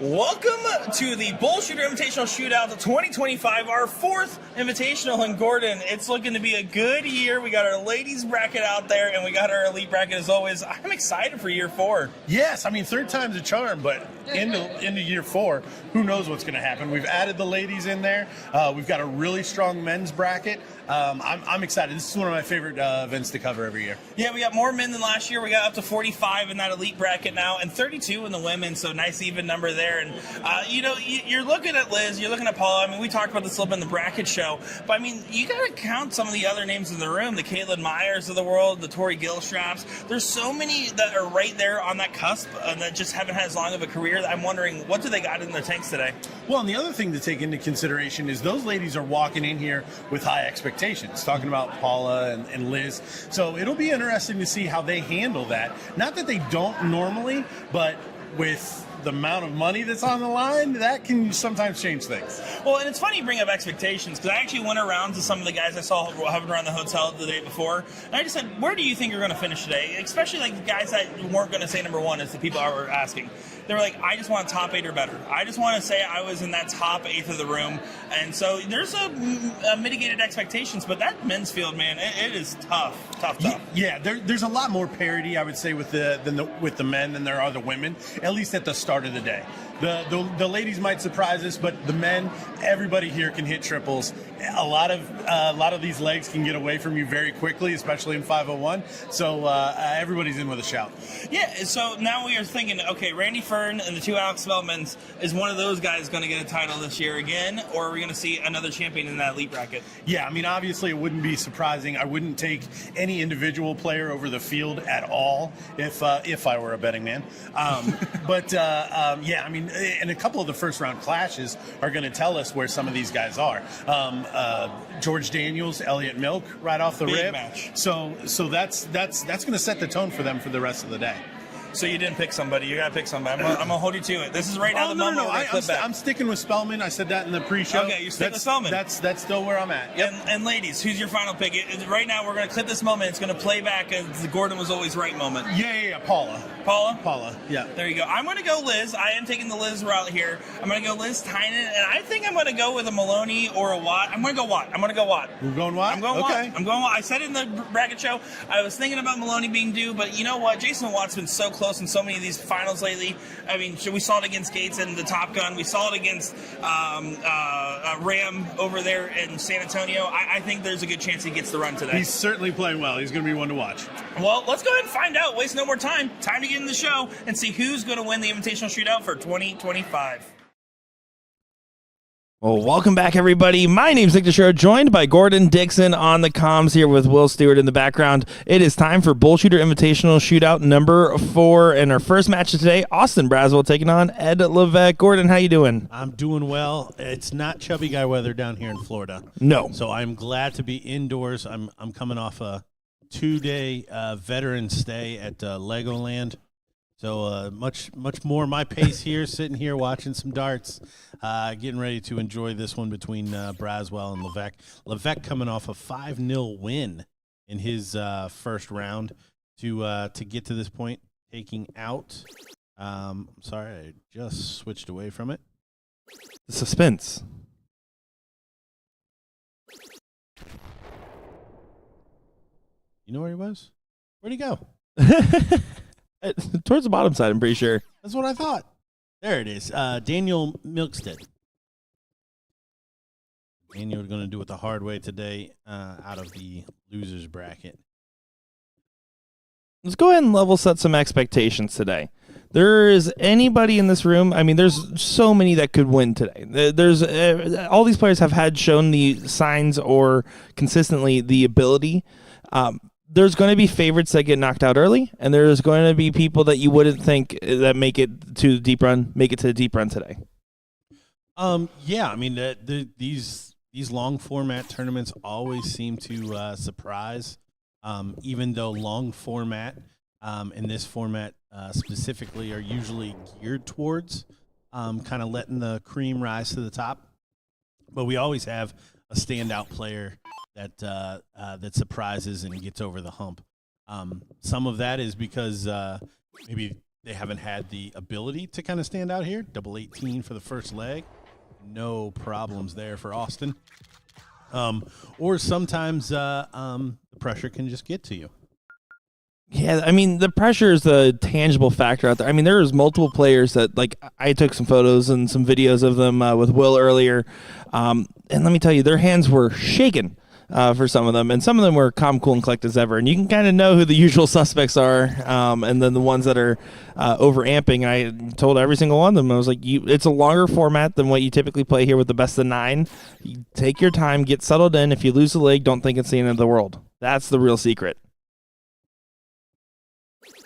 Welcome to the BullShooter Invitational Shootout 2025, our fourth invitational in Gordon. It's looking to be a good year. We got our ladies bracket out there, and we got our elite bracket as always. I'm excited for year 4. Yes, I mean, third time's a charm, but into year 4, who knows what's going to happen. We've added the ladies in there. We've got a really strong men's bracket. I'm excited. This is one of my favorite events to cover every year. Yeah, we got more men than last year. We got up to 45 in that elite bracket now, and 32 in the women, so nice even number there. And, you're looking at Liz, you're looking at Paula. I mean, we talked about this a little bit in the bracket show, but, I mean, you got to count some of the other names in the room, the Caitlin Myers of the world, the Tori Gilstraps. There's so many that are right there on that cusp that just haven't had as long of a career. I'm wondering, what do they got in their tanks today? Well, and the other thing to take into consideration is those ladies are walking in here with high expectations, talking about Paula and Liz. So it'll be interesting to see how they handle that. Not that they don't normally, but with the amount of money that's on the line, that can sometimes change things. Well, and it's funny you bring up expectations, because I actually went around to some of the guys I saw hovering around the hotel the day before, and I just said, where do you think you're going to finish today? Especially like the guys that weren't going to say number 1 as the people I were asking. They were like, I just want top 8 or better. I just want to say I was in that top 8th of the room. And so there's a mitigated expectations, but that men's field, man, it is tough. Yeah, there's a lot more parity, I would say, with the men than there are the women, at least at the start of the day. The ladies might surprise us, but the men, everybody here can hit triples. A lot of these legs can get away from you very quickly, especially in 501. So everybody's in with a shout. Yeah. So now we are thinking, okay, Randy Fern and the 2 Alex Veltmans, is one of those guys going to get a title this year again, or are we going to see another champion in that elite bracket? Yeah. I mean, obviously, it wouldn't be surprising. I wouldn't take any individual player over the field at all if I were a betting man. Yeah. I mean, and a couple of the first round clashes are going to tell us where some of these guys are. George Daniels, Elliot Milk, right off the rip. Match. So that's going to set the tone for them for the rest of the day. So you didn't pick somebody. You got to pick somebody. I'm going to hold you to it. This is right now the moment. I'm sticking with Spellman. I said that in the pre-show. Okay, you're sticking with Spellman. That's still where I'm at. Yep. And ladies, who's your final pick? Right now, we're going to clip this moment. It's going to play back as the Gordon was always right moment. Yeah. Paula. Yeah. There you go. I'm going to go Liz. I am taking the Liz route here. I'm going to go Liz Tynan, and I think I'm going to go with a Maloney or a Watt. I'm going to go Watt. We're going Watt? I'm going Watt. I said it in the bracket show. I was thinking about Maloney being due, but you know what? Jason Watt's been so close in so many of these finals lately. I mean, we saw it against Gates and the Top Gun. We saw it against Ram over there in San Antonio. I think there's a good chance he gets the run today. He's certainly playing well. He's going to be one to watch. Well, let's go ahead and find out. Waste no more time. Time to get in the show and see who's going to win the Invitational Shootout for 2025. Well, welcome back, everybody. My name's Nick DeShiro, joined by Gordon Dixon on the comms here with Will Stewart in the background. It is time for BullShooter Invitational Shootout number 4. And our first match of today, Austin Braswell taking on Ed Levesque. Gordon, how you doing? I'm doing well. It's not chubby guy weather down here in Florida. No. So I'm glad to be indoors. I'm coming off a 2-day veteran stay at Legoland. So much more my pace here, sitting here watching some darts, getting ready to enjoy this one between Braswell and Levesque. Levesque coming off a 5-0 win in his first round to get to this point, taking out. Sorry, I just switched away from it. The suspense. You know where he was? Where'd he go? Towards the bottom side, I'm pretty sure. That's what I thought. There it is. Daniel Milkstead. Daniel going to do it the hard way today out of the losers bracket. Let's go ahead and level set some expectations today. There is anybody in this room. I mean, there's so many that could win today. There's all these players have had shown the signs or consistently the ability. There's going to be favorites that get knocked out early, and there's going to be people that you wouldn't think that make it to the deep run today. Yeah, I mean these long format tournaments always seem to surprise. Even though long format in this format specifically are usually geared towards kind of letting the cream rise to the top, but we always have a standout player that surprises and gets over the hump. Some of that is because maybe they haven't had the ability to kind of stand out here. Double 18 for the first leg. No problems there for Austin. Or sometimes the pressure can just get to you. Yeah, I mean, the pressure is a tangible factor out there. I mean, there's multiple players that, like, I took some photos and some videos of them with Will earlier. And let me tell you, their hands were shaking for some of them. And some of them were calm, cool, and collected as ever. And you can kind of know who the usual suspects are. And then the ones that are over-amping. I told every single one of them, I was like, it's a longer format than what you typically play here with the best of 9. You take your time, get settled in. If you lose a leg, don't think it's the end of the world. That's the real secret.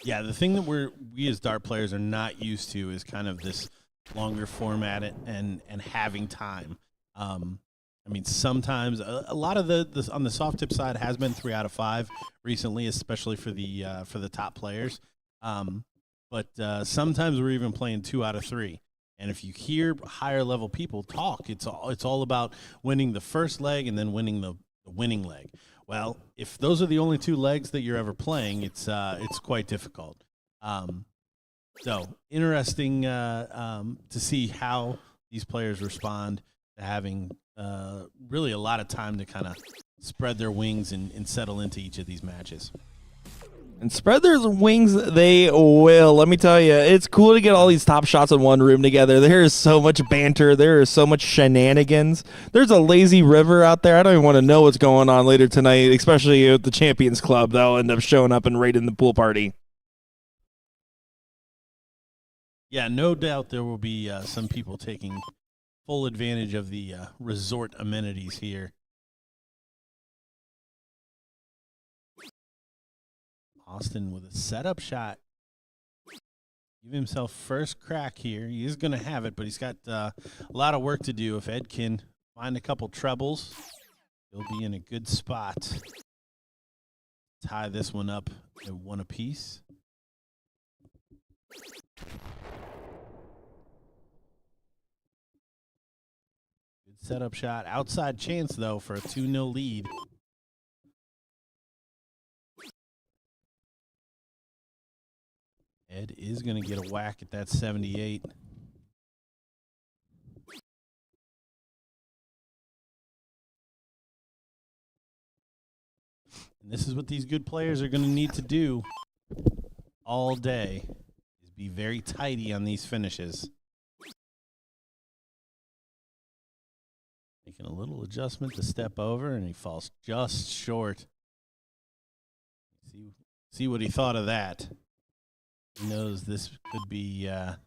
Yeah, the thing that we as dart players are not used to is kind of this longer format and having time. I mean, sometimes a lot of the on the soft tip side has been 3 out of 5 recently, especially for the top players. But sometimes we're even playing 2 out of 3. And if you hear higher level people talk, it's all about winning the first leg and then winning the winning leg. Well, if those are the only 2 legs that you're ever playing, it's quite difficult. So interesting to see how these players respond to having really a lot of time to kind of spread their wings and settle into each of these matches. And spread their wings, they will. Let me tell you, it's cool to get all these top shots in one room together. There is so much banter. There is so much shenanigans. There's a lazy river out there. I don't even want to know what's going on later tonight, especially at the Champions Club. They'll end up showing up and raiding the pool party. Yeah, no doubt there will be some people taking full advantage of the resort amenities here. Austin with a setup shot. Give himself first crack here. He is going to have it, but he's got a lot of work to do. If Ed can find a couple trebles, he'll be in a good spot. Tie this one up at 1 apiece. Good setup shot. Outside chance, though, for a 2-0 lead. Ed is going to get a whack at that 78. And this is what these good players are going to need to do all day, is be very tidy on these finishes. Making a little adjustment to step over, and he falls just short. See what he thought of that. He knows this could be a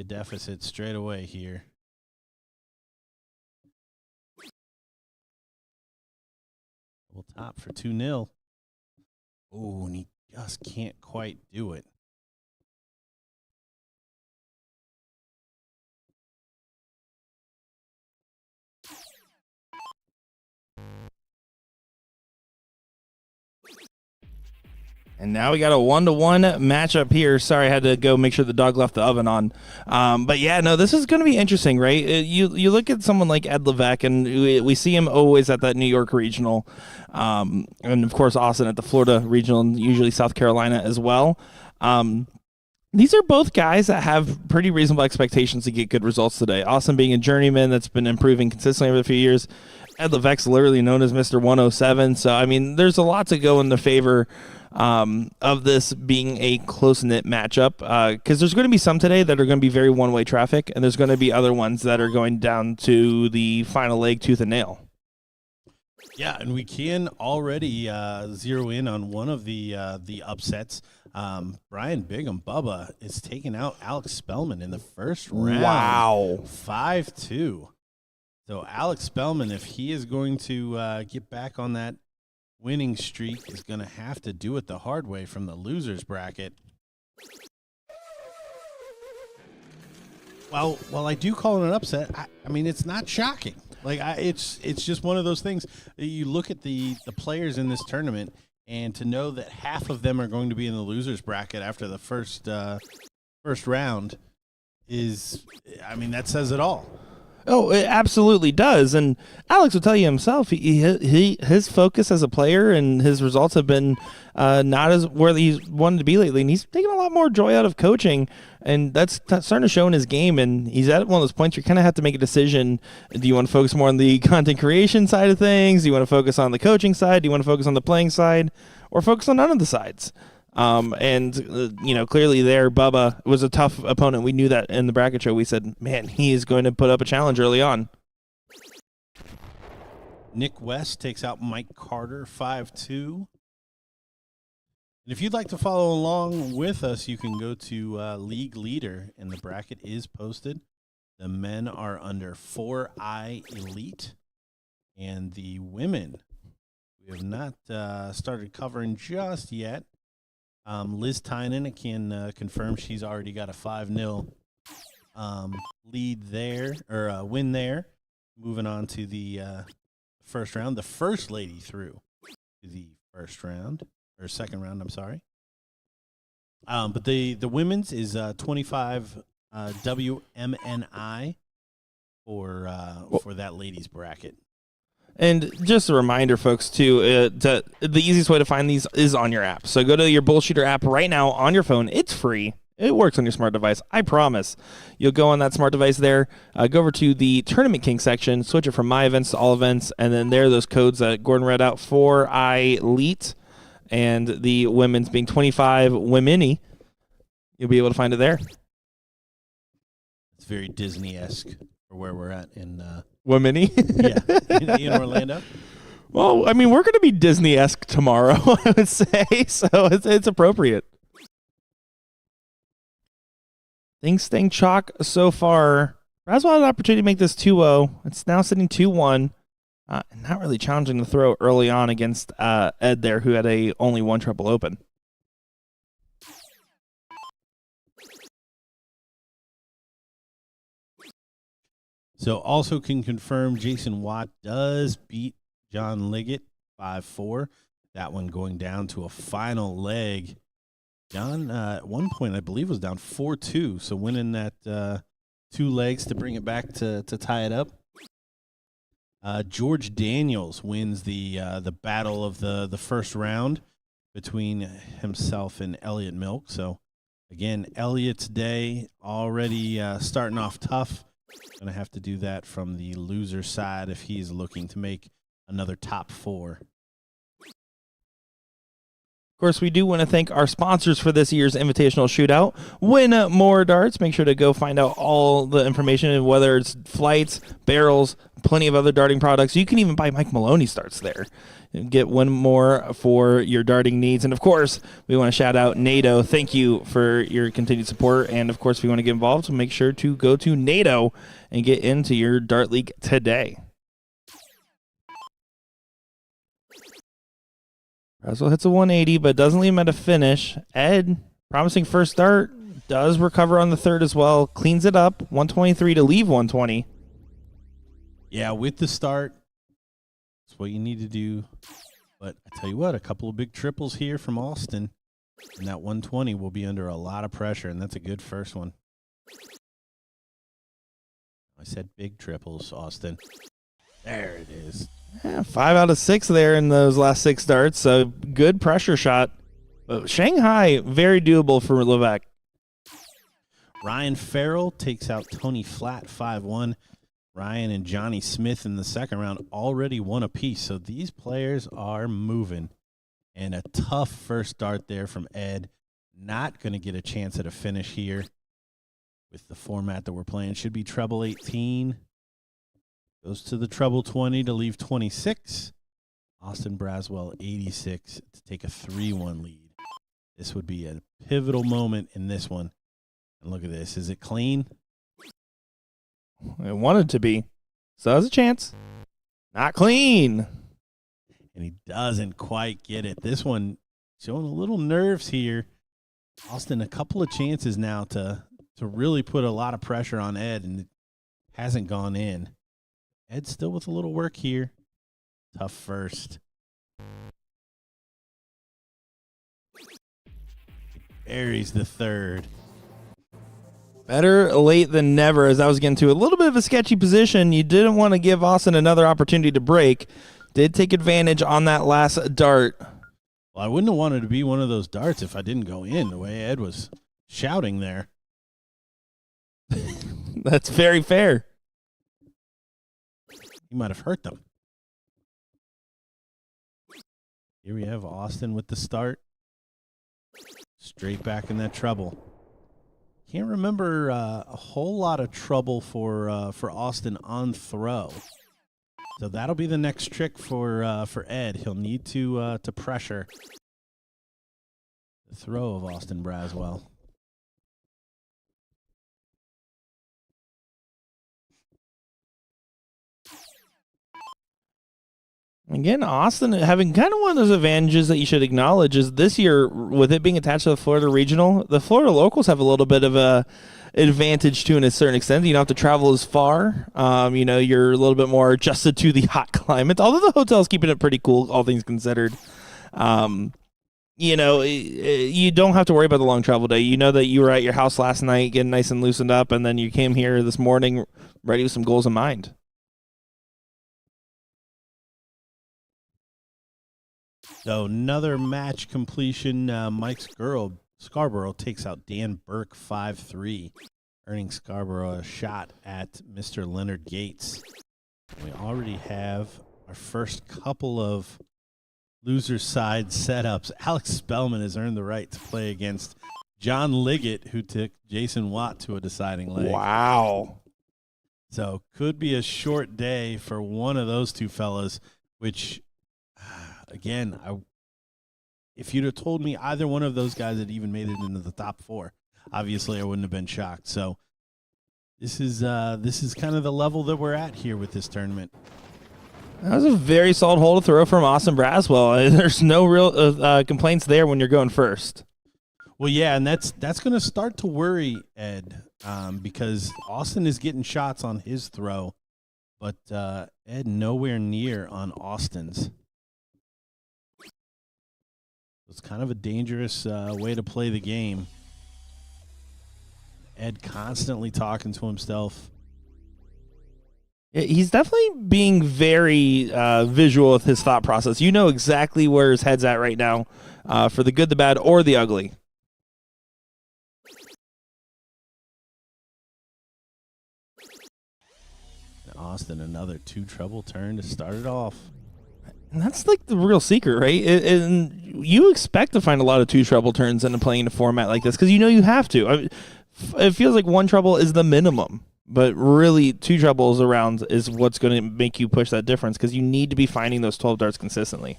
deficit straight away here. Double top for 2-0. Oh, and he just can't quite do it. And now we got a 1-to-1 matchup here. Sorry, I had to go make sure the dog left the oven on. But yeah, no, this is going to be interesting, right? You look at someone like Ed Levesque, and we see him always at that New York regional, and of course Austin at the Florida regional, and usually South Carolina as well. These are both guys that have pretty reasonable expectations to get good results today. Austin being a journeyman that's been improving consistently over the few years. Ed Levesque's literally known as Mr. 107. So, I mean, there's a lot to go in the favor of this being a close-knit matchup, because there's going to be some today that are going to be very one-way traffic, and there's going to be other ones that are going down to the final leg tooth and nail. Yeah, and we can already zero in on one of the upsets. Brian Bigham, Bubba, is taking out Alex Spellman in the first round. Wow. 5-2. So Alex Spellman, if he is going to get back on that winning streak, is going to have to do it the hard way from the losers bracket. While I do call it an upset, I mean, it's not shocking. Like, it's just one of those things. You look at the players in this tournament, and to know that half of them are going to be in the losers bracket after the first round is, I mean, that says it all. Oh, it absolutely does. And Alex will tell you himself, his focus as a player and his results have been not as where he's wanted to be lately. And he's taking a lot more joy out of coaching. And that's starting to show in his game. And he's at one of those points where you kind of have to make a decision. Do you want to focus more on the content creation side of things? Do you want to focus on the coaching side? Do you want to focus on the playing side? Or focus on none of the sides? Clearly there, Bubba was a tough opponent. We knew that in the bracket show. We said, man, he is going to put up a challenge early on. Nick West takes out Mike Carter 5-2. And if you'd like to follow along with us, you can go to League Leader, and the bracket is posted. The men are under 4I Elite, and the women we have not started covering just yet. Liz Tynan can confirm she's already got a 5-0 lead there, or win there. Moving on to the first round. The first lady through to the first round, or second round, I'm sorry. But the women's is 25 WMNI for that ladies bracket. And just a reminder, folks, too, the easiest way to find these is on your app. So go to your BullShooter app right now on your phone. It's free. It works on your smart device. I promise. You'll go on that smart device there, go over to the Tournament King section, switch it from My Events to All Events, and then there are those codes that Gordon read out for Elite, and the women's being 25 Womeny. You'll be able to find it there. It's very Disney-esque for where we're at in Womeny? Yeah, in Orlando. Well, I mean, we're going to be Disney-esque tomorrow, I would say, so it's appropriate. Things staying chalk so far. Braswell had an opportunity to make this 2-0. It's now sitting 2-1. Not really challenging the throw early on against Ed there, who had only one triple open. So also can confirm Jason Watt does beat John Liggett 5-4. That one going down to a final leg. John, at one point, I believe, was down 4-2. So winning that 2 legs to bring it back to tie it up. George Daniels wins the battle of the first round between himself and Elliot Milk. So, again, Elliot's day already starting off tough. Going to have to do that from the loser side if he's looking to make another top 4. Of course, we do want to thank our sponsors for this year's Invitational Shootout. Winmau darts. Make sure to go find out all the information, whether it's flights, barrels, plenty of other darting products. You can even buy Mike Maloney's darts there. Get Winmau for your darting needs. And, of course, we want to shout out NATO. Thank you for your continued support. And, of course, if you want to get involved, so make sure to go to NATO and get into your dart league today. Braswell hits a 180, but doesn't leave him at a finish. Ed, promising first dart, does recover on the third as well. Cleans it up, 123 to leave 120. Yeah, with the start, that's what you need to do. But I tell you what, a couple of big triples here from Austin, and that 120 will be under a lot of pressure, and that's a good first one. I said big triples, Austin. There it is. Yeah, 5 out of 6 there in those last 6 darts, so good pressure shot. But Shanghai, very doable for Levesque. Ryan Farrell takes out Tony Flat 5-1. Ryan and Johnny Smith in the second round already won apiece, so these players are moving. And a tough first dart there from Ed. Not going to get a chance at a finish here with the format that we're playing. Should be treble 18. Goes to the treble 20 to leave 26. Austin Braswell 86 to take a 3-1 lead. This would be a pivotal moment in this one. And look at this. Is it clean? It wanted to be. So there's a chance. Not clean. And he doesn't quite get it. This one showing a little nerves here. Austin, a couple of chances now to really put a lot of pressure on Ed, and it hasn't gone in. Ed still with a little work here. Tough first. Buries the third. Better late than never, as I was getting to a little bit of a sketchy position. You didn't want to give Austin another opportunity to break. Did take advantage on that last dart. Well, I wouldn't have wanted to be one of those darts if I didn't go in the way Ed was shouting there. That's very fair. He might have hurt them. Here we have Austin with the start. Straight back in that trouble. Can't remember a whole lot of trouble for Austin on throw. So that'll be the next trick for Ed. He'll need to pressure the throw of Austin Braswell. Again, Austin having kind of one of those advantages that you should acknowledge is this year, with it being attached to the Florida Regional, the Florida locals have a little bit of a advantage to a certain extent. You don't have to travel as far. You're a little bit more adjusted to the hot climate, although the hotel's keeping it pretty cool, all things considered. You don't have to worry about the long travel day. You know that you were at your house last night getting nice and loosened up, and then you came here this morning ready with some goals in mind. So another match completion. Mike Scarborough takes out Dan Burke 5-3, earning Scarborough a shot at Mr. Leonard Gates. We already have our first couple of loser side setups. Alex Spellman has earned the right to play against John Liggett, who took Jason Watt to a deciding leg. Wow. So could be a short day for one of those two fellas, which, again, if you'd have told me either one of those guys had even made it into the top four, obviously I wouldn't have been shocked. So this is kind of the level that we're at here with this tournament. That was a very solid hole to throw from Austin Braswell. There's no real complaints there when you're going first. Well, yeah, and that's going to start to worry Ed, because Austin is getting shots on his throw, but Ed nowhere near on Austin's. It's kind of a dangerous way to play the game. Ed constantly talking to himself. He's definitely being very visual with his thought process. You know exactly where his head's at right now, for the good, the bad, or the ugly. Austin, another two treble turn to start it off. And that's like the real secret, right? And you expect to find a lot of two treble turns in playing a format like this because you know you have to. It feels like one treble is the minimum, but really two trebles around is what's going to make you push that difference because you need to be finding those 12 darts consistently.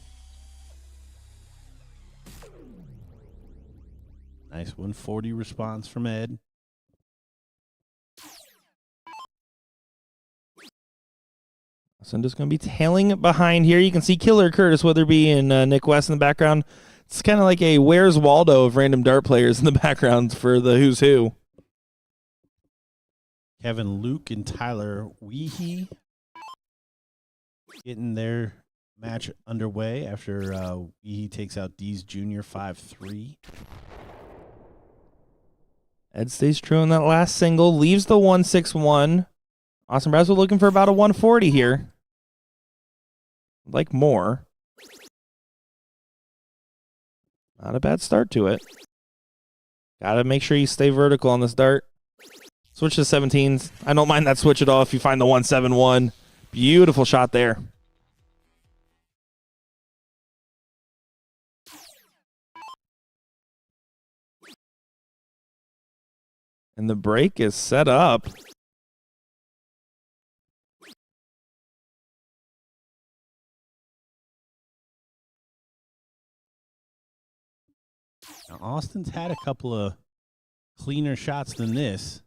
Nice 140 response from Ed. So I'm just going to be tailing behind here. You can see Killer Curtis Witherby and Nick West in the background. It's kind of like a Where's Waldo of random dart players in the background for the who's who. Kevin Luke and Tyler Weehee getting their match underway after Weehee takes out Dees Jr. 5-3. Ed stays true in that last single, leaves the 161. Austin Braswell looking for about a 140 here. Like more. Not a bad start to it. Got to make sure you stay vertical on this dart. Switch to 17s. I don't mind that switch at all if you find the 171. Beautiful shot there. And the break is set up. Now, Austin's had a couple of cleaner shots than this,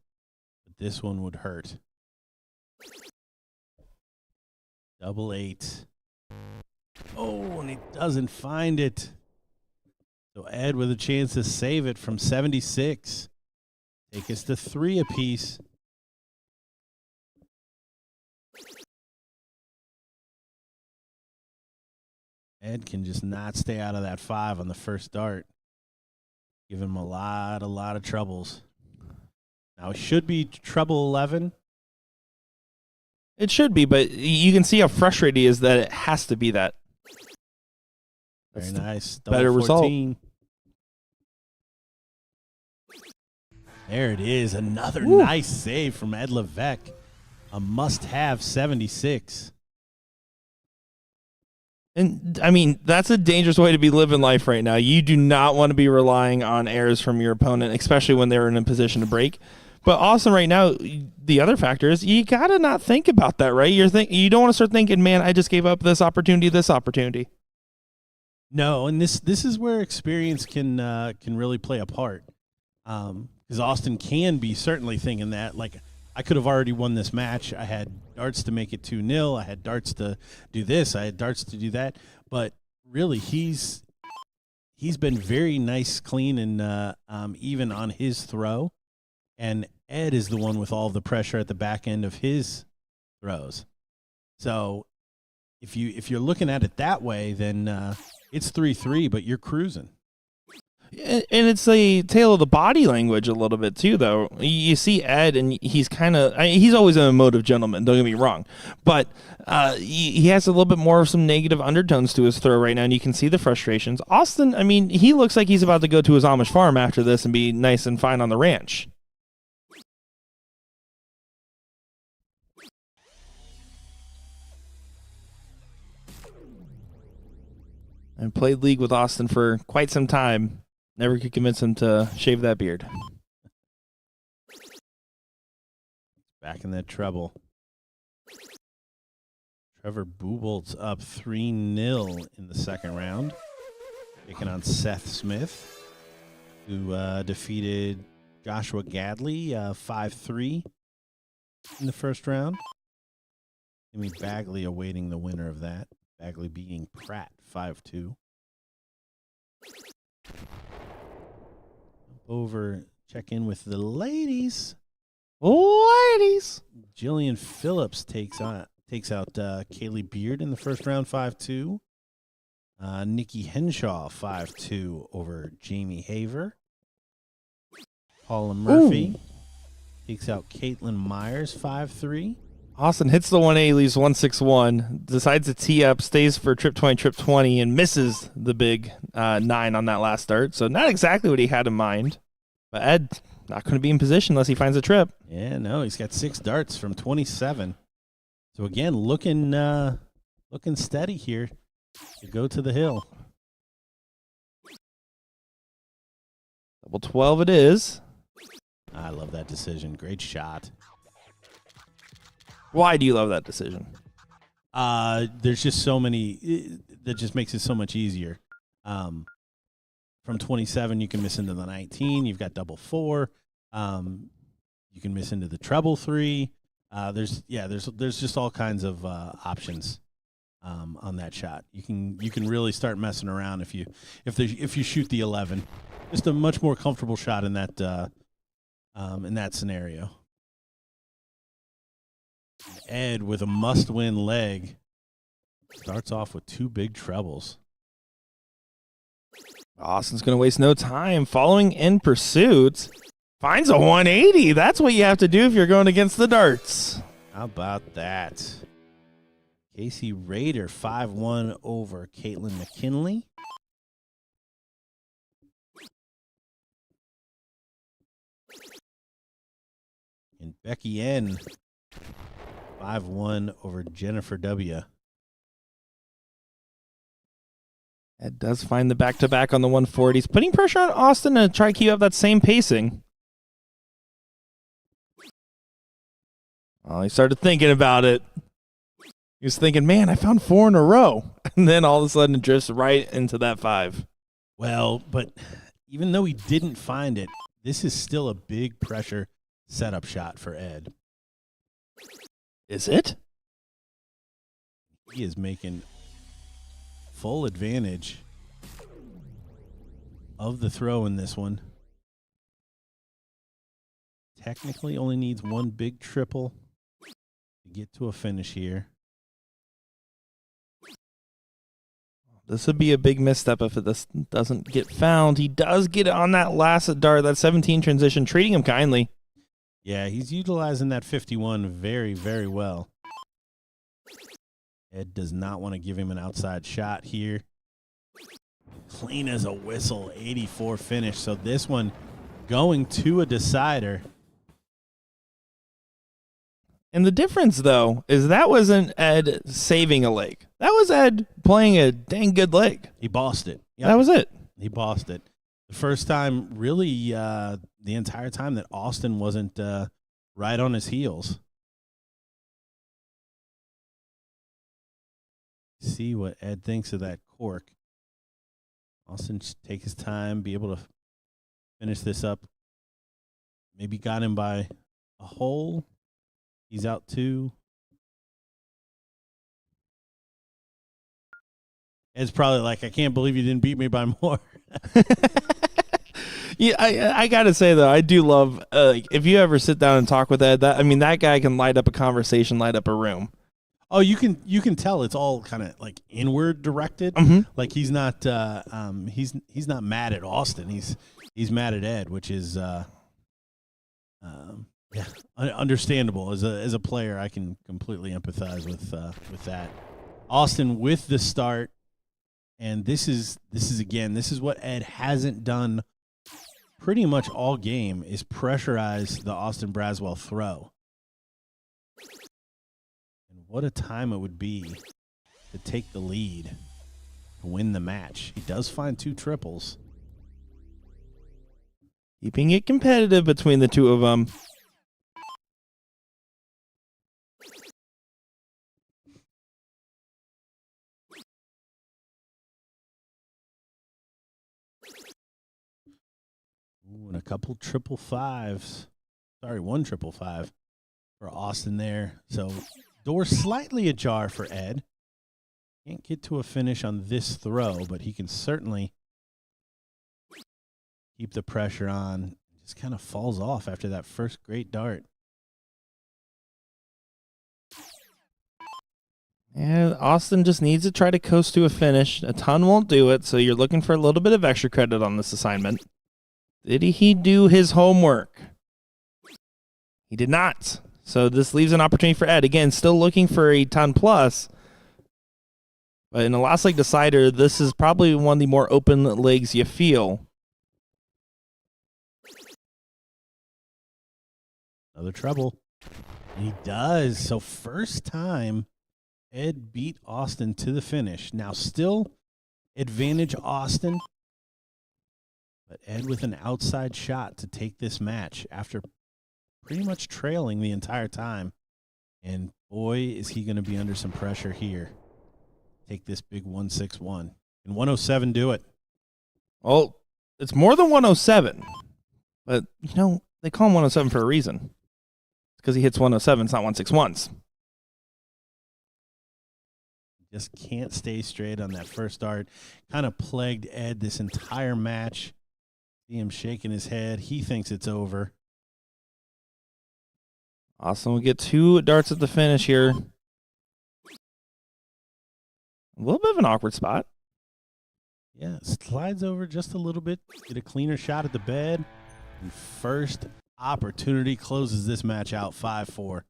but this one would hurt. 888. Oh, and he doesn't find it. So Ed with a chance to save it from 76. Take us to 3 apiece. Ed can just not stay out of that 5 on the first dart. Give him a lot of troubles. Now it should be treble 11. It should be, but you can see how frustrated he is that it has to be that. Very That's the nice. better Double result. 14. There it is. Another Woo. nice save from Ed Levesque. A must-have 76. And, I mean, that's a dangerous way to be living life right now. You do not want to be relying on errors from your opponent, especially when they're in a position to break. But also right now, the other factor is you got to not think about that, right? You don't want to start thinking, man, I just gave up this opportunity. No, and this is where experience can really play a part. Because Austin can be certainly thinking that, like, I could have already won this match. I had darts to make it 2-0. I had darts to do this. I had darts to do that. But really, he's been very nice, clean, and even on his throw. And Ed is the one with all the pressure at the back end of his throws. So if you're looking at it that way, then it's 3-3, but you're cruising. And it's a tale of the body language a little bit too, though. You see Ed, and he's he's always an emotive gentleman, don't get me wrong. But he has a little bit more of some negative undertones to his throw right now, and you can see the frustrations. Austin, I mean, he looks like he's about to go to his Amish farm after this and be nice and fine on the ranch. I played League with Austin for quite some time. Never could convince him to shave that beard. Back in that treble. Trevor Bubolt's up 3-0 in the second round. Taking on Seth Smith, who defeated Joshua Gadley 5-3 in the first round. Jimmy Bagley awaiting the winner of that. Bagley beating Pratt 5-2. Over, check in with the ladies. Ladies. Jillian Phillips takes out Kaylee Beard in the first round 5-2. Nikki Henshaw 5-2 over Jamie Haver. Paula Murphy takes out Caitlin Myers 5-3. Austin hits the 180, leaves 161, decides to tee up, stays for trip 20, and misses the big 9 on that last start. So not exactly what he had in mind. But Ed, not going to be in position unless he finds a trip. Yeah, no, he's got 6 darts from 27. So again, looking steady here to go to the hill. Double 12 it is. I love that decision. Great shot. Why do you love that decision? There's just so many that just makes it so much easier. From 27, you can miss into the 19. You've got double 4. You can miss into the treble 3. There's just all kinds of options on that shot. You can really start messing around if you shoot the 11. Just a much more comfortable shot in that scenario. Ed with a must-win leg starts off with 2 big trebles. Austin's going to waste no time. Following in pursuit, finds a 180. That's what you have to do if you're going against the darts. How about that? Casey Rader 5-1 over Caitlin McKinley. And Becky N 5-1 over Jennifer W. Ed does find the back-to-back on the 140s, putting pressure on Austin to try to keep up that same pacing. Oh, he started thinking about it. He was thinking, man, I found 4 in a row. And then all of a sudden it drifts right into that 5. Well, but even though he didn't find it, this is still a big pressure setup shot for Ed. Is it? He is making full advantage of the throw in this one. Technically only needs 1 big triple to get to a finish here. This would be a big misstep if this doesn't get found. He does get it on that last dart, that 17 transition, treating him kindly. Yeah, he's utilizing that 51 very, very well. Ed does not want to give him an outside shot here. Clean as a whistle, 84 finish. So this one going to a decider. And the difference, though, is that wasn't Ed saving a leg. That was Ed playing a dang good leg. He bossed it. Yep. That was it. He bossed it. The first time, really, the entire time that Austin wasn't right on his heels. See what Ed thinks of that cork. Austin should take his time, be able to finish this up. Maybe got him by a hole. He's out 2. Ed's probably like, I can't believe you didn't beat me by more. Yeah, I gotta say though, I do love if you ever sit down and talk with Ed. That guy can light up a conversation, light up a room. Oh, you can tell it's all kind of like inward directed. Mm-hmm. Like he's not he's not mad at Austin. He's mad at Ed, which is understandable. As a player, I can completely empathize with that. Austin with the start, and this is what Ed hasn't done pretty much all game, is pressurize the Austin Braswell throw. And what a time it would be to take the lead, to win the match. He does find 2 triples. Keeping it competitive between the two of them. Ooh, and a couple 555s. Sorry, 1 555 for Austin there. So door slightly ajar for Ed. Can't get to a finish on this throw, but he can certainly keep the pressure on. Just kind of falls off after that first great dart. Yeah, Austin just needs to try to coast to a finish. A ton won't do it, so you're looking for a little bit of extra credit on this assignment. Did he do his homework? He did not. So this leaves an opportunity for Ed. Again, still looking for a ton plus. But in a last leg decider, this is probably one of the more open legs you feel. Another treble. And he does. So first time Ed beat Austin to the finish. Now still advantage Austin. But Ed with an outside shot to take this match after pretty much trailing the entire time. And boy, is he going to be under some pressure here. Take this big 161. And 107 do it. Well, it's more than 107. But, they call him 107 for a reason. It's because he hits 107s, not 161s. Just can't stay straight on that first dart. Kind of plagued Ed this entire match. See him shaking his head. He thinks it's over. Austin will get 2 darts at the finish here. A little bit of an awkward spot. Yeah, slides over just a little bit. Get a cleaner shot at the bed. And first opportunity closes this match out 5-4.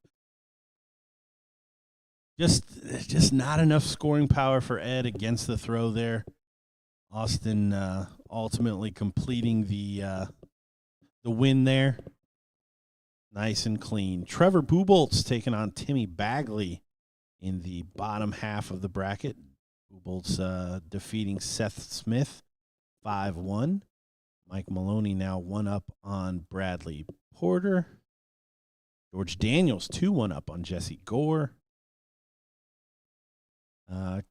Just not enough scoring power for Ed against the throw there. Austin ultimately completing the win there. Nice and clean. Trevor Bubolt's taking on Timmy Bagley in the bottom half of the bracket. Bubolt's defeating Seth Smith 5-1. Mike Maloney now 1 up on Bradley Porter. George Daniels 2-1 up on Jesse Gore.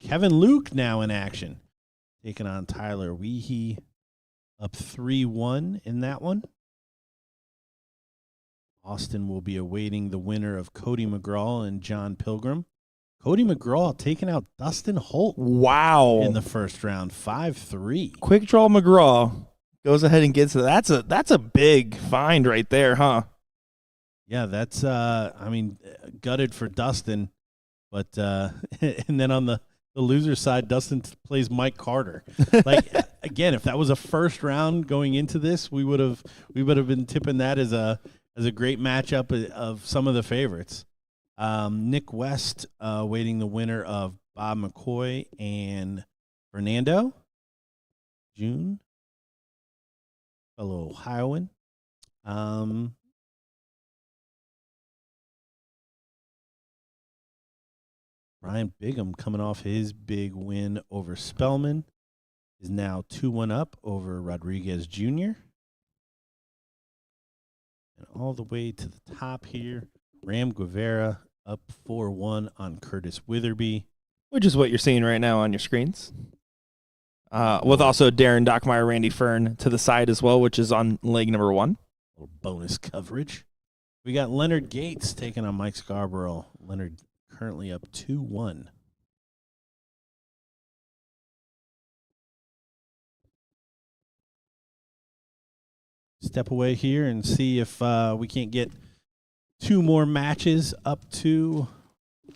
Kevin Luke now in action, taking on Tyler Weehee, up 3-1 in that one. Austin will be awaiting the winner of Cody McGraw and John Pilgrim. Cody McGraw taking out Dustin Holt. Wow. In the first round, 5-3. Quick draw McGraw goes ahead and gets it. That's a big find right there, huh? Yeah, that's gutted for Dustin. But and then on the loser side, Dustin plays Mike Carter. Like again, if that was a first round going into this, we would have been tipping that as a as a great matchup of some of the favorites. Nick West waiting the winner of Bob McCoy and Fernando June, fellow Ohioan. Ryan Bigham coming off his big win over Spellman is now 2-1 up over Rodriguez Jr. And all the way to the top here, Ram Guevara up 4-1 on Curtis Witherby. Which is what you're seeing right now on your screens. With also Darren Dockmeyer, Randy Fern to the side as well, which is on leg number 1. A little bonus coverage. We got Leonard Gates taking on Mike Scarborough. Leonard currently up 2-1. Step away here and see if we can't get 2 more matches up to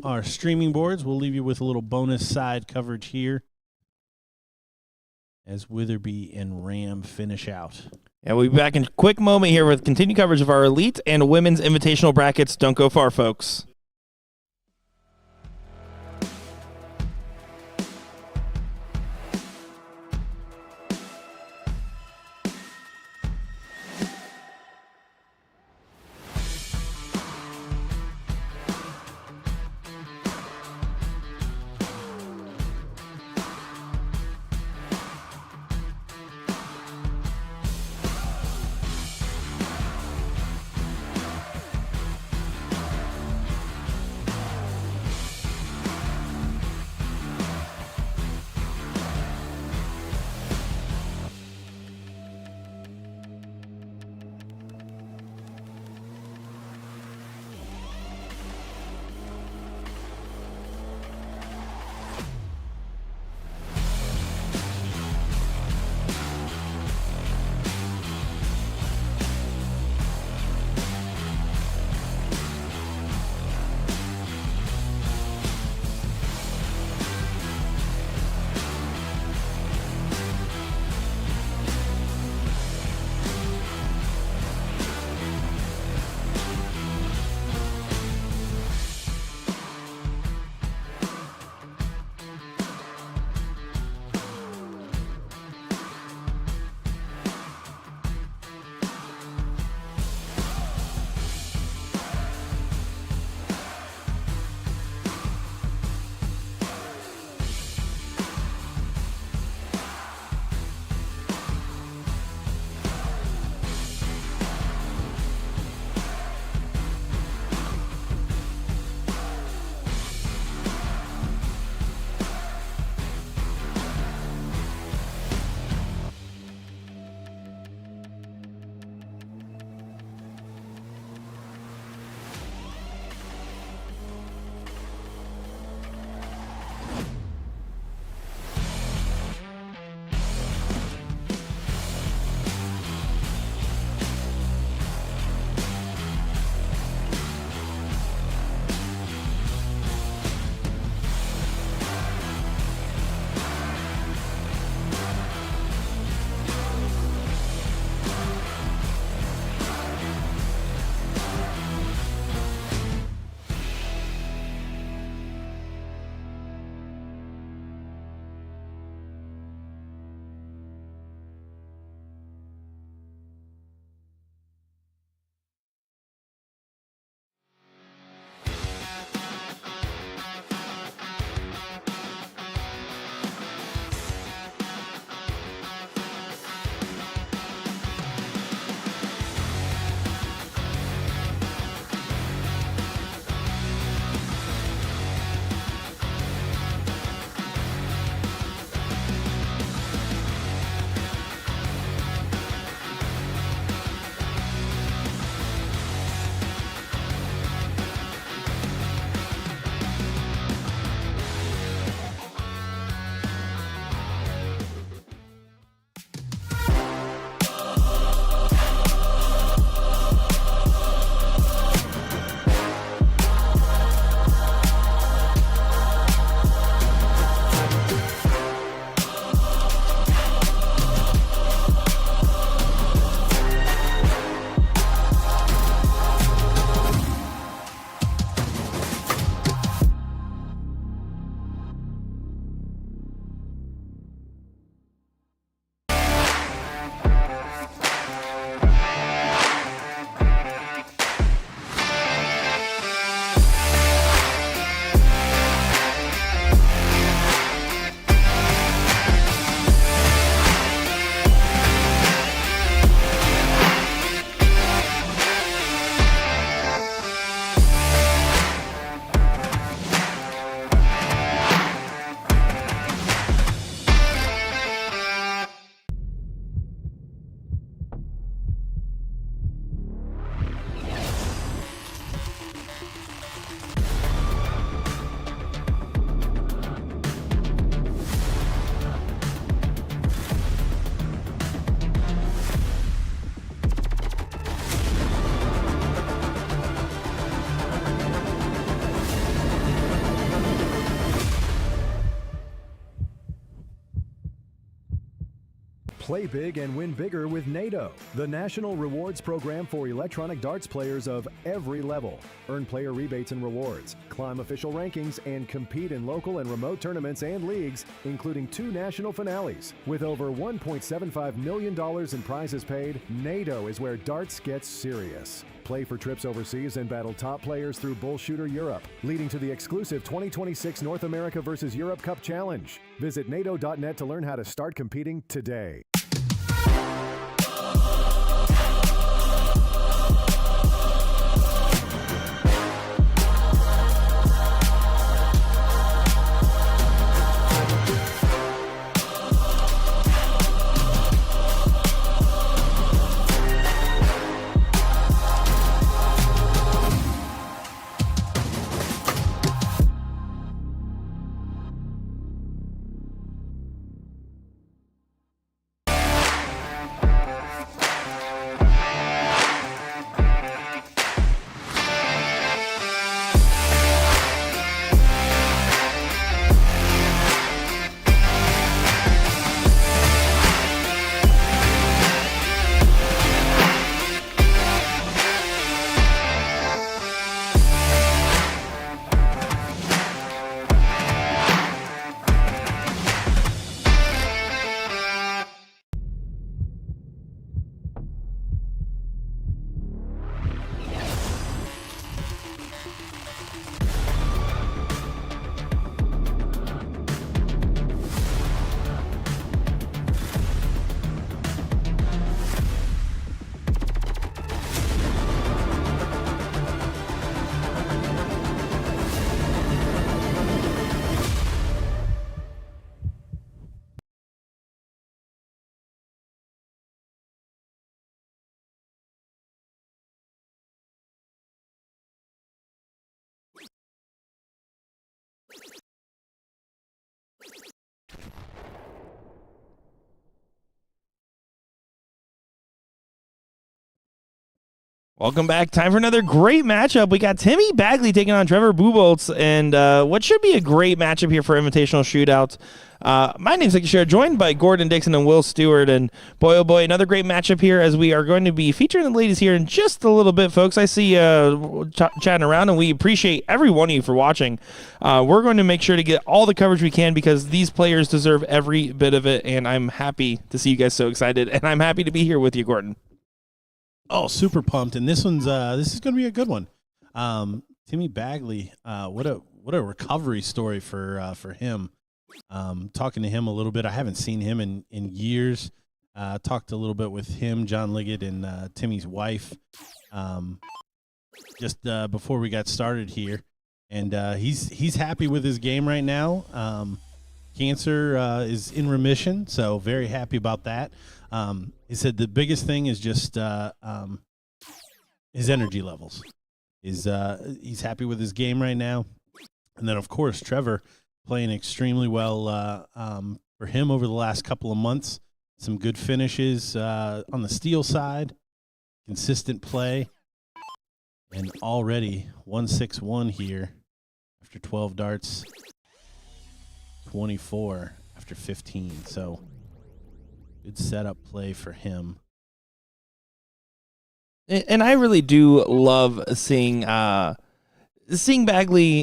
our streaming boards. We'll leave you with a little bonus side coverage here as Witherby and Ram finish out. Yeah, we'll be back in a quick moment here with continued coverage of our elite and women's invitational brackets. Don't go far, folks. Play big and win bigger with NATO, the national rewards program for electronic darts players of every level. Earn player rebates and rewards, climb official rankings, and compete in local and remote tournaments and leagues, including 2 national finales. With over $1.75 million in prizes paid, NATO is where darts gets serious. Play for trips overseas and battle top players through BullShooter Europe, leading to the exclusive 2026 North America vs. Europe Cup Challenge. Visit NATO.net to learn how to start competing today. Welcome back. Time for another great matchup. We got Timmy Bagley taking on Trevor Buboltz, and what should be a great matchup here for Invitational Shootout. My name's Nick, joined by Gordon Dixon and Will Stewart, and boy, oh boy, another great matchup here as we are going to be featuring the ladies here in just a little bit, folks. I see chatting around, and we appreciate every one of you for watching. We're going to make sure to get all the coverage we can because these players deserve every bit of it, and I'm happy to see you guys so excited, and I'm happy to be here with you, Gordon. Oh, super pumped! And this is going to be a good one. Timmy Bagley, what a recovery story for him. Talking to him a little bit, I haven't seen him in years. Talked a little bit with him, John Liggett, and Timmy's wife, just before we got started here, and he's happy with his game right now. Cancer is in remission, so very happy about that. He said the biggest thing is just his energy levels. He's happy with his game right now. And then, of course, Trevor playing extremely well for him over the last couple of months. Some good finishes on the steel side, consistent play, and already 161 here after 12 darts, 24 after 15. So good setup play for him. And I really do love seeing Bagley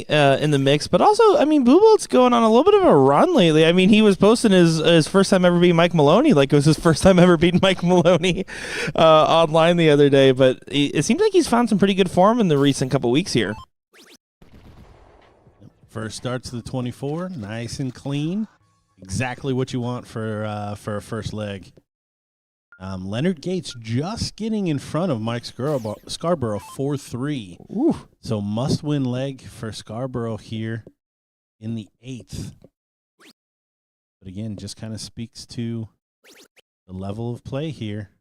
in the mix, but also, I mean, Bubolt's going on a little bit of a run lately. I mean, he was posting his first time ever beating Mike Maloney, like it was his first time ever beating Mike Maloney online the other day, but it seems like he's found some pretty good form in the recent couple weeks here. First starts the 24, nice and clean. Exactly what you want for a first leg. Leonard Gates just getting in front of Mike Scarborough 4-3. Ooh. So must-win leg for Scarborough here in the 8th. But again, just kind of speaks to the level of play here.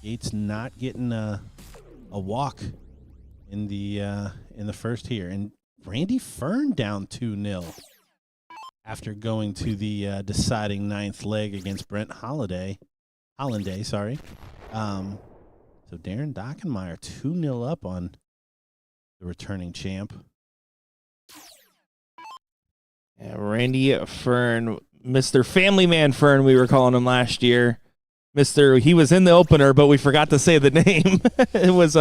Gates not getting a walk in the first here, and Randy Fern down 2-0 after going to the deciding 9th leg against Brent Hollanday. So Darren Dockenmeyer 2-0 up on the returning champ. Yeah, Randy Fern Mr. Family Man Fern, we were calling him last year. He was in the opener, but we forgot to say the name. It was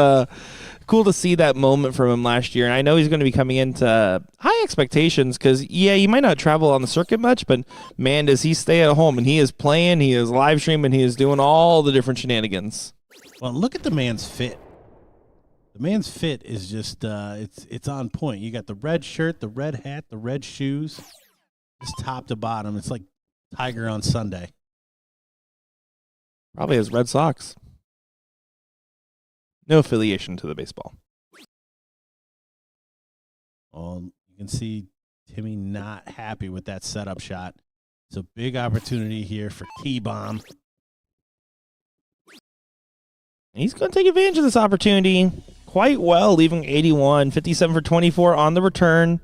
cool to see that moment from him last year. And I know he's going to be coming into high expectations because, yeah, he might not travel on the circuit much, but, man, does he stay at home. And he is playing, he is live streaming, he is doing all the different shenanigans. Well, look at the man's fit. The man's fit is just it's on point. You got the red shirt, the red hat, the red shoes, just top to bottom. It's like Tiger on Sunday. Probably has Red Sox. No affiliation to the baseball. Well, you can see Timmy not happy with that setup shot. It's a big opportunity here for T-Bomb. He's going to take advantage of this opportunity quite well, leaving 81, 57 for 24 on the return.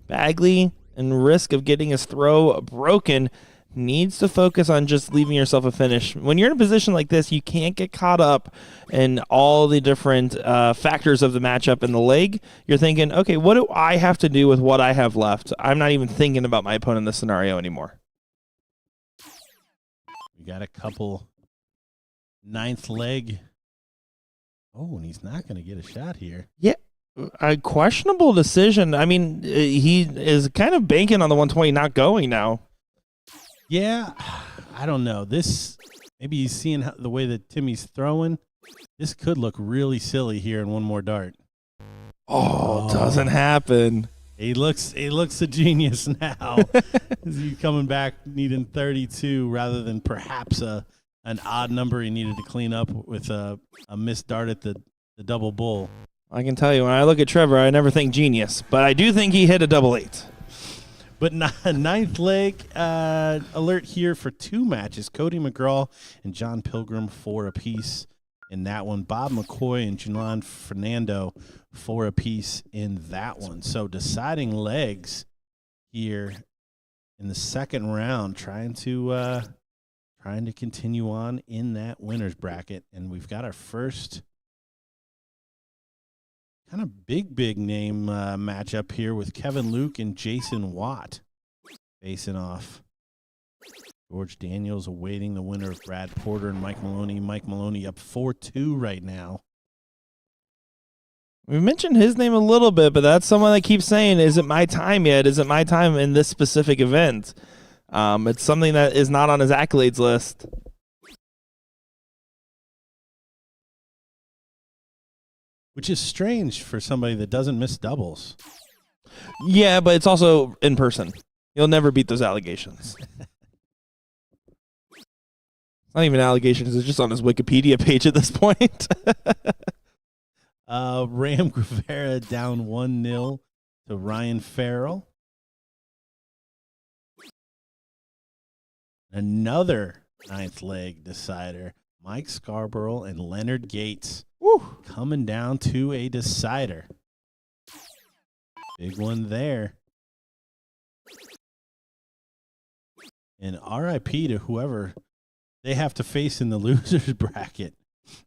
Bagley, in risk of getting his throw broken, needs to focus on just leaving yourself a finish. When you're in a position like this, you can't get caught up in all the different factors of the matchup in the leg. You're thinking, okay, what do I have to do with what I have left? I'm not even thinking about my opponent in this scenario anymore. We got a couple ninth leg. Oh, and he's not going to get a shot here. Yeah, a questionable decision. I mean, he is kind of banking on the 120 not going now. Yeah, I don't know. Maybe he's seeing the way that Timmy's throwing. This could look really silly here in one more dart. Oh, doesn't happen. He looks a genius now. Is he coming back needing 32 rather than perhaps an odd number he needed to clean up with a missed dart at the double bull. I can tell you, when I look at Trevor, I never think genius, but I do think he hit a double 8. But ninth leg alert here for 2 matches. Cody McGraw and John Pilgrim 4 apiece in that one. Bob McCoy and Julian Fernando 4 apiece in that one. So deciding legs here in the second round, trying to continue on in that winner's bracket. And we've got our first kind of big name matchup here with Kevin Luke and Jason Watt facing off. George Daniels awaiting the winner of Brad Porter and Mike Maloney. Mike Maloney up 4-2 right now. We mentioned his name a little bit, but that's someone that keeps saying, is it my time yet? Is it my time in this specific event? It's something that is not on his accolades list. Which is strange for somebody that doesn't miss doubles. Yeah, but it's also in person. You'll never beat those allegations. It's not even allegations. It's just on his Wikipedia page at this point. Ram Guevara down 1-0 to Ryan Farrell. Another ninth leg decider. Mike Scarborough and Leonard Gates. Woo. Coming down to a decider. Big one there. And RIP to whoever they have to face in the losers bracket.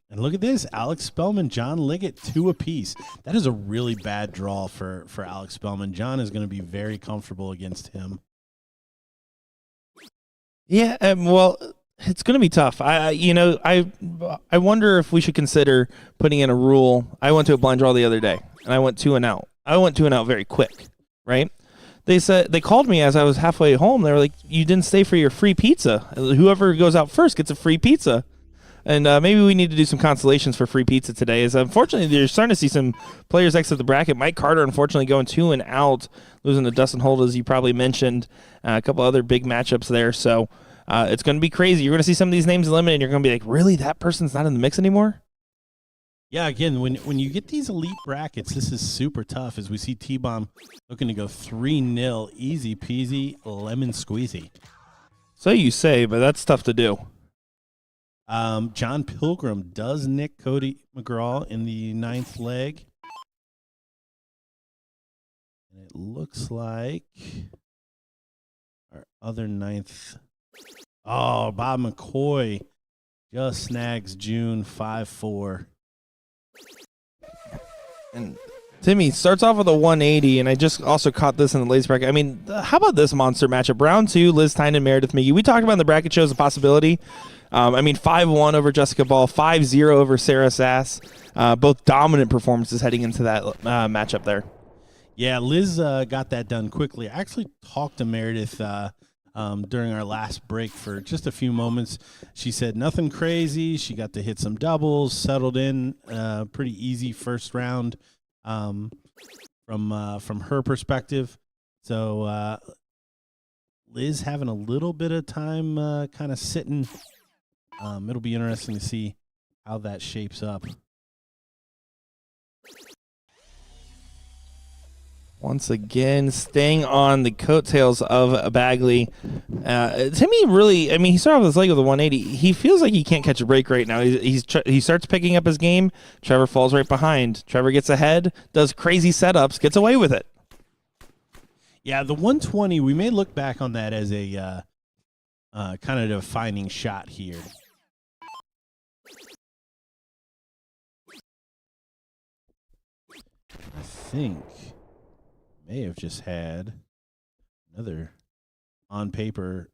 And look at this. Alex Spellman, John Liggett, 2 apiece. That is a really bad draw for Alex Spellman. John is going to be very comfortable against him. Yeah, well, it's going to be tough. I wonder if we should consider putting in a rule. I went to a blind draw the other day, and I went 2 and out. I went 2 and out very quick, right? They called me as I was halfway home. They were like, "You didn't stay for your free pizza. Whoever goes out first gets a free pizza." And maybe we need to do some consolations for free pizza today. Is unfortunately, you're starting to see some players exit the bracket. Mike Carter, unfortunately, going 2 and out, losing to Dustin Holt, as you probably mentioned. A couple other big matchups there. So it's going to be crazy. You're going to see some of these names eliminated, and you're going to be like, really? That person's not in the mix anymore? Yeah, again, when you get these elite brackets, this is super tough as we see T-Bomb looking to go 3-0, easy peasy, lemon squeezy. So you say, but that's tough to do. John Pilgrim does nick Cody McGraw in the ninth leg. And it looks like our other ninth. Oh, Bob McCoy just snags June 5-4. And Timmy starts off with a 180, and I just also caught this in the ladies bracket. I mean, how about this monster matchup? Round 2, Liz Tynan, Meredith McGee. We talked about in the bracket show as a possibility. 5-1 over Jessica Ball, 5-0 over Sarah Sass. Both dominant performances heading into that matchup there. Yeah, Liz got that done quickly. I actually talked to Meredith during our last break for just a few moments. She said nothing crazy. She got to hit some doubles, settled in, pretty easy first round from her perspective. So Liz having a little bit of time kind of sitting. It'll be interesting to see how that shapes up. Once again, staying on the coattails of Bagley. Timmy really, he started off his leg with a 180. He feels like he can't catch a break right now. He starts picking up his game. Trevor falls right behind. Trevor gets ahead, does crazy setups, gets away with it. Yeah, the 120, we may look back on that as a kind of defining shot here. I think may have just had another on paper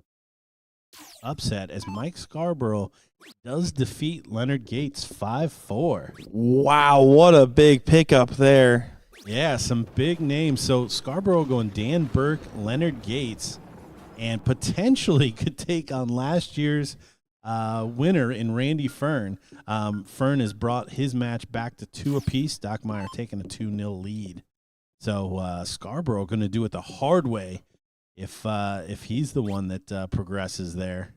upset as Mike Scarborough does defeat Leonard Gates 5-4. Wow, what a big pickup there. Yeah, some big names. So Scarborough going Dan Burke, Leonard Gates, and potentially could take on last year's winner in Randy Fern. Fern has brought his match back to 2 apiece. Doc Meyer taking a 2-0 lead. So Scarborough going to do it the hard way if he's the one that progresses there.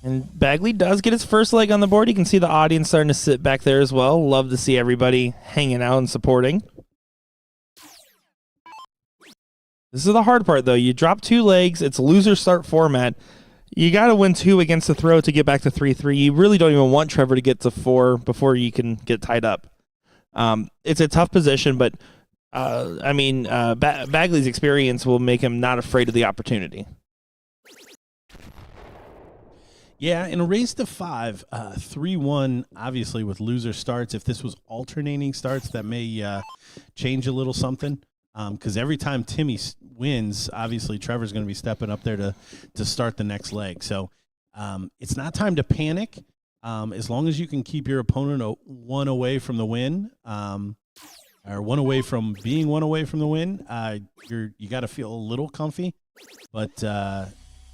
And Bagley does get his first leg on the board. You can see the audience starting to sit back there as well. Love to see everybody hanging out and supporting. This is the hard part, though. You drop 2 legs. It's loser start format. You got to win 2 against the throw to get back to 3-3. You really don't even want Trevor to get to 4 before you can get tied up. It's a tough position, but Bagley's experience will make him not afraid of the opportunity. Yeah, in a race to 5, 3-1, obviously with loser starts. If this was alternating starts, that may change a little something. Because every time Timmy wins, obviously Trevor's going to be stepping up there to start the next leg. So it's not time to panic. As long as you can keep your opponent 1 away from the win, or 1 away from being 1 away from the win, you got to feel a little comfy. But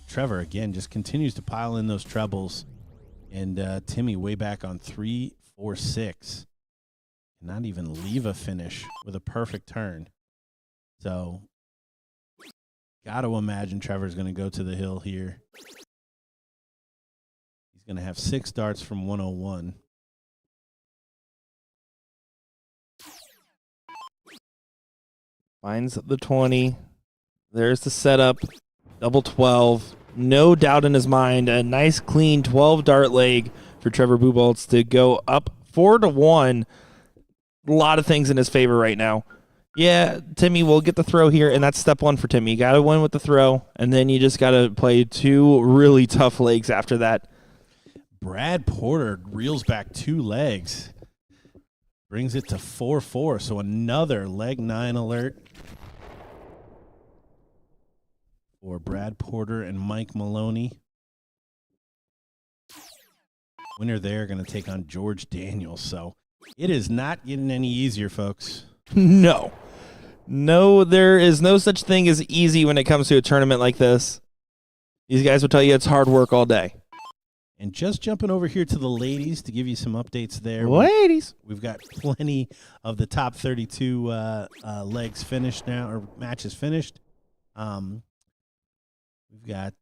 Trevor, again, just continues to pile in those trebles. And Timmy way back on 3-4-6. Not even leave a finish with a perfect turn. So, got to imagine Trevor's going to go to the hill here. He's going to have 6 darts from 101. Finds the 20. There's the setup. Double 12. No doubt in his mind. A nice, clean 12-dart leg for Trevor Buboltz to go up 4-1. A lot of things in his favor right now. Yeah, Timmy will get the throw here, and that's step 1 for Timmy. You got to win with the throw, and then you just got to play 2 really tough legs after that. Brad Porter reels back 2 legs. Brings it to 4-4, so another leg 9 alert for Brad Porter and Mike Maloney. Winner there going to take on George Daniels, so it is not getting any easier, folks. No, there is no such thing as easy when it comes to a tournament like this. These guys will tell you it's hard work all day. And just jumping over here to the ladies to give you some updates there. Ladies. We've got plenty of the top 32 legs finished now, or matches finished. We've got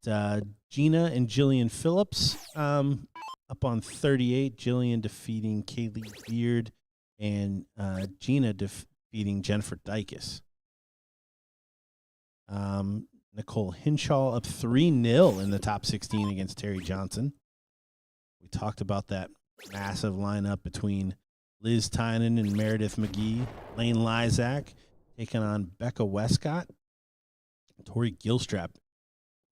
Gina and Jillian Phillips up on 38. Jillian defeating Kaylee Beard and Gina defeating Jennifer Dykes. Nicole Hinshaw up 3-0 in the top 16 against Terry Johnson. We talked about that massive lineup between Liz Tynan and Meredith McGee. Lane Lysak taking on Becca Westcott. Tori Gilstrap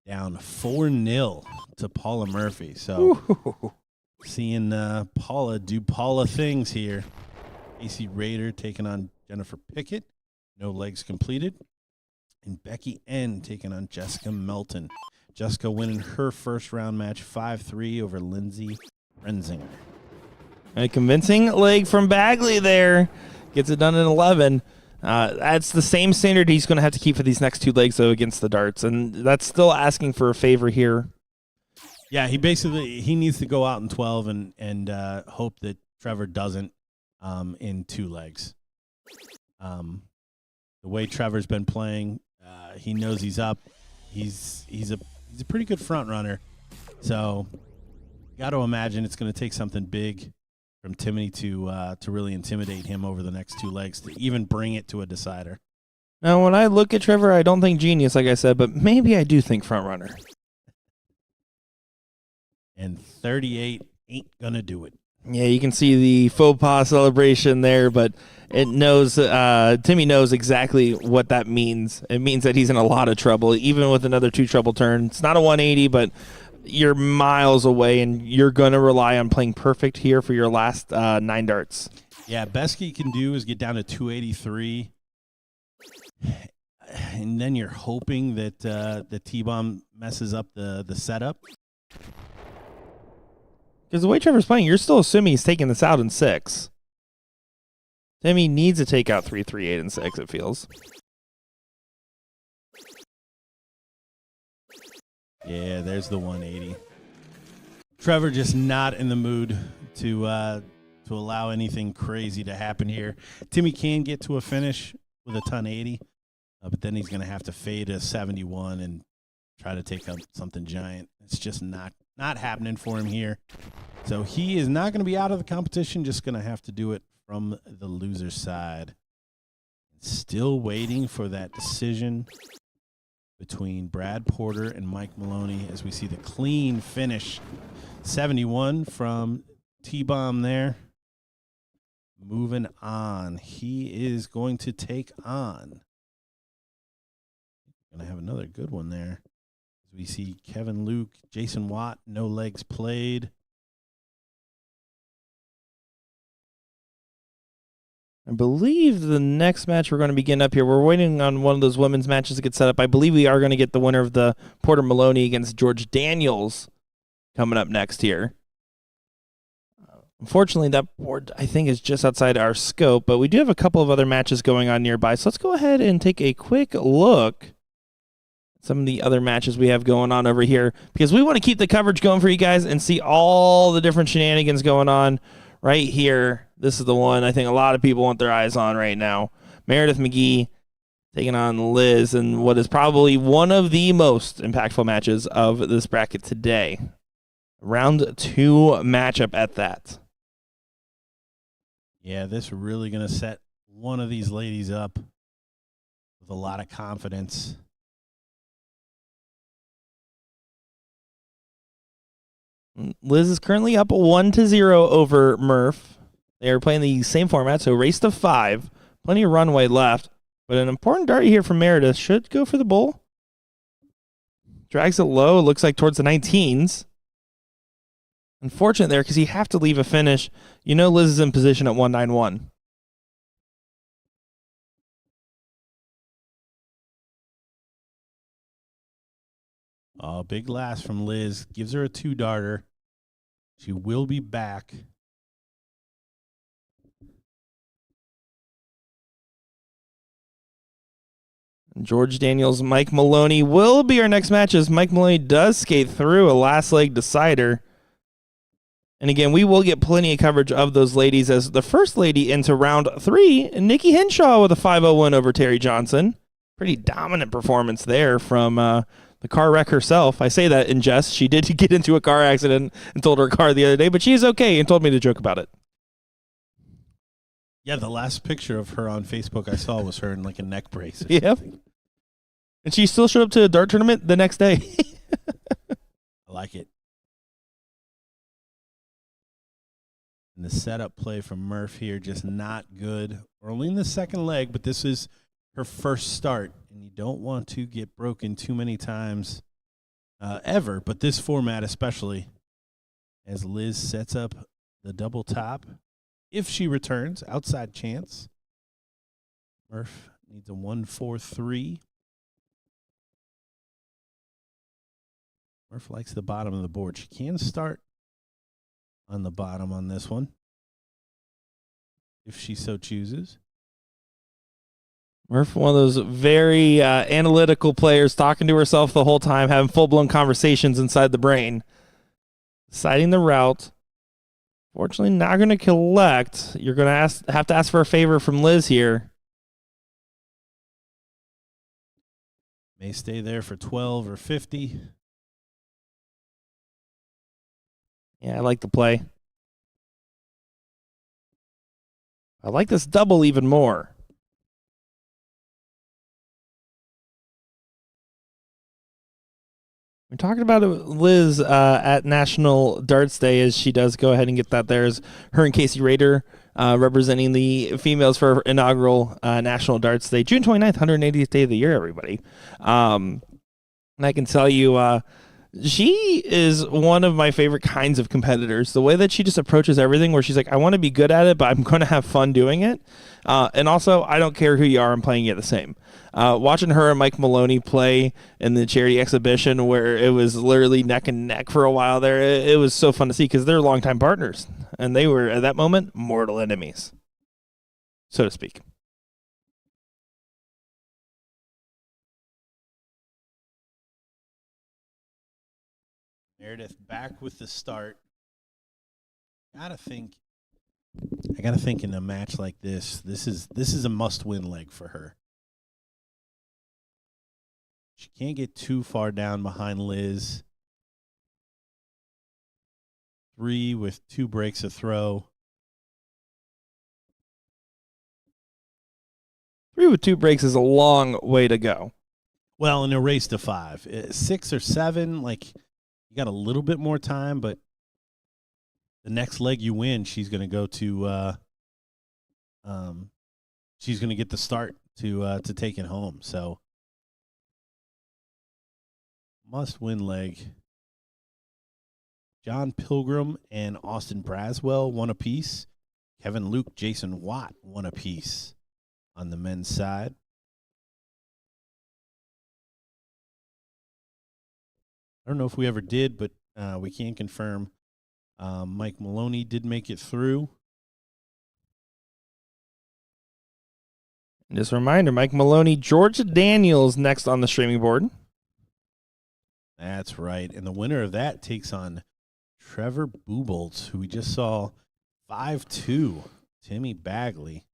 down 4-0 to Paula Murphy. So seeing Paula do Paula things here. Casey Rader taking on Jennifer Pickett. No legs completed. And Becky N taking on Jessica Melton. Jessica winning her first round match 5-3 over Lindsay Renzinger. A convincing leg from Bagley there. Gets it done in 11. That's the same standard he's going to have to keep for these next 2 legs, though, against the darts. And that's still asking for a favor here. Yeah, he needs to go out in 12 and hope that Trevor doesn't in 2 legs. The way Trevor's been playing, he knows he's up. He's a pretty good front runner. So got to imagine it's going to take something big from Timmy to really intimidate him over the next 2 legs to even bring it to a decider. Now, when I look at Trevor, I don't think genius, like I said, but maybe I do think front runner. And 38 ain't going to do it. Yeah, you can see the faux pas celebration there, but it knows Timmy knows exactly what that means. It means that he's in a lot of trouble, even with another 2 treble turn. It's not a 180, but you're miles away, and you're going to rely on playing perfect here for your last 9 darts. Yeah, best he can do is get down to 283, and then you're hoping that the T-bomb messes up the setup. Because the way Trevor's playing, you're still assuming he's taking this out in 6. Timmy needs to take out 3, 3, 8, and 6, it feels. Yeah, there's the 180. Trevor just not in the mood to allow anything crazy to happen here. Timmy can get to a finish with a 1080, but then he's going to have to fade a 71 and try to take up something giant. It's just not happening for him here. So he is not going to be out of the competition, just going to have to do it from the loser side. Still waiting for that decision between Brad Porter and Mike Maloney as we see the clean finish. 71 from T-Bomb there. Moving on. He is going to take on. Going to have another good one there. As we see Kevin Luke, Jason Watt, no legs played. I believe the next match we're going to begin up here, we're waiting on one of those women's matches to get set up. I believe we are going to get the winner of the Porter Maloney against George Daniels coming up next here. Unfortunately, that board, I think, is just outside our scope, but we do have a couple of other matches going on nearby. So let's go ahead and take a quick look at some of the other matches we have going on over here, because we want to keep the coverage going for you guys and see all the different shenanigans going on right here. This is the one I think a lot of people want their eyes on right now. Meredith McGee taking on Liz in what is probably one of the most impactful matches of this bracket today. Round 2 matchup at that. Yeah, this really going to set one of these ladies up with a lot of confidence. Liz is currently up 1-0 over Murph. They are playing the same format, so race to 5. Plenty of runway left. But an important dart here from Meredith. Should go for the bull. Drags it low. Looks like towards the 19s. Unfortunate there because you have to leave a finish. You know Liz is in position at 191. Oh, big last from Liz. Gives her a 2-darter. She will be back. George Daniels, Mike Maloney will be our next match as Mike Maloney does skate through a last leg decider. And again, we will get plenty of coverage of those ladies as the first lady into round 3, Nikki Henshaw with a 5-0 win over Terry Johnson. Pretty dominant performance there from the car wreck herself. I say that in jest. She did get into a car accident and told her car the other day, but she's okay and told me to joke about it. Yeah, the last picture of her on Facebook I saw was her in like a neck brace. Yep. And she still showed up to a dart tournament the next day. I like it. And the setup play from Murph here, just not good. We're only in the second leg, but this is her first start. And you don't want to get broken too many times ever, but this format especially. as Liz sets up the double top. If she returns, outside chance. Murph needs a 1-4-3. Murph likes the bottom of the board. She can start on the bottom on this one, if she so chooses. Murph, one of those very analytical players, talking to herself the whole time, having full-blown conversations inside the brain. Deciding the route. Fortunately, not going to collect. You're going to have to ask for a favor from Liz here. May stay there for 12 or 50. Yeah, I like the play. I like this double even more. We're talking about Liz at National Darts Day, as she does go ahead and get that there. As her and Casey Rader representing the females for inaugural National Darts Day, June 29th, 180th day of the year, everybody. And I can tell you, she is one of my favorite kinds of competitors. The way that she just approaches everything, where she's like, I want to be good at it, but I'm going to have fun doing it. And also, I don't care who you are, I'm playing it the same. Watching her and Mike Maloney play in the charity exhibition, where it was literally neck and neck for a while there, it was so fun to see, because they're longtime partners. And they were, at that moment, mortal enemies, so to speak. Meredith back with the start. I gotta think in a match like this is a must-win leg for her. She can't get too far down behind Liz. 3 with 2 breaks a throw. 3 with 2 breaks is a long way to go. Well, in a race to 5. 6 or 7, like, you got a little bit more time, but the next leg you win, she's going to go to she's going to get the start to take it home. So must-win leg. John Pilgrim and Austin Braswell, 1 apiece. Kevin Luke, Jason Watt, 1 apiece on the men's side. I don't know if we ever did, but we can confirm Mike Maloney did make it through. Just a reminder, Mike Maloney, George Daniels next on the streaming board. That's right. And the winner of that takes on Trevor Buboltz, who we just saw 5-2, Timmy Bagley.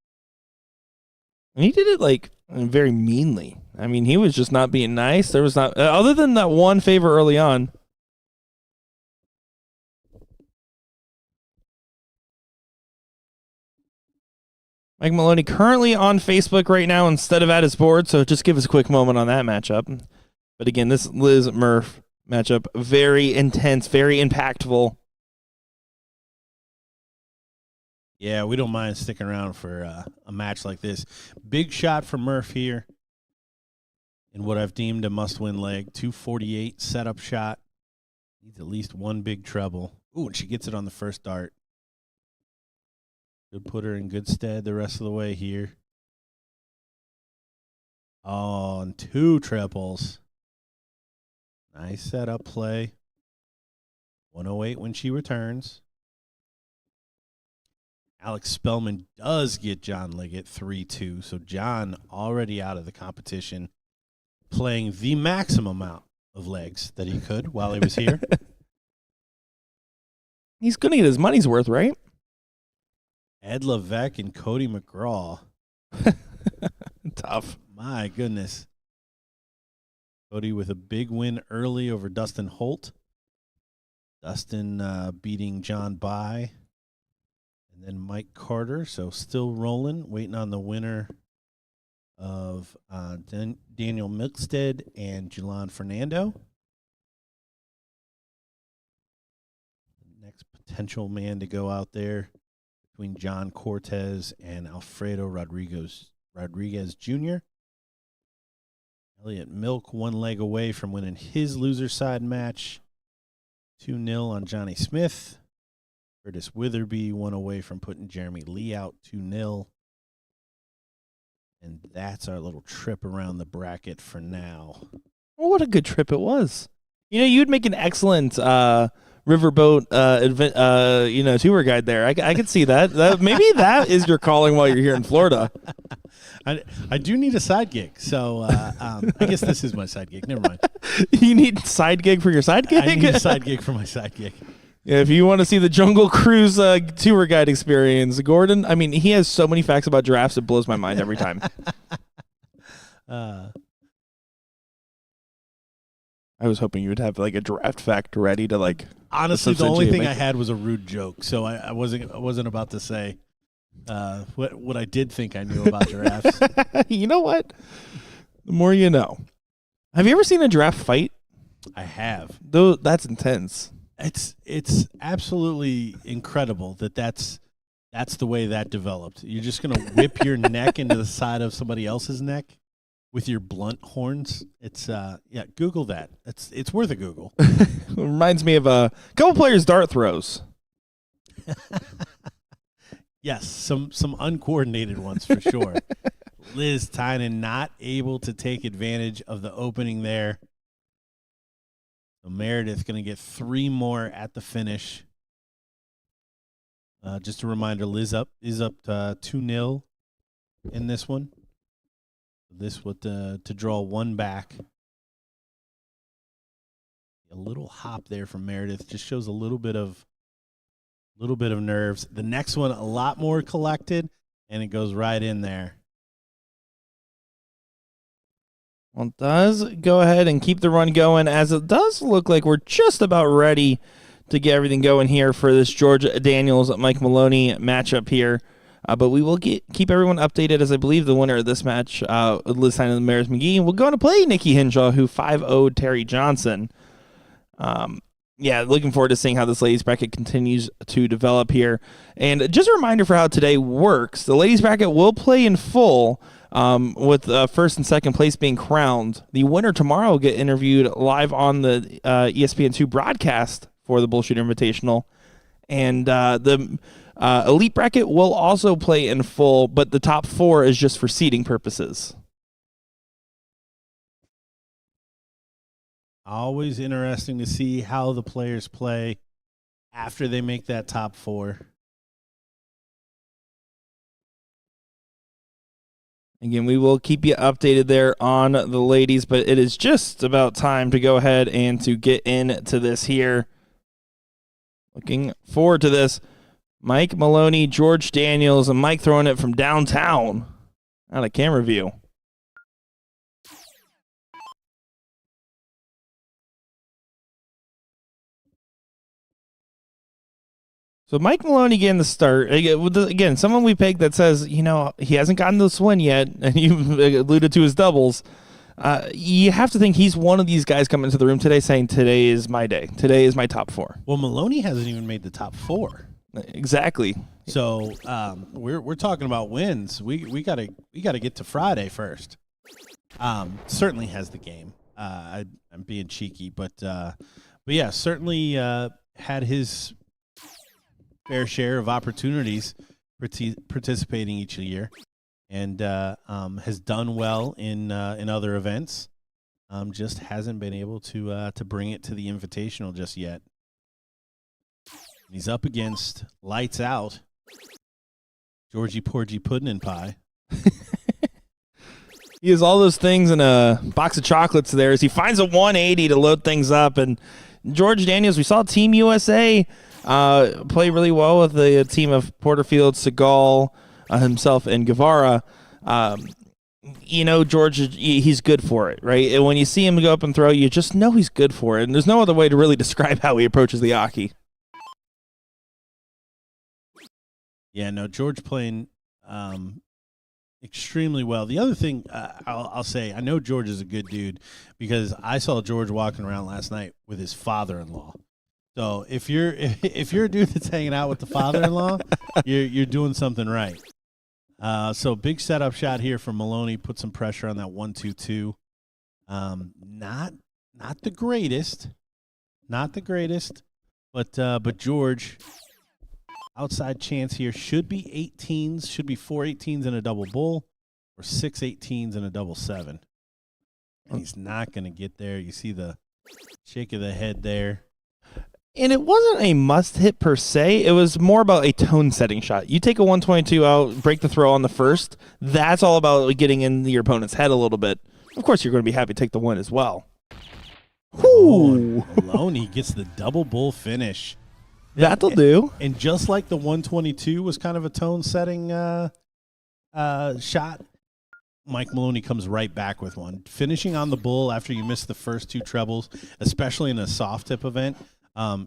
And he did it, like, very meanly. I mean, he was just not being nice. There was not, other than that one favor early on. Mike Maloney currently on Facebook right now instead of at his board, so just give us a quick moment on that matchup. But again, this Liz Murph matchup, very intense, very impactful. Yeah, we don't mind sticking around for a match like this. Big shot for Murph here in what I've deemed a must-win leg. 248 setup shot. Needs at least 1 big treble. Ooh, and she gets it on the first dart. Could put her in good stead the rest of the way here. Oh, and 2 triples. Nice setup play. 108 when she returns. Alex Spellman does get John Liggett 3-2. So John already out of the competition, playing the maximum amount of legs that he could while he was here. He's going to get his money's worth, right? Ed Levesque and Cody McGraw. Tough. My goodness. Cody with a big win early over Dustin Holt. Dustin beating John By. And then Mike Carter. So still rolling, waiting on the winner of Daniel Milkstead and Julian Fernando. Next potential man to go out there between John Cortez and Alfredo Rodriguez Jr. Elliot Milk 1 leg away from winning his loser side match. 2-0 on Johnny Smith. Curtis Witherby, one away from putting Jeremy Lee out 2-0. And that's our little trip around the bracket for now. Well, what a good trip it was. You'd make an excellent riverboat tour guide there. I could see that. Maybe that is your calling while you're here in Florida. I do need a side gig, so I guess this is my side gig. Never mind. You need side gig for your side gig? I need a side gig for my side gig. If you want to see the Jungle Cruise tour guide experience, Gordon, I mean, he has so many facts about giraffes, it blows my mind every time. I was hoping you would have like a draft fact ready to like. Honestly, the only thing I had was a rude joke, so I wasn't about to say what I did think I knew about giraffes. You know what? The more you know. Have you ever seen a giraffe fight? I have. Though that's intense. It's absolutely incredible that's the way that developed. You're just gonna whip your neck into the side of somebody else's neck with your blunt horns. It's Google that. It's worth a Google. Reminds me of a couple players' dart throws. Yes, some uncoordinated ones for sure. Liz Tynan not able to take advantage of the opening there. So Meredith going to get 3 more at the finish. Just a reminder, Liz is up 2-0 in this one. This would to draw 1 back. A little hop there from Meredith just shows a little bit of nerves. The next one a lot more collected, and it goes right in there. Well, it does go ahead and keep the run going, as it does look like we're just about ready to get everything going here for this George Daniels Mike Maloney matchup here. But we will keep everyone updated, as I believe the winner of this match, Liz Tynan and Maris McGee, will go on to play Nikki Hinshaw, who 5-0'd Terry Johnson. Looking forward to seeing how this ladies bracket continues to develop here. And just a reminder for how today works. The ladies bracket will play in full, with first and second place being crowned. The winner tomorrow will get interviewed live on the ESPN2 broadcast for the BullShooter Invitational. And the elite bracket will also play in full, but the top 4 is just for seeding purposes. Always interesting to see how the players play after they make that top 4. Again, we will keep you updated there on the ladies, but it is just about time to go ahead and to get into this here. Looking forward to this. Mike Maloney, George Daniels, and Mike throwing it from downtown out of camera view. So Mike Maloney getting the start. Again, someone we pegged that says, he hasn't gotten to this win yet, and you alluded to his doubles. You have to think he's one of these guys coming into the room today saying, today is my day. Today is my top 4. Well, Maloney hasn't even made the top 4. Exactly. So we're talking about wins. We gotta get to Friday first. Certainly has the game. I'm being cheeky, but yeah, certainly had his fair share of opportunities participating each year, and has done well in other events. Just hasn't been able to bring it to the Invitational just yet. He's up against lights out Georgie Porgy Puddin' and Pie. He has all those things in a box of chocolates there as he finds a 180 to load things up. And George Daniels, we saw Team USA play really well with the team of Porterfield, Seagal, himself, and Guevara. George, he's good for it, right? And when you see him go up and throw, you just know he's good for it. And there's no other way to really describe how he approaches the Aki. Yeah, no, George playing extremely well. The other thing I'll say, I know George is a good dude because I saw George walking around last night with his father-in-law. So if you're a dude that's hanging out with the father-in-law, you're doing something right. So big setup shot here from Maloney. Put some pressure on that 1-2-2. Not the greatest, but George Outside chance here should be 18s, should be 4 18s and a double bull, or 6 18s and a double 7. And he's not going to get there. You see the shake of the head there. And it wasn't a must hit per se. It was more about a tone setting shot. You take a 122 out, break the throw on the first. That's all about getting in your opponent's head a little bit. Of course, you're going to be happy to take the win as well. Oh, Maloney gets the double bull finish. That'll do. And just like the 122 was kind of a tone setting shot, Mike Maloney comes right back with one. Finishing on the bull after you miss the first 2 trebles, especially in a soft tip event,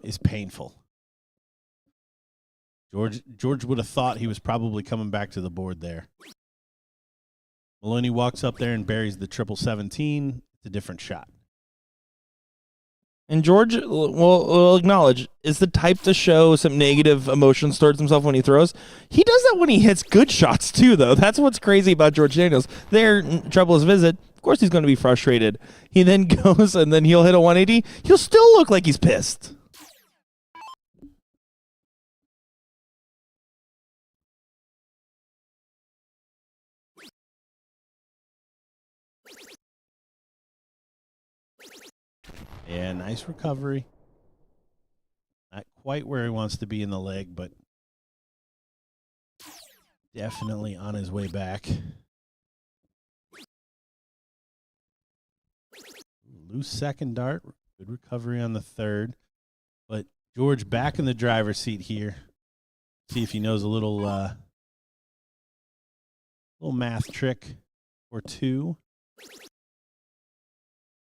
is painful. George would have thought he was probably coming back to the board there. Maloney walks up there and buries the 17-17. It's a different shot. And George will acknowledge, is the type to show some negative emotions towards himself when he throws. He does that when he hits good shots, too, though. That's what's crazy about George Daniels. There, treble his visit. Of course he's going to be frustrated. He then goes, and then he'll hit a 180. He'll still look like he's pissed. Yeah, nice recovery. Not quite where he wants to be in the leg, but definitely on his way back. Loose second dart. Good recovery on the third. But George back in the driver's seat here. See if he knows a little math trick or two.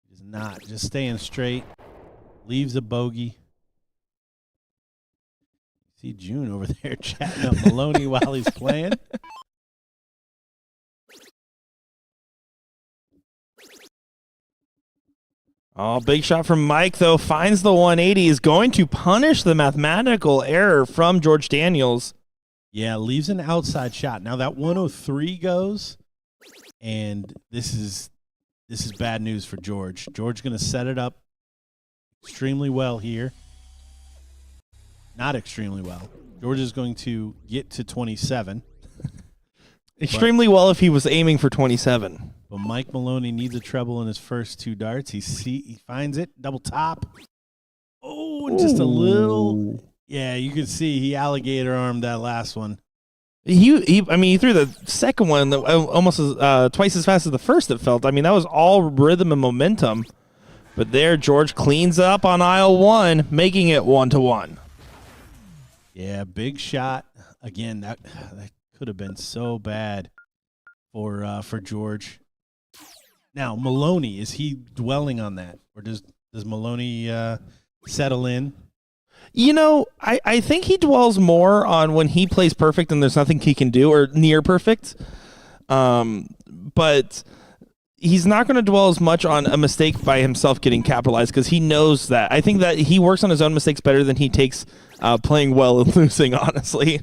He does not. Just staying straight. Leaves a bogey. See June over there chatting up Maloney while he's playing. Oh, big shot from Mike, though. Finds the 180. Is going to punish the mathematical error from George Daniels. Yeah, leaves an outside shot. Now that 103 goes, and this is bad news for George. George going to set it up extremely well here. Not extremely well. George is going to get to 27. Extremely well if he was aiming for 27. But Mike Maloney needs a treble in his first 2 darts. He finds it, double top. Oh, and just a little. Yeah, you can see he alligator armed that last one. He threw the second one almost twice as fast as the first, it felt. I mean, that was all rhythm and momentum. But there, George cleans up on aisle 1, making it 1-1. Yeah, big shot. Again, that could have been so bad for George. Now, Maloney, is he dwelling on that? Or does Maloney settle in? You know, I think he dwells more on when he plays perfect and there's nothing he can do, or near perfect. But he's not going to dwell as much on a mistake by himself getting capitalized, because he knows that. I think that he works on his own mistakes better than he takes playing well and losing, honestly.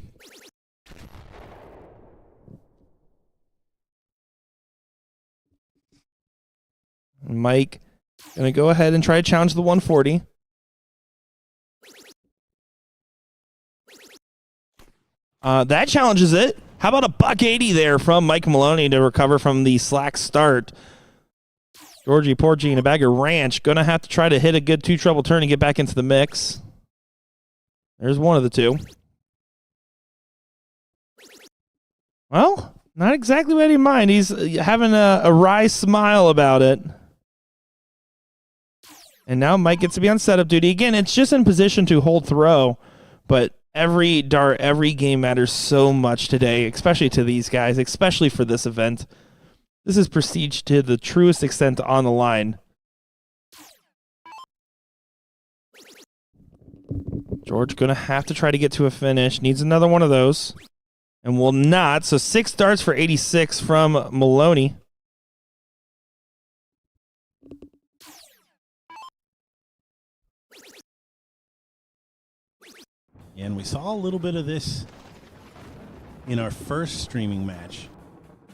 Mike going to go ahead and try to challenge the 140. That challenges it. How about a $180 there from Mike Maloney to recover from the slack start? Georgie Porgy and a bag of ranch going to have to try to hit a good 2 treble turn and get back into the mix. There's one of the 2. Well, not exactly what he mind. He's having a wry smile about it. And now Mike gets to be on setup duty. Again, it's just in position to hold throw, but every dart, every game matters so much today, especially to these guys, especially for this event. This is prestige to the truest extent on the line. George going to have to try to get to a finish. Needs another one of those. And will not. So 6 darts for 86 from Maloney. And we saw a little bit of this in our first streaming match.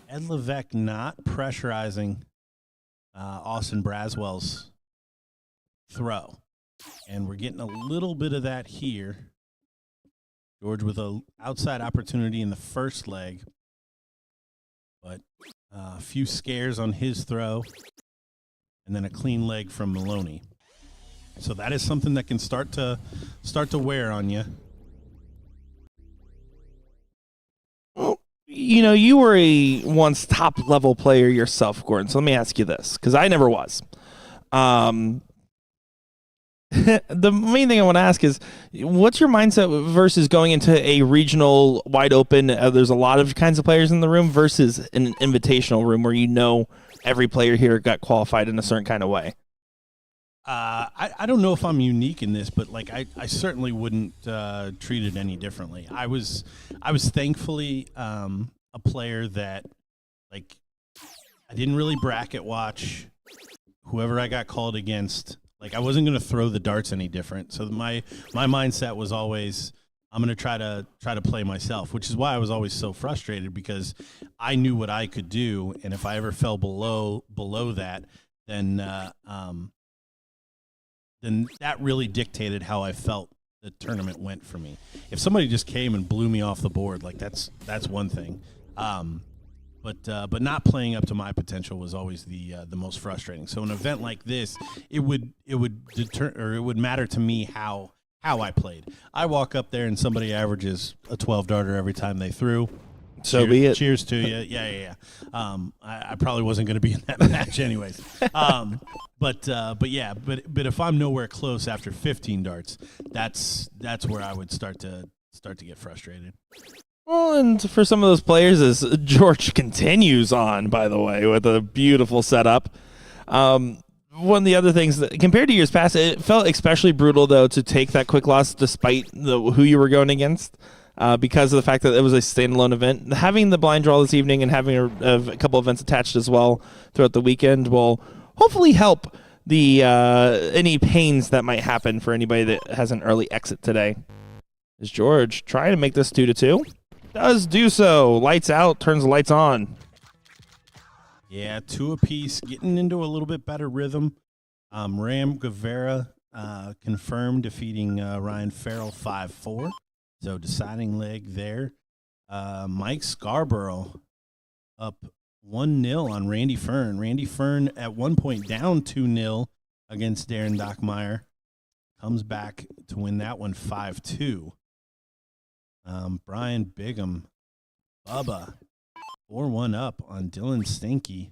Ed Levesque not pressurizing Austin Braswell's throw. And we're getting a little bit of that here. George with a outside opportunity in the first leg, but a few scares on his throw, and then a clean leg from Maloney. So that is something that can start to wear on you. Well, you know, you were a once top level player yourself, Gordon. So let me ask you this, because I never was. The main thing I want to ask is, what's your mindset versus going into a regional wide open? There's a lot of kinds of players in the room versus an invitational room where you know every player here got qualified in a certain kind of way. I don't know if I'm unique in this, but like I certainly wouldn't treat it any differently. I was thankfully a player that, like, I didn't really bracket watch whoever I got called against. Like, I wasn't going to throw the darts any different. So my mindset was always, I'm going to try to play myself, which is why I was always so frustrated, because I knew what I could do, and if I ever fell below that, then that really dictated how I felt the tournament went for me. If somebody just came and blew me off the board, like that's one thing. But not playing up to my potential was always the most frustrating. So an event like this, it would matter to me how I played. I walk up there and somebody averages a 12 darter every time they threw. So be it. Cheers to you. Yeah. I probably wasn't going to be in that match anyways. But if I'm nowhere close after 15 darts, that's where I would start to get frustrated. Well, and for some of those players, as George continues on, by the way, with a beautiful setup. One of the other things that, compared to years past, it felt especially brutal though to take that quick loss despite who you were going against. Because of the fact that it was a standalone event. Having the blind draw this evening and having a couple events attached as well throughout the weekend will hopefully help the any pains that might happen for anybody that has an early exit today. Is George trying to make this 2-2? Does do so. Lights out, turns the lights on. Yeah, 2 apiece, getting into a little bit better rhythm. Ram Guevara confirmed defeating Ryan Farrell 5-4. So deciding leg there. Mike Scarborough up 1-0 on Randy Fern. Randy Fern at one point down 2-0 against Darren Dockmeyer. Comes back to win that one 5-2. Brian Bigham, Bubba, 4-1 up on Dylan Stinky.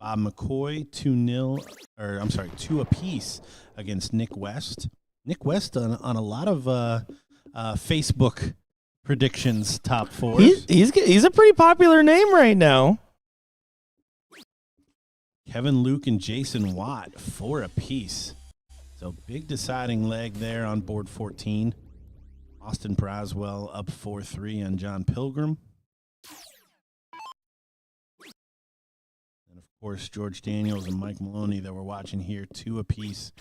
Bob McCoy 2 apiece against Nick West. Nick West on a lot of Facebook predictions top fours. He's a pretty popular name right now. Kevin Luke and Jason Watt 4 apiece. So big deciding leg there on board 14. Austin Braswell up 4-3 on John Pilgrim. And of course, George Daniels and Mike Maloney that we're watching here, 2 apiece.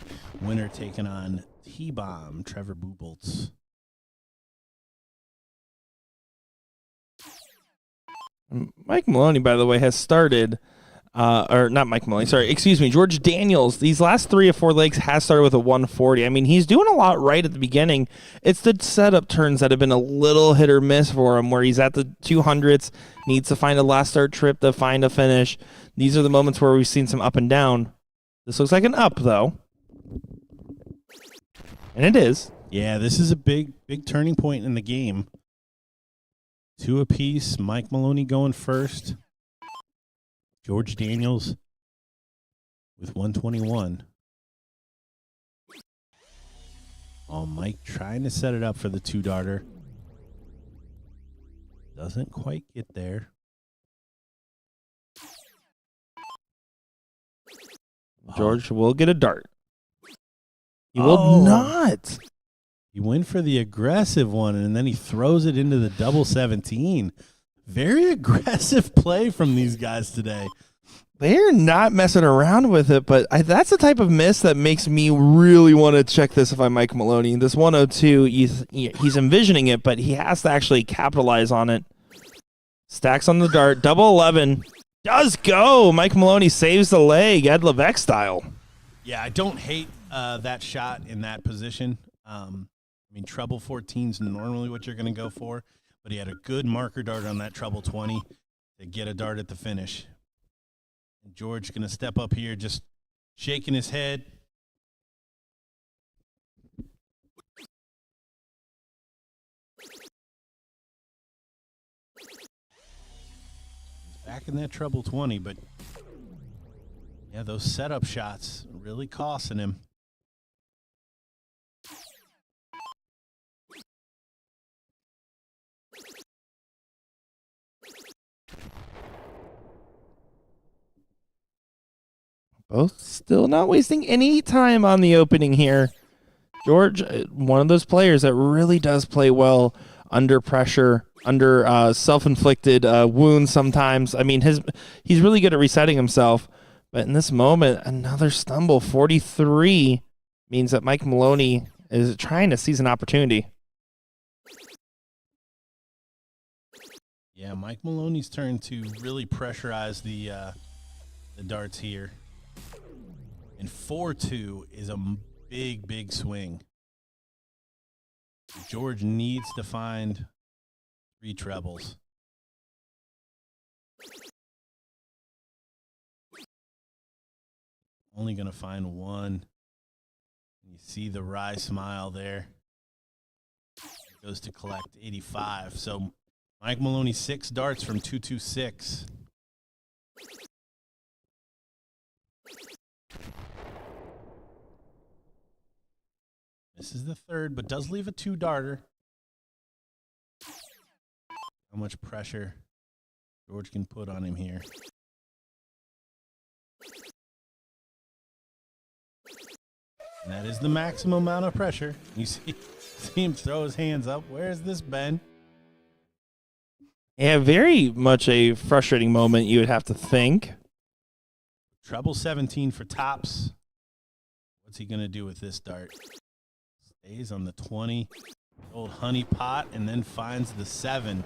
Winner taking on T-Bomb, Trevor Buboltz. Mike Maloney, by the way, has started, or not Mike Maloney, sorry, excuse me, George Daniels. These last 3 or 4 legs has started with a 140. I mean, he's doing a lot right at the beginning. It's the setup turns that have been a little hit or miss for him, where he's at the 200s, needs to find a last start trip to find a finish. These are the moments where we've seen some up and down. This looks like an up, though. And it is. Yeah, this is a big turning point in the game. 2 apiece. Mike Maloney going first. George Daniels with 121. Oh, Mike trying to set it up for the 2-darter. Doesn't quite get there. George will get a dart. He will not. He went for the aggressive one, and then he throws it into the double 17. Very aggressive play from these guys today. They're not messing around with it, but that's the type of miss that makes me really want to check this if I'm Mike Maloney. This 102, he's envisioning it, but he has to actually capitalize on it. Stacks on the dart. Double 11. Does go. Mike Maloney saves the leg, Ed Levesque style. Yeah, I don't hate that shot in that position. I mean, treble 14 is normally what you're going to go for, but he had a good marker dart on that treble 20 to get a dart at the finish. And George going to step up here, just shaking his head. He's back in that treble 20, but yeah, those setup shots really costing him. Both still not wasting any time on the opening here. George, one of those players that really does play well under pressure, under self-inflicted wounds sometimes. I mean, he's really good at resetting himself. But in this moment, another stumble. 43 means that Mike Maloney is trying to seize an opportunity. Yeah, Mike Maloney's turn to really pressurize the darts here. And 4-2 is a big, big swing. George needs to find 3 trebles. Only going to find 1. You see the wry smile there. It goes to collect 85. So Mike Maloney 6 darts from 226. This is the 3rd, but does leave a 2-darter. How much pressure George can put on him here. And that is the maximum amount of pressure. You see him throw his hands up. Where's this, Ben? Yeah, very much a frustrating moment, you would have to think. Treble 17 for tops. What's he going to do with this dart? Stays on the 20. Old honey pot, and then finds the 7.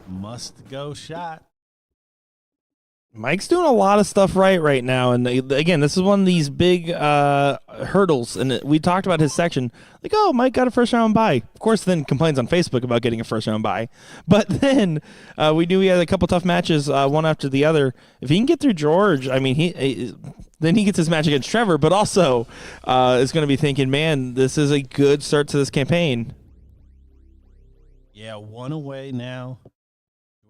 Must go shot. Mike's doing a lot of stuff right now. And again, this is one of these big hurdles. And we talked about his section. Like, oh, Mike got a first round bye. Of course, then complains on Facebook about getting a first round bye. But then we knew he had a couple tough matches, one after the other. If he can get through George, I mean, then he gets his match against Trevor, but also is going to be thinking, man, this is a good start to this campaign. Yeah, 1 away now.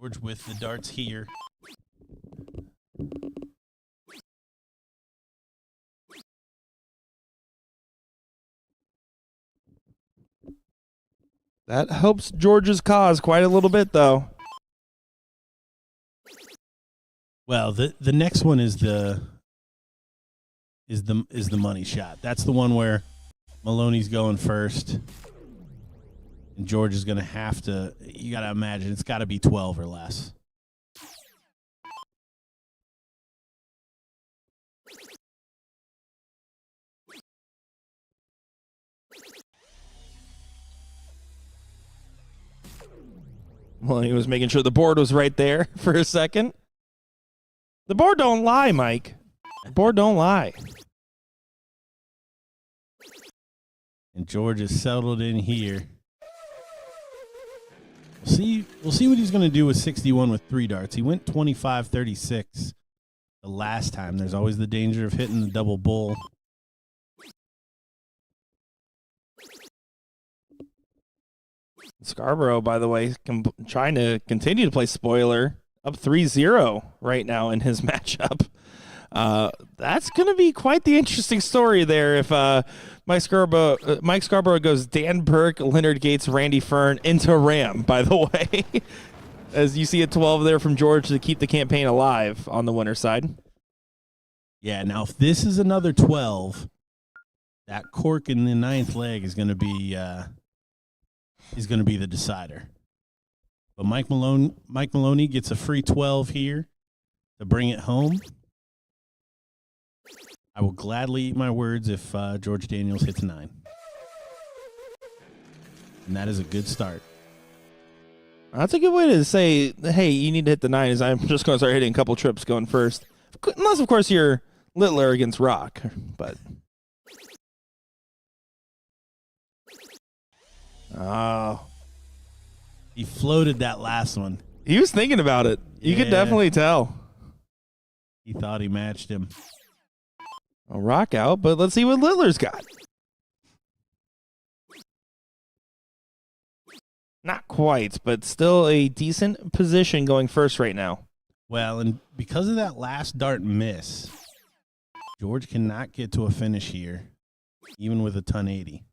George with the darts here. That helps George's cause quite a little bit, though. Well, the next one is the money shot. That's the one where Maloney's going first, and George is going to have to. You got to imagine it's got to be 12 or less. Well, he was making sure the board was right there for a second. The board don't lie, Mike. The board don't lie. And George is settled in here. We'll see what he's going to do with 61 with 3 darts. He went 25-36 the last time. There's always the danger of hitting the double bull. Scarborough, by the way, trying to continue to play spoiler, up 3-0 right now in his matchup. That's going to be quite the interesting story there if Mike Scarborough goes Dan Burke, Leonard Gates, Randy Fern into Ram, by the way. As you see a 12 there from George to keep the campaign alive on the winner's side. Yeah, now if this is another 12, that cork in the 9th leg is going to be the decider. But Mike Maloney gets a free 12 here to bring it home. I will gladly eat my words if George Daniels hits 9. And that is a good start. That's a good way to say, hey, you need to hit the 9, is I'm just going to start hitting a couple trips going first. Unless, of course, you're Littler against Rock. But Oh, He floated that last one. he was thinking about it. You could Yeah. definitely tell. He thought he matched him. A rock out, but let's see what Littler's got. Not quite, but still a decent position going first right now. Well, and because of that last dart miss, George cannot get to a finish here, even with a ton 80.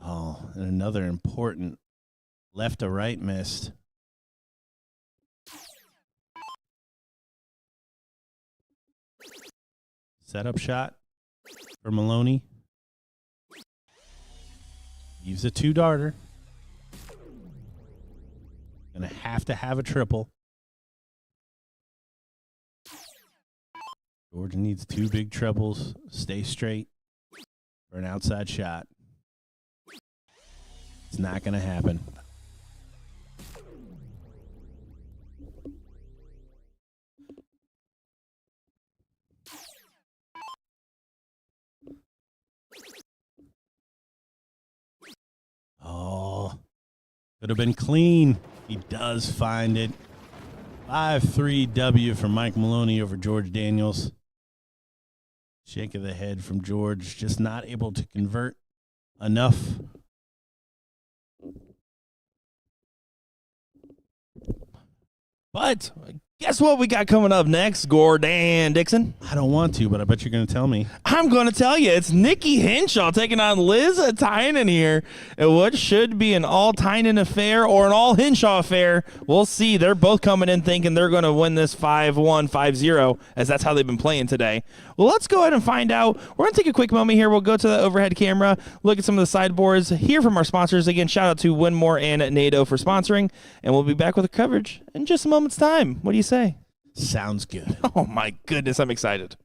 Oh, and another important left to right missed. Setup shot for Maloney. Use a 2-darter. Gonna have to have a triple. George needs 2 big triples. Stay straight for an outside shot. It's not gonna happen. Oh, could have been clean. He does find it. 5-3 W for Mike Maloney over George Daniels. Shake of the head from George, just not able to convert enough. But guess what we got coming up next, Gordon Dixon? I don't want to, but I bet you're going to tell me. I'm going to tell you, it's Nikki Henshaw taking on Liz Tynan here. And what should be an all Tynan affair or an all Henshaw affair, we'll see. They're both coming in thinking they're going to win this 5-1, 5-0, as that's how they've been playing today. Well, let's go ahead and find out. We're going to take a quick moment here. We'll go to the overhead camera, look at some of the sideboards, hear from our sponsors. Again, shout out to Winmau and NATO for sponsoring. And we'll be back with the coverage in just a moment's time. What do you say? Sounds good. Oh, my goodness, I'm excited.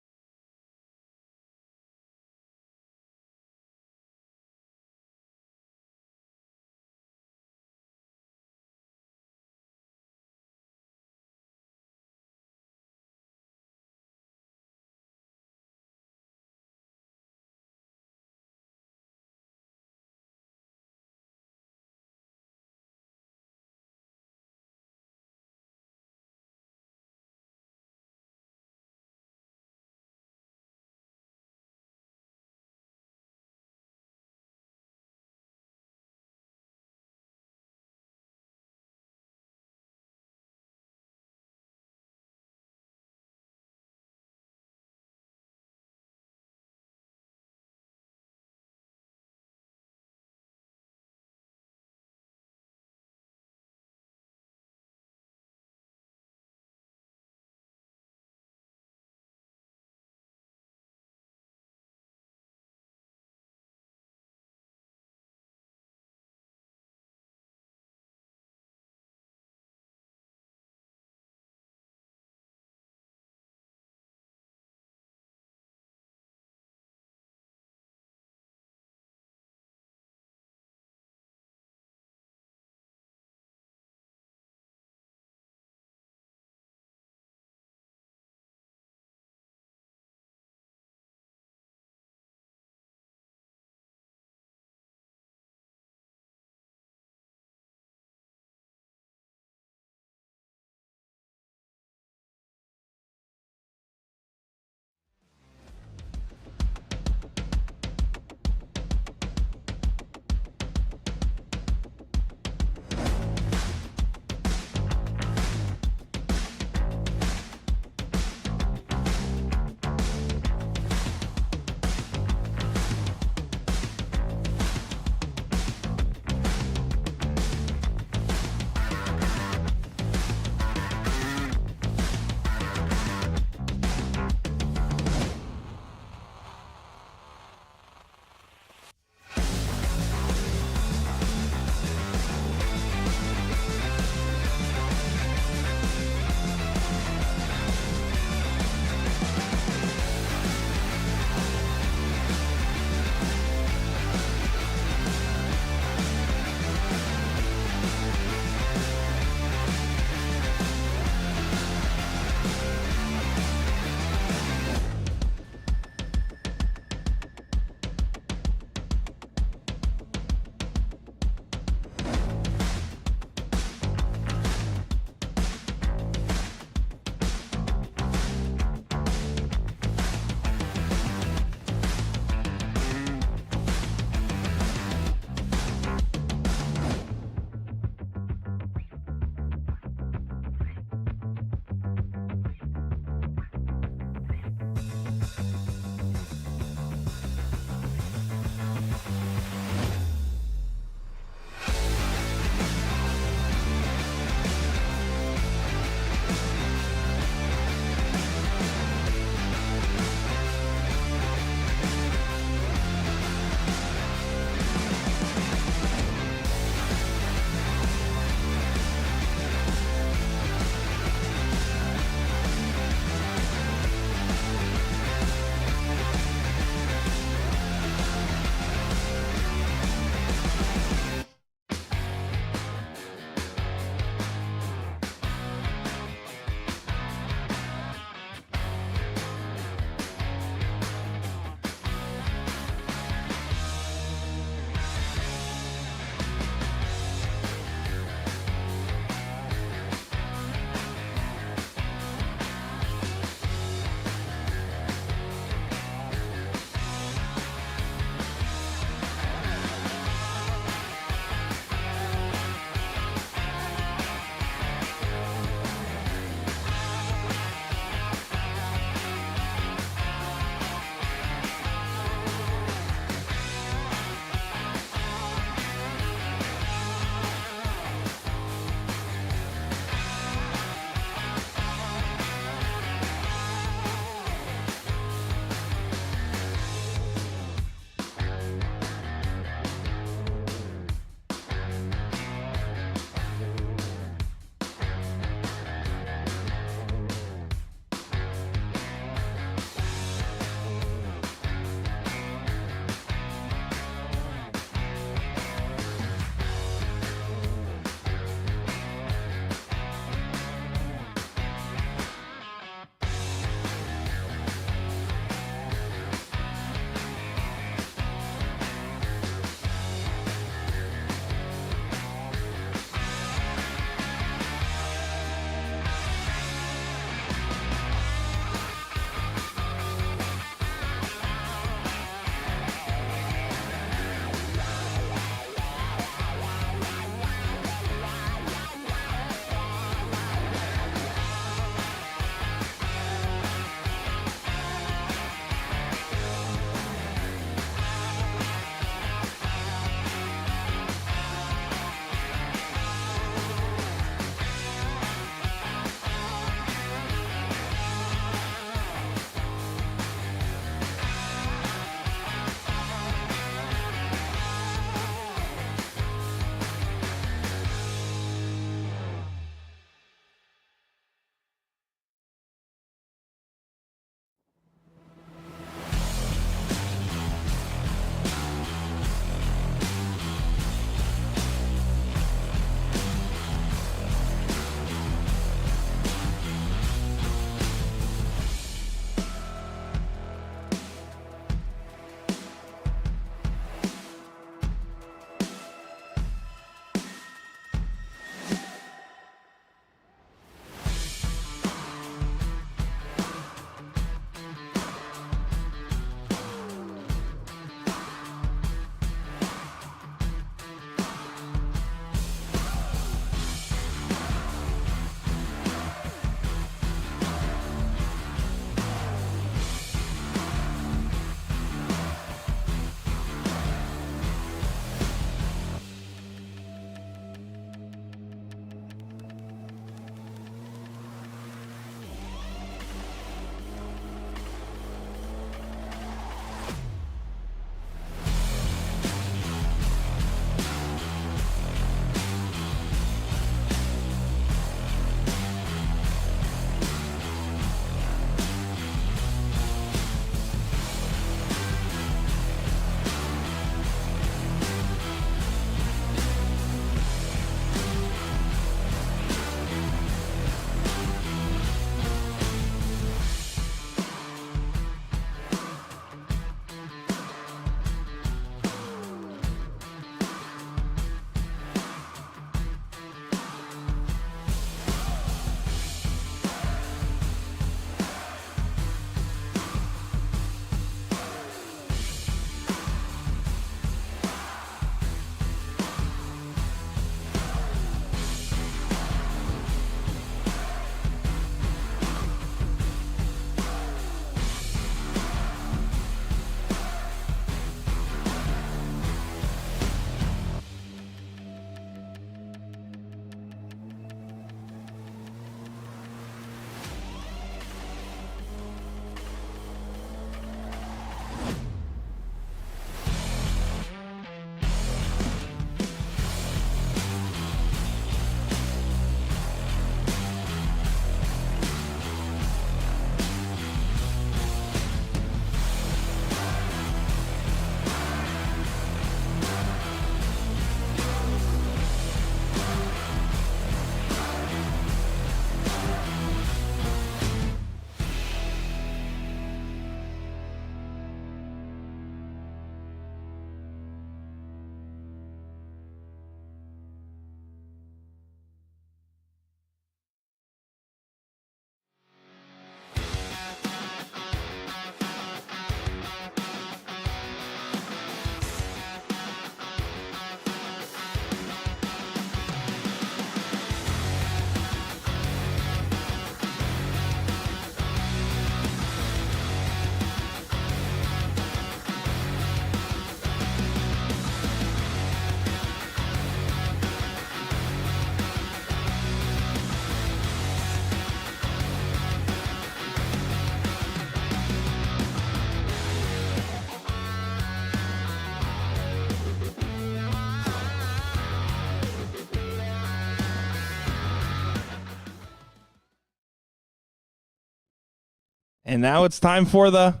And now it's time for the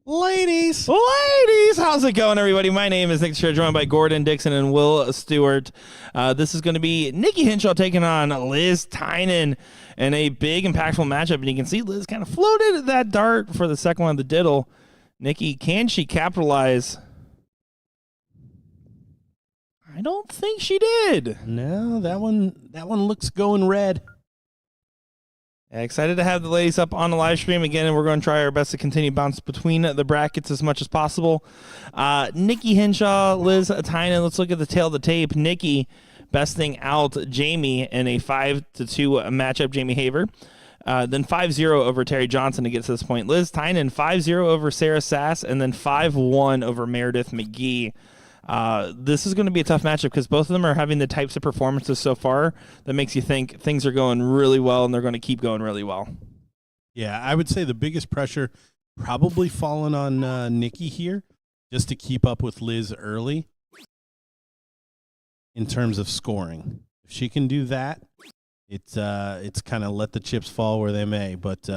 Ladies. Ladies, how's it going, everybody? My name is Nick Scher, joined by Gordon Dixon and Will Stewart. This is going to be Nikki Hinshaw taking on Liz Tynan in a big, impactful matchup. And you can see Liz kind of floated that dart for the second one of the diddle. Nikki, can she capitalize? I don't think she did. No, that one looks going red. Excited to have the ladies up on the live stream again, and we're going to try our best to continue bounce between the brackets as much as possible. Nikki Hinshaw, Liz Tynan. Let's look at the tail of the tape. Nikki besting out Jamie in a 5-2 matchup. Jamie Haver. Then 5-0 over Terry Johnson to get to this point. Liz Tynan 5-0 over Sarah Sass, and then 5-1 over Meredith McGee. This is going to be a tough matchup because both of them are having the types of performances so far that makes you think things are going really well and they're going to keep going really well. Yeah, I would say the biggest pressure probably falling on Nikki here, just to keep up with Liz early in terms of scoring. If she can do that, it's kind of let the chips fall where they may. But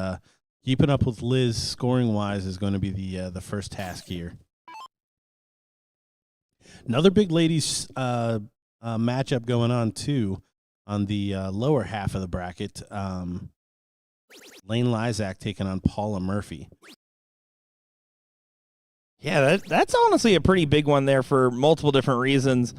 keeping up with Liz scoring-wise is going to be the first task here. Another big ladies matchup going on, too, on the lower half of the bracket. Lane Lysak taking on Paula Murphy. Yeah, that's honestly a pretty big one there for multiple different reasons.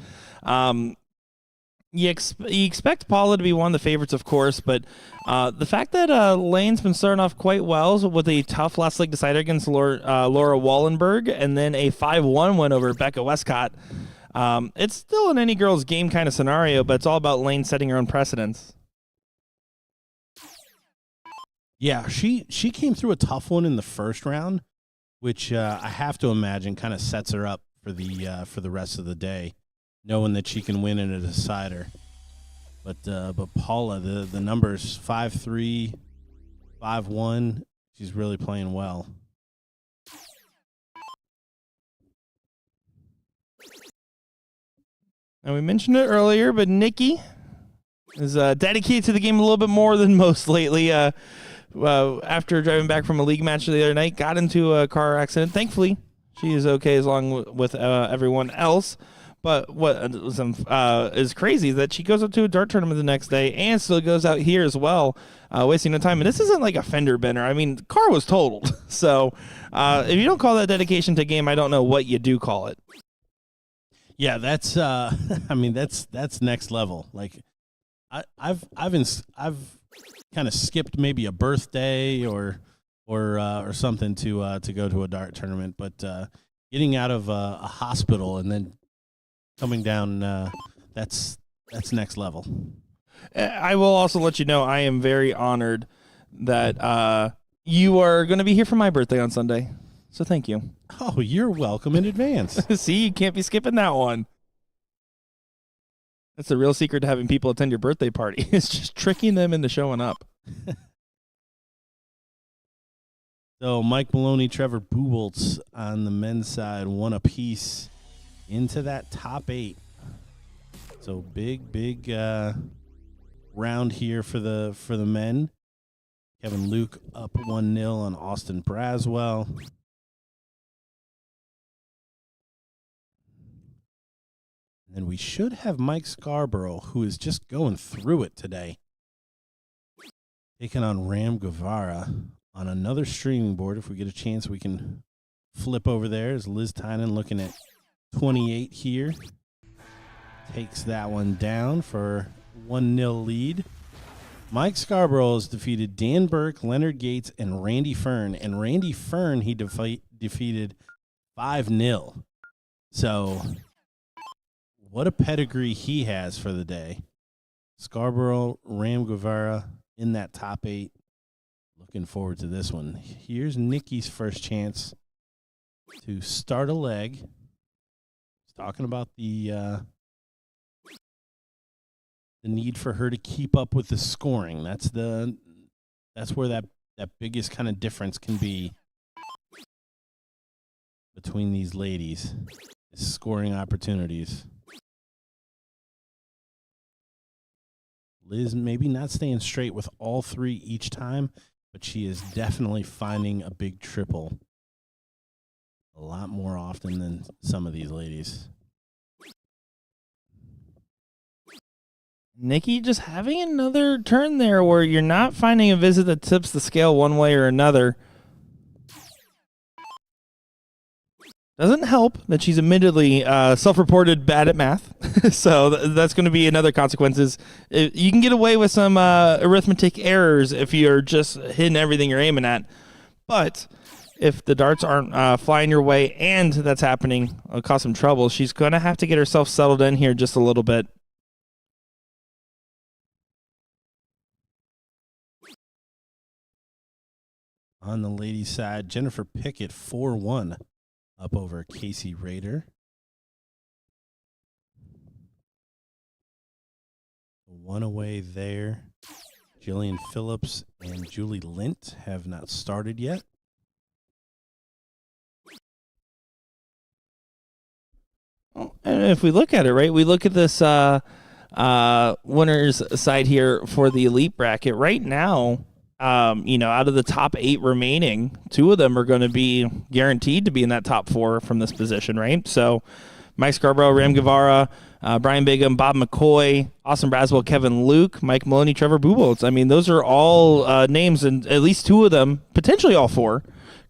You expect Paula to be one of the favorites, of course, but the fact that Lane's been starting off quite well with a tough last leg decider against Laura Wallenberg and then a 5-1 win over Becca Westcott, it's still an any girl's game kind of scenario, but it's all about Lane setting her own precedents. Yeah, she came through a tough one in the first round, which I have to imagine kind of sets her up for the rest of the day, knowing that she can win in a decider. But Paula, the numbers 5-3, 5-1, she's really playing well. And we mentioned it earlier, but Nikki is dedicated to the game a little bit more than most lately. After driving back from a league match the other night, got into a car accident. Thankfully, she is okay as long with everyone else. But what is crazy is that she goes up to a dart tournament the next day and still goes out here as well, wasting no time. And this isn't like a fender bender. I mean, the car was totaled. So if you don't call that dedication to game, I don't know what you do call it. Yeah, that's I mean that's next level. Like I've kind of skipped maybe a birthday or something to go to a dart tournament, but getting out of a hospital and then coming down, that's next level. I will also let you know I am very honored that you are going to be here for my birthday on Sunday. So thank you. Oh, you're welcome in advance. See, you can't be skipping that one. That's the real secret to having people attend your birthday party. It's just tricking them into showing up. So Mike Maloney, Trevor Buboltz on the men's side, one apiece into that top 8. So big round here for the men. Kevin Luke up 1-0 on Austin Braswell. And then we should have Mike Scarborough, who is just going through it today, taking on Ram Guevara on another streaming board. If we get a chance, we can flip over there. As Liz Tynan looking at 28 here. Takes that one down for 1-0 lead. Mike Scarborough has defeated Dan Burke, Leonard Gates, and Randy Fern. And Randy Fern he defeated 5-0. So what a pedigree he has for the day. Scarborough, Ram Guevara in that top 8. Looking forward to this one. Here's Nikki's first chance to start a leg. He's talking about the need for her to keep up with the scoring. That's where that biggest kind of difference can be between these ladies. Is scoring opportunities. Liz maybe not staying straight with all 3 each time, but she is definitely finding a big triple a lot more often than some of these ladies. Nikki just having another turn there where you're not finding a visit that tips the scale one way or another. Doesn't help that she's admittedly self-reported bad at math. So that's going to be another consequences. You can get away with some arithmetic errors if you're just hitting everything you're aiming at. But if the darts aren't flying your way and that's happening, it'll cause some trouble. She's going to have to get herself settled in here just a little bit. On the ladies' side, Jennifer Pickett 4-1 up over Casey Rader. One away there. Jillian Phillips and Julie Lint have not started yet. Well, and if we look at it, right, we look at this winners side here for the elite bracket. Right now, out of the top 8 remaining, 2 of them are going to be guaranteed to be in that top 4 from this position, right? So Mike Scarborough, Ram Guevara, Brian Bigham, Bob McCoy, Austin Braswell, Kevin Luke, Mike Maloney, Trevor Buboltz. I mean, those are all names, and at least 2 of them, potentially all 4,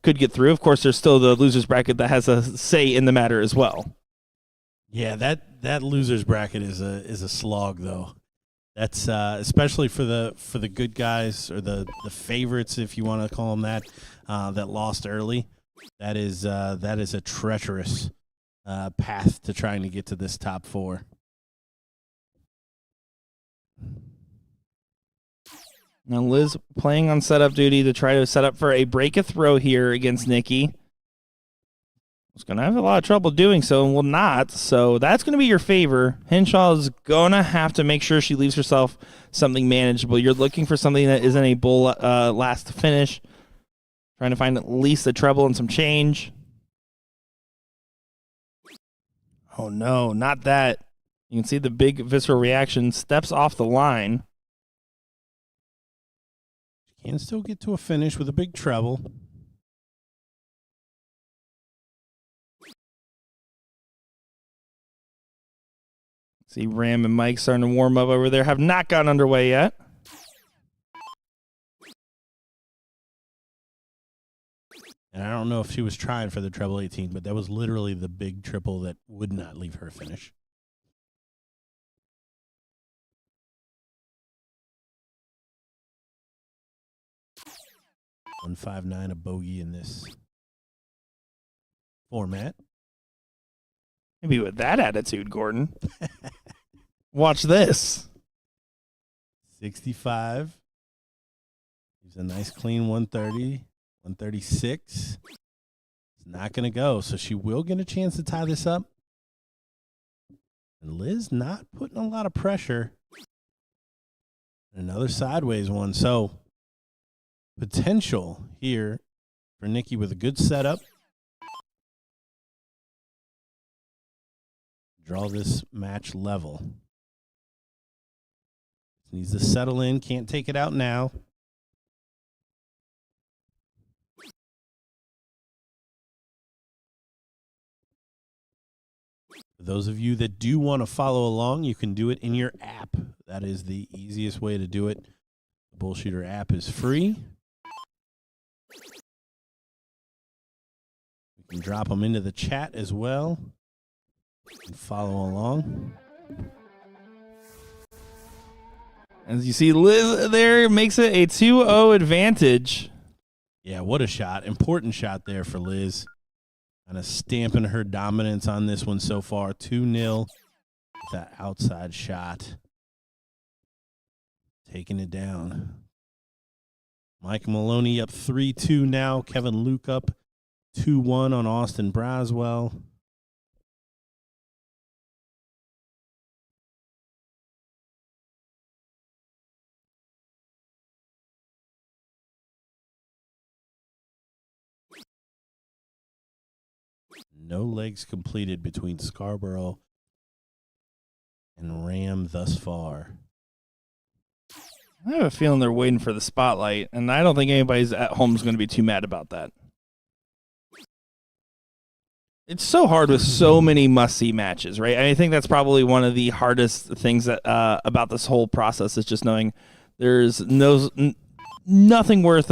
could get through. Of course, there's still the losers bracket that has a say in the matter as well. Yeah, that losers bracket is a slog though. That's especially for the good guys or the favorites, if you want to call them that lost early. That is a treacherous path to trying to get to this top 4. Now Liz playing on setup duty to try to set up for a break a throw here against Nikki. Is going to have a lot of trouble doing so and will not. So that's going to be your favor. Henshaw is going to have to make sure she leaves herself something manageable. You're looking for something that isn't a bull last finish. Trying to find at least a treble and some change. Oh, no, not that. You can see the big visceral reaction. Steps off the line. She can still get to a finish with a big treble. See Ram and Mike starting to warm up over there. Have not gotten underway yet. And I don't know if she was trying for the treble 18, but that was literally the big triple that would not leave her finish. $159, a bogey in this format. Maybe with that attitude, Gordon. Watch this. 65. He's a nice clean 130. 136. It's not going to go, so she will get a chance to tie this up. And Liz not putting a lot of pressure. Another sideways one. So potential here for Nikki with a good setup. Draw this match level. Needs to settle in. Can't take it out now. For those of you that do want to follow along, you can do it in your app. That is the easiest way to do it. The BullShooter app is free. You can drop them into the chat as well. And follow along. As you see, Liz there makes it a 2-0 advantage. Yeah, what a shot. Important shot there for Liz. Kind of stamping her dominance on this one so far. 2-0 with that outside shot. Taking it down. Mike Maloney up 3-2 now. Kevin Luke up 2-1 on Austin Braswell. No legs completed between Scarborough and Ram thus far. I have a feeling they're waiting for the spotlight, and I don't think anybody's at home is going to be too mad about that. It's so hard with so many must-see matches, right? I think that's probably one of the hardest things that about this whole process is just knowing there's nothing worth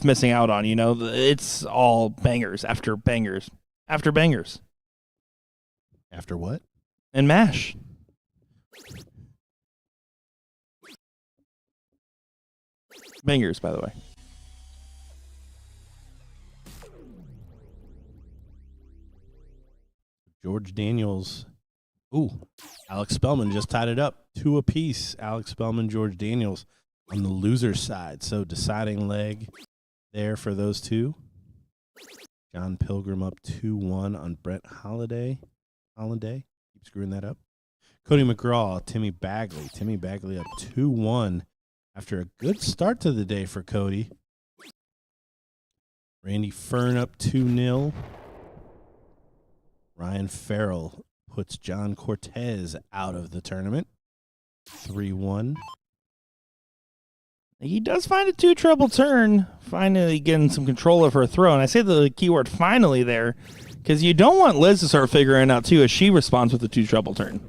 missing out on. You know, it's all bangers after bangers after bangers. After what? And MASH. Bangers, by the way. George Daniels. Ooh, Alex Spellman just tied it up. 2 apiece. Alex Spellman, George Daniels on the loser side. So deciding leg there for those two. John Pilgrim up 2-1 on Brett Holiday. Keep screwing that up. Cody McGraw, Timmy Bagley. Timmy Bagley up 2-1 after a good start to the day for Cody. Randy Fern up 2-0. Ryan Farrell puts John Cortez out of the tournament. 3-1. He does find a 2-treble turn, finally getting some control of her throw. And I say the keyword finally there because you don't want Liz to start figuring out, too, as she responds with the 2-treble turn.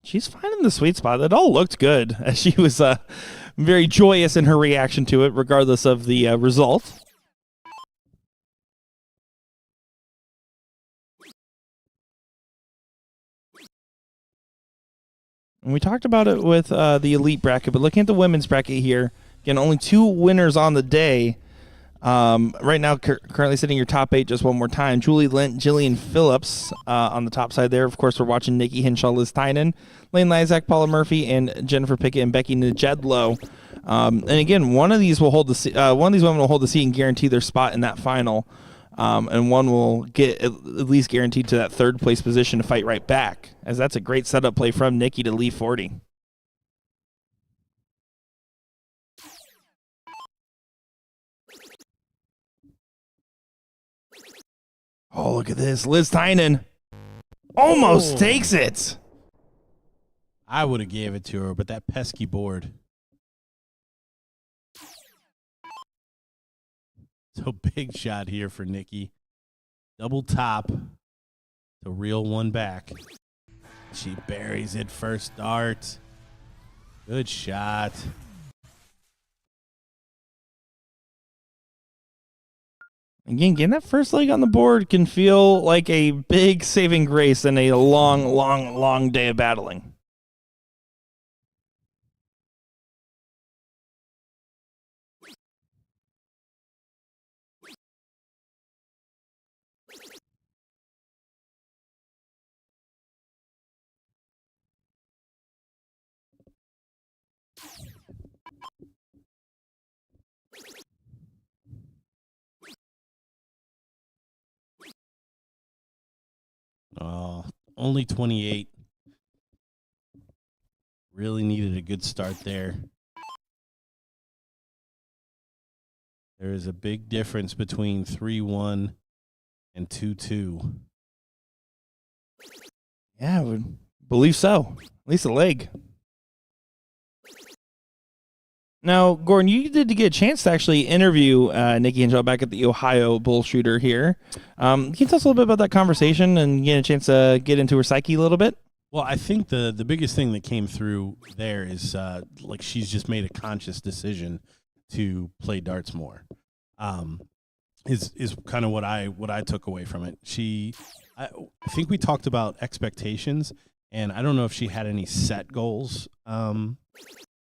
She's finding the sweet spot. It all looked good as she was very joyous in her reaction to it, regardless of the result. And we talked about it with the elite bracket, but looking at the women's bracket here, again, only 2 winners on the day. Right now, currently sitting your top 8 just one more time. Julie Lent, Jillian Phillips on the top side there. Of course, we're watching Nikki Hinshaw, Liz Tynan, Lane Lysak, Paula Murphy, and Jennifer Pickett and Becky Njedlow. And again, one of these women will hold the seat and guarantee their spot in that final. And one will get at least guaranteed to that 3rd place position to fight right back, as that's a great setup play from Nikki to leave 40. Oh, look at this. Liz Tynan almost takes it. I would have gave it to her, but that pesky board. So big shot here for Nikki. Double top to reel one back. She buries it first dart. Good shot. Again, getting that first leg on the board can feel like a big saving grace in a long, long, long day of battling. Oh, only 28. Really needed a good start there. There is a big difference between 3-1 and 2-2. Yeah, I would believe so. At least a leg. Now, Gordon, you did get a chance to actually interview Nikki Hinshaw back at the Ohio BullShooter here. Can you tell us a little bit about that conversation and get a chance to get into her psyche a little bit? Well, I think the biggest thing that came through there is like she's just made a conscious decision to play darts more. Is kind of what I took away from it. I think we talked about expectations, and I don't know if she had any set goals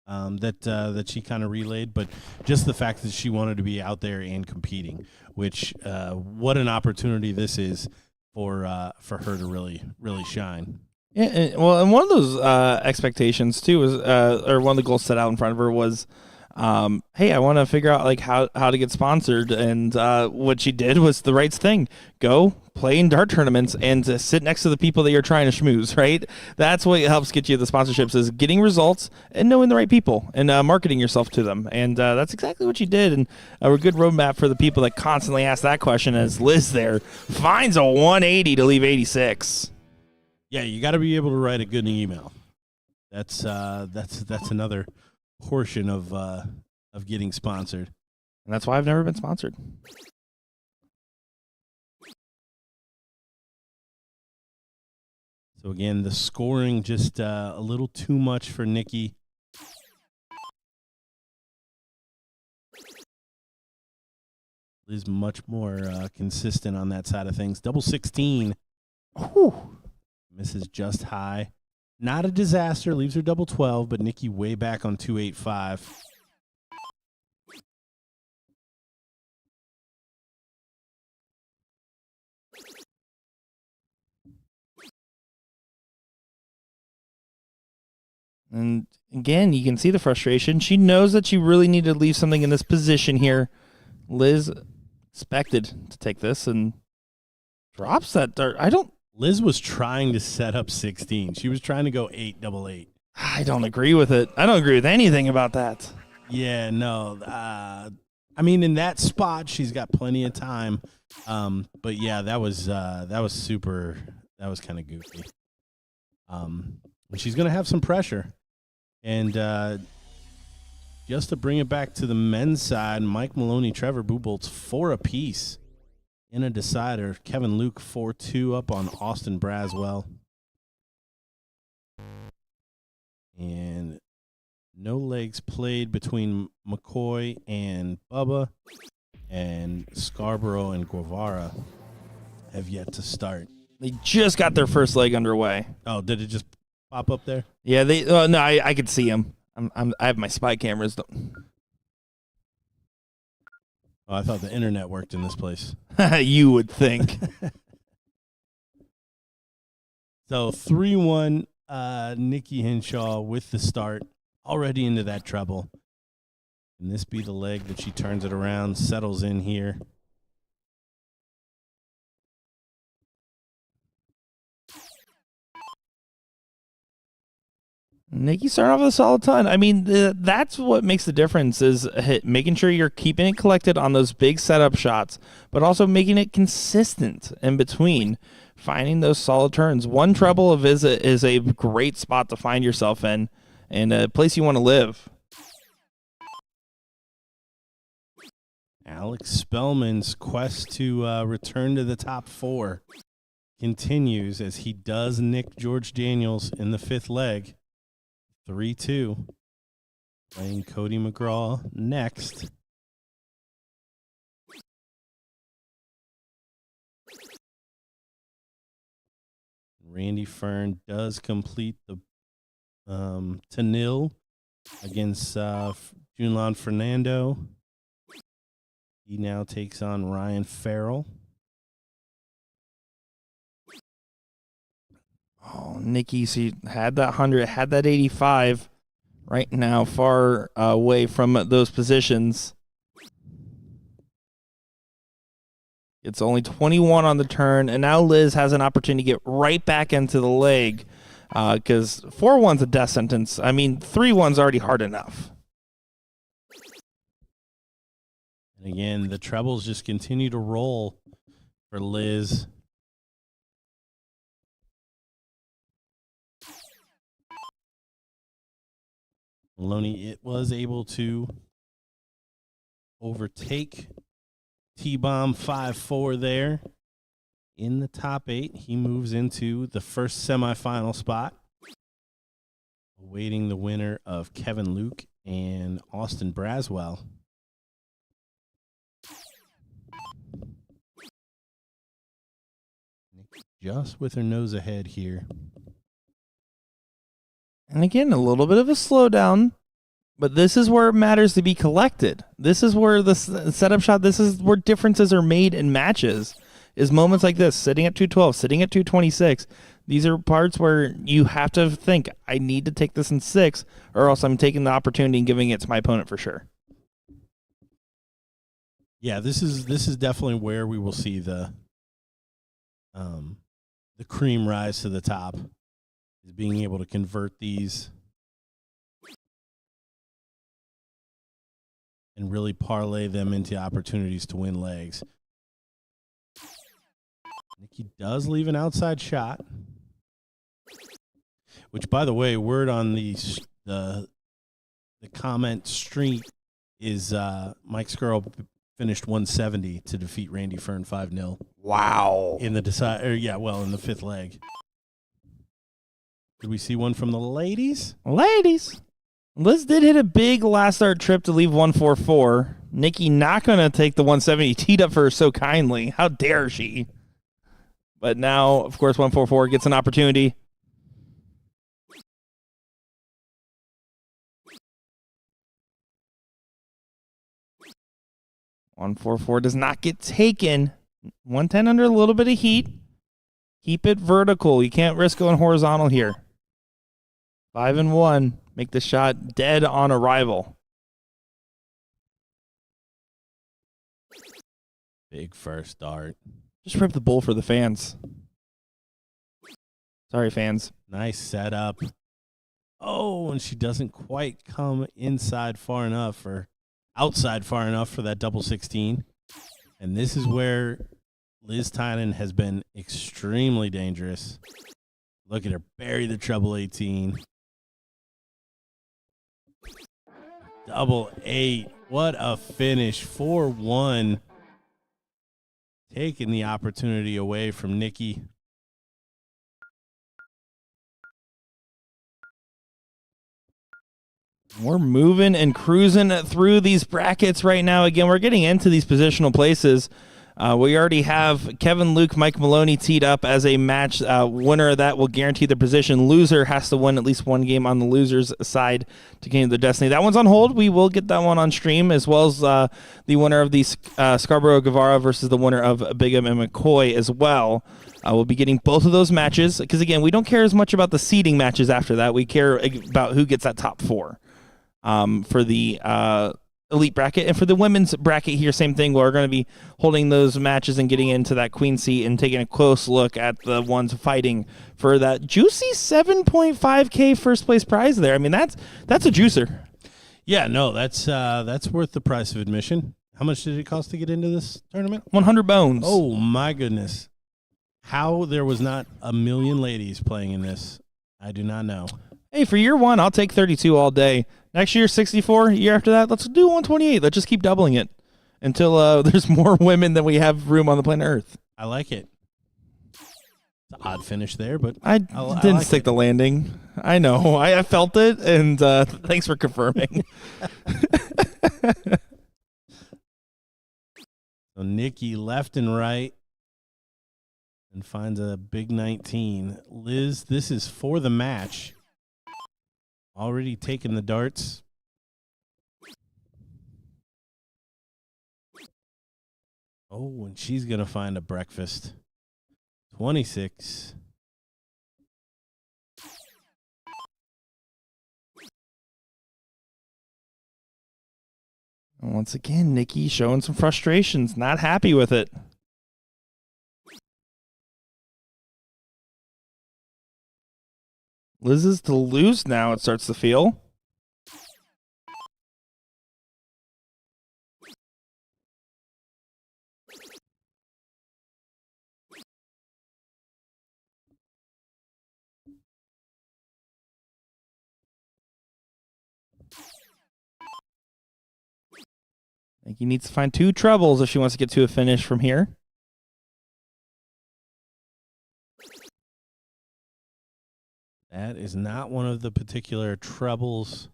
that she kind of relayed, but just the fact that she wanted to be out there and competing, which what an opportunity this is for her to really shine. Yeah, and one of those expectations too was, or one of the goals set out in front of her was, hey, I want to figure out like how to get sponsored, and what she did was the right thing. Go play in dart tournaments and to sit next to the people that you're trying to schmooze, right? That's what helps get you the sponsorships, is getting results and knowing the right people and marketing yourself to them. And that's exactly what you did. And a good roadmap for the people that constantly ask that question, as Liz there finds a 180 to leave 86. Yeah, you got to be able to write a good email. That's another portion of getting sponsored. And that's why I've never been sponsored. So again, the scoring just a little too much for Nikki. Liz much more consistent on that side of things. Double 16. Whew. Misses just high. Not a disaster. Leaves her double 12, but Nikki way back on 285. And again, you can see the frustration. She knows that she really needed to leave something in this position here. Liz expected to take this and drops that dart. Liz was trying to set up 16. She was trying to go 8-8-8. I don't agree with it. I don't agree with anything about that. Yeah, no. I mean, in that spot, she's got plenty of time. But yeah, that was super. That was kind of goofy. She's gonna have some pressure, and just to bring it back to the men's side, Mike Maloney, Trevor Bubolt's 4 apiece in a decider. Kevin Luke 4-2 up on Austin Braswell, and no legs played between McCoy and Bubba, and Scarborough and Guevara have yet to start. They just got their first leg underway. Oh, did it just pop up there? Yeah, they. No, I could see him. I have my spy cameras. Oh, I thought the internet worked in this place. You would think. So 3-1, Nikki Henshaw with the start, already into that treble. Can this be the leg that she turns it around, settles in here? Nikki starting off with a solid ton. I mean, that's what makes the difference, is making sure you're keeping it collected on those big setup shots, but also making it consistent in between, finding those solid turns. One treble is a great spot to find yourself in, and a place you want to live. Alex Spellman's quest to return to the top 4 continues as he does nick George Daniels in the 5th leg. 3-2. Playing Cody McGraw next. Randy Fern does complete the to nil against Junlon Fernando. He now takes on Ryan Farrell. Oh, Nikki, she had that 100, had that 85. Right now, far away from those positions. It's only 21 on the turn, and now Liz has an opportunity to get right back into the leg, because 4-1's a death sentence. I mean, 3-1's already hard enough. And again, the trebles just continue to roll for Liz. Maloney, it was able to overtake T-Bomb 5-4 there in the top 8. He moves into the first semifinal spot, awaiting the winner of Kevin Luke and Austin Braswell. Just with her nose ahead here. And again, a little bit of a slowdown, but this is where it matters to be collected. This is where the setup shot, this is where differences are made in matches, is moments like this, sitting at 212, sitting at 226. These are parts where you have to think, I need to take this in 6, or else I'm taking the opportunity and giving it to my opponent for sure. Yeah, this is definitely where we will see the the cream rise to the top, is being able to convert these and really parlay them into opportunities to win legs. Nikki does leave an outside shot, which, by the way, word on the comment street is Mike's girl finished 170 to defeat Randy Fern 5-0. Wow. In the in the fifth leg. Did we see one from the ladies? Ladies. Liz did hit a big last start trip to leave 144. Nikki not going to take the 170. Teed up for her so kindly. How dare she? But now, of course, 144 gets an opportunity. $144 does not get taken. 110 under a little bit of heat. Keep it vertical. You can't risk going horizontal here. 5-1. Make the shot dead on arrival. Big first dart. Just rip the bull for the fans. Sorry, fans. Nice setup. Oh, and she doesn't quite come inside far enough or outside far enough for that double 16. And this is where Liz Tynan has been extremely dangerous. Look at her bury the treble 18. Double 8. What a finish. 4-1. Taking the opportunity away from Nikki. We're moving and cruising through these brackets right now. Again, we're getting into these positional places. We already have Kevin Luke, Mike Maloney teed up as a match winner that will guarantee their position. Loser has to win at least one game on the loser's side to gain their destiny. That one's on hold. We will get that one on stream, as well as the winner of the Scarborough Guevara versus the winner of Bigham and McCoy as well. We'll be getting both of those matches because, again, we don't care as much about the seeding matches after that. We care about who gets that top four for the elite bracket. And for the women's bracket here, same thing. We're going to be holding those matches and getting into that queen seat and taking a close look at the ones fighting for that juicy 7.5K first place prize there. I mean, that's a juicer. Yeah, no, that's worth the price of admission. How much did it cost to get into this tournament? 100 bones. Oh, my goodness. How there was not a million ladies playing in this, I do not know. Hey, for year one, I'll take 32 all day. Next year, 64. Year after that, let's do 128. Let's just keep doubling it until there's more women than we have room on the planet Earth. I like it. It's an odd finish there, but I didn't like stick the landing. I know. I felt it, and thanks for confirming. So Nikki left and right and finds a big 19. Liz, this is for the match. Already taken the darts. Oh, and she's going to find a breakfast. 26. And once again, Nikki showing some frustrations, not happy with it. Liz is to lose now, it starts to feel. I think he needs to find 2 trebles if she wants to get to a finish from here. That is not one of the particular trebles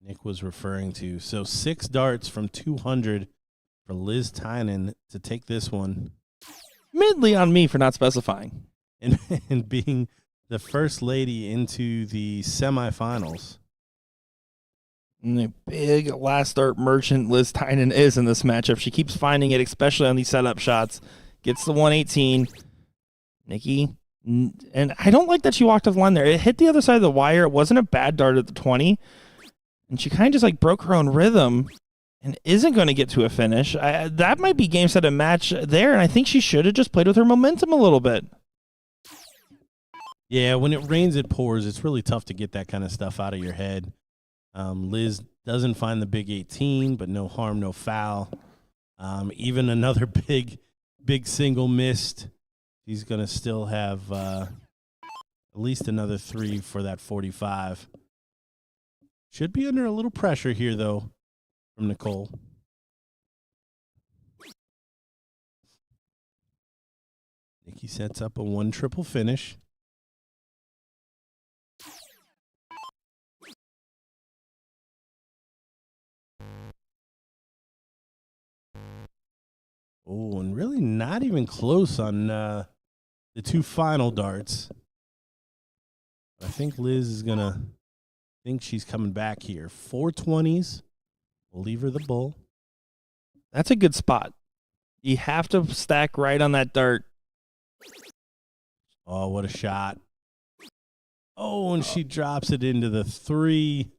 Nick was referring to. So 6 darts from 200 for Liz Tynan to take this one. Midly on me for not specifying. And being the first lady into the semifinals. And the big last start merchant Liz Tynan is in this matchup. She keeps finding it, especially on these setup shots. Gets the 118. Nikki. And I don't like that she walked off the line there. It hit the other side of the wire. It wasn't a bad dart at the 20. And she kind of just like broke her own rhythm and isn't going to get to a finish. That might be game, set, and match there, and I think she should have just played with her momentum a little bit. Yeah, when it rains, it pours. It's really tough to get that kind of stuff out of your head. Liz doesn't find the big 18, but no harm, no foul. Even another big single missed. He's going to still have at least another 3 for that 45. Should be under a little pressure here, though, from Nicole. Nikki sets up a 1 triple finish. Oh, and really not even close on the 2 final darts. I think Liz is going to think she's coming back here. 420s. We'll leave her the bull. That's a good spot. You have to stack right on that dart. Oh, what a shot. Oh, and she drops it into the 3.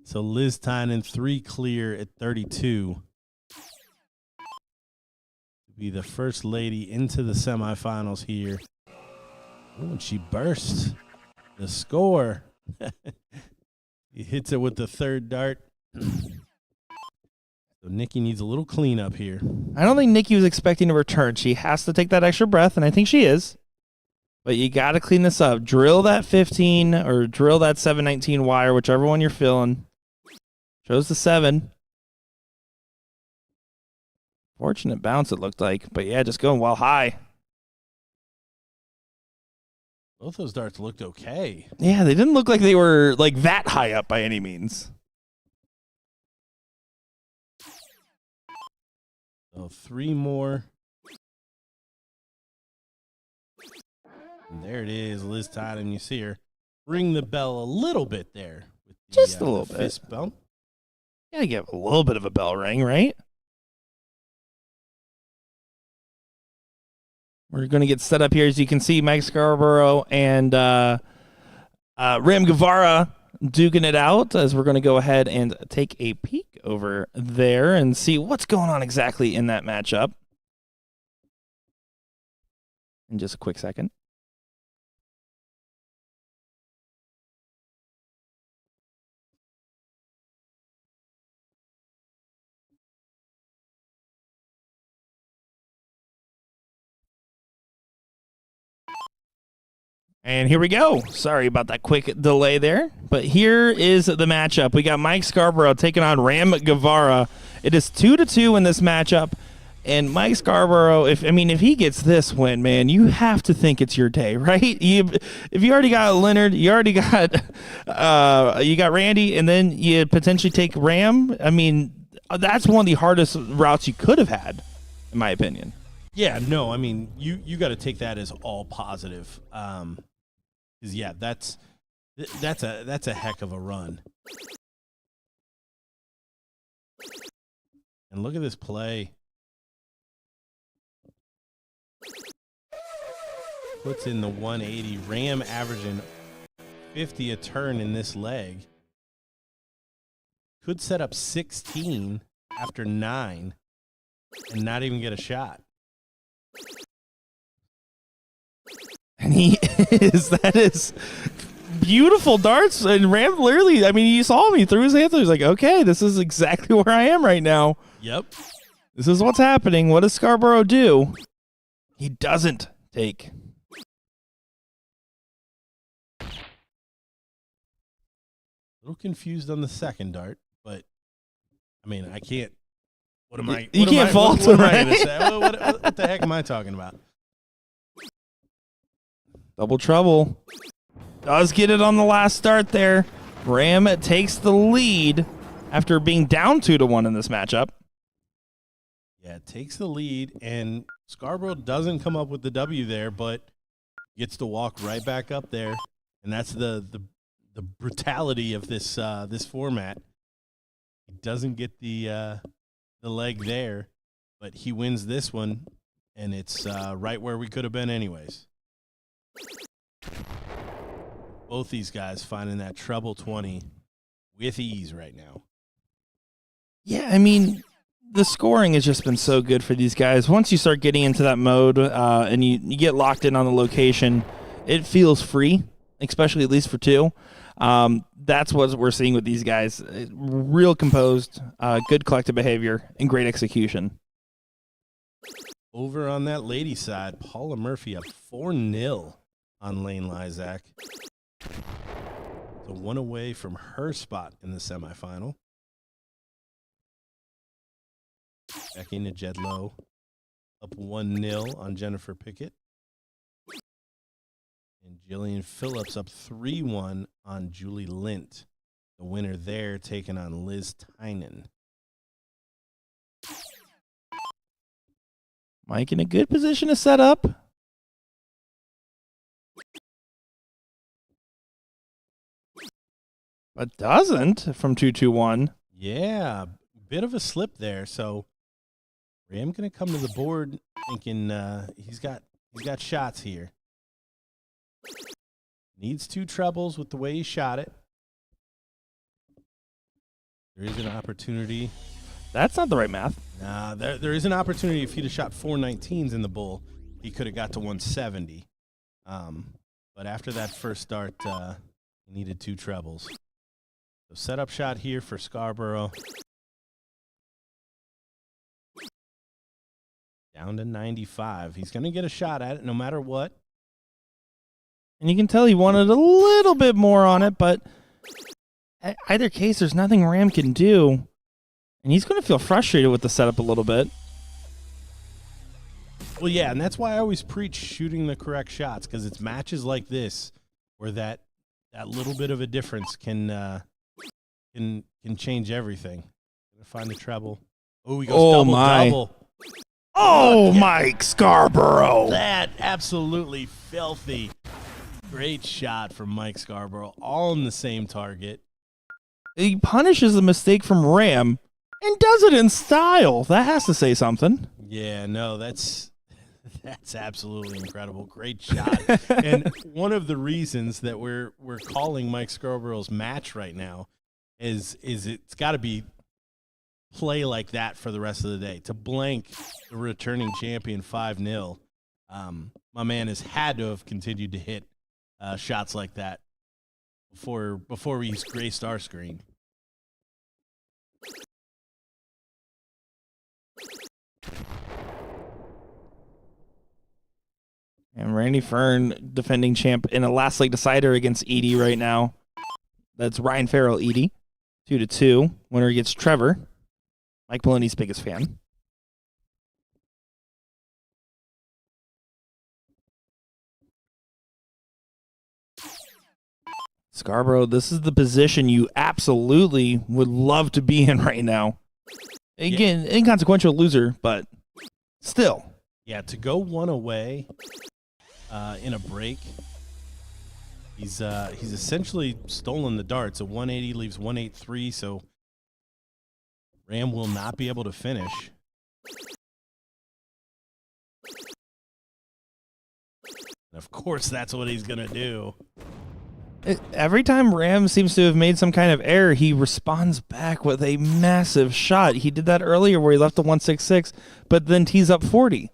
So Liz Tynan 3 clear at 32. Be the first lady into the semifinals here. Oh, and she bursts the score. He hits it with the 3rd dart. So Nikki needs a little cleanup here. I don't think Nikki was expecting a return. She has to take that extra breath, and I think she is. But you got to clean this up. Drill that 15 or drill that 719 wire, whichever one you're feeling. Shows the 7. Fortunate bounce, it looked like. But, yeah, just going well high. Both those darts looked okay. Yeah, they didn't look like they were, like, that high up by any means. So 3 more. And there it is, Liz Tynan. You see her ring the bell a little bit there. With the, just a little bit. Fist bump. Yeah, you give a little bit of a bell ring, right? We're going to get set up here. As you can see, Mike Scarborough and Ram Guevara duking it out, as we're going to go ahead and take a peek over there and see what's going on exactly in that matchup. In just a quick second. And here we go. Sorry about that quick delay there. But here is the matchup. We got Mike Scarborough taking on Ram Guevara. It is 2-2 in this matchup. And Mike Scarborough, if he gets this win, man, you have to think it's your day, right? If you already got Leonard, you already got you got Randy, and then you potentially take Ram. I mean, that's one of the hardest routes you could have had, in my opinion. Yeah, no, I mean, you got to take that as all positive. Because yeah, that's a heck of a run. And look at this play. Puts in the 180. Ram averaging 50 a turn in this leg. Could set up 16 after 9 and not even get a shot. And that is beautiful darts. And Ram literally, you saw him, he threw his hands up. He was like, okay, this is exactly where I am right now. Yep. This is what's happening. What does Scarborough do? He doesn't take. A little confused on the second dart, but I can't. What am I? You can't fault him. What am I right? going to say? What the heck am I talking about? Double trouble. Does get it on the last start there. Ram takes the lead after being down 2-1 in this matchup. Yeah, takes the lead, and Scarborough doesn't come up with the W there, but gets to walk right back up there, and that's the brutality of this this format. He doesn't get the leg there, but he wins this one, and it's right where we could have been anyways. Both these guys finding that treble 20 with ease right now. Yeah, I mean, the scoring has just been so good for these guys. Once you start getting into that mode and you get locked in on the location, it feels free, especially at least for two. That's what we're seeing with these guys. Real composed, good collective behavior, and great execution. Over on that lady side, Paula Murphy up 4-0 on Lane Lysak. So one away from her spot in the semifinal. Becky Njedlow up 1-0 on Jennifer Pickett. And Jillian Phillips up 3-1 on Julie Lint. The winner there taking on Liz Tynan. Mike in a good position to set up. But doesn't from 2-2-1. Yeah, bit of a slip there. So Ram going to come to the board thinking he's got shots here. Needs 2 trebles with the way he shot it. There is an opportunity. That's not the right math. Nah, there is an opportunity. If he'd have shot 419s in the bull, he could have got to 170. But after that first start, he needed 2 trebles. So setup shot here for Scarborough. Down to 95. He's going to get a shot at it no matter what. And you can tell he wanted a little bit more on it, but in either case, there's nothing Ram can do. And he's going to feel frustrated with the setup a little bit. Well, yeah, and that's why I always preach shooting the correct shots, because it's matches like this where that little bit of a difference can change everything. Gonna find the treble. Oh, he goes double. Oh, Mike Scarborough. That absolutely filthy. Great shot from Mike Scarborough, all in the same target. He punishes a mistake from Ram and does it in style. That has to say something. Yeah, no, that's absolutely incredible. Great shot. And one of the reasons that we're calling Mike Scarborough's match right now is it's got to be play like that for the rest of the day. To blank the returning champion 5-0, my man has had to have continued to hit shots like that before he's graced our screen. And Randy Fern, defending champ in a last leg decider against Edie right now. That's Ryan Farrell, Edie. 2-2. Winner gets Trevor. Mike Maloney's biggest fan. Scarborough, this is the position you absolutely would love to be in right now. Again, inconsequential loser, but still. Yeah, to go one away in a break, he's essentially stolen the darts. A 180 leaves 183, so Ram will not be able to finish. And of course, that's what he's going to do. Every time Ram seems to have made some kind of error, he responds back with a massive shot. He did that earlier where he left the 166, but then tees up 40.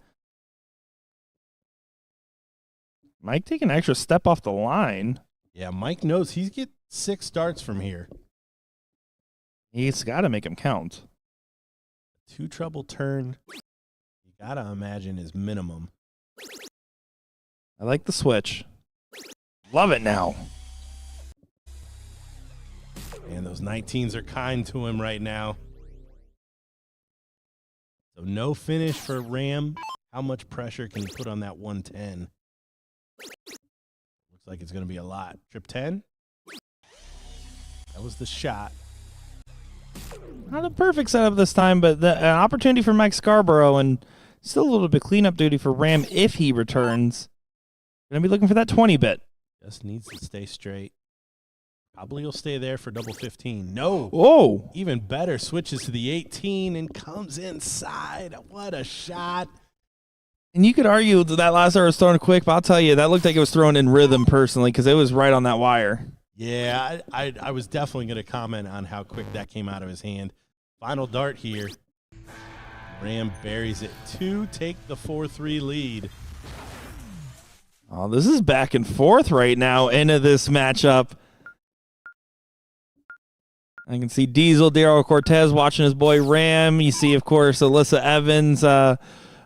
Mike taking an extra step off the line. Yeah, Mike knows he's get 6 starts from here. He's got to make him count. 2 treble turn, you got to imagine is minimum. I like the switch. Love it now. And those 19s are kind to him right now. So no finish for Ram. How much pressure can he put on that 110? Looks like it's going to be a lot. Trip 10. That was the shot. Not a perfect setup this time, but an opportunity for Mike Scarborough, and still a little bit cleanup duty for Ram if he returns. Going to be looking for that 20-bit. Just needs to stay straight. Probably will stay there for double 15. No. Whoa. Even better. Switches to the 18 and comes inside. What a shot. And you could argue that last hour was thrown quick, but I'll tell you, that looked like it was thrown in rhythm personally because it was right on that wire. Yeah, I was definitely going to comment on how quick that came out of his hand. Final dart here. Ram buries it to take the 4-3 lead. Oh, this is back and forth right now into this matchup. I can see Diesel, Daryl Cortez watching his boy Ram. You see, of course, Alyssa Evans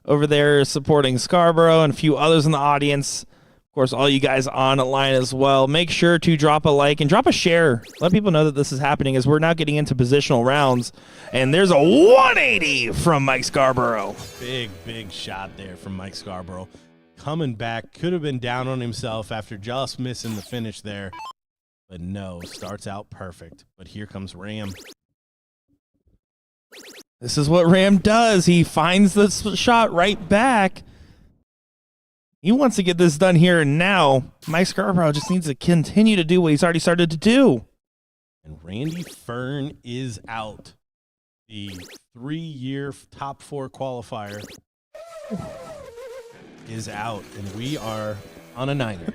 over there supporting Scarborough and a few others in the audience. Of course, all you guys online as well. Make sure to drop a like and drop a share. Let people know that this is happening as we're now getting into positional rounds. And there's a 180 from Mike Scarborough. Big shot there from Mike Scarborough. Coming back, could have been down on himself after just missing the finish there. But no, starts out perfect. But here comes Ram. This is what Ram does. He finds the shot right back. He wants to get this done here and now. Mike Scarborough just needs to continue to do what he's already started to do. And Randy Fern is out. The 3-year top 4 qualifier is out, and we are on a 9er.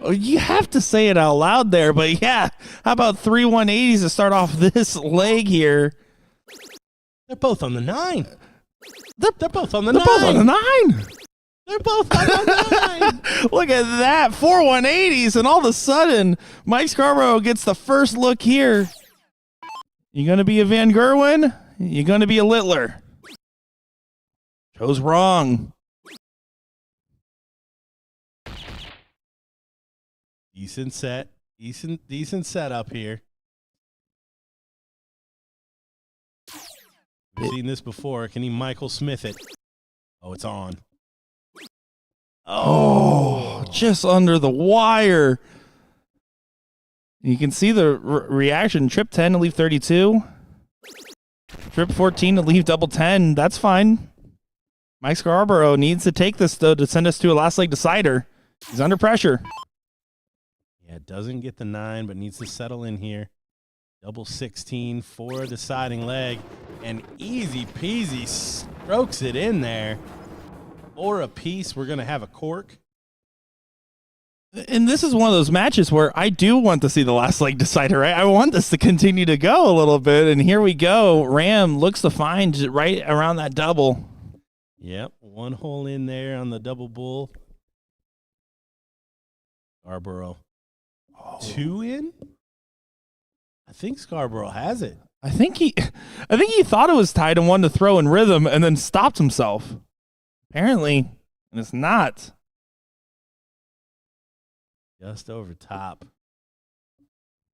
Oh, you have to say it out loud there, but yeah, how about 3 180s to start off this leg here? They're both on the 9. They're both on the 9. They're both on the 9. They're both on the 9. Look at that, 4 180s, and all of a sudden, Mike Scarborough gets the first look here. You going to be a Van Gerwen? You going to be a Littler? Chose wrong. Decent set. Decent setup here. We've seen this before. Can he Michael Smith it? Oh, it's on. Oh, just under the wire. You can see the reaction. Trip 10 to leave 32. Trip 14 to leave double 10. That's fine. Mike Scarborough needs to take this, though, to send us to a last leg decider. He's under pressure. Yeah, doesn't get the 9, but needs to settle in here. Double 16 for a deciding leg. And easy peasy strokes it in there. 4 apiece. We're going to have a cork. And this is one of those matches where I do want to see the last leg decider, right? I want this to continue to go a little bit. And here we go. Ram looks to find right around that double. Yep, 1 hole in there on the double bull. Scarborough. 2 in? I think Scarborough has it. I think he thought it was tied and wanted to throw in rhythm and then stopped himself. Apparently, and it's not. Just over top.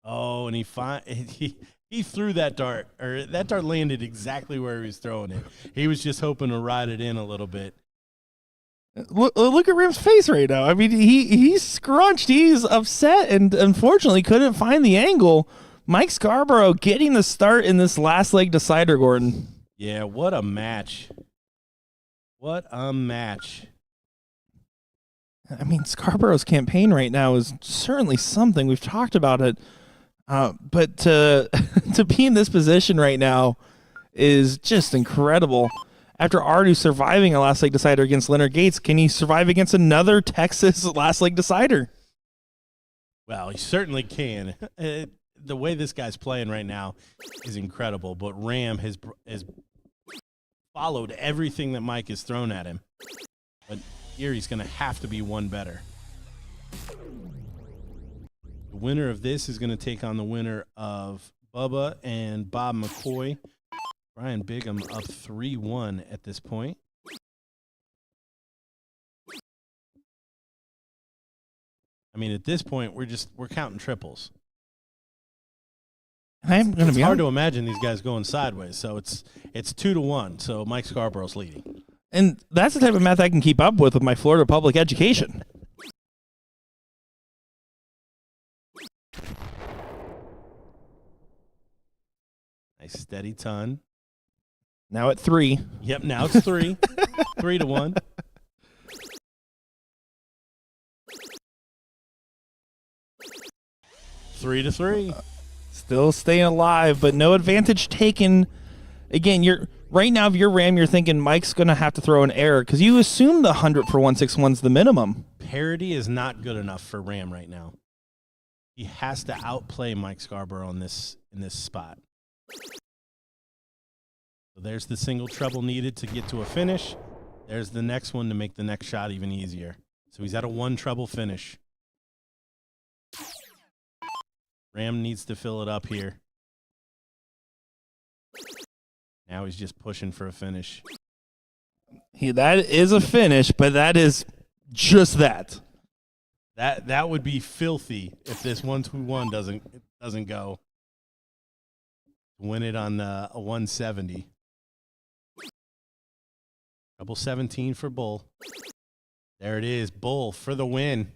Oh, and he threw that dart, or that dart landed exactly where he was throwing it. He was just hoping to ride it in a little bit. Look at Ram's face right now. I mean, he's scrunched. He's upset and unfortunately couldn't find the angle. Mike Scarborough getting the start in this last leg decider, Gordon. Yeah, what a match. What a match. I mean, Scarborough's campaign right now is certainly something. We've talked about it. But to be in this position right now is just incredible. After already surviving a last leg decider against Leonard Gates, can he survive against another Texas last leg decider? Well, he certainly can. The way this guy's playing right now is incredible, but Ram has followed everything that Mike has thrown at him. But here he's going to have to be one better. The winner of this is going to take on the winner of Bubba and Bob McCoy. Brian Bigham up 3-1 at this point. I mean, at this point, we're counting triples. It's hard to imagine these guys going sideways. So it's 2-1. So Mike Scarborough's leading. And that's the type of math I can keep up with my Florida public education. Nice steady ton. Now at 3. Yep, now it's 3. 3-1. Three to 3. Still staying alive, but no advantage taken. Again, right now, if you're Ram, you're thinking Mike's going to have to throw an error because you assume the 100 for 161's the minimum. Parity is not good enough for Ram right now. He has to outplay Mike Scarborough in this spot. So there's the single treble needed to get to a finish. There's the next one to make the next shot even easier. So he's at a 1 treble finish. Ram needs to fill it up here. Now he's just pushing for a finish. That is a finish, but that is just that. That would be filthy if this 1-2-1 doesn't go. Win it on a 170. Double 17 for Bull. There it is, Bull for the win.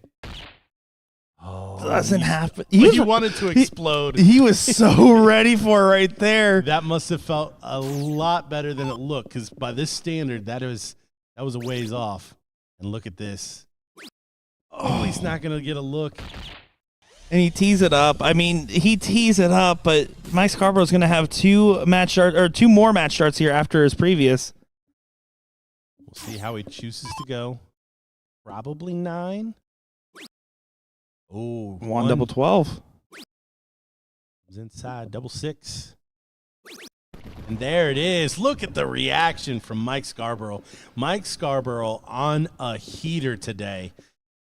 Oh, Doesn't happen. He wanted to explode. He was so ready for it right there. That must have felt a lot better than it looked, because by this standard, that was a ways off. And look at this. Oh, he's not going to get a look. And he tees it up. I mean, he tees it up, but Mike Scarborough's going to have 2 more match starts here after his previous. We'll see how he chooses to go. Probably 9. Oh, One double 12. He's inside, double 6. And there it is. Look at the reaction from Mike Scarborough. Mike Scarborough on a heater today.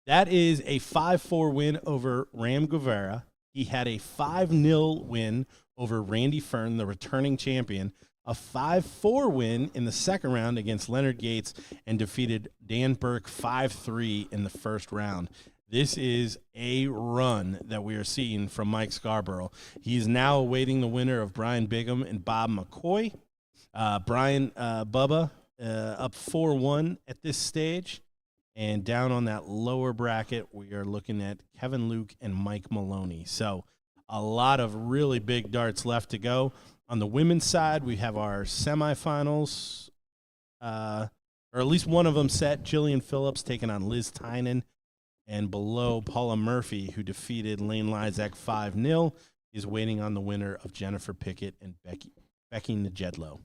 That is a 5-4 win over Ram Guevara. He had a 5-0 win over Randy Fern, the returning champion. A 5-4 win in the second round against Leonard Gates, and defeated Dan Burke 5-3 in the first round. This is a run that we are seeing from Mike Scarborough. He is now awaiting the winner of Brian Bigham and Bob McCoy. Bubba up 4-1 at this stage. And down on that lower bracket, we are looking at Kevin Luke and Mike Maloney. So a lot of really big darts left to go. On the women's side, we have our semifinals, or at least one of them set. Jillian Phillips taking on Liz Tynan. And below, Paula Murphy, who defeated Lane Lizak 5-0, is waiting on the winner of Jennifer Pickett and Becky Njedlow.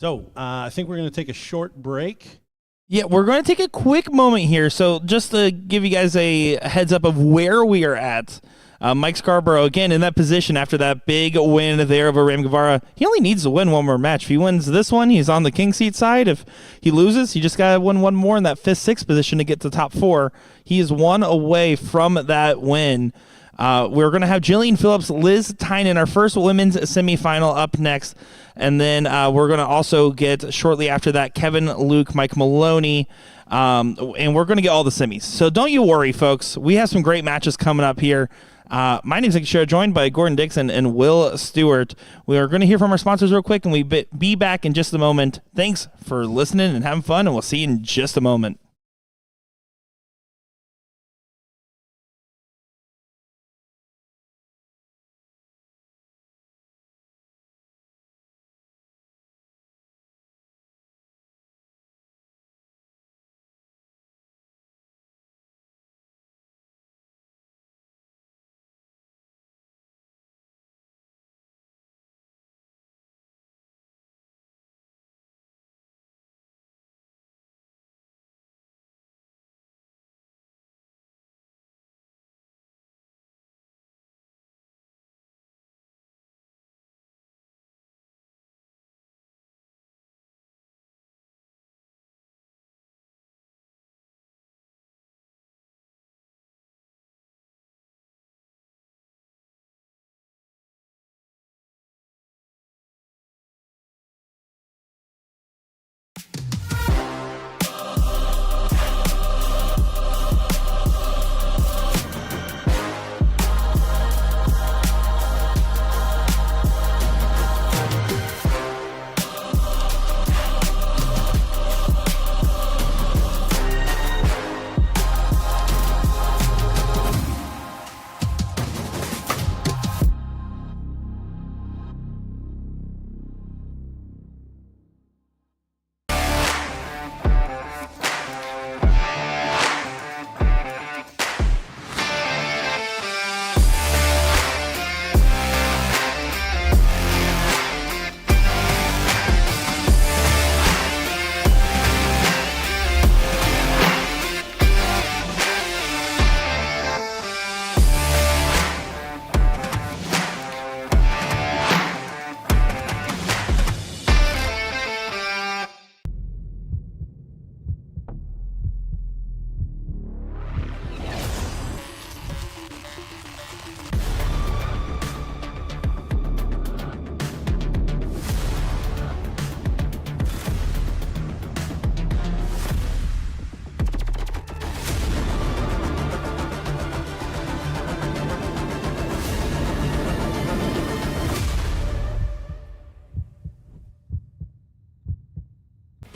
So I think we're going to take a short break. Yeah, we're going to take a quick moment here. So just to give you guys a heads up of where we are at, Mike Scarborough, again, in that position after that big win there over Ram Guevara. He only needs to win one more match. If he wins this one, he's on the king seat side. If he loses, he just got to win one more in that 5th, 6th position to get to top 4. He is 1 away from that win. We're going to have Jillian Phillips, Liz Tynan, our first women's semifinal up next. And then we're going to also get, shortly after that, Kevin Luke, Mike Maloney, and we're going to get all the semis. So don't you worry, folks. We have some great matches coming up here. My name is Nick Shera, joined by Gordon Dixon and Will Stewart. We are going to hear from our sponsors real quick, and we'll be back in just a moment. Thanks for listening and having fun, and we'll see you in just a moment.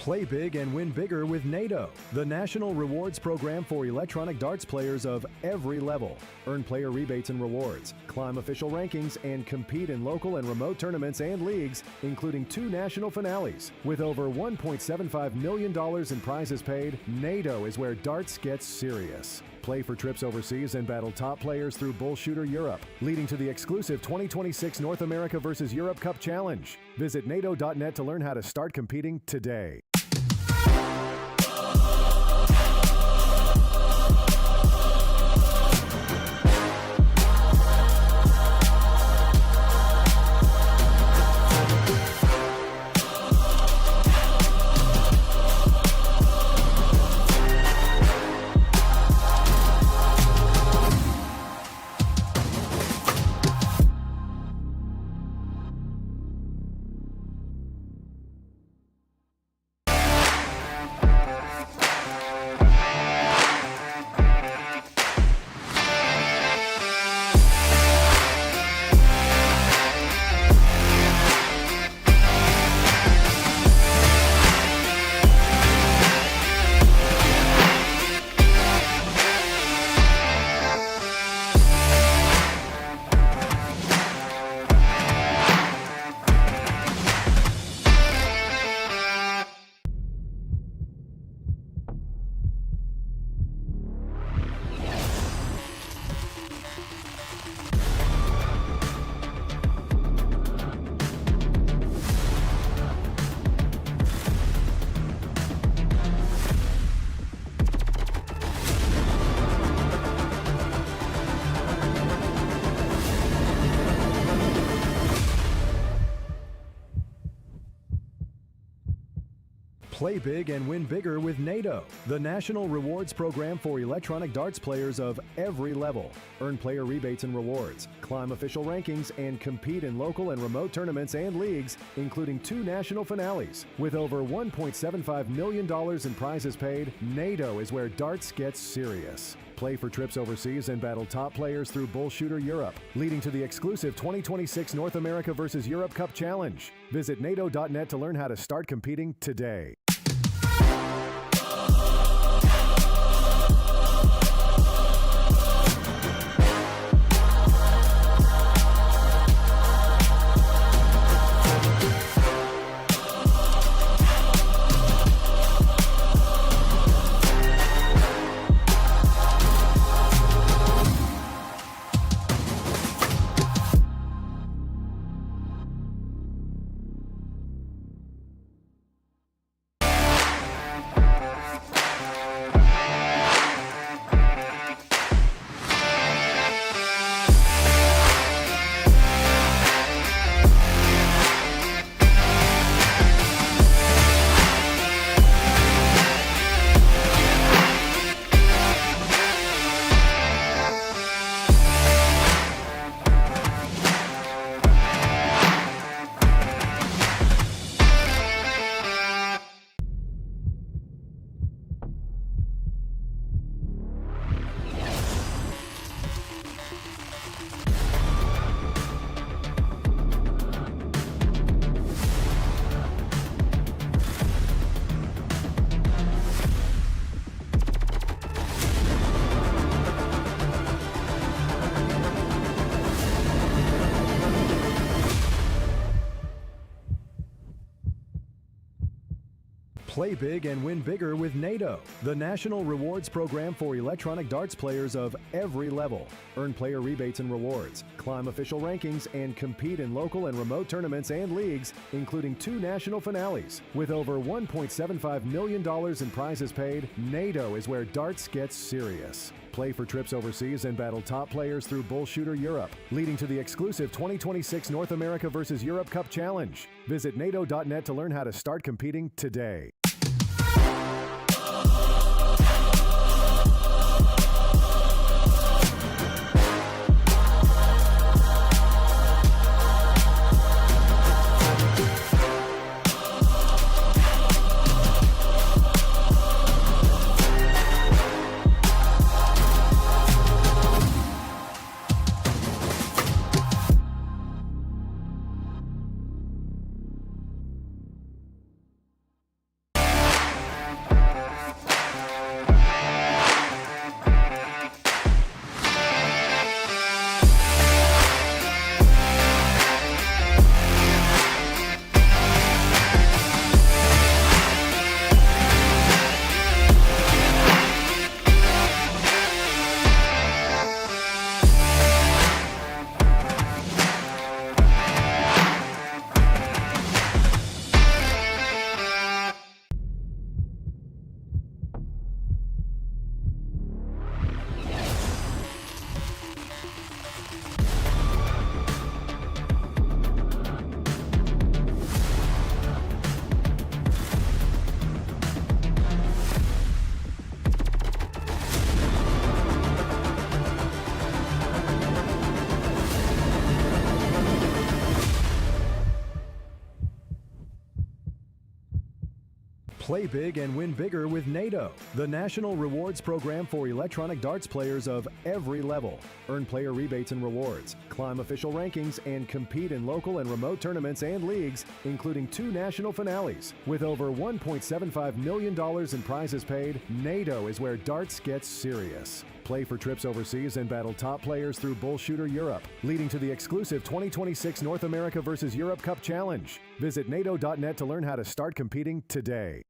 Play big and win bigger with NATO, the national rewards program for electronic darts players of every level. Earn player rebates and rewards, climb official rankings, and compete in local and remote tournaments and leagues, including 2 national finales. With over $1.75 million in prizes paid, NATO is where darts gets serious. Play for trips overseas and battle top players through BullShooter Europe, leading to the exclusive 2026 North America vs. Europe Cup Challenge. Visit NATO.net to learn how to start competing today. Play big and win bigger with NATO, the national rewards program for electronic darts players of every level. Earn player rebates and rewards, climb official rankings, and compete in local and remote tournaments and leagues, including 2 national finales. With over $1.75 million in prizes paid, NATO is where darts gets serious. Play for trips overseas and battle top players through BullShooter Europe, leading to the exclusive 2026 North America vs. Europe Cup Challenge. Visit NATO.net to learn how to start competing today. Play big and win bigger with NATO, the national rewards program for electronic darts players of every level. Earn player rebates and rewards, climb official rankings, and compete in local and remote tournaments and leagues, including 2 national finales. With over $1.75 million in prizes paid, NATO is where darts gets serious. Play for trips overseas and battle top players through BullShooter Europe, leading to the exclusive 2026 North America vs. Europe Cup Challenge. Visit NATO.net to learn how to start competing today. Play big and win bigger with NATO, the national rewards program for electronic darts players of every level. Earn player rebates and rewards, climb official rankings, and compete in local and remote tournaments and leagues, including 2 national finales. With over $1.75 million in prizes paid, NATO is where darts gets serious. Play for trips overseas and battle top players through BullShooter Europe, leading to the exclusive 2026 North America vs. Europe Cup Challenge. Visit NATO.net to learn how to start competing today.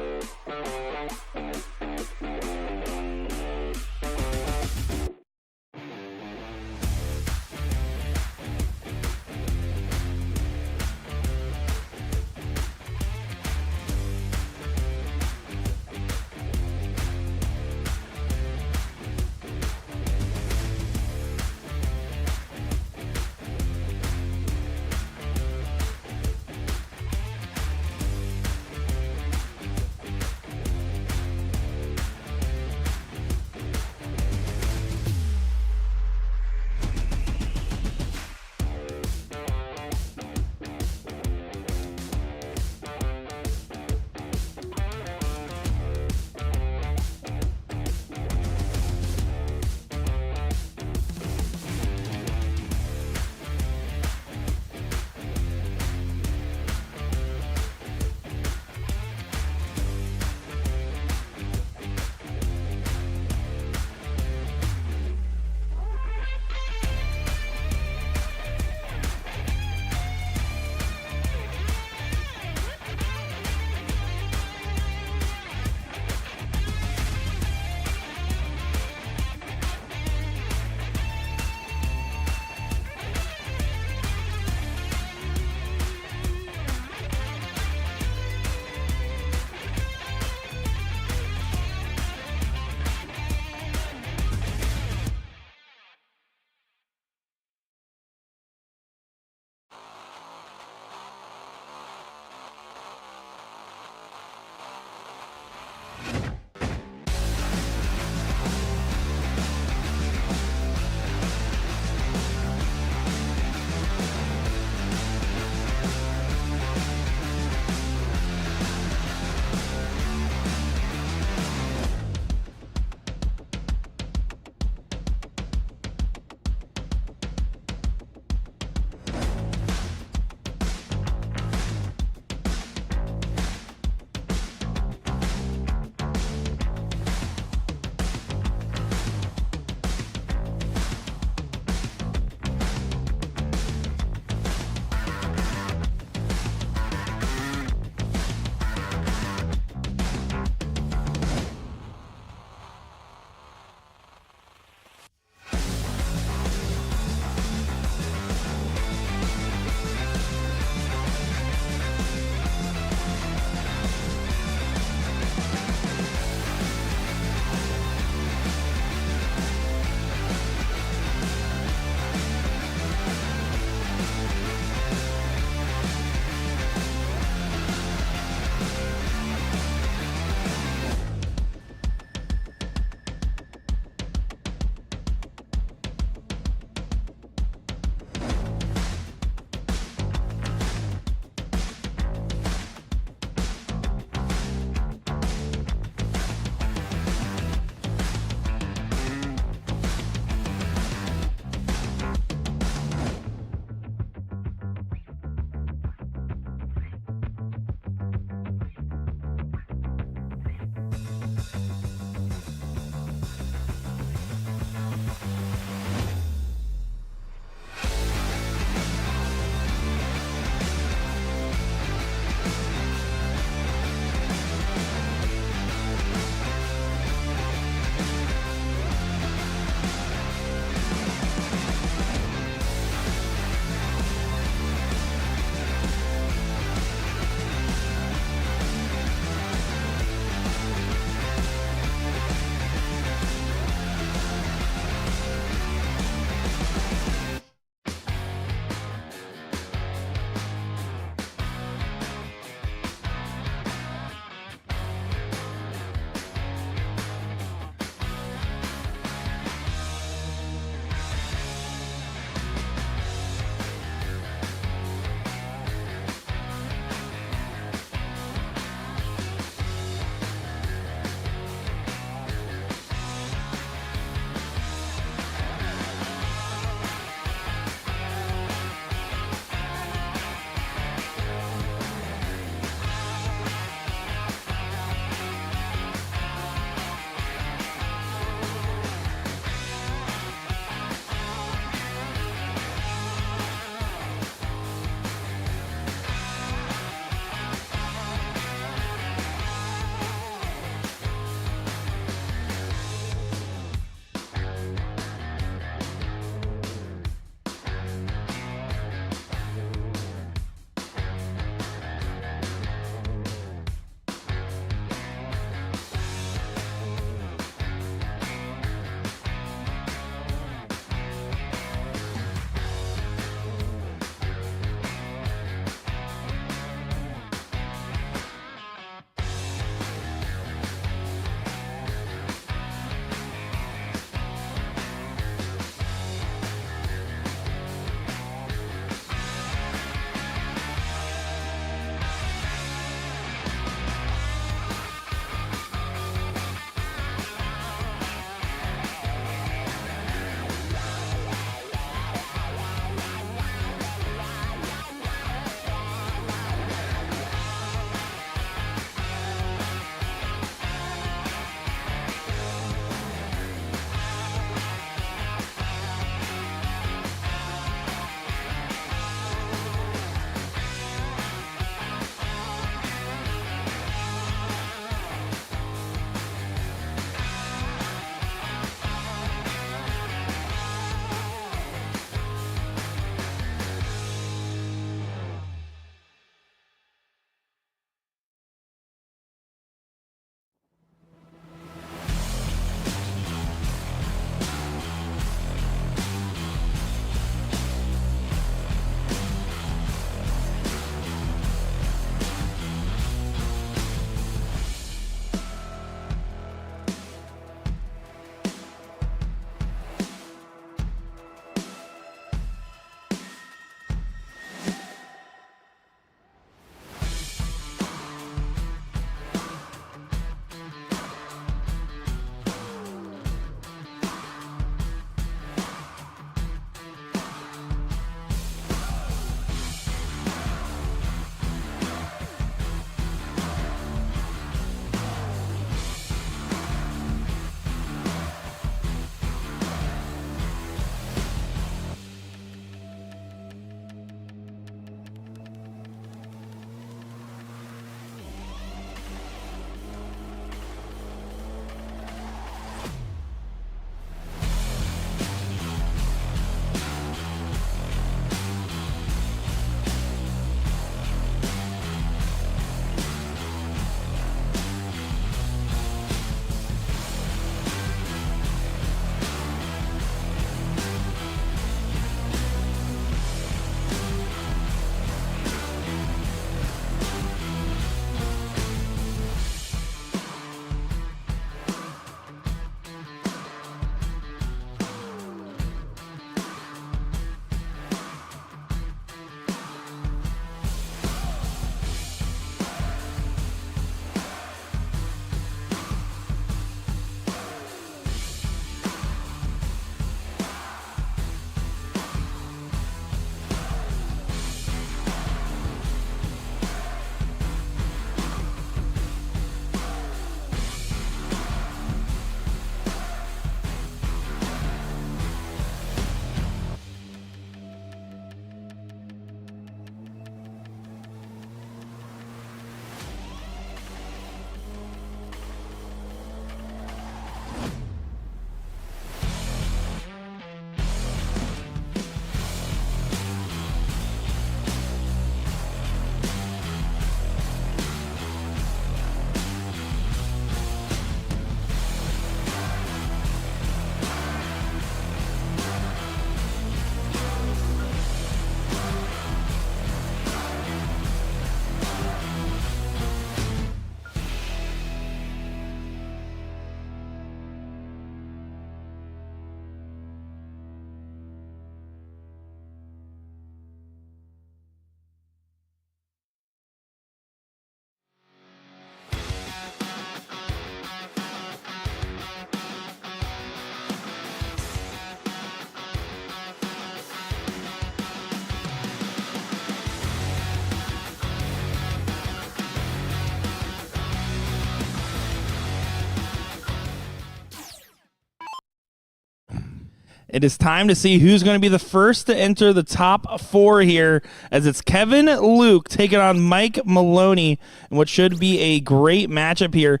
It is time to see who's going to be the first to enter the top 4 here, as it's Kevin Luke taking on Mike Maloney in what should be a great matchup here.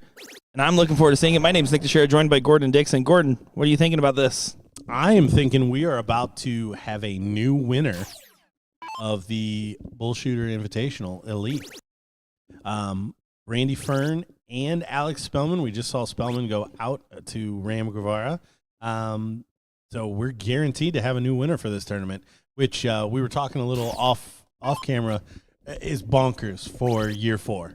And I'm looking forward to seeing it. My name is Nick Teixeira, joined by Gordon Dixon. Gordon, what are you thinking about this? I am thinking we are about to have a new winner of the BullShooter Invitational Elite. Randy Fern and Alex Spellman. We just saw Spellman go out to Ram Guevara. So we're guaranteed to have a new winner for this tournament, which we were talking a little off camera, is bonkers for year 4.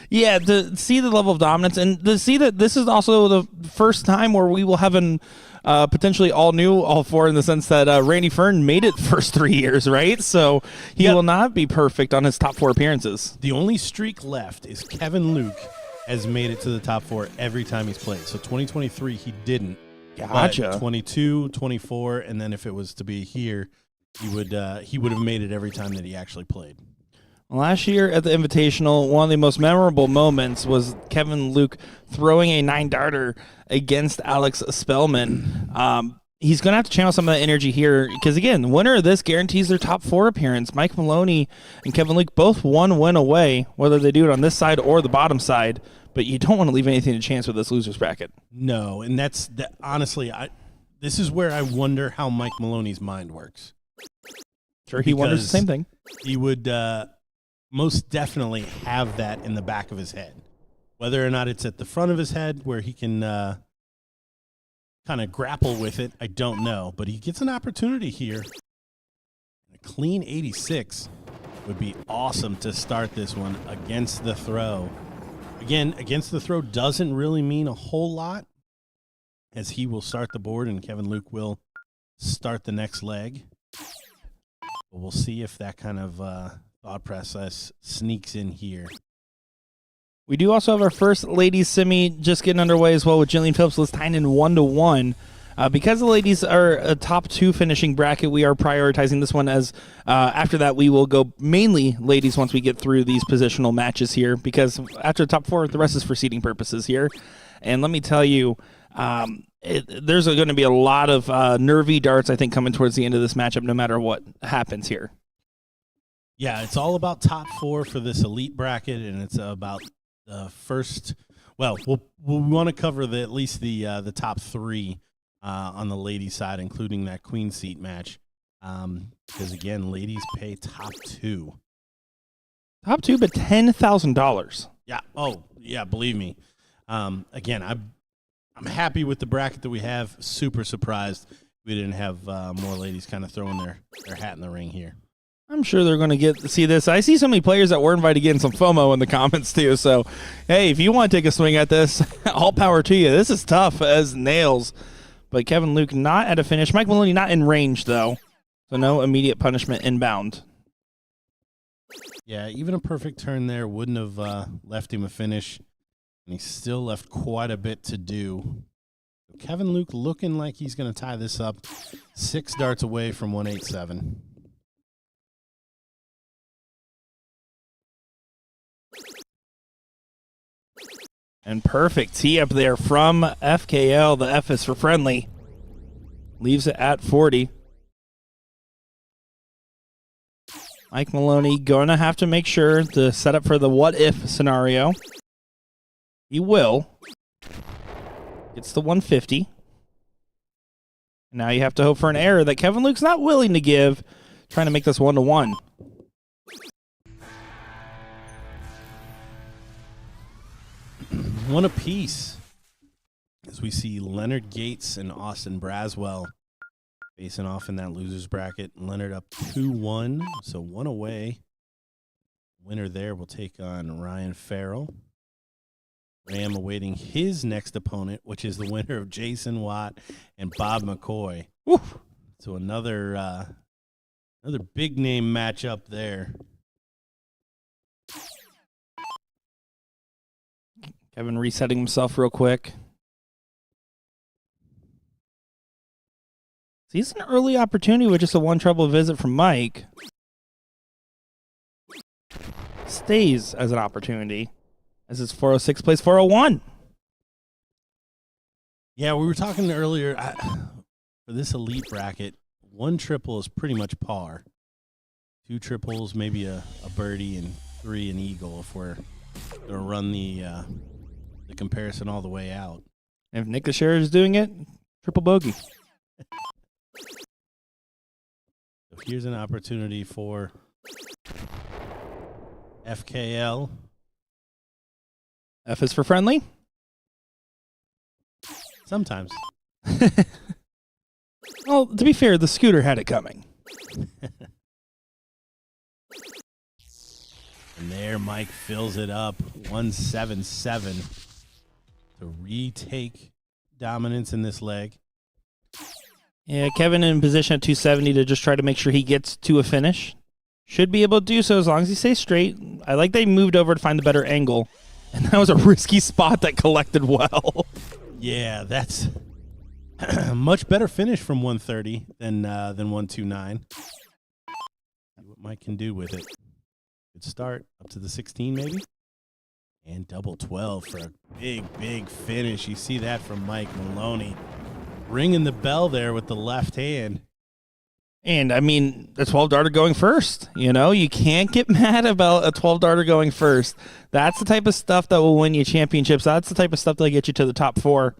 Yeah, to see the level of dominance and to see that this is also the first time where we will have an potentially all 4 in the sense that Randy Fern made it the first 3 years, right? So he will not be perfect on his top 4 appearances. The only streak left is Kevin Luke has made it to the top 4 every time he's played. So 2023 he didn't. Gotcha. But 22, 24, and then if it was to be here, he would have made it every time that he actually played. Last year at the Invitational, one of the most memorable moments was Kevin Luke throwing a 9-darter against Alex Spellman. He's going to have to channel some of that energy here because, again, the winner of this guarantees their top 4 appearance. Mike Maloney and Kevin Luke both 1 win away, whether they do it on this side or the bottom side. But you don't want to leave anything to chance with this loser's bracket. No, and honestly, this is where I wonder how Mike Maloney's mind works. Sure, he wonders the same thing. He would most definitely have that in the back of his head. Whether or not it's at the front of his head where he can kind of grapple with it, I don't know. But he gets an opportunity here. A clean 86 would be awesome to start this one against the throw. Again, against the throw doesn't really mean a whole lot, as he will start the board and Kevin Luke will start the next leg. But we'll see if that kind of thought process sneaks in here. We do also have our first ladies semi just getting underway as well with Jillian Phillips, Liz Tynan 1-1. Because the ladies are a top 2 finishing bracket, we are prioritizing this one as after that we will go mainly ladies once we get through these positional matches here, because after the top 4, the rest is for seeding purposes here. And let me tell you, there's going to be a lot of nervy darts, I think, coming towards the end of this matchup no matter what happens here. Yeah, it's all about top 4 for this elite bracket, and it's about the first. Well, we'll want to cover at least the top 3 on the ladies' side, including that queen seat match, because again, ladies pay top 2. Top 2, but $10,000. Yeah. Oh, yeah. Believe me. Again, I'm happy with the bracket that we have. Super surprised we didn't have more ladies kind of throwing their hat in the ring here. I'm sure they're going to get to see this. I see so many players that were invited getting some FOMO in the comments too. So, hey, if you want to take a swing at this, all power to you. This is tough as nails. But Kevin Luke not at a finish. Mike Maloney not in range, though. So no immediate punishment inbound. Yeah, even a perfect turn there wouldn't have left him a finish. And he still left quite a bit to do. Kevin Luke looking like he's going to tie this up. 6 darts away from 187. And perfect tee up there from FKL. The F is for friendly. Leaves it at 40. Mike Maloney going to have to make sure to set up for the what-if scenario. He will. Gets the 150. Now you have to hope for an error that Kevin Luke's not willing to give, trying to make this 1-1. One apiece as we see Leonard Gates and Austin Braswell facing off in that loser's bracket. Leonard up 2-1, so 1 away. Winner there will take on Ryan Farrell. Ram awaiting his next opponent, which is the winner of Jason Watt and Bob McCoy. Woo! So another big name matchup there. Kevin resetting himself real quick. Sees an early opportunity with just a 1 trouble visit from Mike. Stays as an opportunity as his 406 plays 401. Yeah, we were talking earlier. for this elite bracket, 1 triple is pretty much par. 2 triples, maybe a birdie, and 3 an eagle if we're going to run the comparison all the way out. If Nick Lachey is doing it, triple bogey. So here's an opportunity for FKL. F is for friendly. Sometimes. Well, to be fair, the scooter had it coming. And there, Mike fills it up, 177 to retake dominance in this leg. Yeah, Kevin in position at 270 to just try to make sure he gets to a finish. Should be able to do so as long as he stays straight. I like they moved over to find the better angle. And that was a risky spot that collected well. Yeah, that's a much better finish from 130 than 129. See what Mike can do with it. Good start up to the 16 maybe. And double 12 for a big finish. You see that from Mike Maloney. Ringing the bell there with the left hand. And, I mean, the 12-darter going first. You know, you can't get mad about a 12-darter going first. That's the type of stuff that will win you championships. That's the type of stuff that'll get you to the top 4.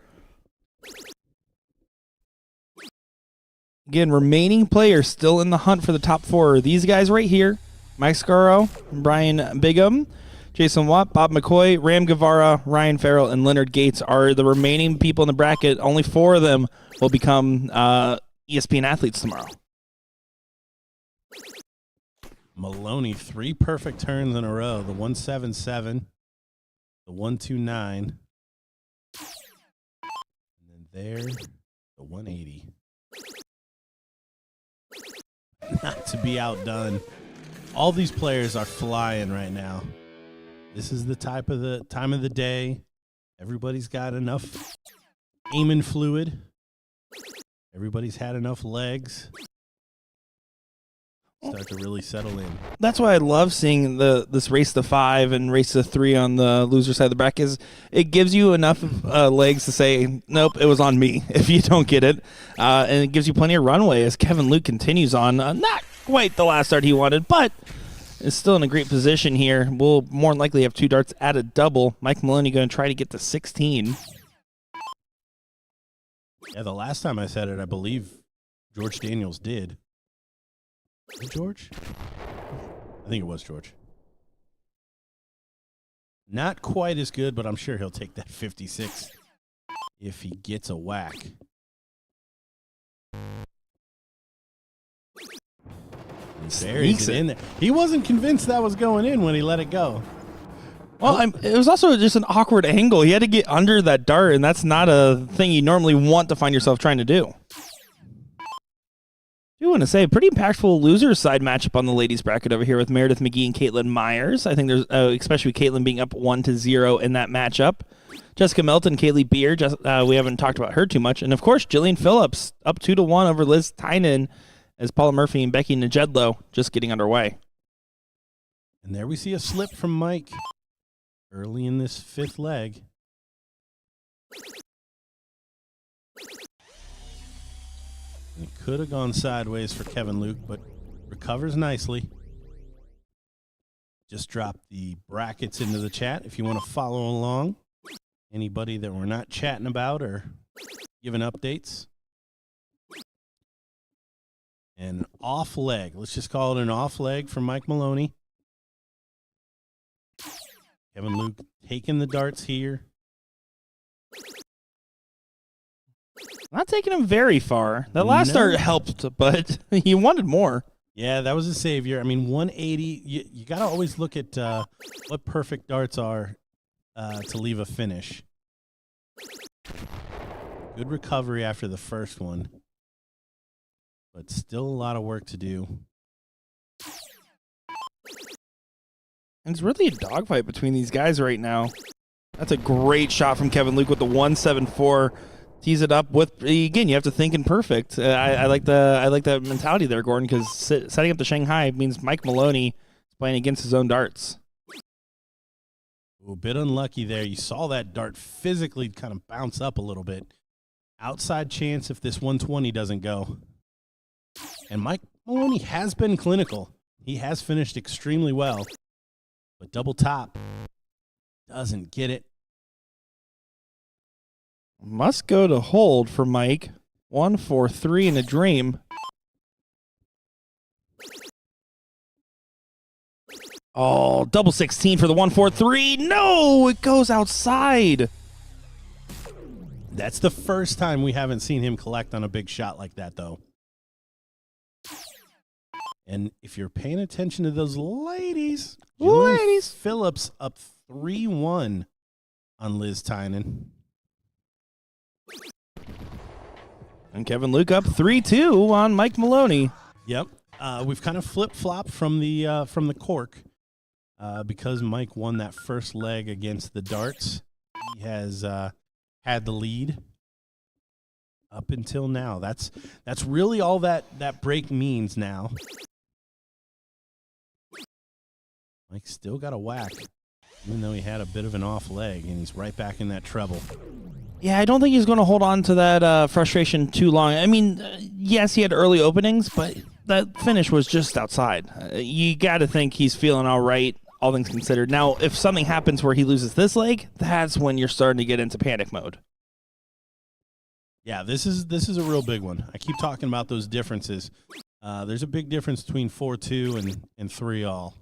Again, remaining players still in the hunt for the top 4 are these guys right here. Mike Scaro, Brian Bigham, Jason Watt, Bob McCoy, Ram Guevara, Ryan Farrell, and Leonard Gates are the remaining people in the bracket. Only 4 of them will become ESPN athletes tomorrow. Maloney, 3 perfect turns in a row. The 177, the 129, and then there, the 180. Not to be outdone. All these players are flying right now. This is the time of the day. Everybody's got enough aiming fluid. Everybody's had enough legs. Start to really settle in. That's why I love seeing this race to 5 and race to 3 on the loser side of the bracket. Is it gives you enough legs to say, nope, it was on me if you don't get it. And it gives you plenty of runway as Kevin Luke continues on. Not quite the last start he wanted, but is still in a great position here. We'll more than likely have 2 darts at a double. Mike Maloney going to try to get to 16. Yeah, the last time I said it, I believe George Daniels did. Was it George? I think it was George. Not quite as good, but I'm sure he'll take that 56 if he gets a whack. He buries it in there. He wasn't convinced that was going in when he let it go. Well, it was also just an awkward angle. He had to get under that dart, and that's not a thing you normally want to find yourself trying to do. I do want to say, a pretty impactful loser side matchup on the ladies bracket over here with Meredith McGee and Caitlin Myers. I think there's, especially Caitlin being up 1-0 in that matchup. Jessica Melton, Kaylee Beer, we haven't talked about her too much. And, of course, Jillian Phillips up 2-1 over Liz Tynan as Paula Murphy and Becky Najedlow just getting underway. And there we see a slip from Mike early in this 5th leg. And it could have gone sideways for Kevin Luke, but recovers nicely. Just dropped the brackets into the chat if you want to follow along. Anybody that we're not chatting about or giving updates. An off leg. Let's just call it an off leg for Mike Maloney. Kevin Luke taking the darts here. Not taking him very far. That last start helped, but he wanted more. Yeah, that was a savior. I mean, 180, you got to always look at what perfect darts are to leave a finish. Good recovery after the first one, but still a lot of work to do. And it's really a dogfight between these guys right now. That's a great shot from Kevin Luke with the 174. Tease it up with, again, you have to think in perfect. I like that mentality there, Gordon, because setting up the Shanghai means Mike Maloney is playing against his own darts. A bit unlucky there. You saw that dart physically kind of bounce up a little bit outside chance if this 120 doesn't go. And Mike Maloney has been clinical. He has finished extremely well. But double top doesn't get it. Must go to hold for Mike. 1-4-3 in a dream. Oh, double 16 for the 1-4-3. No, it goes outside. That's the first time we haven't seen him collect on a big shot like that, though. And if you're paying attention to those ladies, Julian Phillips up 3-1 on Liz Tynan. And Kevin Luke up 3-2 on Mike Maloney. Yep. We've kind of flip-flopped from the cork because Mike won that first leg against the darts. He has had the lead up until now. That's really all that break means now. Mike still got a whack, even though he had a bit of an off leg, and he's right back in that treble. Yeah, I don't think he's going to hold on to that frustration too long. I mean, yes, he had early openings, but that finish was just outside. You got to think he's feeling all right, all things considered. Now, if something happens where he loses this leg, that's when you're starting to get into panic mode. Yeah, this is a real big one. I keep talking about those differences. There's a big difference between 4-2 and 3-all.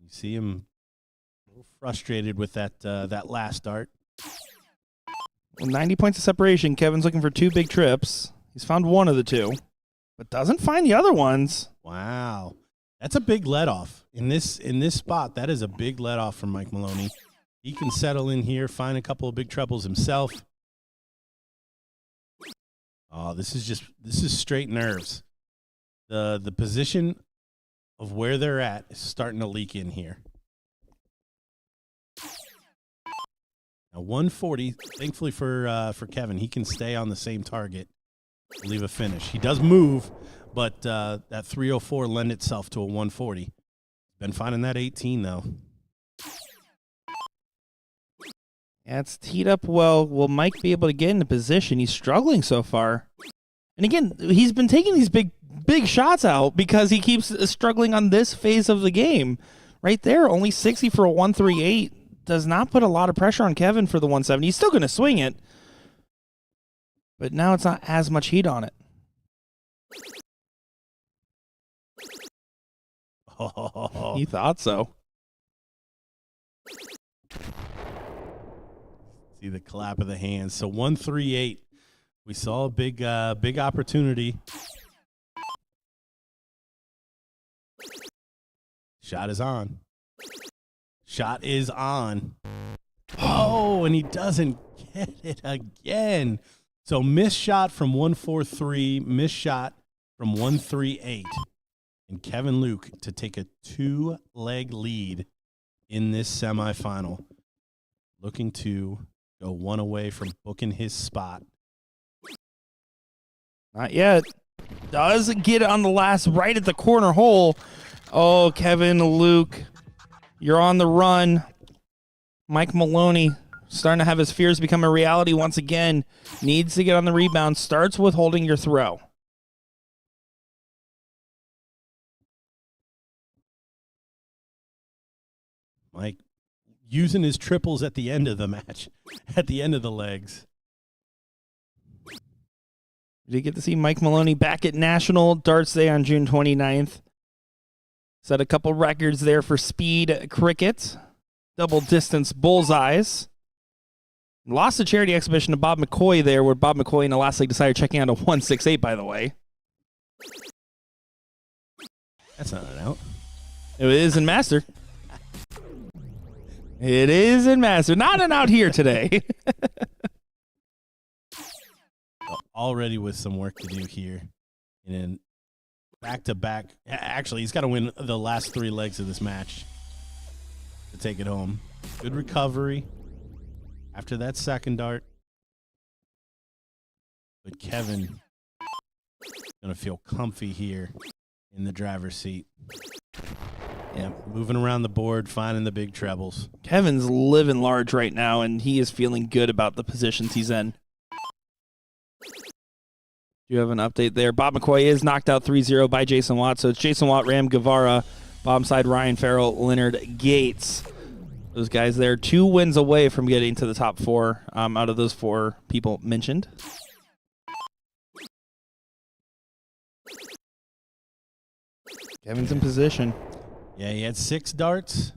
You see him a little frustrated with that last dart. Well, 90 points of separation. Kevin's looking for 2 big trips. He's found one of the 2, but doesn't find the other ones. Wow, that's a big let-off. In this spot, that is a big let-off from Mike Maloney. He can settle in here, find a couple of big trebles himself. Oh, this is straight nerves. The position of where they're at is starting to leak in here. Now 140, thankfully for Kevin, he can stay on the same target, leave a finish. He does move, but that 304 lend itself to a 140. Been finding that 18 though. Yeah, it's teed up well. Will Mike be able to get into position? He's struggling so far. And again, he's been taking these big shots out because he keeps struggling on this phase of the game. Right there, only 60 for a 138 does not put a lot of pressure on Kevin for the 170. He's still going to swing it, but now it's not as much heat on it. Oh, He thought so. see the clap of the hands. So 138. We saw a big opportunity. Shot is on. Shot is on. Oh, and he doesn't get it again. So missed shot from 143, missed shot from 138. And Kevin Luke to take a 2-leg lead in this semifinal. Looking to go one away from booking his spot. Not yet. Does get it on the last right at the corner hole. Oh, Kevin Luke, you're on the run. Mike Maloney starting to have his fears become a reality once again. Needs to get on the rebound. Starts with holding your throw. Mike using his triples at the end of the match, at the end of the legs. Did you get to see Mike Maloney back at National Darts Day on June 29th? Set a couple records there for speed cricket, double distance bullseyes. Lost a charity exhibition to Bob McCoy there, where Bob McCoy in the last leg decided checking out a 168, by the way. That's not an out. It is in Master. It is in Master. Not an out here today. Already with some work to do here. And then back-to-back. Actually, he's got to win the last 3 legs of this match to take it home. Good recovery after that second dart. But Kevin going to feel comfy here in the driver's seat. Yeah, moving around the board, finding the big trebles. Kevin's living large right now, and he is feeling good about the positions he's in. You have an update there. Bob McCoy is knocked out 3-0 by Jason Watt. So it's Jason Watt, Ram Guevara, bottom side Ryan Farrell, Leonard Gates. Those guys there 2 wins away from getting to the top 4 out of those 4 people mentioned. Kevin's in position. Yeah, he had 6 darts.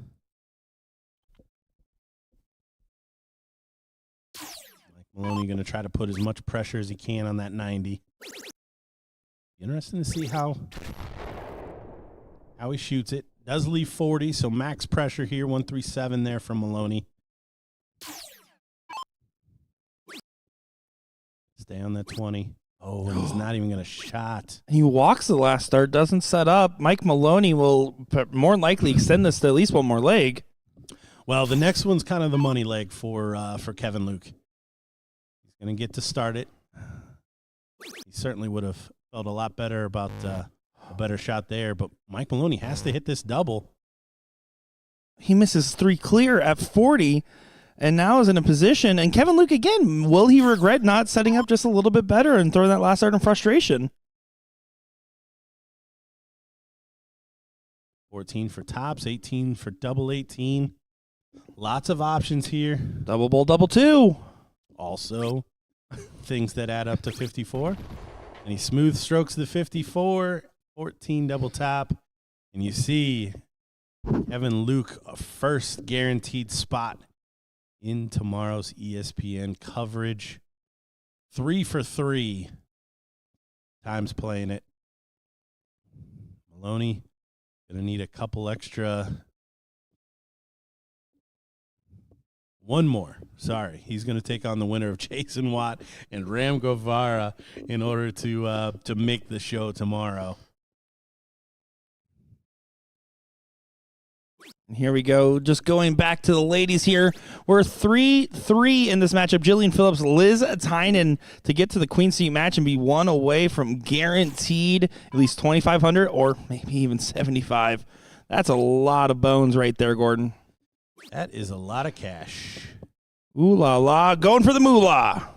Mike Maloney going to try to put as much pressure as he can on that 90. Interesting to see how he shoots it. Does leave 40, so max pressure here. 137 there from Maloney. Stay on that 20. Oh, and he's not even going to shot. He walks the last start, doesn't set up. Mike Maloney will more than likely extend this to at least one more leg. Well, the next one's kind of the money leg for Kevin Luke. He's going to get to start it. He certainly would have felt a lot better about a better shot there, but Mike Maloney has to hit this double. He misses 3 clear at 40. And now is in a position, and Kevin Luke again, will he regret not setting up just a little bit better and throwing that last start in frustration? 14 for tops, 18 for double 18. Lots of options here. Double bowl, double 2. Also, things that add up to 54. And he smooth strokes the 54, 14 double top. And you see Kevin Luke, a first guaranteed spot in tomorrow's ESPN coverage. 3 for 3 times playing it. Maloney gonna need a couple extra. One more. Sorry. He's gonna take on the winner of Jason Watt and Ram Guevara in order to make the show tomorrow. Here we go. Just going back to the ladies here. We're 3-3 in this matchup. Jillian Phillips, Liz Tynan to get to the Queen Seat match and be 1 away from guaranteed at least 2,500 or maybe even 75. That's a lot of bones right there, Gordon. That is a lot of cash. Ooh la la. Going for the moolah.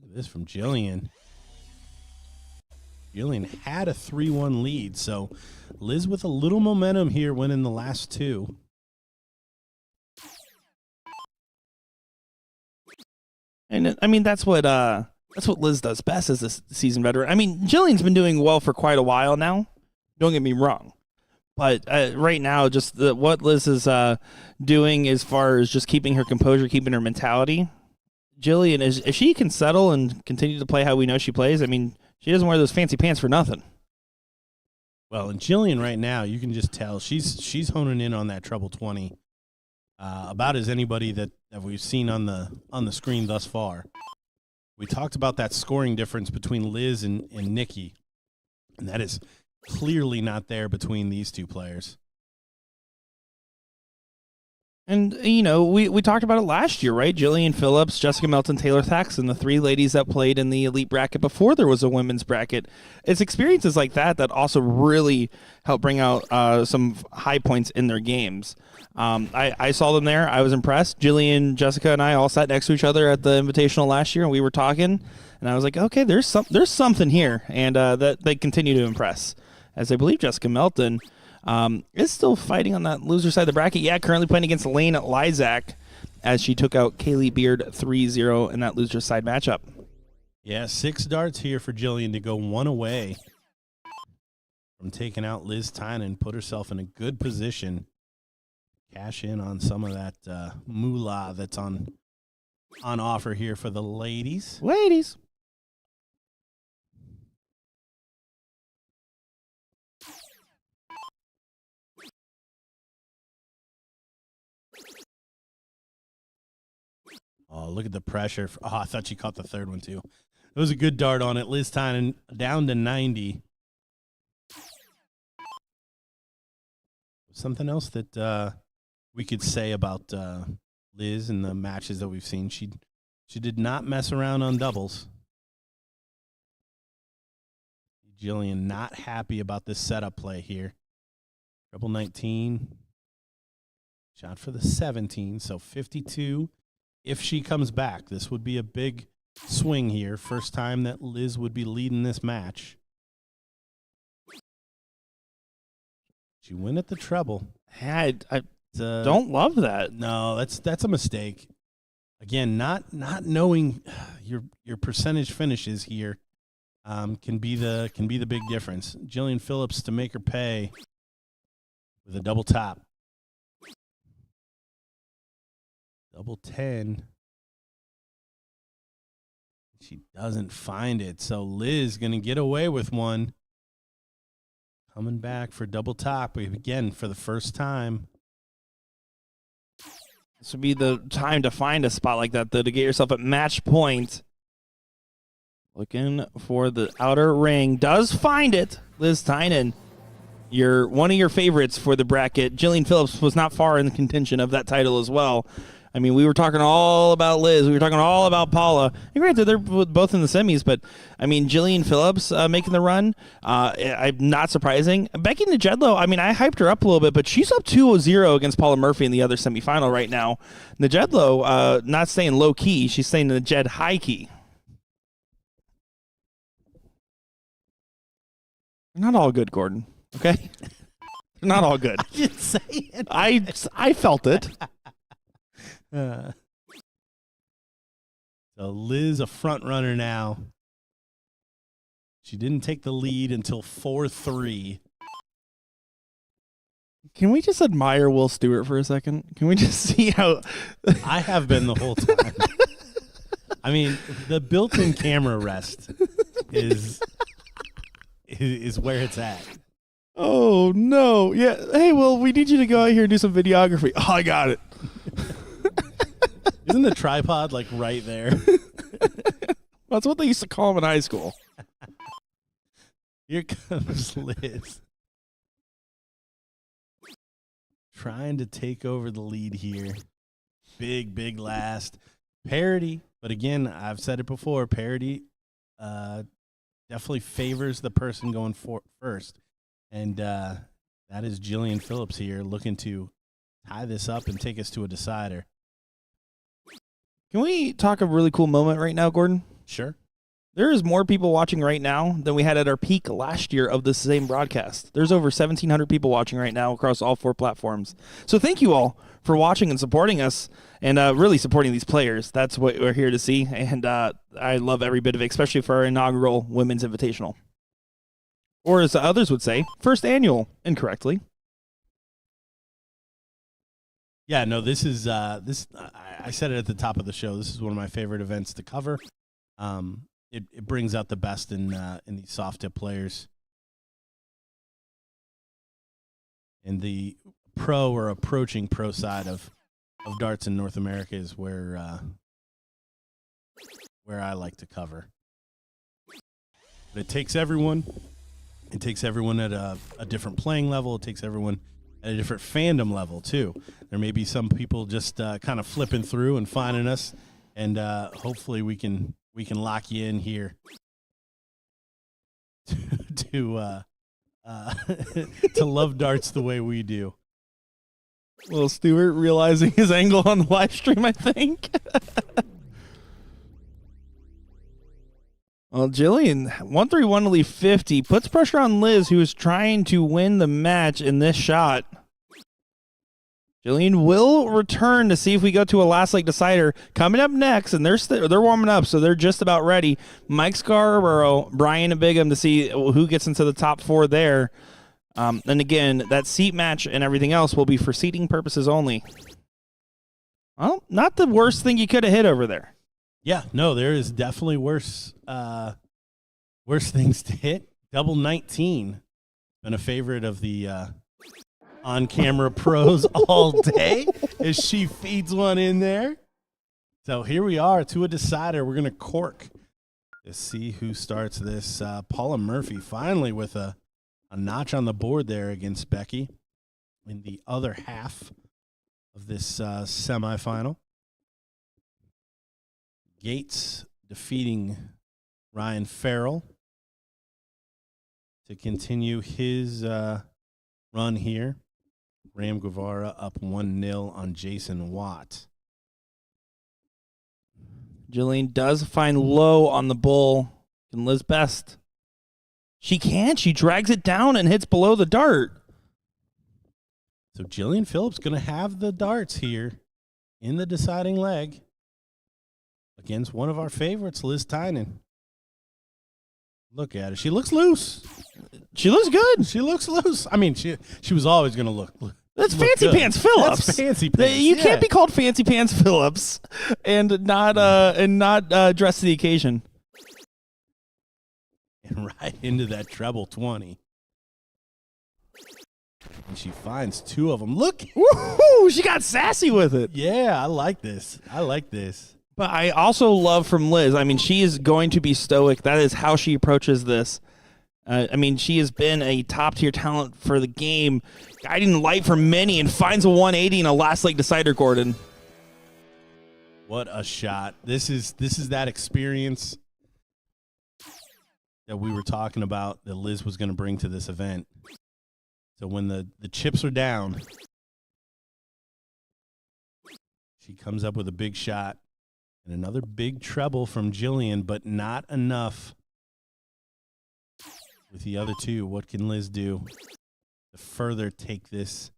This from Jillian. Jillian had a 3-1 lead, so Liz with a little momentum here winning the last 2. And I mean that's what Liz does best as a seasoned veteran. I mean, Jillian's been doing well for quite a while now. Don't get me wrong. But right now, just what Liz is doing as far as just keeping her composure, keeping her mentality, Jillian, if she can settle and continue to play how we know she plays, I mean, she doesn't wear those fancy pants for nothing. Well, and Jillian right now, you can just tell she's honing in on that treble 20 about as anybody that we've seen on the screen thus far. We talked about that scoring difference between Liz and Nikki, and that is clearly not there between these two players. And, you know, we talked about it last year, right? Jillian Phillips, Jessica Melton, Taylor Thaxton, the 3 ladies that played in the elite bracket before there was a women's bracket. It's experiences like that also really help bring out some high points in their games. I saw them there. I was impressed. Jillian, Jessica, and I all sat next to each other at the Invitational last year, and we were talking. And I was like, okay, there's something here. And that they continue to impress. As I believe Jessica Melton is still fighting on that loser side of the bracket. Yeah, currently playing against Lane Lizak as she took out Kaylee Beard 3-0 in that loser side matchup. Yeah, 6 darts here for Jillian to go 1 away from taking out Liz Tynan and put herself in a good position. Cash in on some of that moolah that's on offer here for the ladies. Ladies. Oh, look at the pressure. Oh, I thought she caught the third one, too. It was a good dart on it. Liz Tynan down to 90. Something else that we could say about Liz in the matches that we've seen. She did not mess around on doubles. Jillian not happy about this setup play here. Treble 19. Shot for the 17, so 52. If she comes back, this would be a big swing here. First time that Liz would be leading this match. She win at the treble. I don't love that. No, that's a mistake. Again, not knowing your percentage finishes here can be the big difference. Jillian Phillips to make her pay with a double top. Double 10. She doesn't find it, so Liz going to get away with one. Coming back for double top again for the first time. This would be the time to find a spot like that, though, to get yourself at match point. Looking for the outer ring. Does find it. Liz Tynan, one of your favorites for the bracket. Jillian Phillips was not far in the contention of that title as well. I mean, we were talking all about Liz. We were talking all about Paula. And granted, they're both in the semis, but, I mean, Jillian Phillips making the run, I'm not surprising. Becky Najedlow, I mean, I hyped her up a little bit, but she's up 2-0 against Paula Murphy in the other semifinal right now. Najedlow not staying low-key. She's staying Najed high-key. They're not all good, Gordon, okay? They're not all good. I didn't say it. I felt it. So Liz a front runner now. She didn't take the lead until 4-3. Can we just admire Will Stewart for a second? Can we just see how I have been the whole time. I mean, the built-in camera rest is where it's at. Oh no. Yeah. Hey, Will, we need you to go out here and do some videography. Oh, I got it. Isn't the tripod like right there? That's what they used to call them in high school. Here comes Liz. Trying to take over the lead here. Big last. Parity. But again, I've said it before, parity definitely favors the person going first. And that is Jillian Phillips here looking to tie this up and take us to a decider. Can we talk a really cool moment right now, Gordon? Sure. There is more people watching right now than we had at our peak last year of the same broadcast. There's over 1,700 people watching right now across all 4 platforms. So thank you all for watching and supporting us and really supporting these players. That's what we're here to see. And I love every bit of it, especially for our inaugural Women's Invitational. Or as others would say, first annual, incorrectly. Yeah, no, this is this. I said it at the top of the show. This is one of my favorite events to cover. It brings out the best in these soft tip players, and the pro or approaching pro side of darts in North America is where I like to cover. But it takes everyone. It takes everyone at a different playing level. It takes everyone at a different fandom level, too. There may be some people just kind of flipping through and finding us, and hopefully we can lock you in here to love darts the way we do. Will Stewart realizing his angle on the live stream, I think. Well, Jillian, 131 to leave 50, puts pressure on Liz, who is trying to win the match in this shot. Jillian will return to see if we go to a last leg decider. Coming up next, and they're warming up, so they're just about ready. Mike Scarborough, Brian and Bigham to see who gets into the top 4 there. And again, that seat match and everything else will be for seating purposes only. Well, not the worst thing you could have hit over there. Yeah, no, there is definitely worse things to hit. Double 19, been a favorite of the on-camera pros all day as she feeds one in there. So here we are to a decider. We're going to cork to see who starts this. Paula Murphy finally with a notch on the board there against Becky in the other half of this semifinal. Gates defeating Ryan Farrell to continue his run here. Ram Guevara up 1-0 on Jason Watt. Jillian does find low on the bull. Can Liz best? She can. She drags it down and hits below the dart. So Jillian Phillips going to have the darts here in the deciding leg against one of our favorites, Liz Tynan. Look at her. She looks loose. She looks good. She looks loose. I mean, she was always going to look. That's look Fancy good. Pants Phillips. That's Fancy Pants. You can't be called Fancy Pants Phillips and not dress to the occasion. And right into that treble 20. And she finds two of them. Look. Woohoo! She got sassy with it. Yeah, I like this. But I also love from Liz. I mean, she is going to be stoic. That is how she approaches this. I mean, she has been a top-tier talent for the game, guiding light for many, and finds a 180 in a last-leg decider, Gordon. What a shot. This is that experience that we were talking about that Liz was going to bring to this event. So when the chips are down, she comes up with a big shot and another big treble from Jillian, but not enough with the other two. What can Liz do to further take this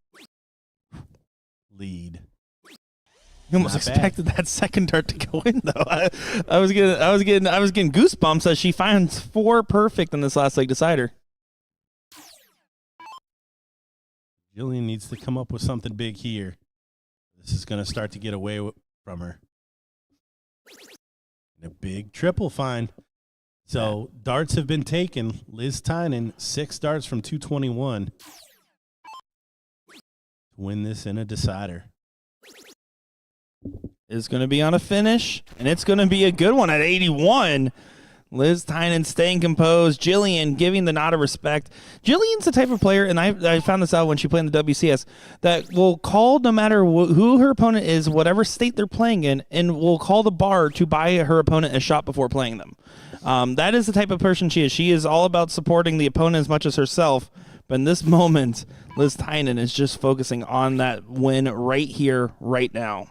lead? You almost Not expected that second dart to go in, though. I was getting goosebumps as she finds 4 perfect in this last leg decider. Jillian needs to come up with something big here. This is going to start to get away from her. And a big triple find. So darts have been taken. Liz Tynan, 6 darts from 221 to win this in a decider. It's going to be on a finish, and it's going to be a good one at 81. Liz Tynan staying composed. Jillian giving the nod of respect. Jillian's the type of player, and I found this out when she played in the WCS, that will call no matter who her opponent is, whatever state they're playing in, and will call the bar to buy her opponent a shot before playing them. That is the type of person she is. She is all about supporting the opponent as much as herself. But in this moment, Liz Tynan is just focusing on that win right here, right now.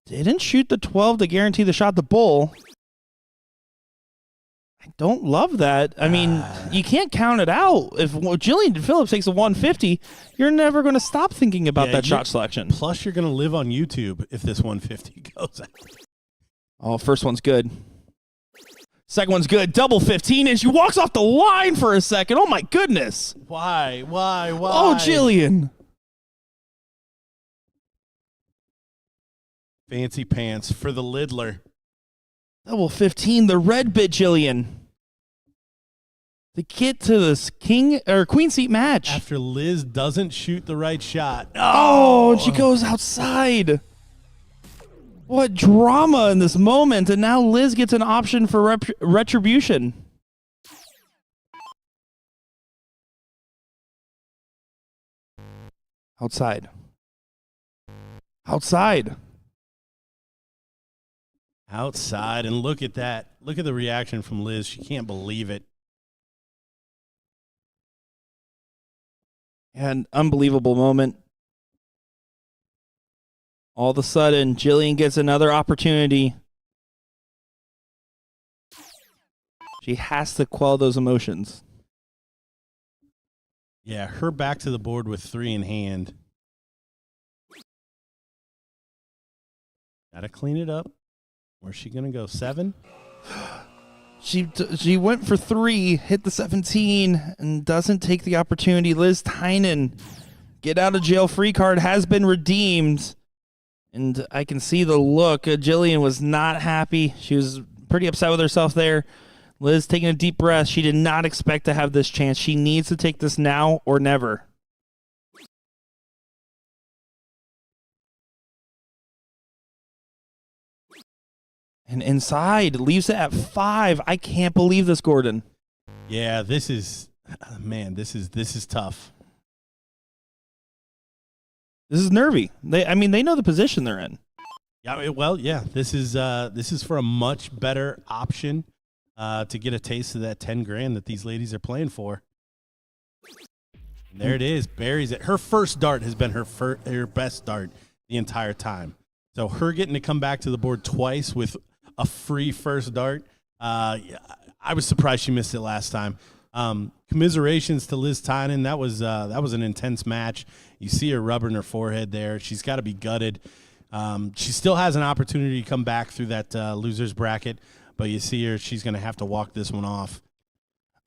Didn't shoot the 12 to guarantee the shot. The bull. I don't love that. I mean, you can't count it out. If Jillian Phillips takes a 150, you're never going to stop thinking about that shot selection. Plus, you're going to live on YouTube if this 150 goes out. Oh, first one's good. Second one's good. Double 15, and she walks off the line for a second. Oh, my goodness. Why? Oh, Jillian. Fancy pants for the Lidler. Double 15, the red bit, Jillian. To get to this queen seat match. After Liz doesn't shoot the right shot. Oh, and she goes outside. What drama in this moment. And now Liz gets an option for retribution. Outside. Outside, and look at that. Look at the reaction from Liz. She can't believe it. An unbelievable moment. All of a sudden, Jillian gets another opportunity. She has to quell those emotions. Yeah, her back to the board with 3 in hand. Gotta clean it up. Where's she going to go? 7? She went for 3, hit the 17, and doesn't take the opportunity. Liz Tynan, get out of jail free card has been redeemed. And I can see the look. Jillian was not happy. She was pretty upset with herself there. Liz taking a deep breath. She did not expect to have this chance. She needs to take this now or never. And inside, leaves it at 5. I can't believe this, Gordon. Yeah, this is tough. This is nervy. They know the position they're in. Yeah, well, yeah. This is for a much better option to get a taste of that 10 grand that these ladies are playing for. And there it is. Buries it. Her first dart has been her best dart the entire time. So her getting to come back to the board twice with a free first dart. I was surprised she missed it last time. Commiserations to Liz Tynan. That was an intense match. You see her rubbing her forehead there. She's got to be gutted. She still has an opportunity to come back through that losers bracket, but you see her. She's going to have to walk this one off.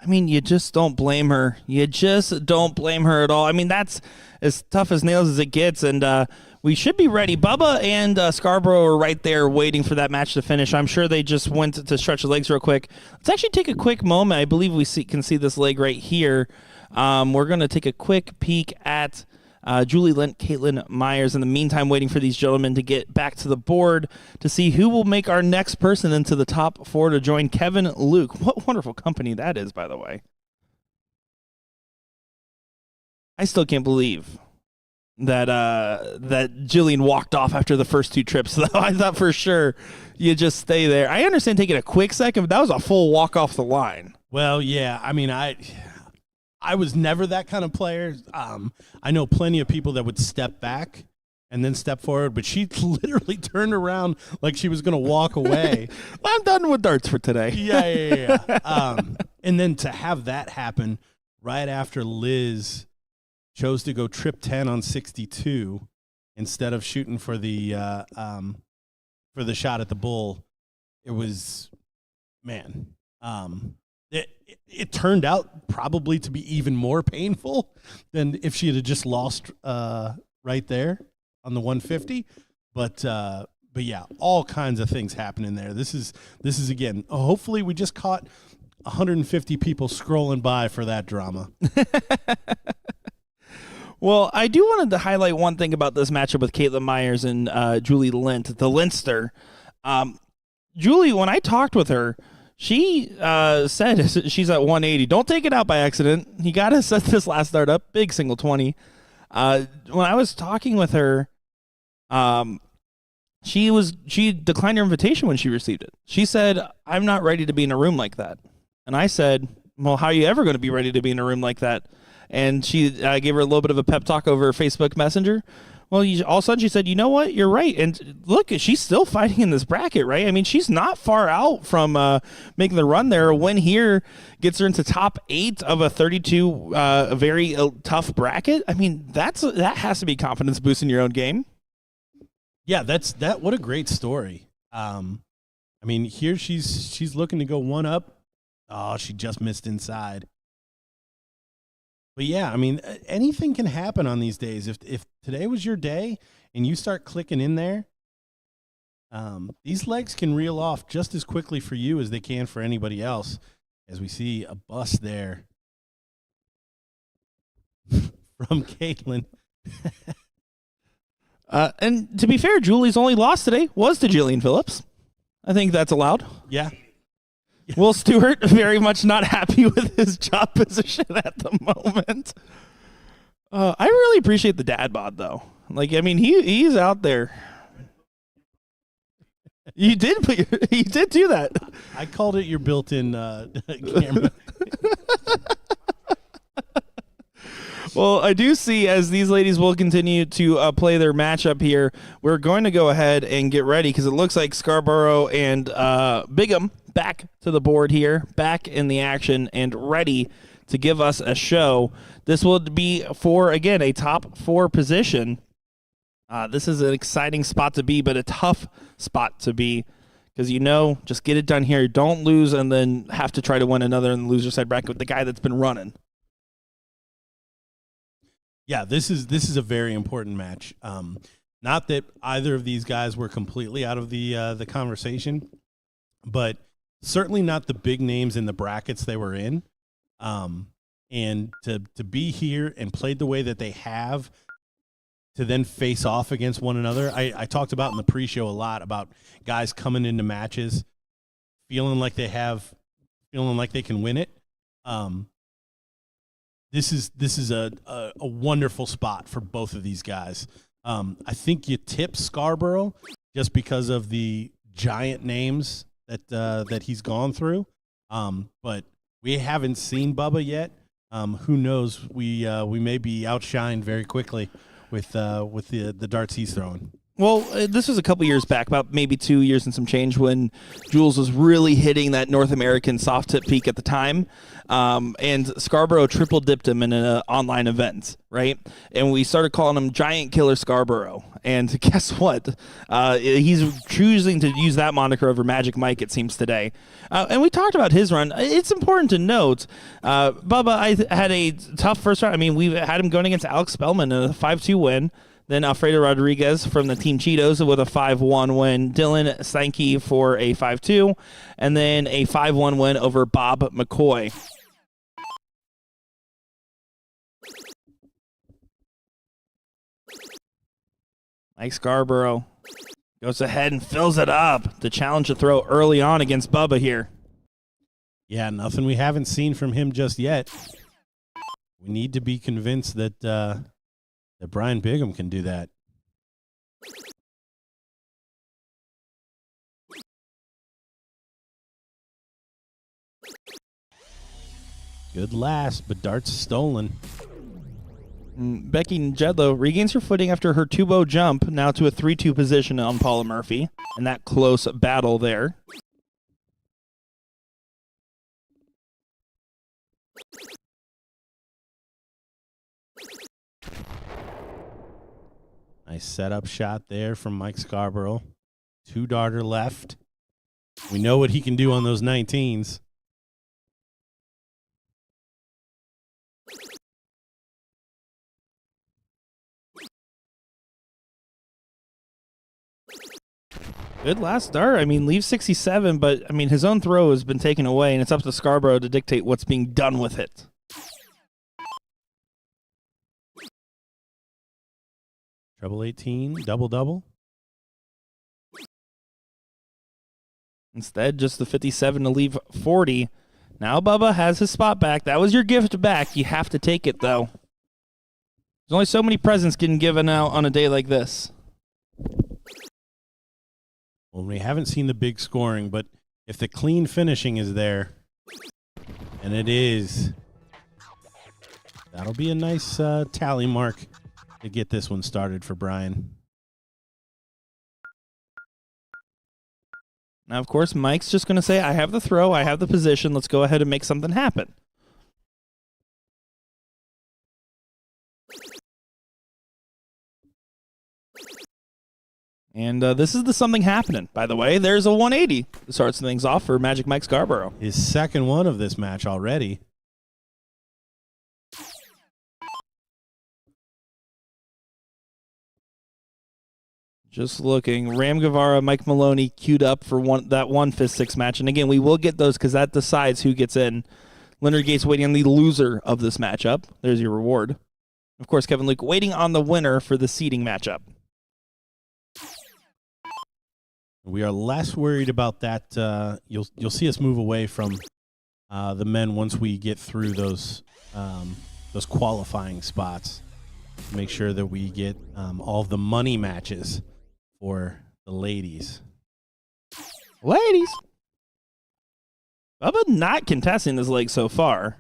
I mean, you just don't blame her. You just don't blame her at all. I mean, that's as tough as nails as it gets, and we should be ready. Bubba and Scarborough are right there waiting for that match to finish. I'm sure they just went to stretch the legs real quick. Let's actually take a quick moment. I believe we can see this leg right here. We're going to take a quick peek at Julie Lent, Caitlin Myers. In the meantime, waiting for these gentlemen to get back to the board to see who will make our next person into the top 4 to join Kevin Luke. What wonderful company that is, by the way. I still can't believe that Jillian walked off after the first 2 trips. Though I thought for sure you just stay there. I understand taking a quick second, but that was a full walk off the line. Well, yeah. I mean, I was never that kind of player. I know plenty of people that would step back and then step forward, but she literally turned around like she was going to walk away. I'm done with darts for today. Yeah. And then to have that happen right after Liz chose to go trip 10 on 62 instead of shooting for the shot at the bull, it was, man. It turned out probably to be even more painful than if she had just lost right there on the 150. But yeah, all kinds of things happening there. This is again, hopefully we just caught 150 people scrolling by for that drama. Well, I do wanted to highlight one thing about this matchup with Caitlin Myers and Julie Lent, the Leinster. Julie, when I talked with her, she said she's at 180. Don't take it out by accident. You got to set this last start up. Big single 20. When I was talking with her, she declined her invitation when she received it. She said, "I'm not ready to be in a room like that." And I said, "Well, how are you ever going to be ready to be in a room like that?" And she gave her a little bit of a pep talk over Facebook Messenger. Well, all of a sudden she said, "You know what? You're right." And look, she's still fighting in this bracket, right? I mean, she's not far out from making the run there. A win here gets her into top 8 of a 32 very tough bracket. I mean, that has to be confidence boost in your own game. Yeah, what a great story. I mean, here she's looking to go one up. Oh, she just missed inside. But yeah, I mean, anything can happen on these days. If today was your day and you start clicking in there, these legs can reel off just as quickly for you as they can for anybody else. As we see a bust there from Caitlin. And to be fair, Julie's only loss today was to Jillian Phillips. I think that's allowed. Yeah. Will Stewart very much not happy with his job position at the moment. I really appreciate the dad bod though. Like, I mean, he's out there. You did do that. I called it your built-in camera. Well, I do see as these ladies will continue to play their matchup here, we're going to go ahead and get ready because it looks like Scarborough and Bigham back to the board here, back in the action and ready to give us a show. This will be for, again, a top 4 position. This is an exciting spot to be, but a tough spot to be because, just get it done here. Don't lose and then have to try to win another in the loser side bracket with the guy that's been running. Yeah, this is a very important match. Not that either of these guys were completely out of the conversation, but certainly not the big names in the brackets they were in. And to be here and played the way that they have, to then face off against one another. I talked about in the pre-show a lot about guys coming into matches feeling like they can win it. This is a wonderful spot for both of these guys. I think you tip Scarborough just because of the giant names that he's gone through. But we haven't seen Bubba yet. Who knows? We may be outshined very quickly with the darts he's throwing. Well, this was a couple years back, about maybe 2 years and some change, when Jules was really hitting that North American soft tip peak at the time. And Scarborough triple dipped him in an online event, right? And we started calling him Giant Killer Scarborough. And guess what? He's choosing to use that moniker over Magic Mike, it seems, today. And we talked about his run. It's important to note, Bubba, I had a tough first round. I mean, we had him going against Alex Spellman in a 5-2 win. Then Alfredo Rodriguez from the Team Cheetos with a 5-1 win. Dylan Sankey for a 5-2. And then a 5-1 win over Bob McCoy. Mike Scarborough goes ahead and fills it up. The challenge to throw early on against Bubba here. Yeah, nothing we haven't seen from him just yet. We need to be convinced that that Brian Bigham can do that. Good last, but darts stolen. Becky Jedlow regains her footing after her 2-bow jump, now to a 3-2 position on Paula Murphy, and that close battle there. Nice setup shot there from Mike Scarborough. 2-darter left. We know what he can do on those 19s. Good last dart. I mean, leaves 67, but I mean, his own throw has been taken away, and it's up to Scarborough to dictate what's being done with it. Treble 18, double-double. Instead, just the 57 to leave 40. Now Bubba has his spot back. That was your gift back. You have to take it, though. There's only so many presents getting given out on a day like this. Well, we haven't seen the big scoring, but if the clean finishing is there, and it is, that'll be a nice tally mark to get this one started for Brian. Now, of course, Mike's just going to say, I have the throw, I have the position, let's go ahead and make something happen. And this is the something happening, by the way. There's a 180 that starts things off for Magic Mike Scarborough. His second one of this match already. Just looking. Ram Guevara, Mike Maloney queued up for that one fifth six match. And again, we will get those because that decides who gets in. Leonard Gates waiting on the loser of this matchup. There's your reward. Of course, Kevin Luke waiting on the winner for the seeding matchup. We are less worried about that. You'll see us move away from the men once we get through those qualifying spots. Make sure that we get all of the money matches for the ladies. Ladies! Bubba not contesting this leg so far.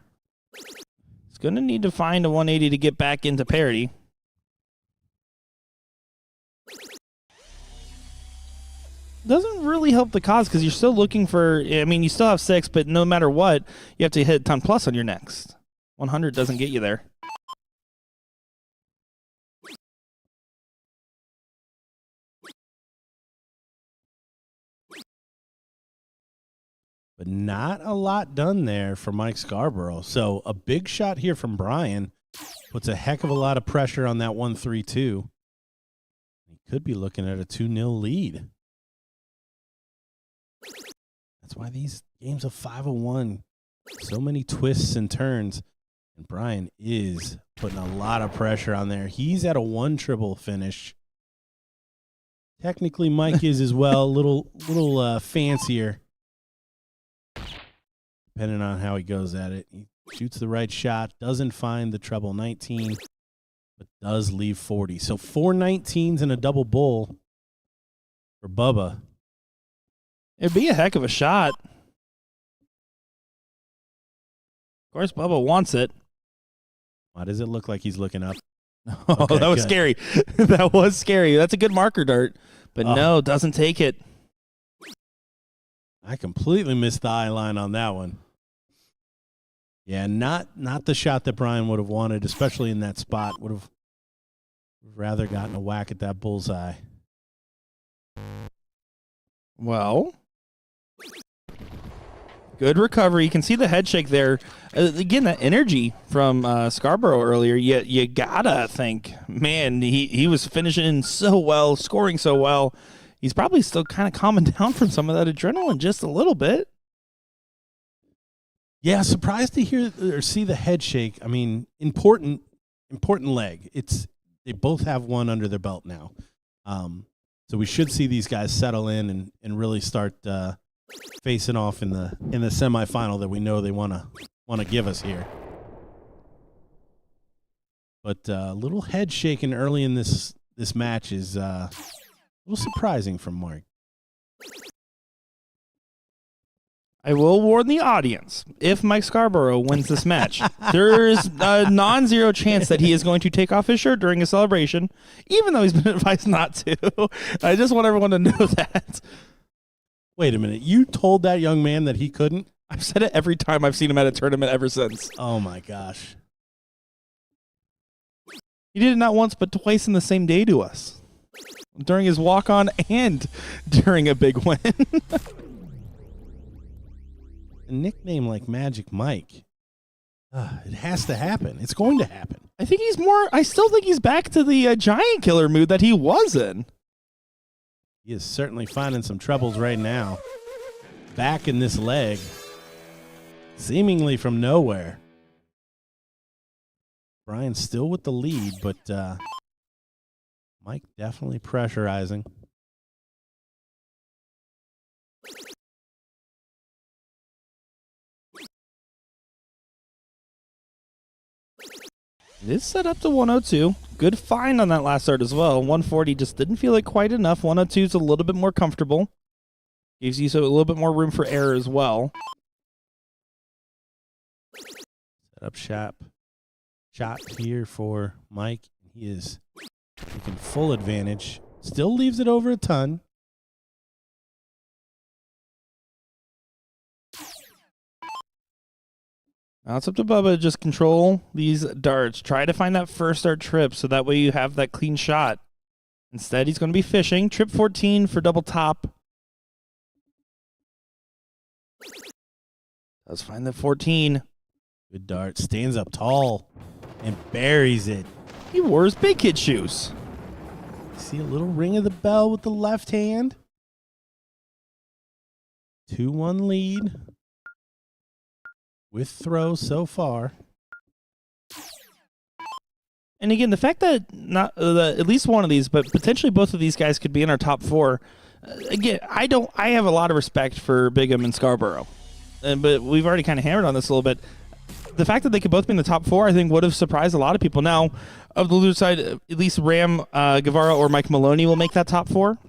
He's going to need to find a 180 to get back into parity. Doesn't really help the cause because you're still looking for, I mean, you still have 6, but no matter what, you have to hit 10 plus on your next. 100 doesn't get you there. But not a lot done there for Mike Scarborough. So a big shot here from Brian puts a heck of a lot of pressure on that 1-3-2. He could be looking at a 2-0 lead. That's why these games of 5-1, so many twists and turns. And Brian is putting a lot of pressure on there. He's at a 1-triple finish. Technically, Mike is as well, a little fancier. Depending on how he goes at it. He shoots the right shot, doesn't find the treble 19, but does leave 40. So 4 19s and a double bull. for Bubba. It'd be a heck of a shot. Of course, Bubba wants it. Why does it look like he's looking up? Oh, Okay, that was good. scary. That was scary. That's a good marker dart. But no, doesn't take it. I completely missed the eye line on that one. Yeah, not the shot that Brian would have wanted, especially in that spot. Would have rather gotten a whack at that bullseye. Well, good recovery. You can see the head shake there. Again, that energy from Scarborough earlier. You gotta think, man, he was finishing so well, scoring so well. He's probably still kind of calming down from some of that adrenaline just a little bit. Yeah, surprised to hear or see the head shake. I mean, important leg. They both have one under their belt now. So we should see these guys settle in and really start facing off in the semifinal that we know they want to give us here. But a little head shaking early in this match is a little surprising from Mark. I will warn the audience, if Mike Scarborough wins this match, there's a non-zero chance that he is going to take off his shirt during a celebration, even though he's been advised not to. I just want everyone to know that. Wait a minute. You told that young man that he couldn't? I've said it every time I've seen him at a tournament ever since. Oh, my gosh. He did it not once, but twice in the same day to us. During his walk-on and during a big win. A nickname like Magic Mike. It has to happen. It's going to happen. I still think he's back to the giant killer mood that he was in. He is certainly finding some troubles right now. Back in this leg. Seemingly from nowhere. Brian's still with the lead, but Mike definitely pressurizing. It is set up to 102. Good find on that last start as well. 140 just didn't feel like quite enough. 102 is a little bit more comfortable. Gives you a little bit more room for error as well. Set up shot here for Mike. He is taking full advantage. Still leaves it over a ton. Now it's up to Bubba to just control these darts. Try to find that first dart trip so that way you have that clean shot. Instead, he's going to be fishing. Trip 14 for double top. Let's find the 14. Good dart. Stands up tall and buries it. He wore his big kid shoes. See a little ring of the bell with the left hand. 2-1 lead. With throw so far. And again, the fact that at least one of these, but potentially both of these guys could be in our top four. Again, I have a lot of respect for Bigham and Scarborough, but we've already kind of hammered on this a little bit. The fact that they could both be in the top four, I think, would have surprised a lot of people. Now, of the loser side, at least Ram Guevara or Mike Maloney will make that top four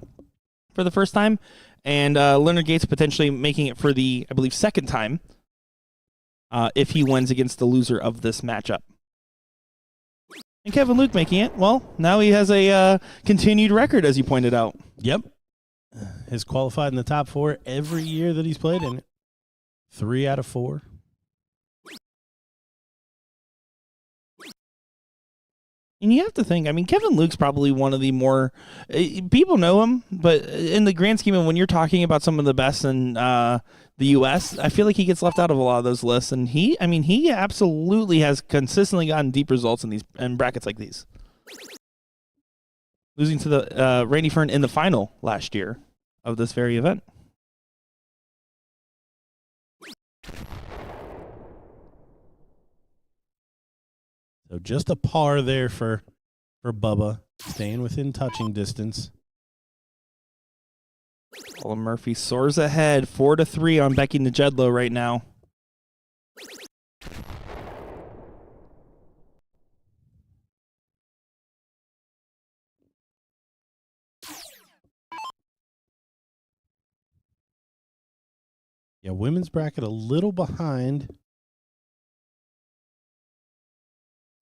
for the first time, and Leonard Gates potentially making it for the, I believe, second time. If he wins against the loser of this matchup. And Kevin Luke making it. Well, now he has a continued record, as you pointed out. Yep. Has qualified in the top four every year that he's played in it. 3 out of 4. And you have to think, I mean, Kevin Luke's probably one of the more, people know him, but in the grand scheme of when you're talking about some of the best in the U.S., I feel like he gets left out of a lot of those lists. And he absolutely has consistently gotten deep results in brackets like these. Losing to the Randy Fern in the final last year of this very event. So just a par there for Bubba, staying within touching distance. Paula Murphy soars ahead, 4-3 on Becky Njedlo right now. Yeah, women's bracket a little behind.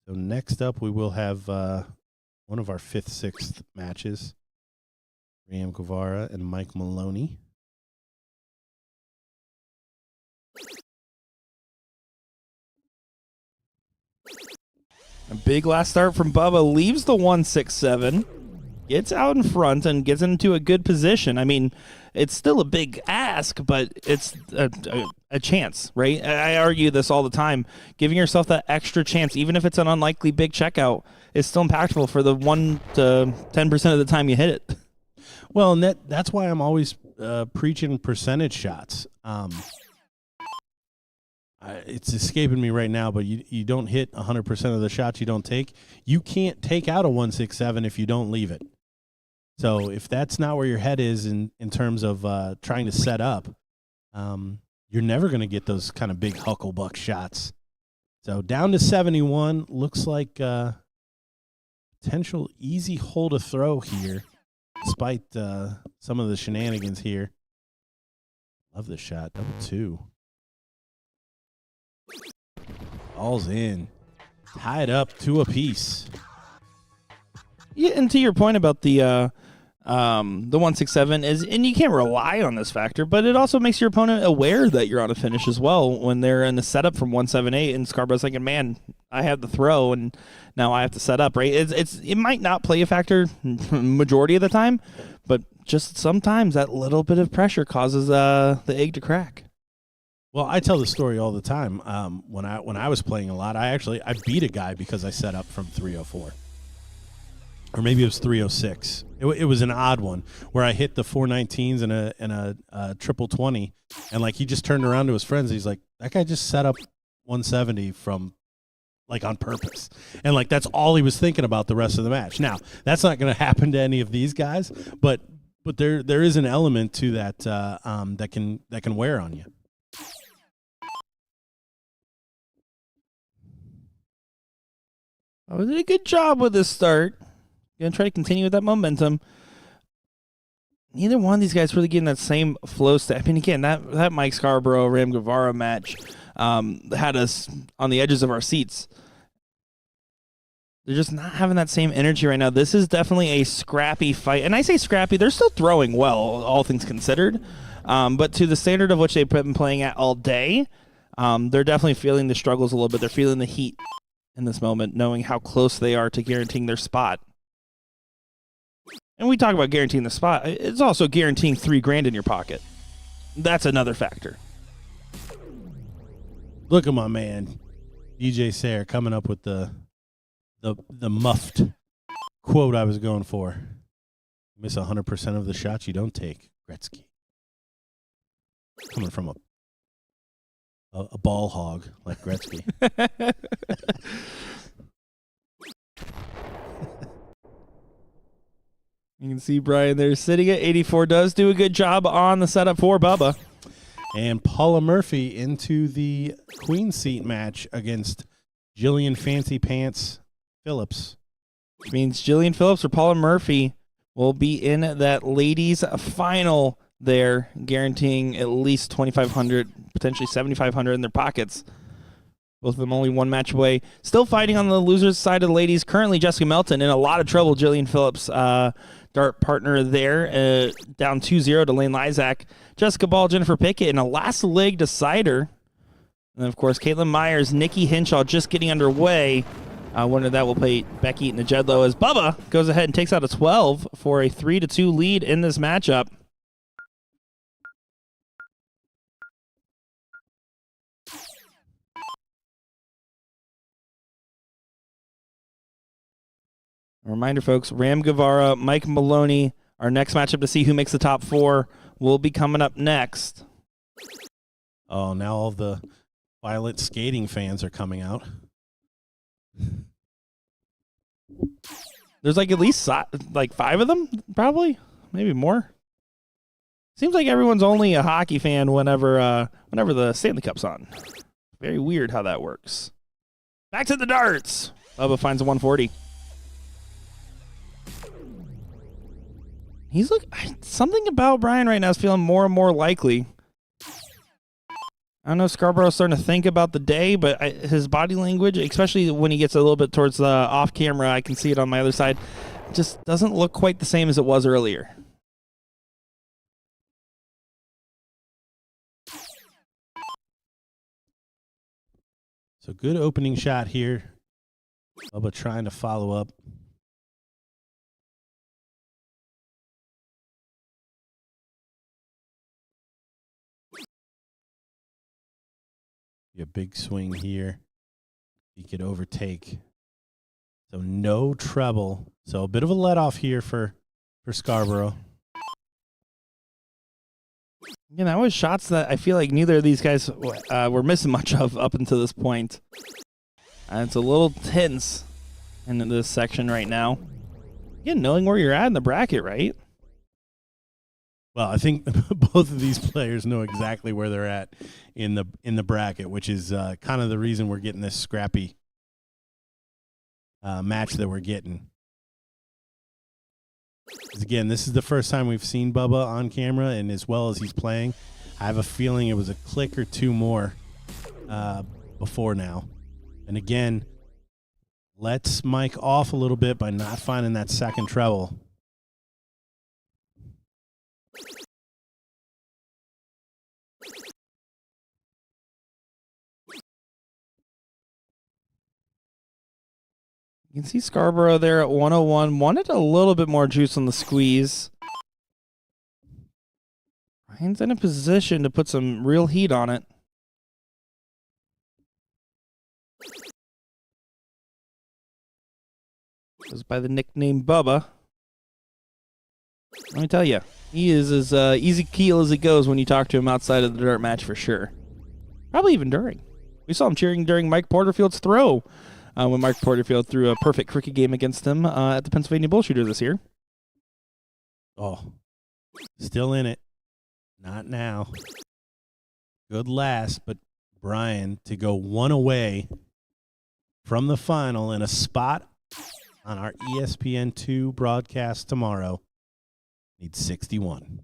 So next up, we will have one of our 5th, 6th matches. Ram Guevara and Mike Maloney. A big last start from Bubba, leaves the 1-6-7, gets out in front and gets into a good position. I mean, it's still a big ask, but it's a chance, right? I argue this all the time. Giving yourself that extra chance, even if it's an unlikely big checkout, is still impactful for the 1 to 10% of the time you hit it. Well, and that's why I'm always preaching percentage shots. It's escaping me right now, but you don't hit 100% of the shots you don't take. You can't take out a 1-6-7 if you don't leave it. So if that's not where your head is in terms of trying to set up, you're never going to get those kind of big hucklebuck shots. So down to 71, looks like potential easy hole to throw here, despite some of the shenanigans here. Love this shot, double 2. All's in. Tied up 2 apiece. Yeah, and to your point about the 1-6-7 is, and you can't rely on this factor, but it also makes your opponent aware that you're on a finish as well when they're in the setup from 1-7-8, and Scarborough's thinking, man, I have the throw, and now I have to set up, right? It might not play a factor majority of the time, but just sometimes that little bit of pressure causes the egg to crack. Well, I tell the story all the time. When I was playing a lot, I beat a guy because I set up from 304. Or maybe it was 306. It was an odd one where I hit the 419s and a triple 20, and like he just turned around to his friends. He's like, that guy just set up 170 from like on purpose, and like that's all he was thinking about the rest of the match. Now that's not going to happen to any of these guys, but there is an element to that that can wear on you. I did a good job with this start. Gonna try to continue with that momentum. Neither one of these guys really getting that same flow state. I mean, again, that Mike Scarborough Ram Guevara match had us on the edges of our seats. They're just not having that same energy right now. This is definitely a scrappy fight, and I say scrappy. They're still throwing well, all things considered, but to the standard of which they've been playing at all day, they're definitely feeling the struggles a little bit. They're feeling the heat in this moment, knowing how close they are to guaranteeing their spot. And we talk about guaranteeing the spot. It's also guaranteeing $3,000 in your pocket. That's another factor. Look at my man, DJ Sayre, coming up with the muffed quote I was going for. Miss 100% of the shots you don't take, Gretzky. Coming from a ball hog like Gretzky. You can see Brian there sitting at 84. Does do a good job on the setup for Bubba. And Paula Murphy into the queen seat match against Jillian Fancy Pants Phillips. Which means Jillian Phillips or Paula Murphy will be in that ladies final there, guaranteeing at least $2,500, potentially $7,500 in their pockets. Both of them only one match away. Still fighting on the losers' side of the ladies. Currently, Jessica Melton in a lot of trouble. Jillian Phillips, dart partner there, down 2-0 to Lane Lysak. Jessica Ball, Jennifer Pickett in a last leg decider. And, of course, Caitlin Myers, Nikki Hinshaw just getting underway. I wonder that will play Becky Eaton Jedlow as Bubba goes ahead and takes out a 12 for a 3-2 lead in this matchup. A reminder, folks, Ram Guevara, Mike Maloney, our next matchup to see who makes the top 4 will be coming up next. Oh, now all the Violet skating fans are coming out. There's like at least like 5 of them, probably, maybe more. Seems like everyone's only a hockey fan whenever the Stanley Cup's on. Very weird how that works. Back to the darts. Bubba finds a 140. He's something about Brian right now is feeling more and more likely. I don't know if Scarborough's starting to think about the day, but his body language, especially when he gets a little bit towards the off camera, I can see it on my other side, just doesn't look quite the same as it was earlier. So good opening shot here. Bubba trying to follow up. A big swing here. He could overtake. So no treble. So a bit of a let off here for Scarborough. Yeah, that was shots that I feel like neither of these guys were missing much of up until this point. It's a little tense in this section right now. Again, knowing where you're at in the bracket, right? Well, I think both of these players know exactly where they're at in the bracket, which is kind of the reason we're getting this scrappy match that we're getting. Again, this is the first time we've seen Bubba on camera, and as well as he's playing, I have a feeling it was a click or two more before now. And again, lets Mike off a little bit by not finding that second treble. You can see Scarborough there at 101. Wanted a little bit more juice on the squeeze. Ryan's in a position to put some real heat on it. Goes by the nickname Bubba. Let me tell you, he is as easy keel as it goes when you talk to him outside of the dirt match for sure. Probably even during. We saw him cheering during Mike Porterfield's throw. When Mike Porterfield threw a perfect cricket game against him at the Pennsylvania BullShooter this year. Oh, still in it. Not now. Good last, but Brian to go one away from the final in a spot on our ESPN2 broadcast tomorrow. Needs 61.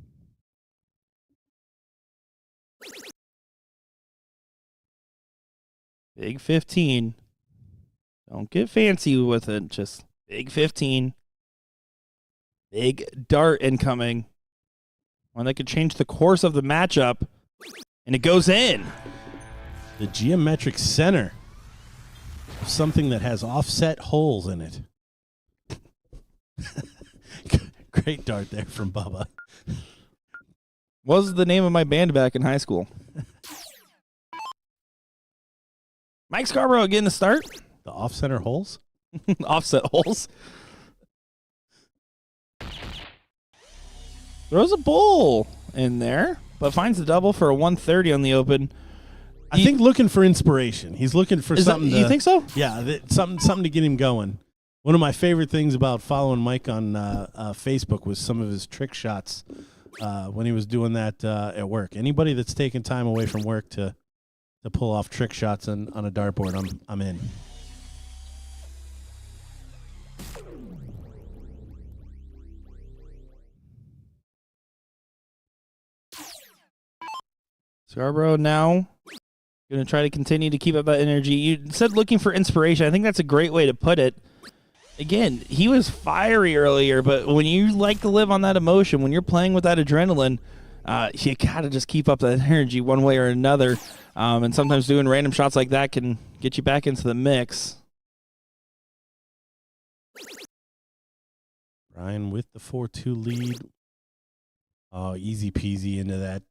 Big 15. Don't get fancy with it. Just big 15. Big dart incoming. One that could change the course of the matchup. And it goes in. The geometric center of something that has offset holes in it. Great dart there from Bubba. What was the name of my band back in high school? Mike Scarborough getting the start. The off-center holes? Offset holes. Throws a bull in there, but finds the double for a 130 on the open. I think looking for inspiration. He's looking for something. You think so? Yeah, something to get him going. One of my favorite things about following Mike on Facebook was some of his trick shots when he was doing that at work. Anybody that's taking time away from work to pull off trick shots on a dartboard, I'm in. Scarborough now going to try to continue to keep up that energy. You said looking for inspiration. I think that's a great way to put it. Again, he was fiery earlier, but when you like to live on that emotion, when you're playing with that adrenaline, you got to just keep up that energy one way or another. And sometimes doing random shots like that can get you back into the mix. Brian with the 4-2 lead. Oh, easy peasy into that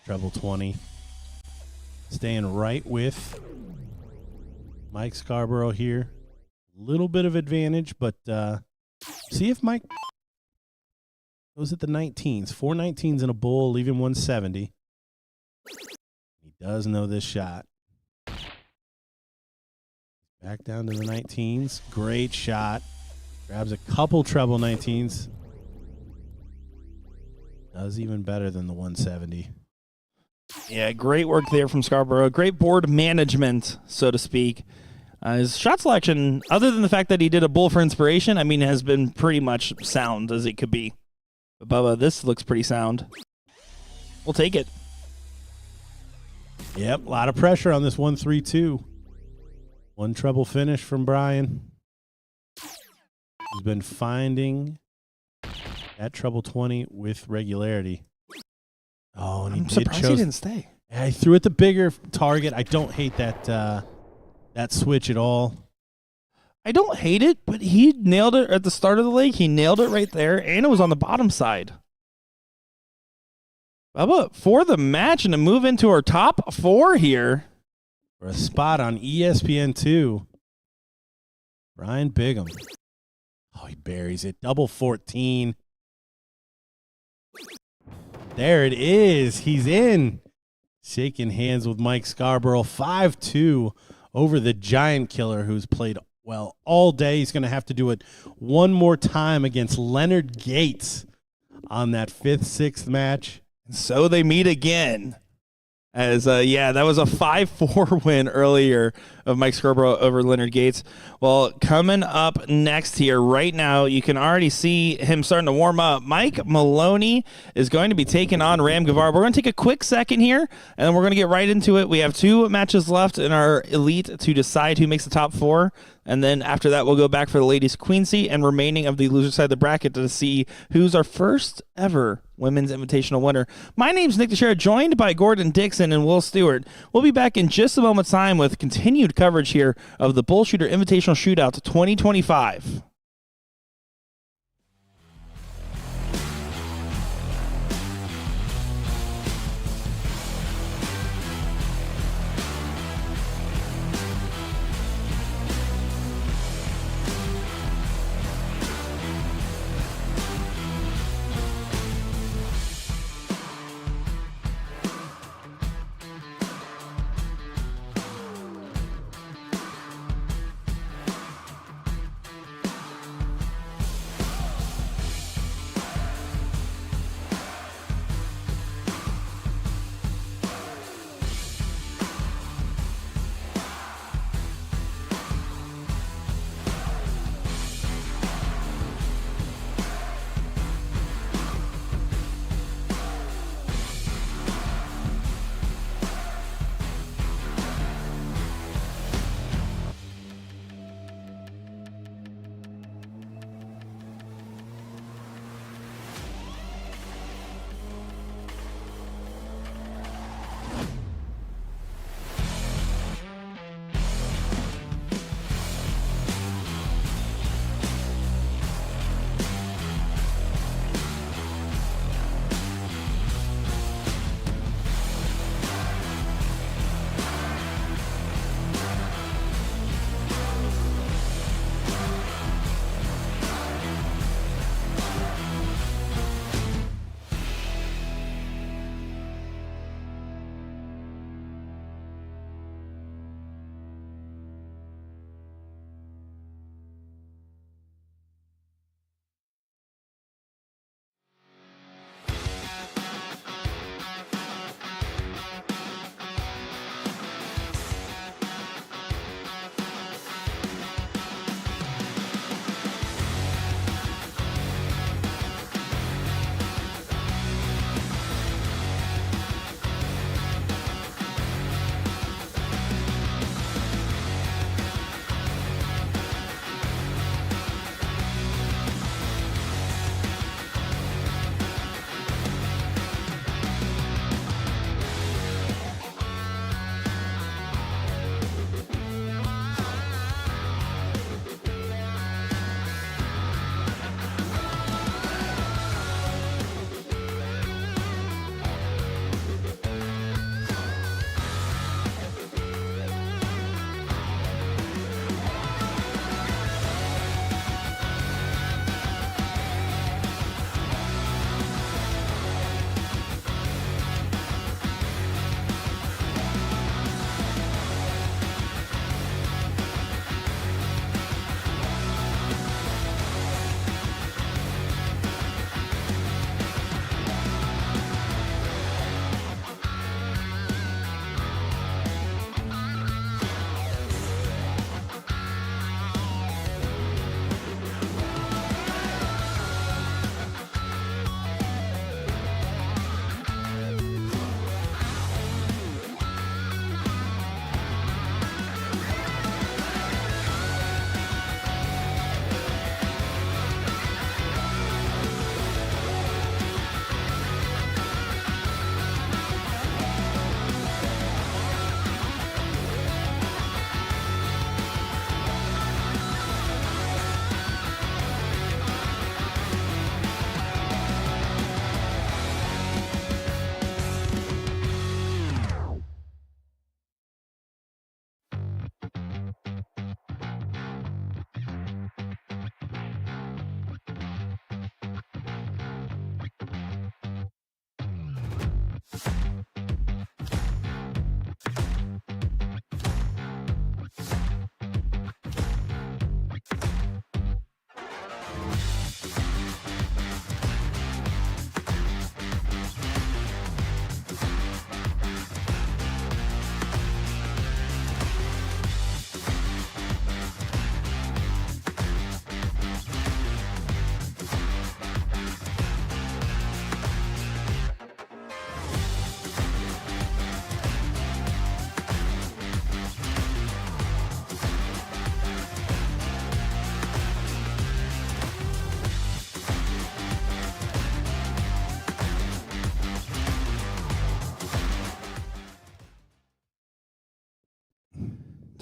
treble 20. Staying right with Mike Scarborough here. Little bit of advantage, but see if Mike goes at the 19s. 4 19s in a bull, leaving 170. He does know this shot. Back down to the 19s. Great shot. Grabs a couple treble 19s. Does even better than the 170. Yeah, great work there from Scarborough. Great board management, so to speak. His shot selection, other than the fact that he did a bull for inspiration, I mean, has been pretty much sound as it could be. But Bubba, this looks pretty sound. We'll take it. Yep, a lot of pressure on this 1-3-2. One treble finish from Brian. He's been finding that treble 20 with regularity. Oh, and I'm surprised he didn't stay. Yeah, he threw at the bigger target. I don't hate that that switch at all. I don't hate it, but he nailed it at the start of the leg. He nailed it right there, and it was on the bottom side. Bubba, for the match and to move into our top 4 here. For a spot on ESPN2. Brian Bigham. Oh, he buries it. Double 14. There it is. He's in. Shaking hands with Mike Scarborough. 5-2 over the Giant Killer, who's played well all day. He's going to have to do it one more time against Leonard Gates on that 5th, 6th match. So they meet again. As that was a 5-4 win earlier of Mike Scarborough over Leonard Gates. Well, coming up next here right now, you can already see him starting to warm up. Mike Maloney is going to be taking on Ram Guevara. We're going to take a quick second here, and then we're going to get right into it. We have 2 matches left in our elite to decide who makes the top 4. And then after that, we'll go back for the ladies' queen seat and remaining of the loser side of the bracket to see who's our first ever women's invitational winner. My name's Nick Teixeira, joined by Gordon Dixon and Will Stewart. We'll be back in just a moment's time with continued coverage here of the BullShooter Invitational Shootout 2025.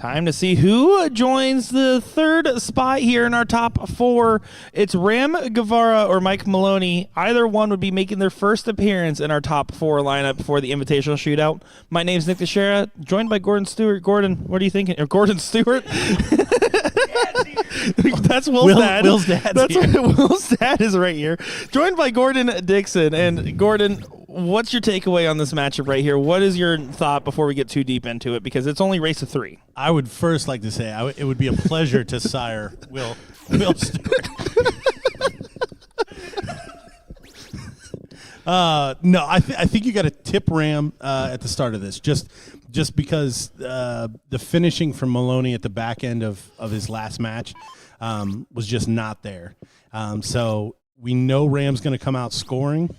Time to see who joins the third spot here in our top 4. It's Ram Guevara or Mike Maloney. Either one would be making their first appearance in our top 4 lineup for the Invitational Shootout. My name's Nick Teixeira, joined by Gordon Stewart. Gordon, what are you thinking? Or Gordon Stewart? That's Will's dad. Will's dad's That's here. Will's dad is right here. Joined by Gordon Dixon. And Gordon, what's your takeaway on this matchup right here? What is your thought before we get too deep into it? Because it's only race of 3. I would first like to say it would be a pleasure to sire Will Stewart. No, I think you got to tip Ram at the start of this, just because the finishing from Maloney at the back end of his last match was just not there. So we know Ram's going to come out scoring.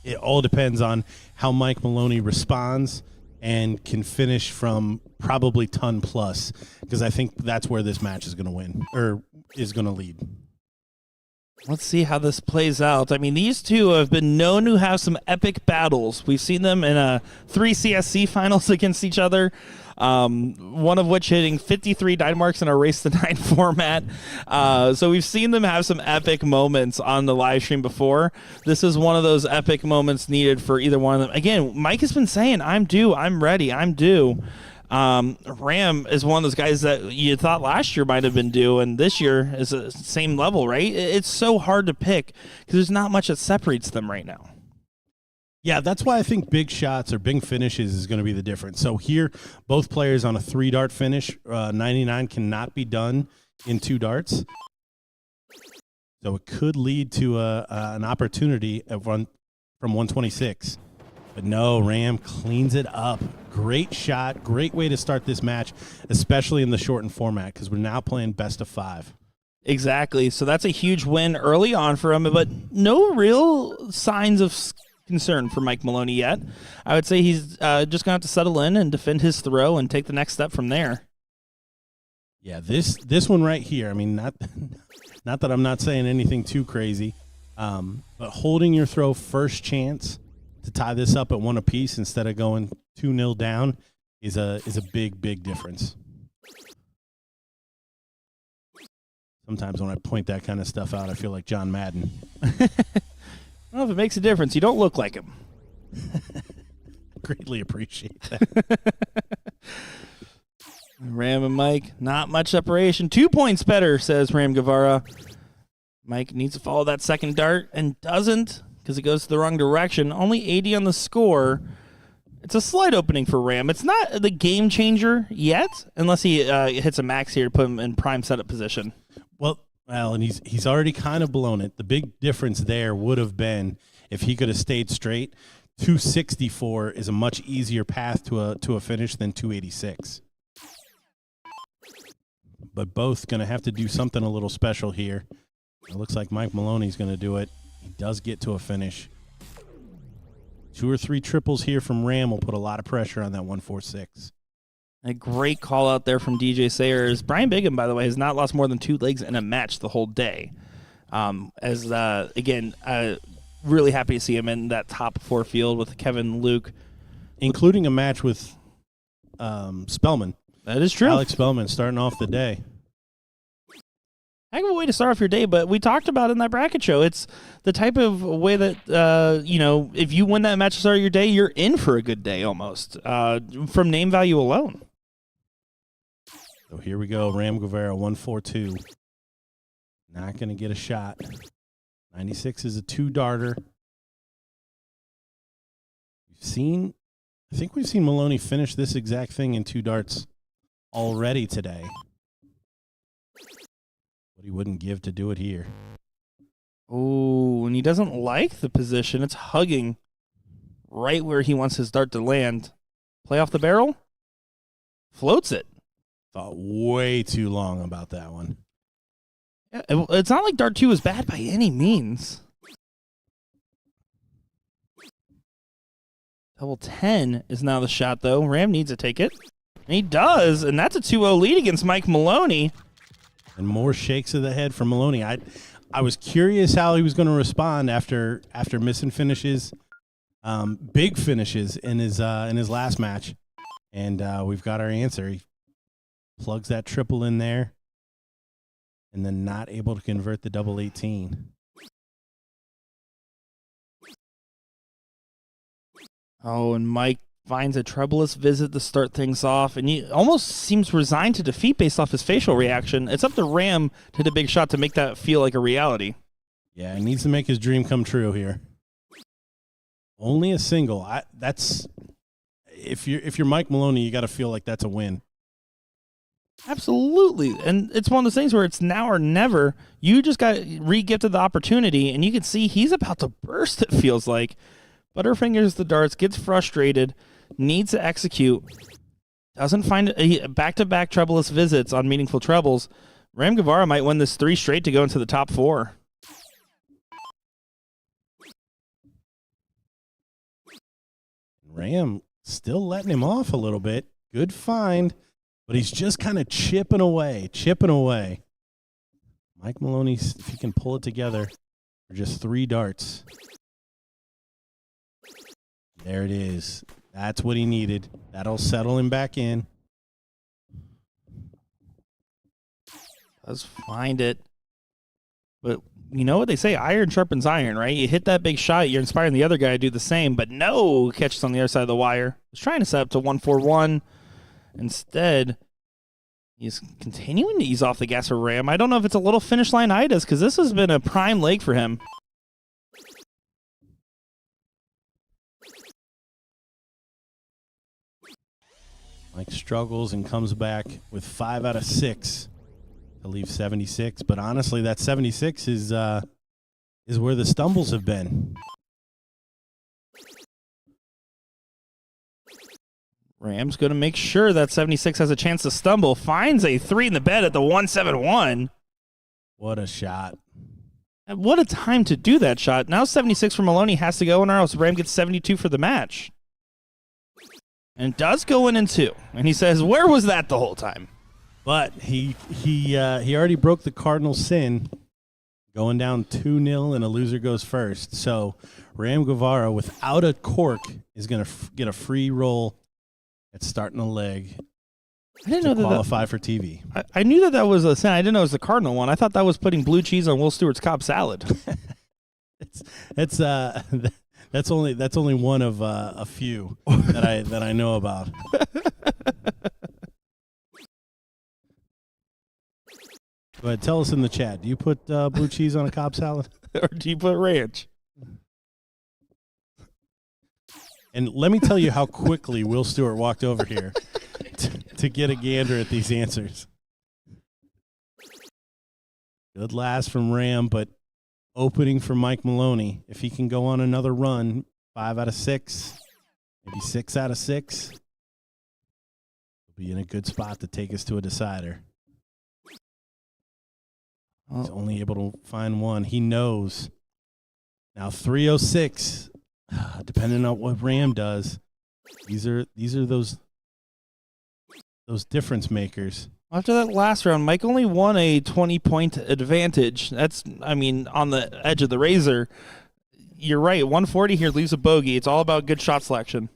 It all depends on how Mike Maloney responds and can finish from probably ton plus, because I think that's where this match is going to win or is going to lead. Let's see how this plays out. I mean, these two have been known to have some epic battles. We've seen them in 3 CSC finals against each other, one of which hitting 53 Dynamarks in a Race to 9 format. So we've seen them have some epic moments on the live stream before. This is one of those epic moments needed for either one of them. Again, Mike has been saying, I'm due, I'm ready, I'm due. Ram is one of those guys that you thought last year might have been due, and this year is the same level, right? It's so hard to pick because there's not much that separates them right now. Yeah, that's why I think big shots or big finishes is going to be the difference. So here, both players on a 3-dart finish. 99 cannot be done in 2 darts. So it could lead to an opportunity at from 126. But no, Ram cleans it up. Great shot. Great way to start this match, especially in the shortened format, because we're now playing best of 5. Exactly. So that's a huge win early on for him, but no real signs of concern for Mike Maloney yet. I would say he's just going to have to settle in and defend his throw and take the next step from there. Yeah, this one right here, I mean, not that I'm not saying anything too crazy, but holding your throw first chance to tie this up at 1 apiece instead of going 2-0 down is a big difference. Sometimes when I point that kind of stuff out, I feel like John Madden. Well, if it makes a difference, you don't look like him. Greatly appreciate that. Ram and Mike, not much separation. 2 points better, says Ram Guevara. Mike needs to follow that second dart and doesn't, because it goes the wrong direction. Only 80 on the score. It's a slight opening for Ram. It's not the game changer yet, unless he hits a max here to put him in prime setup position. Well, and he's already kind of blown it. The big difference there would have been if he could have stayed straight. 264 is a much easier path to a finish than 286. But both going to have to do something a little special here. It looks like Mike Maloney's going to do it. He does get to a finish. 2 or 3 triples here from Ram will put a lot of pressure on that 146. A great call out there from DJ Sayers. Brian Bigham, by the way, has not lost more than 2 legs in a match the whole day. Again, really happy to see him in that top 4 field with Kevin Luke. Including a match with Spellman. That is true. Alex Spellman starting off the day. Heck of a way to start off your day, but we talked about it in that bracket show. It's the type of way that, if you win that match to start your day, you're in for a good day almost, from name value alone. So here we go. Ram Guevara, 142. Not going to get a shot. 96 is a 2-darter. I think we've seen Maloney finish this exact thing in 2 darts already today. But he wouldn't give to do it here. Oh, and he doesn't like the position. It's hugging right where he wants his dart to land. Play off the barrel. Floats it. Thought way too long about that one. Yeah, it's not like dart 2 is bad by any means. Double 10 is now the shot, though. Ram needs to take it. And he does, and that's a 2-0 lead against Mike Maloney. And more shakes of the head from Maloney. I was curious how he was going to respond after missing finishes, big finishes in his last match, and we've got our answer. plugs that triple in there, and then not able to convert the double 18. Oh, and Mike finds a troublous visit to start things off, and he almost seems resigned to defeat based off his facial reaction. It's up to Ram to hit a big shot to make that feel like a reality. Yeah, he needs to make his dream come true here. Only a single. That's if you're Mike Maloney, you got to feel like that's a win. Absolutely. And it's one of those things where it's now or never. You just got re-gifted the opportunity, and you can see he's about to burst, it feels like. Butterfingers the darts, gets frustrated, needs to execute, doesn't find back-to-back trebleless visits on meaningful trebles. Ram Guevara might win this 3 straight to go into the top 4. Ram still letting him off a little bit. Good find, but he's just kind of chipping away. Mike Maloney, if he can pull it together for just 3 darts. There it is. That's what he needed. That'll settle him back in. Does find it. But you know what they say, iron sharpens iron, right? You hit that big shot, you're inspiring the other guy to do the same, but no, catches on the other side of the wire. He's trying to set up to 1-4-1. Instead, he's continuing to ease off the gas for Ram. I don't know if it's a little finish line itis, because this has been a prime leg for him. Mike struggles and comes back with 5 out of 6 to leave 76. But honestly, that 76 is where the stumbles have been. Ram's going to make sure that 76 has a chance to stumble. Finds a 3 in the bed at the 171. What a shot. And what a time to do that shot. Now 76 for Maloney has to go in, or else Ram gets 72 for the match. And does go in 2. And he says, where was that the whole time? But he already broke the cardinal sin, going down 2-0, and a loser goes first. So Ram Guevara, without a cork, is going to get a free roll at starting a leg. I didn't know that qualify for TV. I knew that was a sin. I didn't know it was the cardinal one. I thought that was putting blue cheese on Will Stewart's Cobb salad. That's only one of a few that I know about. Go ahead, tell us in the chat. Do you put blue cheese on a Cobb salad, or do you put ranch? And let me tell you how quickly Will Stewart walked over here to get a gander at these answers. Good last from Ram, but opening for Mike Maloney. If he can go on another run, 5 out of 6, maybe 6 out of 6, he'll be in a good spot to take us to a decider. He's only able to find one. He knows. Now 306, depending on what Ram does, these are those difference makers. After that last round, Mike only won a 20-point advantage. That's, on the edge of the razor. You're right. 140 here leaves a bogey. It's all about good shot selection.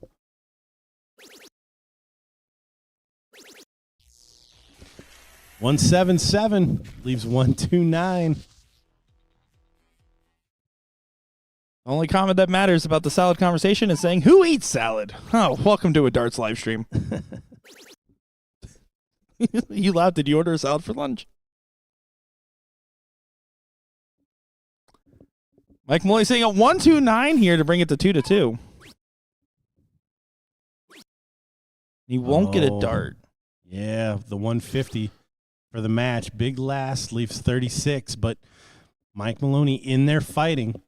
$177 leaves 129. The only comment that matters about the salad conversation is saying, who eats salad? Oh, welcome to a darts live stream. You laughed. Did you order a salad for lunch? Mike Malloy saying a 129 here to bring it to 2-2. He won't get a dart. Yeah, the 150 for the match. Big last leaves 36, but Mike Maloney in there fighting.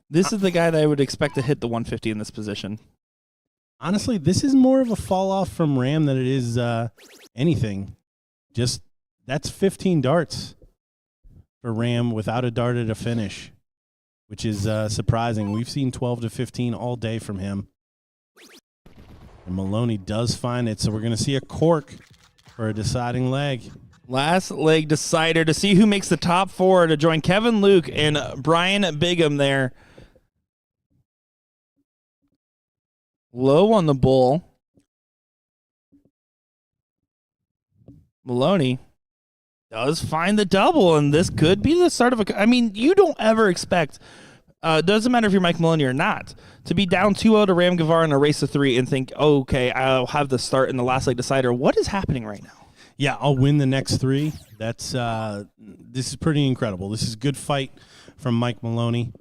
This is the guy that I would expect to hit the 150 in this position. Honestly, this is more of a fall off from Ram than it is anything. Just that's 15 darts for Ram without a dart at a finish, which is surprising. We've seen 12 to 15 all day from him. And Maloney does find it, so we're going to see a cork for a deciding leg. Last leg decider to see who makes the top 4 to join Kevin Luke and Brian Bigham there. Low on the bull. Maloney does find the double, and this could be the start of a. I mean, you don't ever expect. Doesn't matter if you're Mike Maloney or not, to be down 2-0 to Ram Guevara in a race of 3 and think, oh, okay, I'll have the start in the last leg decider. What is happening right now? Yeah, I'll win the next 3. That's this is pretty incredible. This is a good fight from Mike Maloney.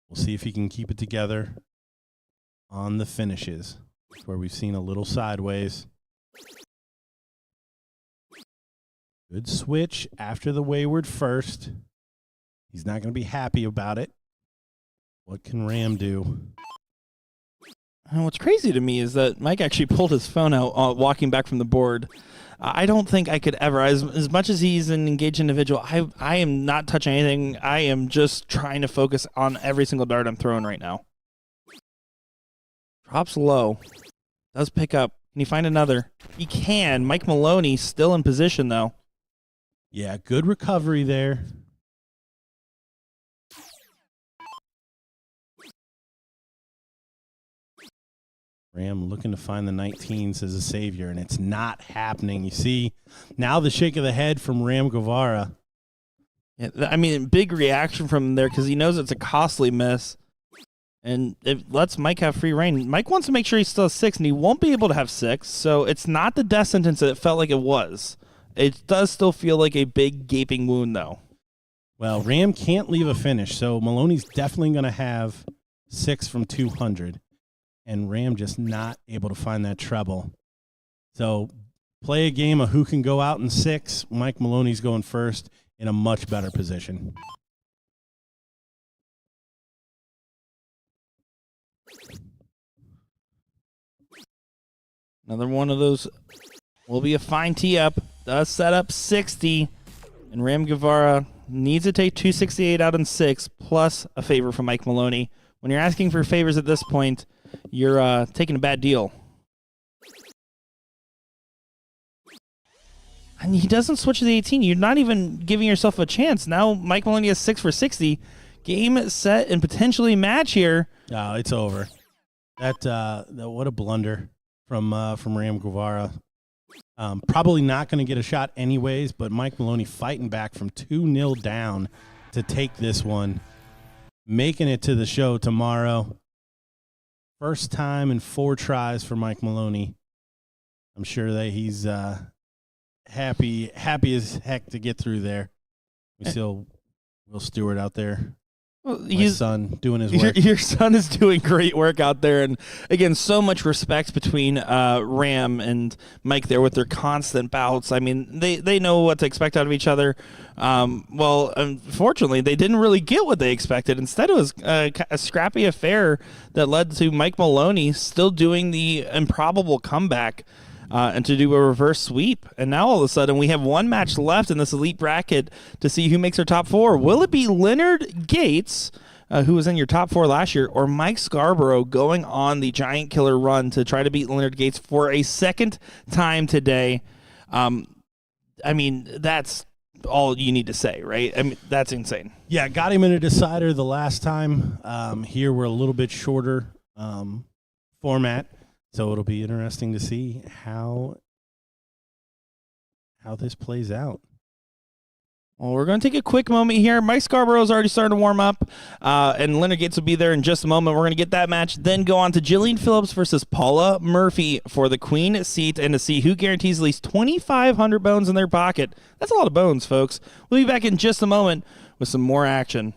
We'll see if he can keep it together on the finishes, where we've seen a little sideways. Good switch after the wayward first. He's not going to be happy about it. What can Ram do? And what's crazy to me is that Mike actually pulled his phone out walking back from the board. I don't think I could ever, as much as he's an engaged individual, I am not touching anything. I am just trying to focus on every single dart I'm throwing right now. Drops low. Does pick up. Can he find another? He can. Mike Maloney still in position, though. Yeah, good recovery there. Ram looking to find the 19s as a savior, and it's not happening. You see, now the shake of the head from Ram Guevara. Yeah, I mean, big reaction from him there because he knows it's a costly miss, and it lets Mike have free reign. Mike wants to make sure he still has 6, and he won't be able to have 6, so it's not the death sentence that it felt like it was. It does still feel like a big gaping wound, though. Well, Ram can't leave a finish, so Maloney's definitely going to have 6 from 200. And Ram just not able to find that treble. So play a game of who can go out in 6. Mike Maloney's going first in a much better position. Another one of those will be a fine tee up. Does set up 60. And Ram Guevara needs to take 268 out in 6 plus a favor from Mike Maloney. When you're asking for favors at this point, you're taking a bad deal. And he doesn't switch to the 18. You're not even giving yourself a chance. Now Mike Maloney has 6 for 60. Game, set, and potentially match here. Oh, it's over. That what a blunder from Ram Guevara. Probably not going to get a shot anyways, but Mike Maloney fighting back from 2-0 down to take this one. Making it to the show tomorrow. First time in 4 tries for Mike Maloney. I'm sure that he's happy as heck to get through there. We still Will Stewart out there. Well, my son doing his work. Your son is doing great work out there, and again, so much respect between Ram and Mike there with their constant bouts. I mean, they know what to expect out of each other. Well, unfortunately, they didn't really get what they expected. Instead, it was a scrappy affair that led to Mike Maloney still doing the improbable comeback and to do a reverse sweep. And now all of a sudden we have one match left in this elite bracket to see who makes our top 4. Will it be Leonard Gates, who was in your top 4 last year, or Mike Scarborough going on the giant killer run to try to beat Leonard Gates for a second time today? I mean, that's all you need to say, right? I mean, that's insane. Yeah, got him in a decider the last time. Here we're a little bit shorter format. So it'll be interesting to see how this plays out. Well, we're going to take a quick moment here. Mike Scarborough's already starting to warm up, and Leonard Gates will be there in just a moment. We're going to get that match, then go on to Jillian Phillips versus Paula Murphy for the queen seat and to see who guarantees at least 2,500 bones in their pocket. That's a lot of bones, folks. We'll be back in just a moment with some more action.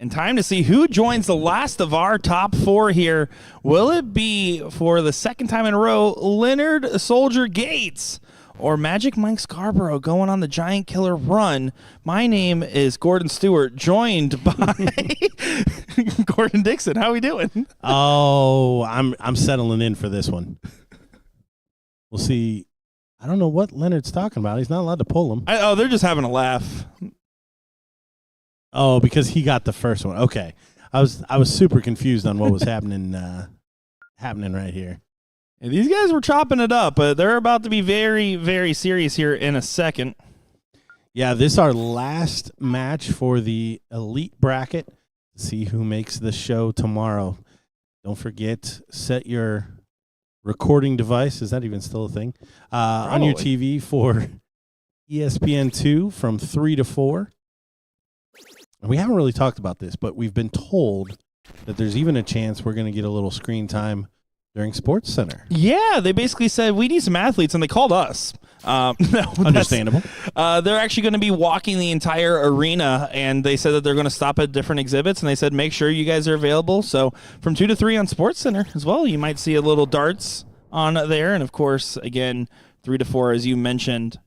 And time to see who joins the last of our top 4 here. Will it be, for the second time in a row, Leonard Soldier Gates or Magic Mike Scarborough going on the Giant Killer run? My name is Gordon Stewart, joined by Gordon Dixon. How we doing? Oh, I'm settling in for this one. We'll see. I don't know what Leonard's talking about. He's not allowed to pull him. They're just having a laugh. Oh, because he got the first one. Okay, I was super confused on what was happening right here. And these guys were chopping it up, but they're about to be very, very serious here in a second. Yeah, this is our last match for the elite bracket. See who makes the show tomorrow. Don't forget, set your recording device. Is that even still a thing? On your TV for ESPN2 from 3 to 4. We haven't really talked about this, but we've been told that there's even a chance we're going to get a little screen time during Sports Center. Yeah, they basically said we need some athletes, and they called us. Understandable. They're actually going to be walking the entire arena, and they said that they're going to stop at different exhibits, and they said make sure you guys are available. So from 2 to 3 on Sports Center as well, you might see a little darts on there, and of course, again, 3 to 4 as you mentioned.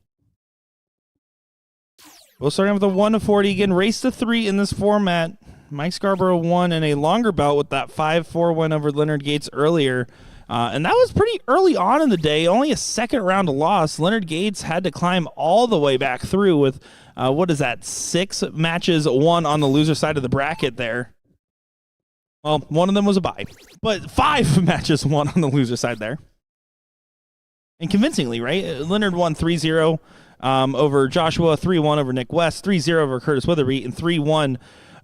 We'll start with a 1 to 40 again. Race to 3 in this format. Mike Scarborough won in a longer bout with that 5-4 win over Leonard Gates earlier. And that was pretty early on in the day. Only a second round loss. Leonard Gates had to climb all the way back through with, 6 matches won on the loser side of the bracket there. Well, one of them was a bye. But 5 matches won on the loser side there. And convincingly, right? Leonard won 3-0. Over Joshua, 3-1 over Nick West, 3-0 over Curtis Witherby, and 3-1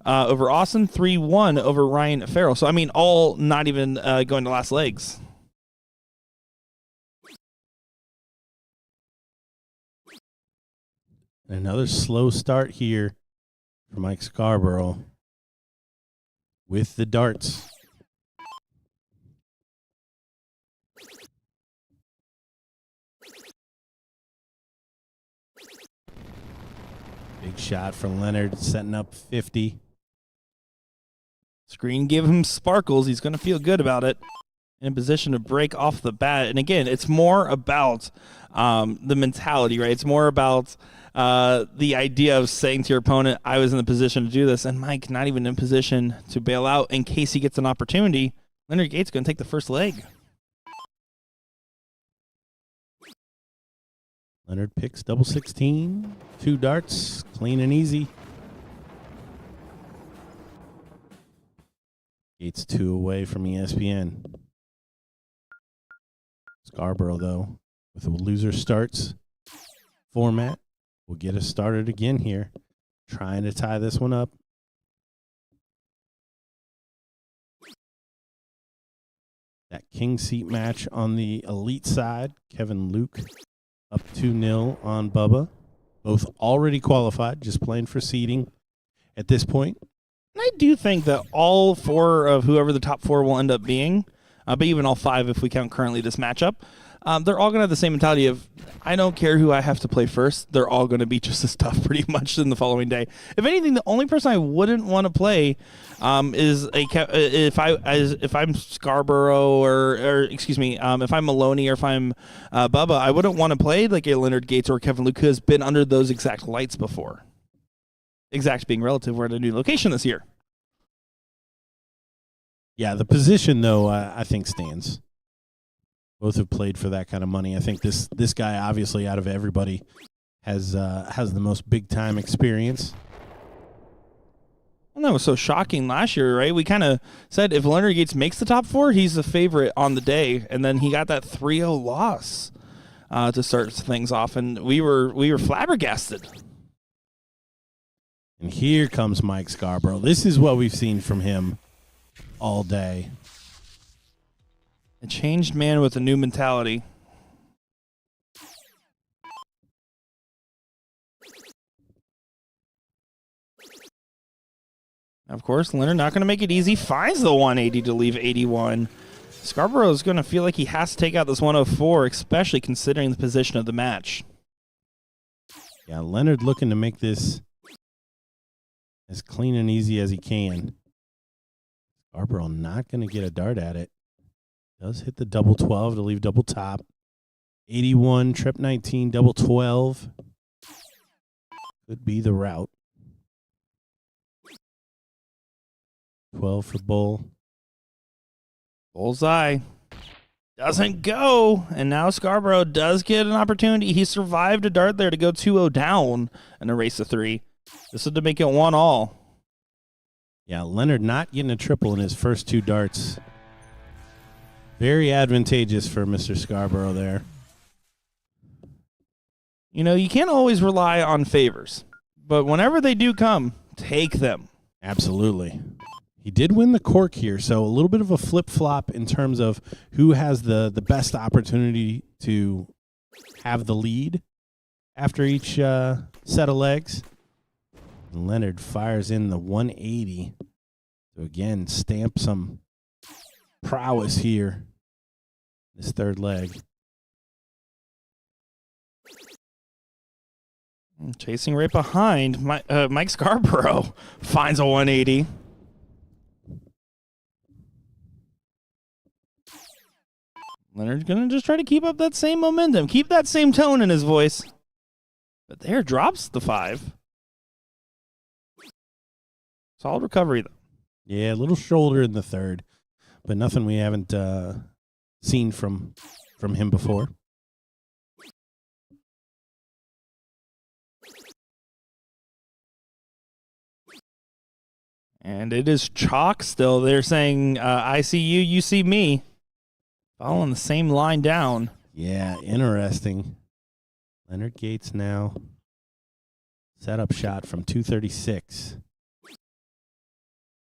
over Austin, 3-1 over Ryan Farrell. So, I mean, all not even going to last legs. Another slow start here for Mike Scarborough with the darts. Big shot from Leonard, setting up 50. Screen give him sparkles. He's going to feel good about it. In a position to break off the bat. And again, it's more about the mentality, right? It's more about the idea of saying to your opponent, I was in the position to do this. And Mike not even in position to bail out in case he gets an opportunity. Leonard Gates going to take the first leg. Leonard picks double 16, 2 darts, clean and easy. Gates 2 away from ESPN. Scarborough, though, with a loser starts format, will get us started again here, trying to tie this one up. That king seat match on the elite side, Kevin Luke up 2-0 on Bubba. Both already qualified, just playing for seeding at this point. And I do think that all 4 of whoever the top 4 will end up being, but even all 5 if we count currently this matchup, they're all going to have the same mentality of, I don't care who I have to play first. They're all going to be just as tough pretty much in the following day. If anything, the only person I wouldn't want to play is if I'm Scarborough or excuse me, if I'm Maloney or if I'm Bubba, I wouldn't want to play like a Leonard Gates or Kevin Luke who has been under those exact lights before. Exact being relative, we're at a new location this year. Yeah, the position, though, I think stands. Both have played for that kind of money. I think this guy, obviously, out of everybody, has the most big-time experience. And that was so shocking last year, right? We kind of said if Leonard Gates makes the top 4, he's the favorite on the day, and then he got that 3-0 loss to start things off, and we were flabbergasted. And here comes Mike Scarborough. This is what we've seen from him all day. A changed man with a new mentality. Of course, Leonard not going to make it easy. Finds the 180 to leave 81. Scarborough is going to feel like he has to take out this 104, especially considering the position of the match. Yeah, Leonard looking to make this as clean and easy as he can. Scarborough not going to get a dart at it. Does hit the double 12 to leave double top. 81, trip 19, double 12. Could be the route. 12 for Bull. Bullseye. Doesn't go. And now Scarborough does get an opportunity. He survived a dart there to go 2-0 down and erase a 3. This is to make it 1-all. Yeah, Leonard not getting a triple in his first 2 darts. Very advantageous for Mr. Scarborough there. You know, you can't always rely on favors, but whenever they do come, take them. Absolutely. He did win the cork here, so a little bit of a flip-flop in terms of who has the best opportunity to have the lead after each set of legs. And Leonard fires in the 180 to, again, stamp some prowess here. This third leg. Chasing right behind, Mike Scarborough finds a 180. Leonard's going to just try to keep up that same momentum, keep that same tone in his voice. But there drops the 5. Solid recovery, though. Yeah, a little shoulder in the third, but nothing we haven't seen from him before. And it is chalk still. They're saying, I see you, you see me. Following the same line down. Yeah, interesting. Leonard Gates now. Setup shot from 236.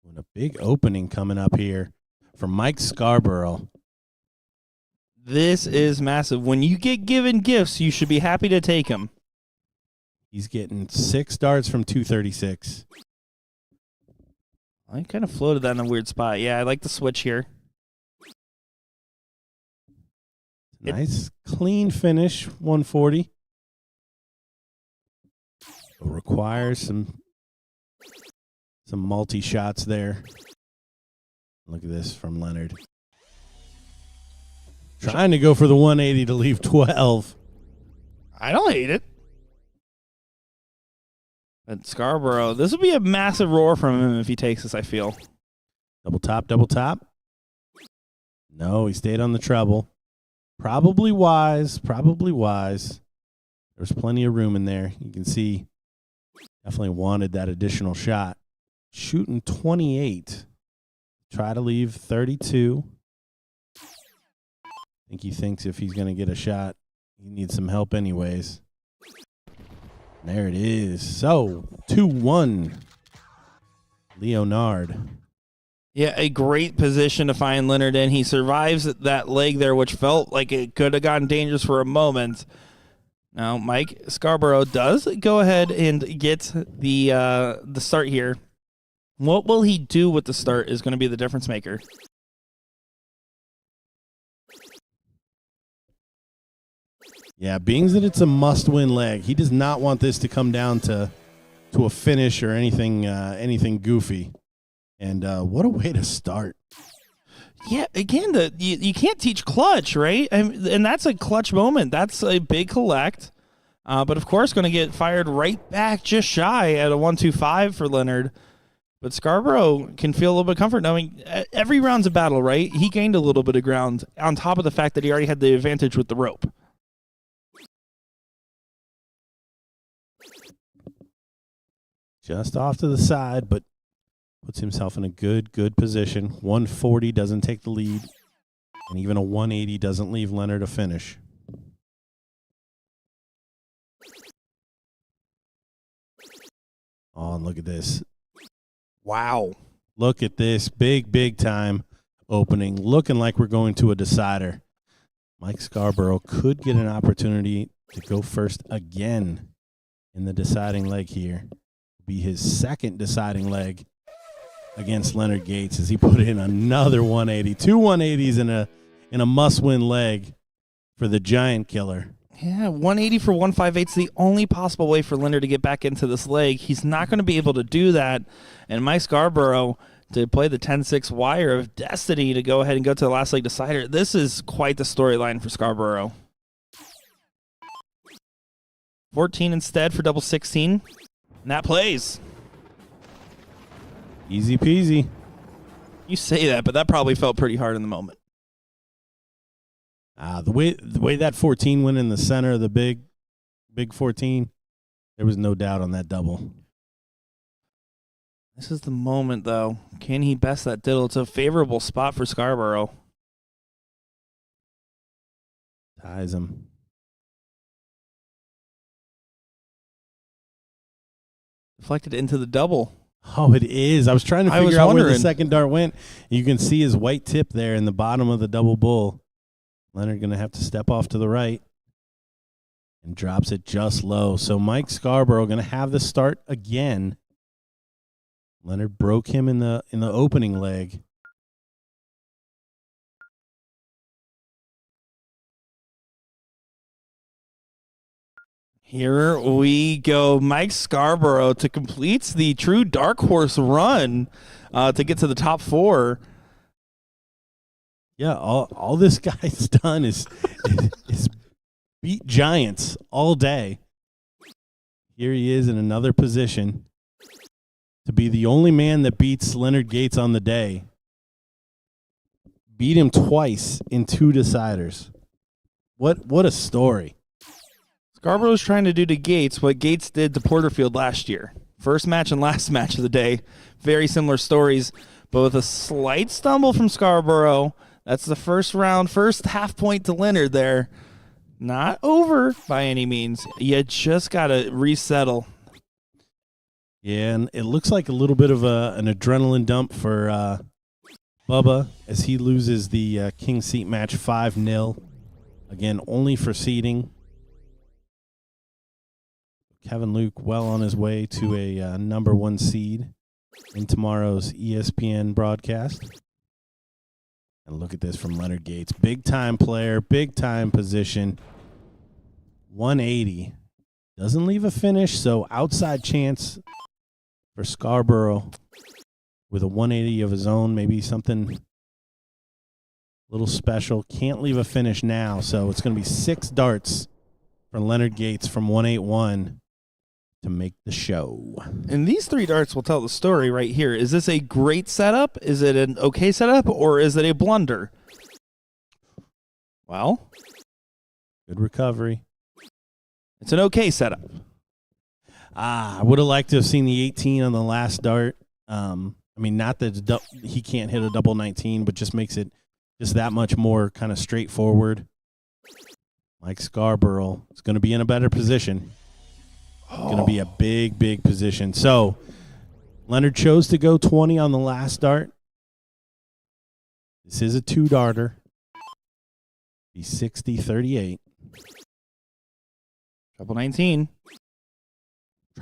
And a big opening coming up here from Mike Scarborough. This is massive. When you get given gifts, you should be happy to take them. He's getting 6 darts from 236. I kind of floated that in a weird spot. Yeah, I like the switch here. Nice, clean finish, 140. It requires some multi-shots there. Look at this from Leonard. Trying to go for the 180 to leave 12. I don't hate it. But Scarborough, this will be a massive roar from him if he takes this, I feel. Double top, double top. No, he stayed on the treble. Probably wise, probably wise. There's plenty of room in there. You can see definitely wanted that additional shot. Shooting 28. Try to leave 32. I think he thinks if he's going to get a shot, he needs some help anyways. There it is. So, 2-1. Leonard. Yeah, a great position to find Leonard in. He survives that leg there, which felt like it could have gotten dangerous for a moment. Now, Mike Scarborough does go ahead and get the start here. What will he do with the start is going to be the difference maker. Yeah, being that it's a must-win leg, he does not want this to come down to a finish or anything goofy. And what a way to start. Yeah, again, you can't teach clutch, right? And that's a clutch moment. That's a big collect. But, of course, going to get fired right back just shy at a 1-2-5 for Leonard. But Scarborough can feel a little bit of comfort knowing every round's a battle, right? He gained a little bit of ground on top of the fact that he already had the advantage with the rope. Just off to the side, but puts himself in a good position. 140 doesn't take the lead, and even a 180 doesn't leave Leonard a finish. Oh, and look at this. Wow. Look at this big time opening, looking like we're going to a decider. Mike Scarborough could get an opportunity to go first again in the deciding leg here. Be his second deciding leg against Leonard Gates as he put in another 180. 2 180s in a must-win leg for the Giant Killer. Yeah, 180 for 158 is the only possible way for Leonard to get back into this leg. He's not going to be able to do that. And Mike Scarborough to play the 10-6 wire of destiny to go ahead and go to the last leg decider. This is quite the storyline for Scarborough. 14 instead for double 16. And that plays. Easy peasy. You say that, but that probably felt pretty hard in the moment. The way that 14 went in the center of the big 14, there was no doubt on that double. This is the moment, though. Can he best that diddle? It's a favorable spot for Scarborough. Ties him. Deflected into the double. Oh, it is. I was trying to I was figure out where the wondering. second dart went. You can see his white tip there in the bottom of the double bull. Leonard going to have to step off to the right and drops it just low. So Mike Scarborough going to have the start again. Leonard broke him in the opening leg. Here we go. Mike Scarborough to complete the true dark horse run to get to the top 4. Yeah, all this guy's done is beat giants all day. Here he is in another position to be the only man that beats Leonard Gates on the day. Beat him twice in 2 deciders. What a story. Scarborough's trying to do to Gates what Gates did to Porterfield last year. First match and last match of the day. Very similar stories, but with a slight stumble from Scarborough. That's the first round, first half point to Leonard there. Not over by any means. You just got to resettle. Yeah, and it looks like a little bit of an adrenaline dump for Bubba as he loses the King Seat match 5-0. Again, only for seeding. Kevin Luke well on his way to a number 1 seed in tomorrow's ESPN broadcast. And look at this from Leonard Gates. Big-time player, big-time position. 180. Doesn't leave a finish, so outside chance for Scarborough with a 180 of his own, maybe something a little special. Can't leave a finish now, so it's going to be 6 darts for Leonard Gates from 181 to make the show. And these 3 darts will tell the story right here. Is this a great setup? Is it an okay setup? Or is it a blunder? Well, Good recovery. it's an okay setup. I would have liked to have seen the 18 on the last dart. I mean, not that he can't hit a double 19, but just makes it just that much more kind of straightforward. Mike Scarborough is going to be in a better position. Going to be a big, big position. So Leonard chose to go 20 on the last dart. This is a 2-darter. Be 60-38. Treble 19.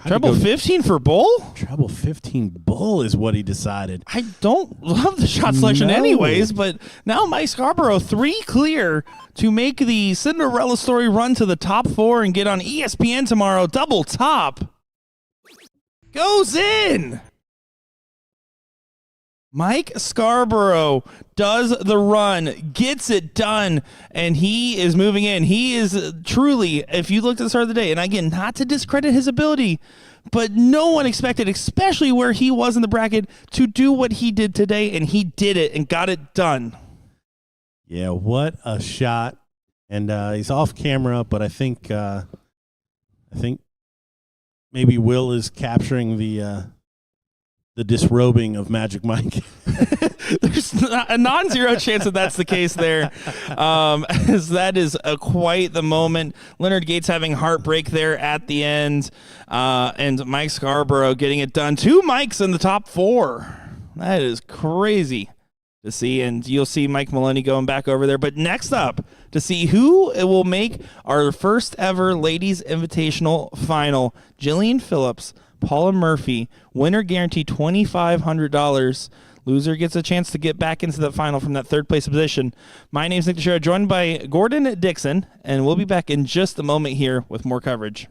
Treble 15 for Bull? Treble 15 bull is what he decided. I don't love the shot selection No. anyways, but now Mike Scarborough 3 clear to make the Cinderella story run to the top 4 and get on ESPN tomorrow. Double top. Goes in. Mike Scarborough does the run, gets it done, and he is moving in. He is truly, if you looked at the start of the day, and again, not to discredit his ability, but no one expected, especially where he was in the bracket, to do what he did today, and he did it and got it done. Yeah, what a shot. And he's off camera, but I think maybe Will is capturing the disrobing of Magic Mike. There's a non-zero chance that that's the case there, as that is quite the moment. Leonard Gates having heartbreak there at the end, and Mike Scarborough getting it done. 2 mics in the top 4. That is crazy to see, and you'll see Mike Maloney going back over there. But next up, to see who will make our first ever Ladies Invitational Final, Jillian Phillips, Paula Murphy, winner guaranteed $2,500. Loser gets a chance to get back into the final from that third place position. My name's Nick Teixeira, joined by Gordon Dixon, and we'll be back in just a moment here with more coverage.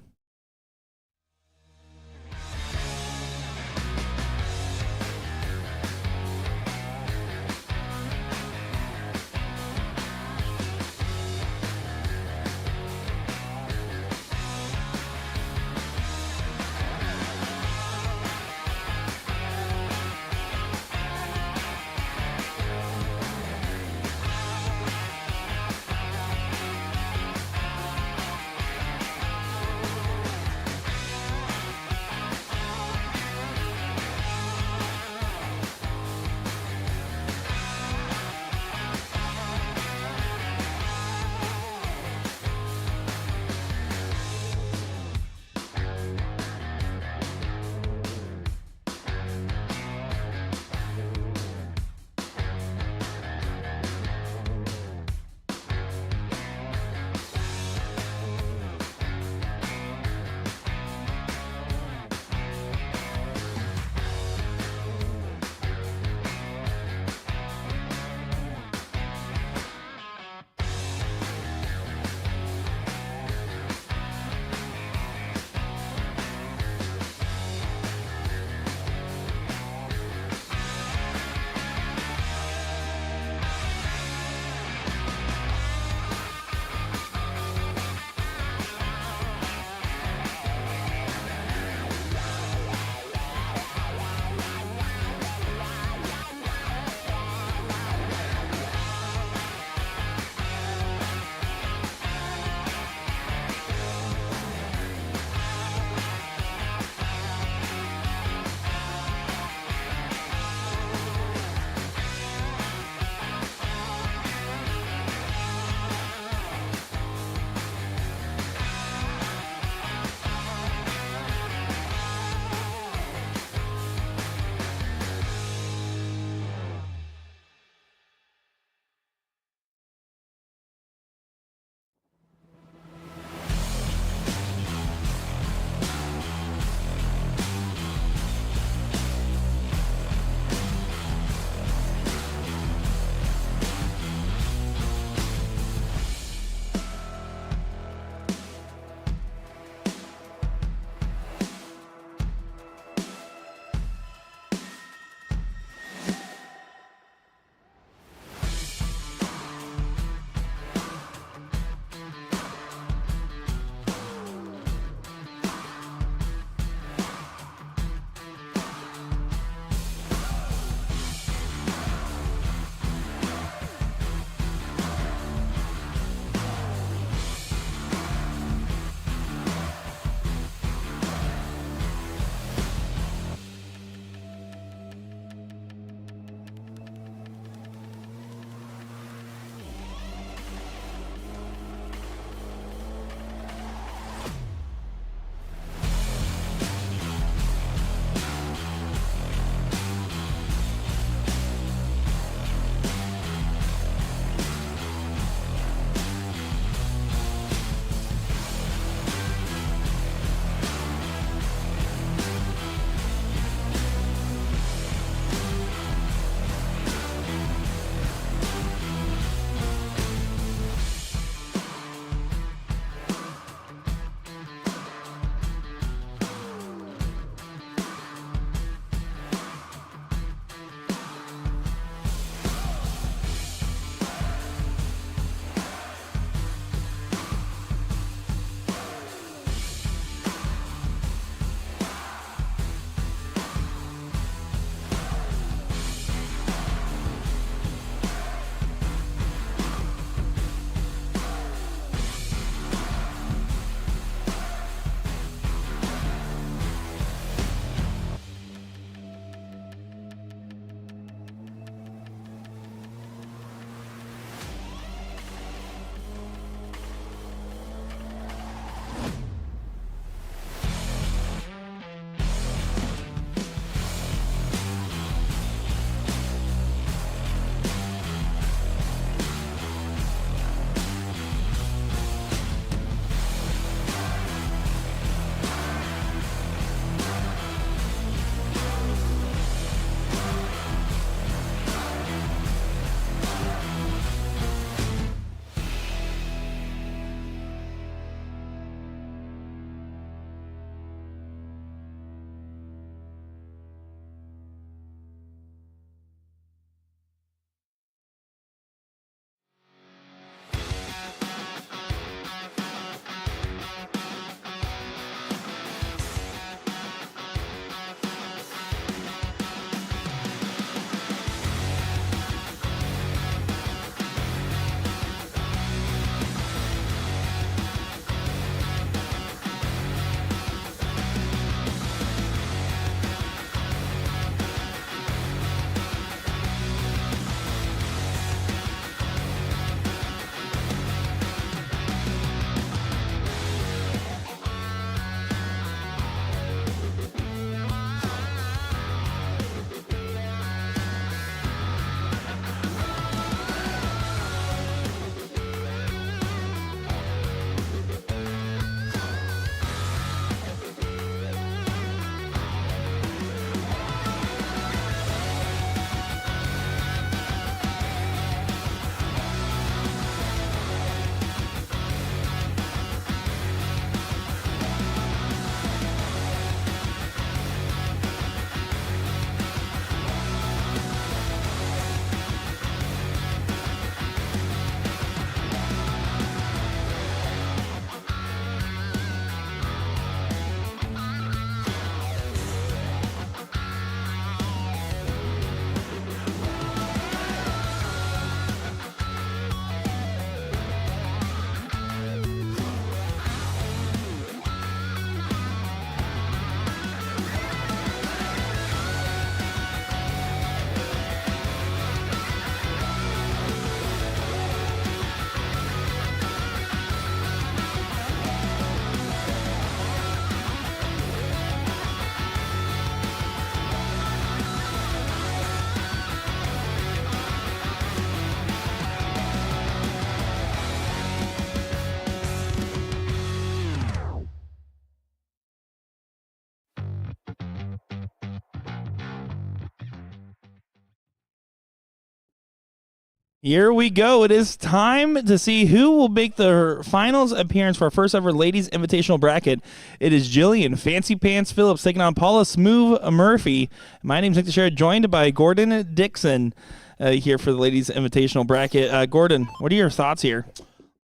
Here we go. It is time to see who will make the finals appearance for our first ever Ladies Invitational Bracket. It is Jillian Fancy Pants Phillips taking on Paula Smooth Murphy. My name is Nick Teixeira, joined by Gordon Dixon here for the Ladies Invitational Bracket. Gordon, what are your thoughts here?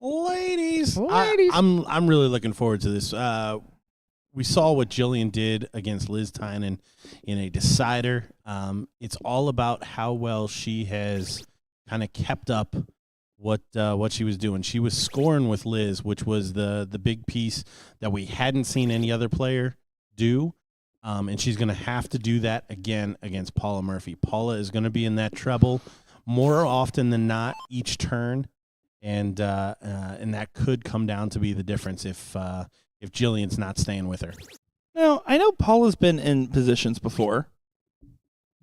Ladies. I'm really looking forward to this. We saw what Jillian did against Liz Tynan in a decider. It's all about how well she has kind of kept up what she was doing. She was scoring with Liz, which was the big piece that we hadn't seen any other player do. And she's going to have to do that again against Paula Murphy. Paula is going to be in that treble more often than not each turn, and that could come down to be the difference if Jillian's not staying with her. Now, I know Paula's been in positions before,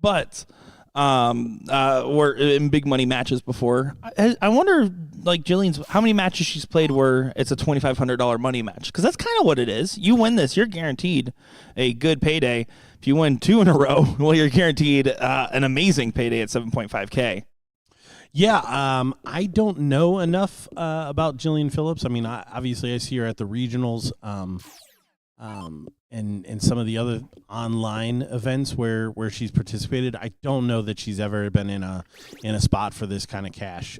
but or in big money matches before. I wonder, like, Jillian's, how many matches she's played where it's a $2,500 money match? Because that's kind of what it is. You win this, you're guaranteed a good payday. If you win 2 in a row, well, you're guaranteed an amazing payday at $7.5K. Yeah, I don't know enough about Jillian Phillips. I mean, obviously I see her at the regionals and some of the other online events where she's participated. I don't know that she's ever been in a spot for this kind of cash.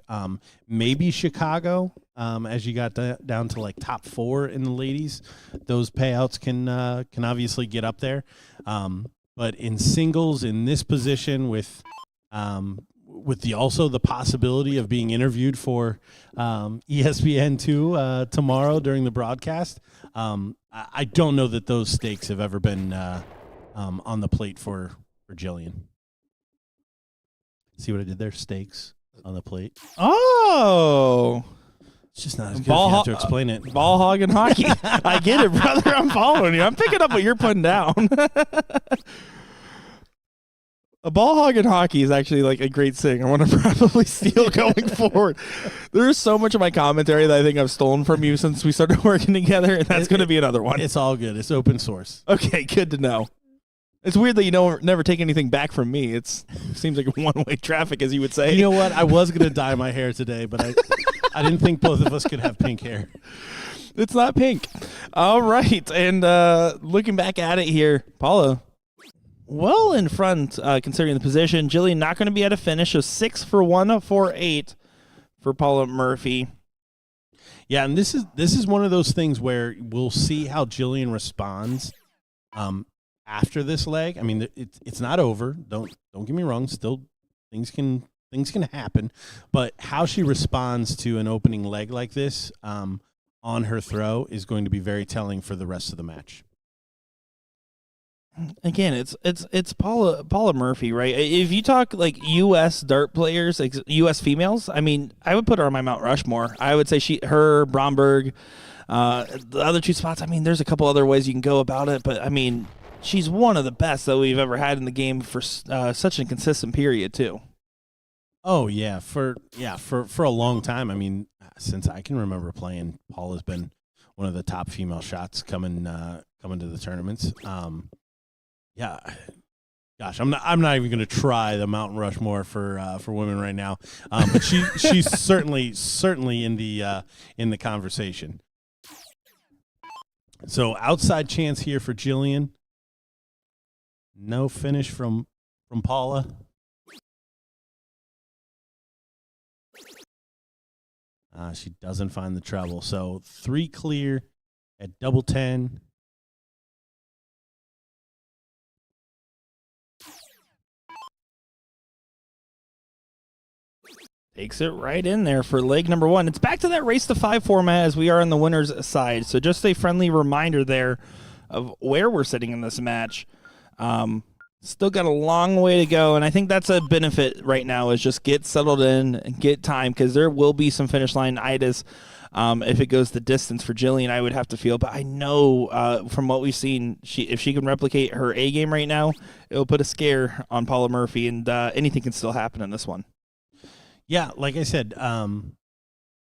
Maybe Chicago, as you got down to like top 4 in the ladies, those payouts can obviously get up there. But in singles, in this position with also the possibility of being interviewed for ESPN2 tomorrow during the broadcast, I don't know that those stakes have ever been on the plate for Jillian. See what I did there? Stakes on the plate. Oh. It's just not as good if you have to explain it. Ball hog and hockey. I get it, brother. I'm following you. I'm picking up what you're putting down. A ball hog in hockey is actually like a great thing. I want to probably steal going forward. There's so much of my commentary that I think I've stolen from you since we started working together, and that's going to be another one. It's all good. It's open source. Okay, good to know. It's weird that you never take anything back from me. It seems like one-way traffic, as you would say. You know what? I was going to dye my hair today, but I didn't think both of us could have pink hair. It's not pink. All right, and looking back at it here, Paula, well in front, considering the position. Jillian not going to be at a finish, so 6 for 1 for 8 for Paula Murphy. Yeah, and this is one of those things where we'll see how Jillian responds after this leg. I mean, it's not over. Don't get me wrong. Still, things can happen, but how she responds to an opening leg like this on her throw is going to be very telling for the rest of the match. Again, it's Paula Murphy, right? If you talk like U.S. dart players, like U.S. females, I mean, I would put her on my Mount Rushmore. I would say her, Bromberg, the other 2 spots. I mean, there's a couple other ways you can go about it, but I mean, she's one of the best that we've ever had in the game for such a consistent period too. Oh yeah, for a long time. I mean, since I can remember playing, Paula's been one of the top female shots coming to the tournaments. Yeah, gosh, I'm not even going to try the Mount Rushmore for women right now. But she's certainly in the conversation. So outside chance here for Jillian. No finish from Paula. She doesn't find the treble. So 3 clear at double 10. Takes it right in there for leg number 1. It's back to that race to 5 format as we are on the winner's side. So just a friendly reminder there of where we're sitting in this match. Still got a long way to go, and I think that's a benefit right now is just get settled in and get time, because there will be some finish line-itis if it goes the distance for Jillian, I would have to feel. But I know from what we've seen, if she can replicate her A game right now, it'll put a scare on Paula Murphy, and anything can still happen in this one. Yeah, like I said,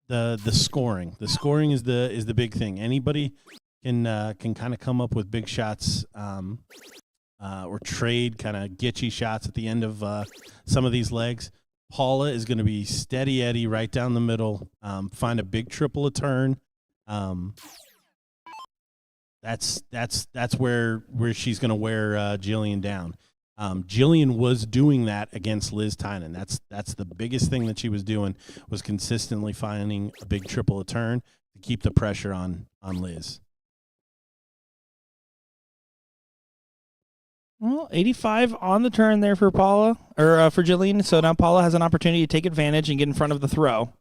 the scoring is the big thing. Anybody can kind of come up with big shots or trade kind of gitchy shots at the end of some of these legs. Paula is going to be steady Eddie right down the middle, find a big triple a turn. That's where she's going to wear Jillian down. Jillian was doing that against Liz Tynan. That's the biggest thing that she was doing, was consistently finding a big triple a turn to keep the pressure on Liz. Well, 85 on the turn there for Paula, or for Jillian. So now Paula has an opportunity to take advantage and get in front of the throw.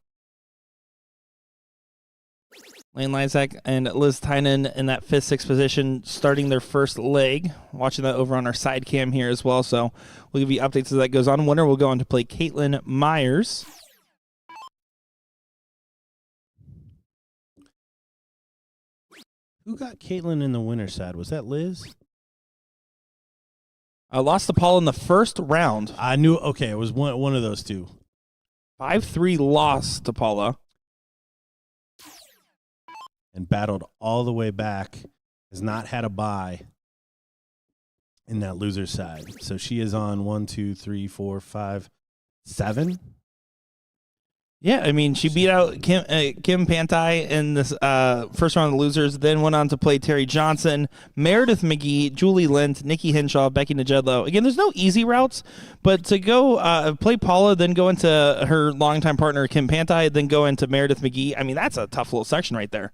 Lane Lysak and Liz Tynan in that 5th, 6th position, starting their first leg. Watching that over on our side cam here as well. So we'll give you updates as that goes on. Winner will go on to play Caitlin Myers. Who got Caitlin in the winner's side? Was that Liz? Lost to Paula in the first round. I knew. Okay, it was one of those two. 5-3 loss to Paula. And battled all the way back. Has not had a bye in that loser's side. So she is on 1, 2, 3, 4, 5, 7. Yeah, I mean, she beat out Kim Pantai in this first round of the losers, then went on to play Terry Johnson, Meredith McGee, Julie Lind, Nikki Henshaw, Becky Najedlow. Again, there's no easy routes, but to go play Paula, then go into her longtime partner, Kim Pantai, then go into Meredith McGee, I mean, that's a tough little section right there.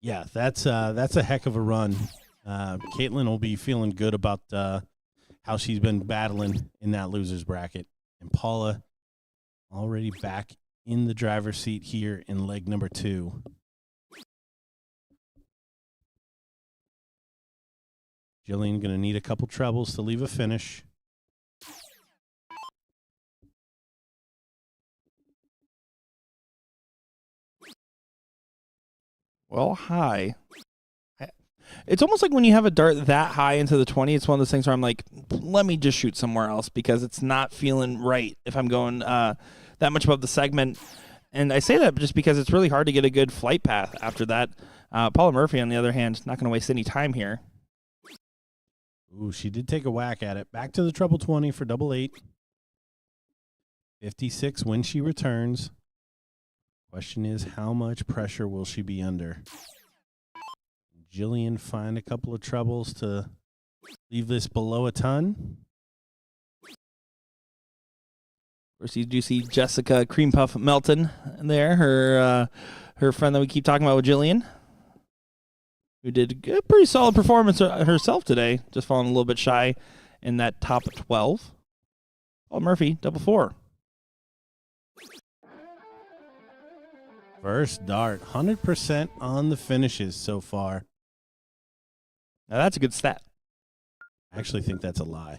Yeah, that's a heck of a run. Caitlin will be feeling good about how she's been battling in that losers bracket. And Paula already back in the driver's seat here in leg number 2. Jillian going to need a couple trebles to leave a finish. Well, high. It's almost like when you have a dart that high into the 20, it's one of those things where I'm like, let me just shoot somewhere else because it's not feeling right if I'm going that much above the segment. And I say that just because it's really hard to get a good flight path after that. Paula Murphy, on the other hand, not going to waste any time here. Ooh, she did take a whack at it. Back to the treble 20 for double 8. 56 when she returns. Question is, how much pressure will she be under? Jillian find a couple of trebles to leave this below a ton. Of course, you do see Jessica Cream Puff Melton there, her friend that we keep talking about with Jillian, who did a pretty solid performance herself today, just falling a little bit shy in that top 12. Paul Murphy, double 4. First dart, 100% on the finishes so far. Now that's a good stat. I actually think that's a lie.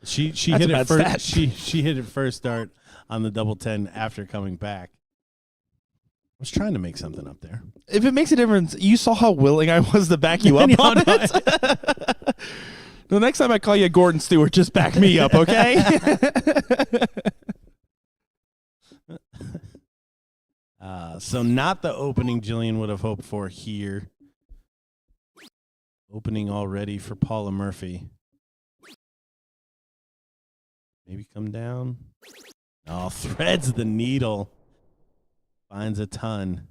She That's hit a it bad first. stat. She hit it first dart on the double 10 after coming back. I was trying to make something up there. If it makes a difference, you saw how willing I was to back you up on it. The next time I call you Gordon Stewart, just back me up, okay? So not the opening Jillian would have hoped for here. Opening already for Paula Murphy. Maybe come down. Oh, threads the needle. Finds a ton.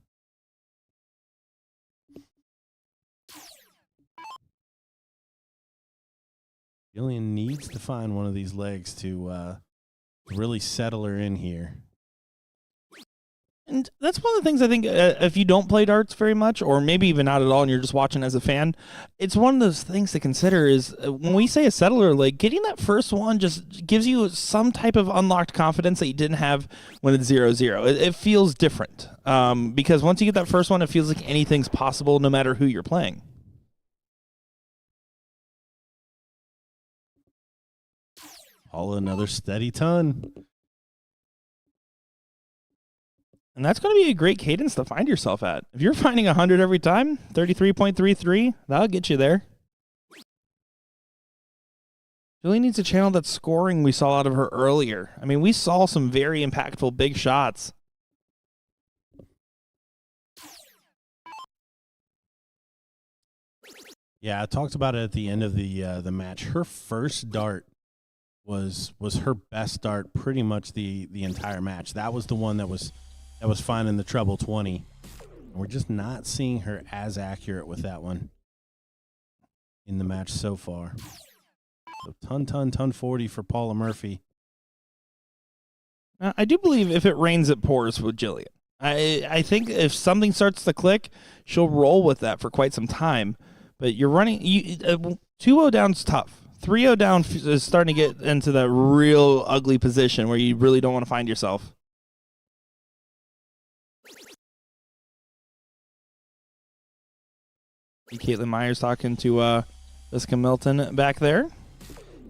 Jillian needs to find one of these legs to really settle her in here. And that's one of the things I think if you don't play darts very much, or maybe even not at all, and you're just watching as a fan, it's one of those things to consider is when we say a settler, like getting that first one just gives you some type of unlocked confidence that you didn't have when it's 0-0. It feels different because once you get that first one, it feels like anything's possible no matter who you're playing. Paula, another steady ton. And that's going to be a great cadence to find yourself at. If you're finding 100 every time, 33.33, that'll get you there. Julie needs to channel that scoring we saw out of her earlier. I mean, we saw some very impactful big shots. Yeah, I talked about it at the end of the match. Her first dart was her best start pretty much the entire match. That was the one that was finding the treble 20. And we're just not seeing her as accurate with that one in the match so far. So ton 40 for Paula Murphy. I do believe if it rains, it pours with Jillian. I think if something starts to click, she'll roll with that for quite some time. But you're running 2-0 down's tough. 3-0 down is starting to get into that real ugly position where you really don't want to find yourself. Caitlin Myers talking to Jessica Milton back there.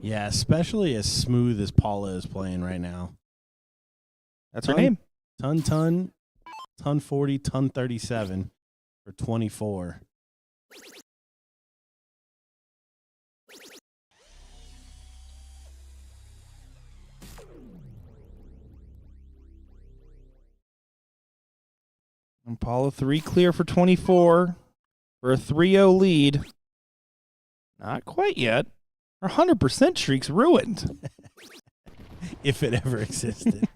Yeah, especially as smooth as Paula is playing right now. That's her name. Ton 40, ton 37 for 24. And Paula 3 clear for 24 for a 3-0 lead. Not quite yet. Her 100% streak's ruined. If it ever existed.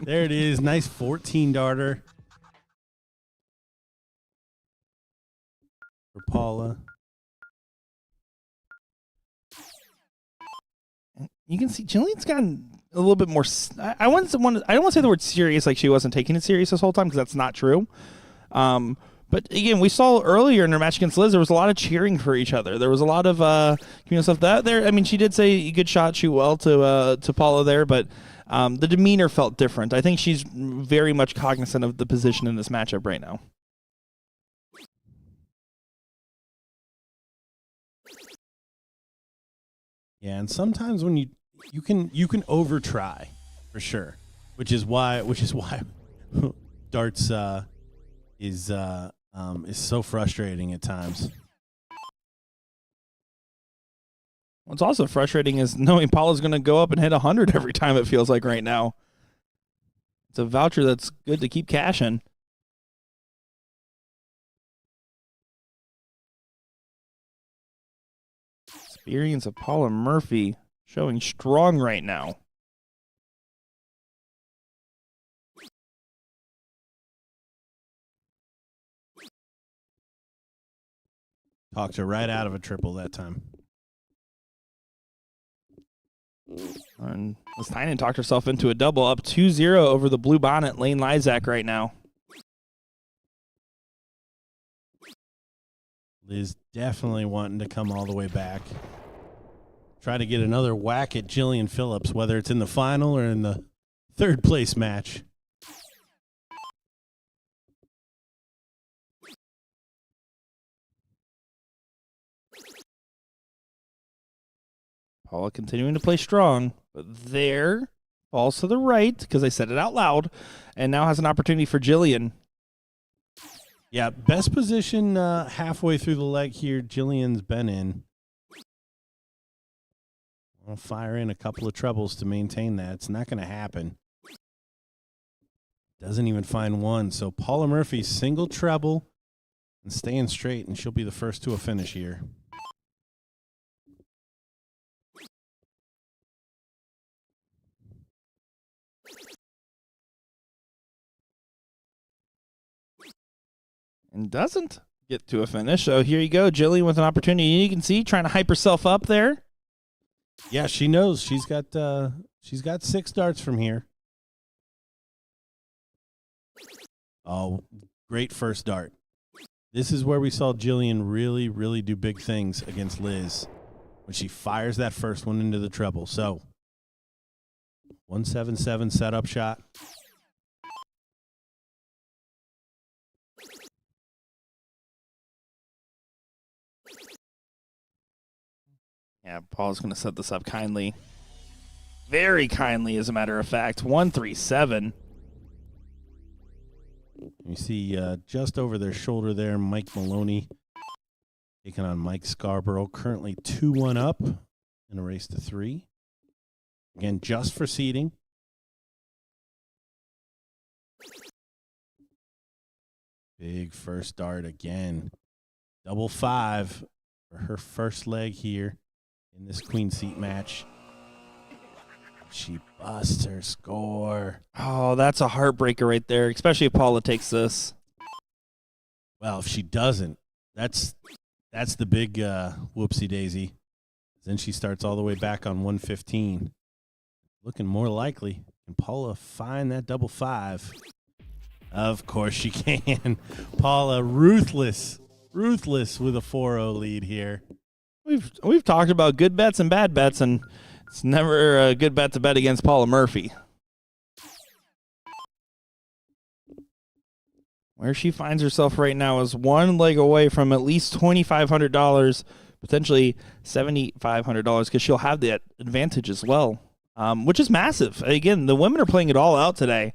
There it is. Nice 14 darter for Paula. You can see Jillian's gotten a little bit more. I don't want to say the word serious, like she wasn't taking it serious this whole time, because that's not true. But again, we saw earlier in her match against Liz, there was a lot of cheering for each other. There was a lot of communal stuff. That there, I mean, she did say good shot, shoot well to Paula there, but the demeanor felt different. I think she's very much cognizant of the position in this matchup right now. Yeah, and sometimes when you can over try for sure, which is why darts is so frustrating at times. What's also frustrating is knowing Paula's going to go up and hit 100 every time, it feels like right now. It's a voucher that's good to keep cashing. Experience of Paula Murphy showing strong right now. Talked her right out of a triple that time. And Liz Tynan talked herself into a double, up 2-0 over the Blue Bonnet Lane Lysak right now. Liz definitely wanting to come all the way back. Try to get another whack at Jillian Phillips, whether it's in the final or in the third place match. Paula continuing to play strong, but there falls to the right because I said it out loud, and now has an opportunity for Jillian. Yeah, best position halfway through the leg here. Jillian's been in. I'll fire in a couple of trebles to maintain that. It's not going to happen. Doesn't even find one. So Paula Murphy, single treble and staying straight, and she'll be the first to a finish here. And doesn't get to a finish. So here you go, Jillian with an opportunity. You can see trying to hype herself up there. Yeah, she knows she's got 6 darts from here. Oh, great first dart. This is where we saw Jillian really, really do big things against Liz when she fires that first one into the treble. So 177 setup shot. Yeah, Paul's going to set this up kindly. Very kindly, as a matter of fact. 137. You see just over their shoulder there, Mike Maloney taking on Mike Scarborough. Currently 2-1 up in a race to 3. Again, just for seeding. Big first dart again. Double 5 for her first leg here in this queen seat match. She busts her score. Oh, that's a heartbreaker right there, especially if Paula takes this. Well, if she doesn't, that's the big whoopsie daisy. Then she starts all the way back on 115. Looking more likely. Can Paula find that double five? Of course she can. Paula, ruthless with a 4-0 lead here. We've talked about good bets and bad bets, and it's never a good bet to bet against Paula Murphy. Where she finds herself right now is one leg away from at least $2,500, potentially $7,500, because she'll have that advantage as well, which is massive. Again, the women are playing it all out today,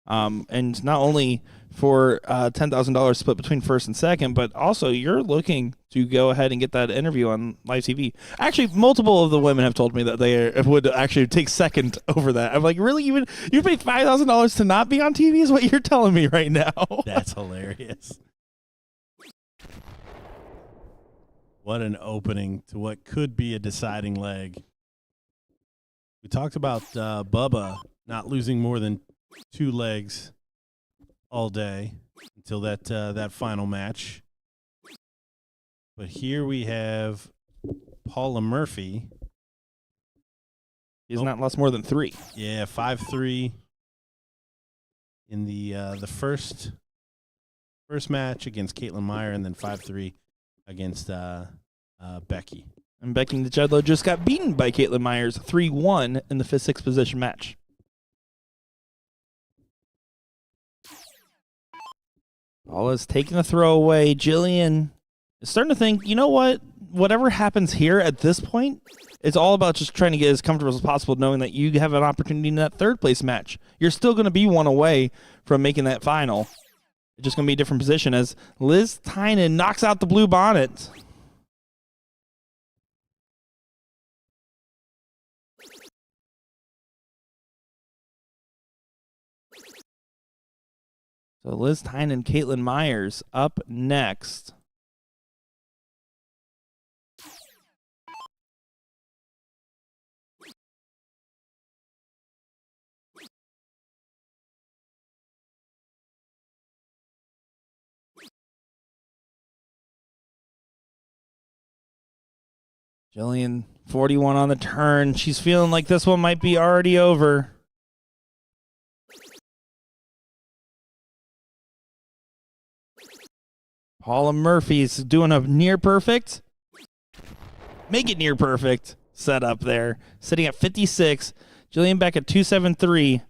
and not only for $10,000 split between first and second, but also you're looking to go ahead and get that interview on live TV. Actually, multiple of the women have told me that they would actually take second over that. I'm like, really? You paid $5,000 to not be on TV is what you're telling me right now? That's hilarious. What an opening to what could be a deciding leg. We talked about Bubba not losing more than 2 legs all day until that final match. But here we have Paula Murphy. He's not lost more than 3. Yeah, 5-3 in the first match against Caitlin Meyer, and then 5-3 against Becky. And Becky Njedlo just got beaten by Caitlin Myers 3-1 in the 5th-6th position match. Paula's taking a throw away. Jillian is starting to think, you know what? Whatever happens here at this point, it's all about just trying to get as comfortable as possible, knowing that you have an opportunity in that 3rd place match. You're still going to be one away from making that final. It's just going to be a different position as Liz Tynan knocks out the blue bonnet. So Liz Tynan and Caitlin Myers up next. Jillian, 41 on the turn. She's feeling like this one might be already over. Paula Murphy's doing a near perfect. Make it near perfect setup there. Sitting at 56. Jillian back at 273.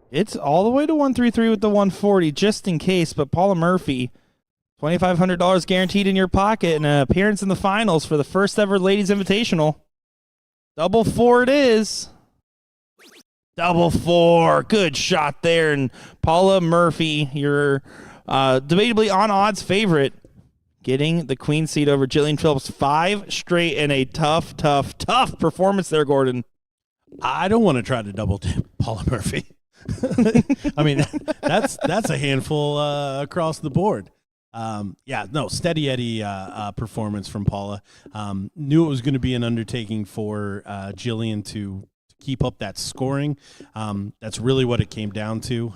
It's all the way to 133 with the 140 just in case, but Paula Murphy, $2,500 guaranteed in your pocket and an appearance in the finals for the first ever Ladies Invitational. Double 4 it is. Double 4. Good shot there. And Paula Murphy, your debatably on odds favorite, getting the queen seat over Jillian Phillips. 5 straight and a tough performance there, Gordon. I don't want to try to double dip Paula Murphy. I mean, that's a handful across the board. Steady Eddie performance from Paula. Knew it was going to be an undertaking for Jillian to keep up that scoring. That's really what it came down to.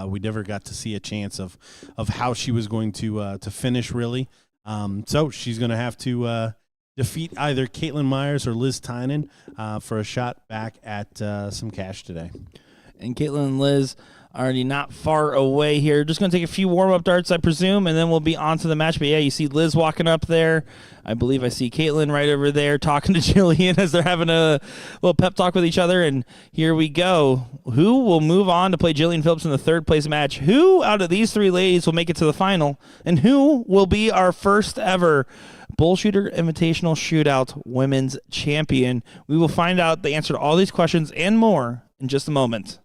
We never got to see a chance of how she was going to finish, really. So she's going to have to defeat either Caitlin Myers or Liz Tynan for a shot back at some cash today. And Caitlin and Liz already not far away here. Just going to take a few warm-up darts, I presume, and then we'll be on to the match. But, yeah, you see Liz walking up there. I believe I see Caitlin right over there talking to Jillian as they're having a little pep talk with each other. And here we go. Who will move on to play Jillian Phillips in the 3rd place match? Who out of these 3 ladies will make it to the final? And who will be our first ever BullShooter Invitational Shootout Women's Champion? We will find out the answer to all these questions and more in just a moment.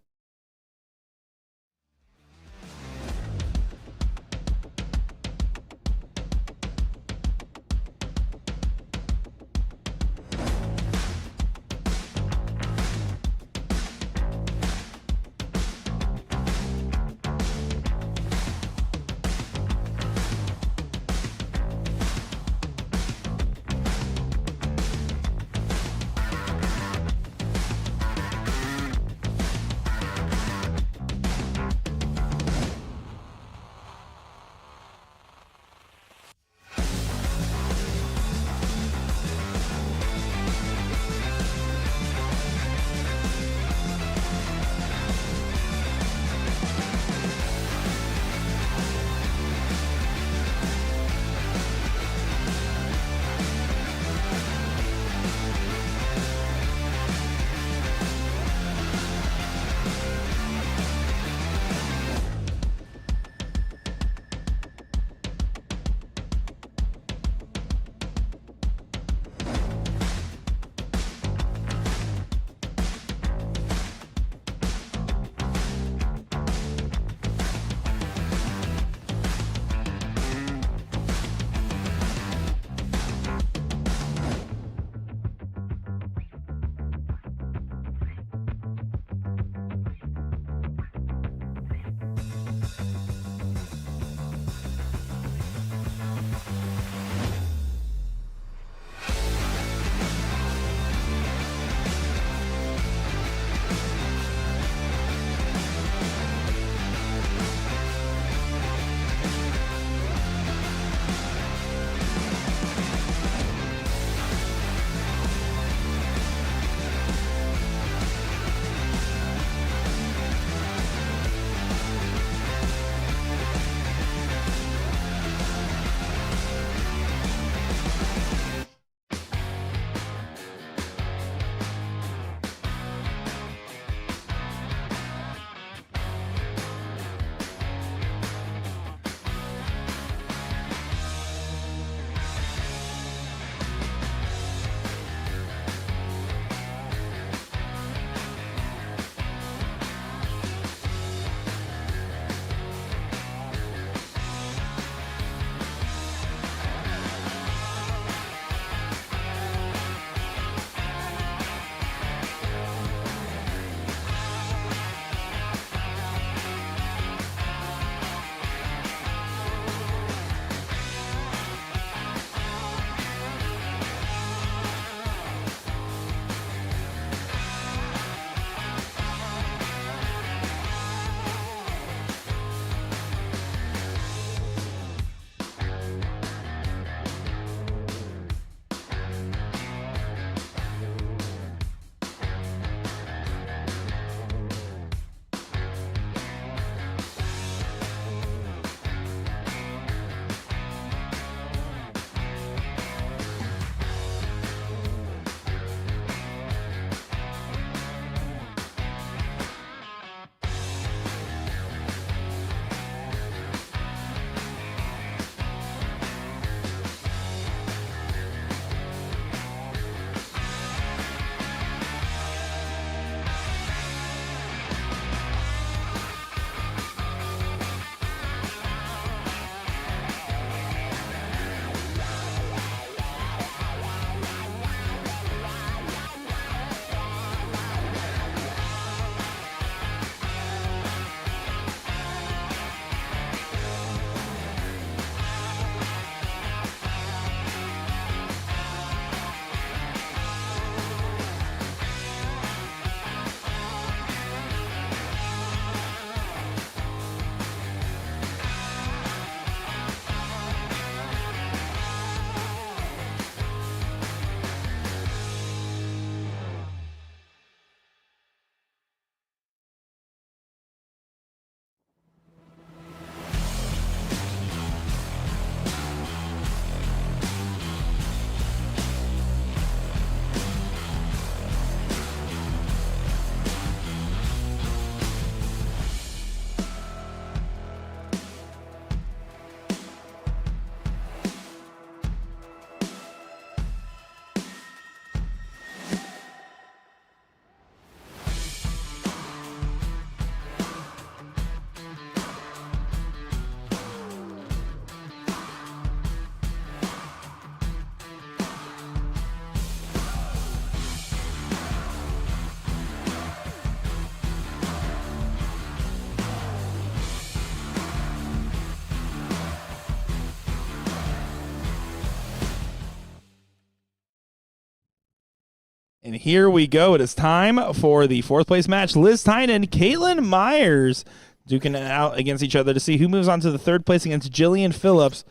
And here we go. It is time for the fourth place match. Liz Tynan and Caitlin Myers duking it out against each other to see who moves on to the third place against Jillian Phillips.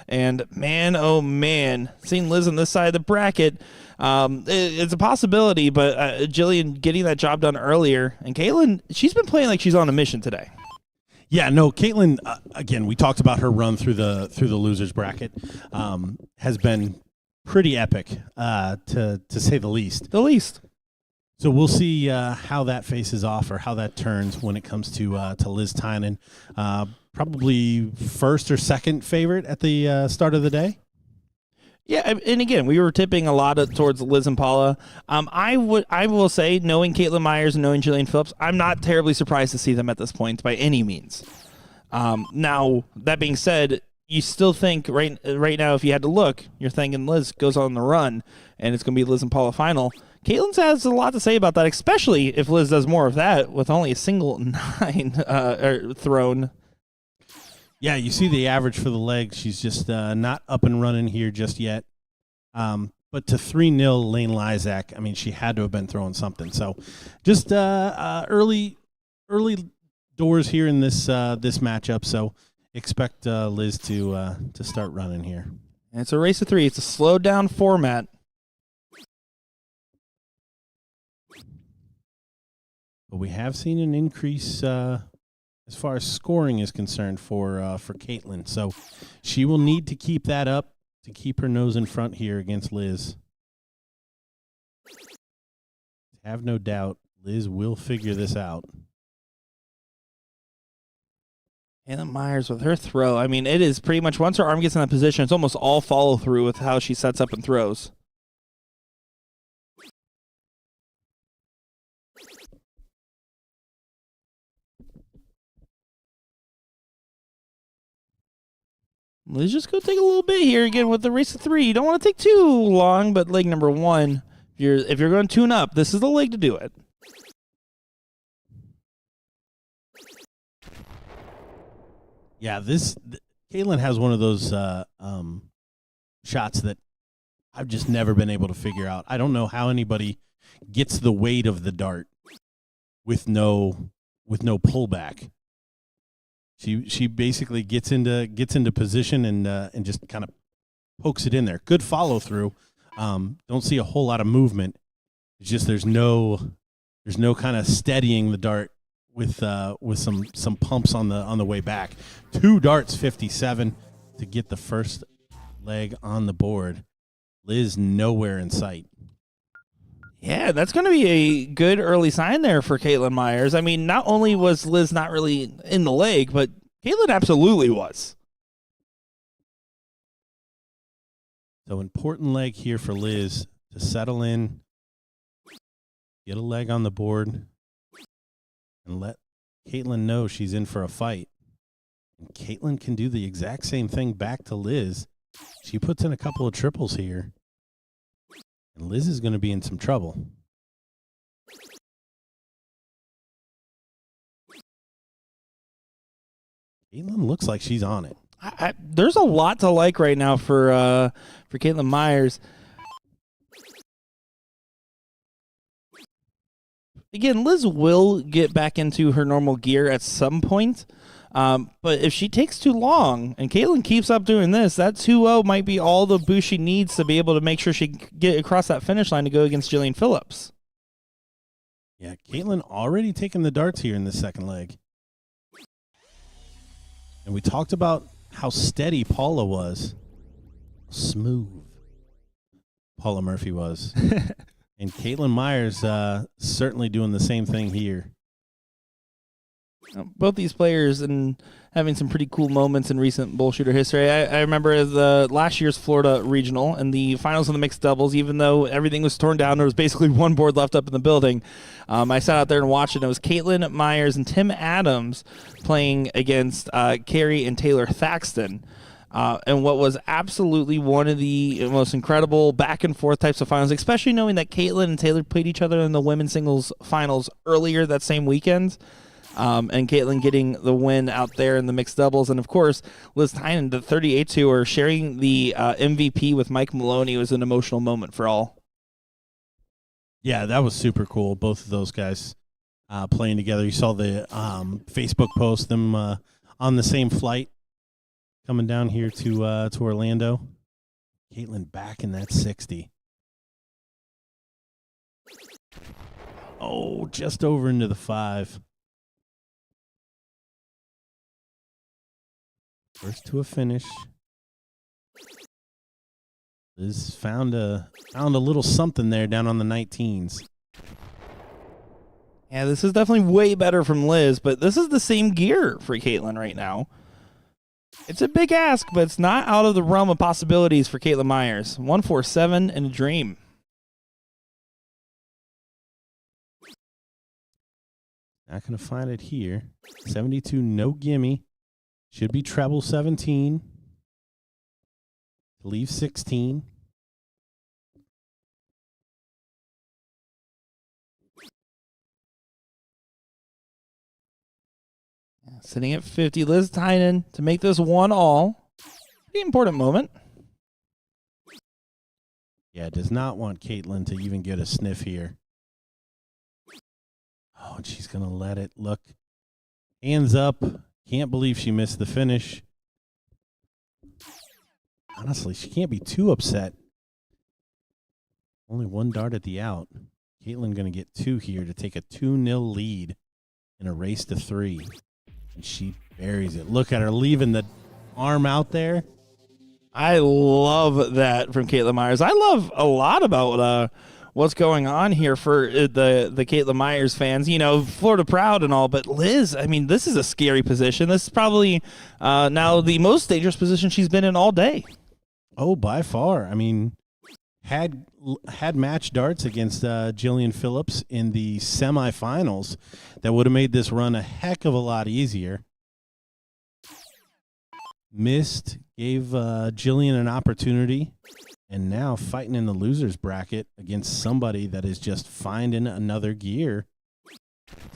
And man, oh man, seeing Liz on this side of the bracket, it's a possibility, but Jillian getting that job done earlier. And Caitlin, she's been playing like she's on a mission today. Yeah, no, Caitlin, again, we talked about her run through the losers bracket, has been pretty epic, to say the least. So we'll see how that faces off or how that turns when it comes to Liz Tynan. Probably first or second favorite at the start of the day. Yeah, and again, we were tipping a lot towards Liz and Paula. I will say, knowing Caitlin Myers and knowing Jillian Phillips, I'm not terribly surprised to see them at this point by any means. Now, that being said, you still think right now, if you had to look, you're thinking Liz goes on the run, and it's going to be Liz and Paula final. Caitlin has a lot to say about that, especially if Liz does more of that with only a single 9 thrown. Yeah, you see the average for the leg. She's just not up and running here just yet. But to 3-0 Lane Lysak, I mean, she had to have been throwing something. So just early doors here in this matchup. So expect Liz to start running here. And it's a race of 3. It's a slowed down format. But we have seen an increase as far as scoring is concerned for Caitlin. So she will need to keep that up to keep her nose in front here against Liz. Have no doubt, Liz will figure this out. Caitlin Myers with her throw. I mean, it is pretty much once her arm gets in that position, it's almost all follow through with how she sets up and throws. Let's just go take a little bit here again with the race of 3. You don't want to take too long, but leg number 1, if you're going to tune up, this is the leg to do it. Yeah, Caitlin has one of those shots that I've just never been able to figure out. I don't know how anybody gets the weight of the dart with no pullback. She basically gets into position and just kind of pokes it in there. Good follow through. Don't see a whole lot of movement. It's just there's no kind of steadying the dart with some pumps on the way back. 2 darts 57 to get the first leg on the board. Liz nowhere in sight. Yeah, that's going to be a good early sign there for Caitlin Myers. I mean, not only was Liz not really in the leg, but Caitlin absolutely was. So important leg here for Liz to settle in, get a leg on the board, and let Caitlin know she's in for a fight. And Caitlin can do the exact same thing back to Liz. She puts in a couple of triples here. And Liz is going to be in some trouble. Caitlin looks like she's on it. There's a lot to like right now for Caitlin Myers. Again, Liz will get back into her normal gear at some point. But if she takes too long and Caitlin keeps up doing this, that 2-0 might be all the boost she needs to be able to make sure she get across that finish line to go against Jillian Phillips. Yeah, Caitlin already taking the darts here in the second leg. And we talked about how steady Paula was. Smooth Paula Murphy was. And Caitlin Myers certainly doing the same thing here. Both these players and having some pretty cool moments in recent BullShooter history. I remember the last year's Florida Regional and the finals of the mixed doubles, even though everything was torn down, there was basically one board left up in the building. I sat out there and watched it. It was Caitlin Myers and Tim Adams playing against Carrie and Taylor Thaxton. And what was absolutely one of the most incredible back and forth types of finals, especially knowing that Caitlin and Taylor played each other in the women's singles finals earlier that same weekend. And Caitlin getting the win out there in the mixed doubles. And, of course, Liz Tynan, the 38-2, sharing the MVP with Mike Maloney was an emotional moment for all. Yeah, that was super cool. Both of those guys playing together. You saw the Facebook post, them on the same flight coming down here to Orlando. Caitlin back in that 60. Oh, just over into the 5. First to a finish. Liz found a little something there down on the 19s. Yeah, this is definitely way better from Liz, but this is the same gear for Caitlin right now. It's a big ask, but it's not out of the realm of possibilities for Caitlin Myers. 147 and a dream. Not going to find it here. 72, no gimme. Should be treble 17. Leave 16. Sitting at 50, Liz Tynan to make this 1-all. Pretty important moment. Yeah, does not want Caitlin to even get a sniff here. Oh, and she's going to let it. Look. Hands up. Can't believe she missed the finish. Honestly, she can't be too upset. Only one dart at the out. Caitlin going to get 2 here to take a 2-0 lead in a race to 3. And she buries it. Look at her leaving the arm out there. I love that from Caitlin Myers. I love a lot about what's going on here for the Caitlin Myers fans. You know, Florida proud and all, but Liz, I mean, this is a scary position. This is probably now the most dangerous position she's been in all day. Oh, by far. I mean, had match darts against Jillian Phillips in the semifinals that would have made this run a heck of a lot easier. Missed, gave Jillian an opportunity, and now fighting in the loser's bracket against somebody that is just finding another gear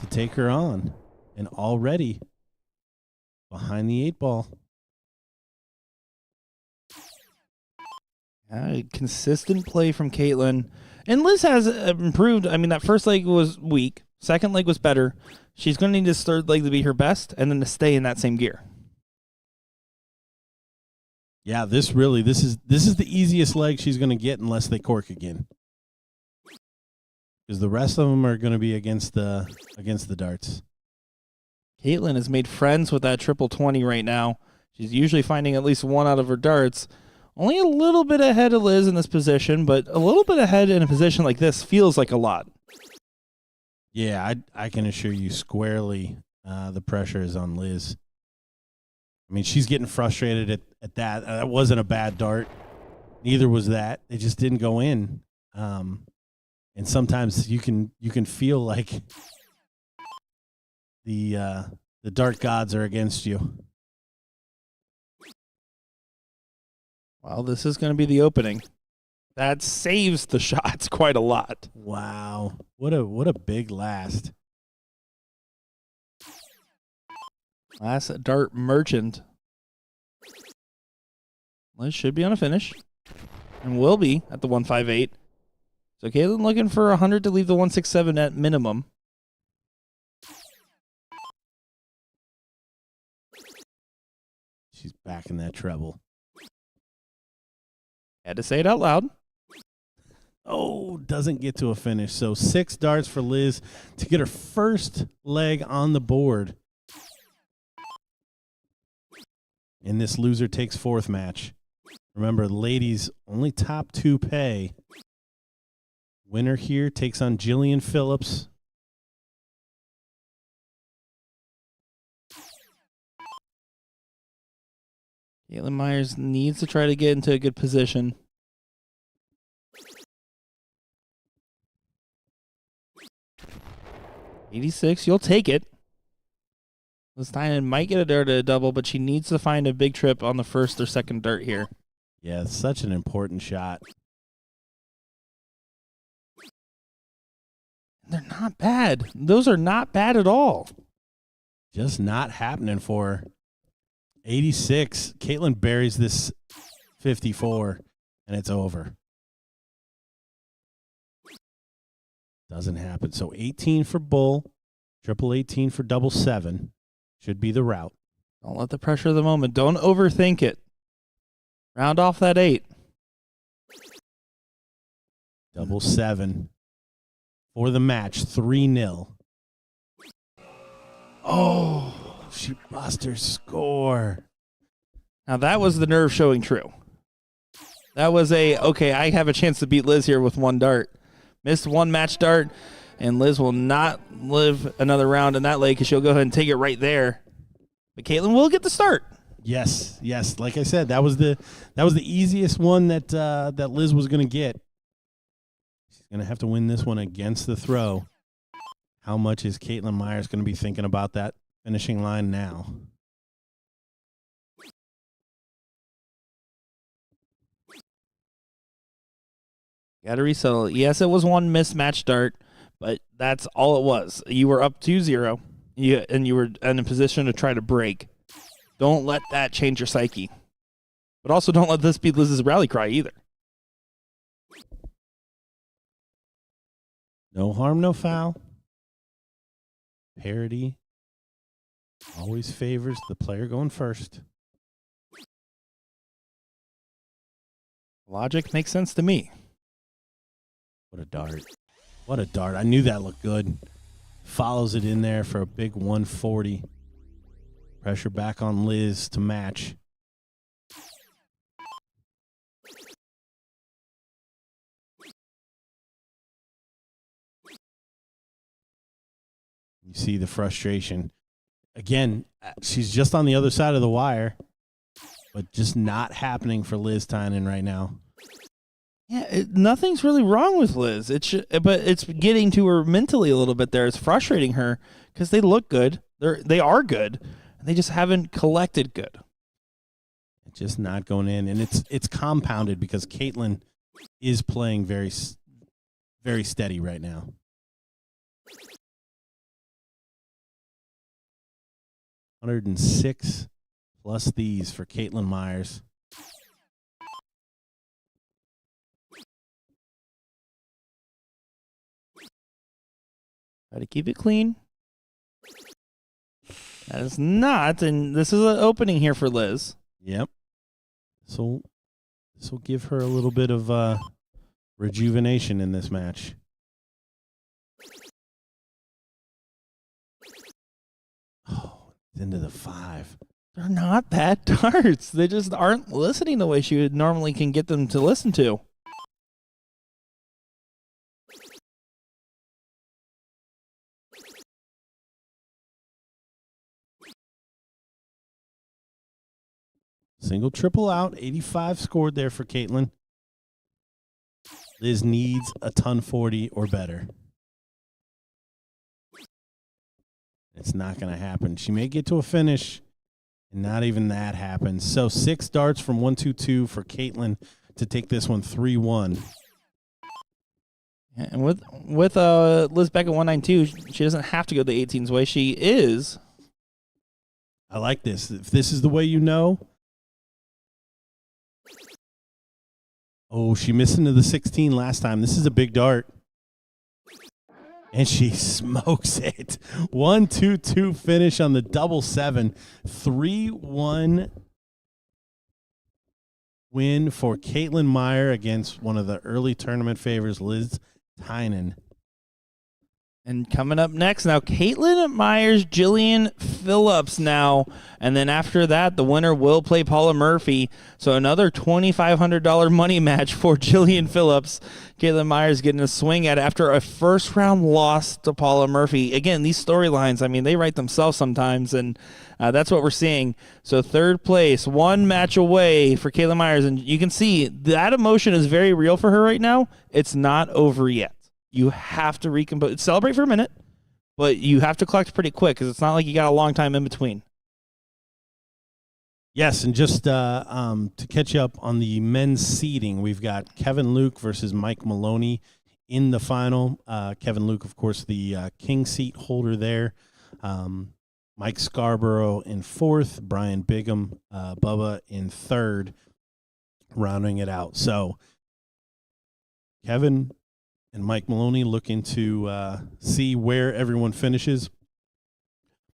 to take her on, and already behind the 8 ball. Consistent play from Caitlin. And Liz has improved. I mean, that first leg was weak. Second leg was better. She's going to need this third leg to be her best and then to stay in that same gear. Yeah, this is the easiest leg she's going to get unless they cork again. Because the rest of them are going to be against the darts. Caitlin has made friends with that triple 20 right now. She's usually finding at least one out of her darts. Only a little bit ahead of Liz in this position, but a little bit ahead in a position like this feels like a lot. Yeah, I can assure you squarely the pressure is on Liz. I mean, she's getting frustrated at that. That wasn't a bad dart. Neither was that. It just didn't go in. And sometimes you can feel like the dart gods are against you. Well, this is going to be the opening. That saves the shots quite a lot. Wow. What a big last. Last dart merchant. Liz should be on a finish. And will be at the 158. So Caitlin looking for 100 to leave the 167 at minimum. She's back in that treble. Had to say it out loud. Oh, doesn't get to a finish. So 6 darts for Liz to get her first leg on the board. And this loser takes 4th match. Remember, ladies, only top 2 pay. Winner here takes on Jillian Phillips. Caitlin Myers needs to try to get into a good position. $86, you'll take it. Liz Tynan might get a dart at a double, but she needs to find a big trip on the first or second dart here. Yeah, it's such an important shot. They're not bad. Those are not bad at all. Just not happening for her. 86. Caitlin buries this 54, and it's over. Doesn't happen. So 18 for Bull, triple 18 for double 7 should be the route. Don't let the pressure of the moment. Don't overthink it. Round off that 8. Double 7 for the match, 3-0. Oh, she bust her score. Now that was the nerve showing true. That was okay, I have a chance to beat Liz here with 1 dart. Missed 1 match dart, and Liz will not live another round in that leg because she'll go ahead and take it right there. But Caitlin will get the start. Yes. Like I said, that was the easiest one that that Liz was going to get. She's going to have to win this one against the throw. How much is Caitlin Myers going to be thinking about that finishing line now? Got to resettle it. Yes, it was 1 mismatch dart, but that's all it was. You were up 2-0, and you were in a position to try to break. Don't let that change your psyche. But also don't let this be Liz's rally cry either. No harm, no foul. Parity always favors the player going first. Logic makes sense to me. What a dart. What a dart. I knew that looked good. Follows it in there for a big 140. Pressure back on Liz to match. You see the frustration. Again, she's just on the other side of the wire, but just not happening for Liz Tynan right now. Yeah, nothing's really wrong with Liz. But it's getting to her mentally a little bit there. It's frustrating her because they look good. They are good, and they just haven't collected good. Just not going in, and it's compounded because Caitlin is playing very, very steady right now. $106 plus these for Caitlin Myers. Try to keep it clean. That is not, and this is an opening here for Liz. Yep. So this will give her a little bit of rejuvenation in this match. Oh, into the 5. They're not bad darts. They just aren't listening the way she would normally can get them to listen to. Single triple out, 85 scored there for Caitlin. Liz needs a ton 40 or better. It's not going to happen. She may get to a finish, and not even that happens. So 6 darts from 1-2-2 for Caitlin to take this one 3-1. And with Liz Beck at 192, she doesn't have to go the 18's way. She is. I like this. If this is the way you know. Oh, she missed into the 16 last time. This is a big dart. And she smokes it. 1-2-2 finish on the double 7. 3-1 win for Caitlin Meyer against one of the early tournament favorites, Liz Tynan. And coming up next now, Caitlin Myers, Jillian Phillips now. And then after that, the winner will play Paula Murphy. So another $2,500 money match for Jillian Phillips. Caitlin Myers getting a swing at it after a first-round loss to Paula Murphy. Again, these storylines, I mean, they write themselves sometimes, and that's what we're seeing. So third place, 1 match away for Caitlin Myers. And you can see that emotion is very real for her right now. It's not over yet. You have to recompose. Celebrate for a minute, but you have to collect pretty quick because it's not like you got a long time in between. Yes, and just to catch up on the men's seeding, we've got Kevin Luke versus Mike Maloney in the final. Kevin Luke, of course, the king seat holder there. Mike Scarborough in 4th. Brian Bigham, Bubba in 3rd, rounding it out. So Kevin and Mike Maloney looking to see where everyone finishes.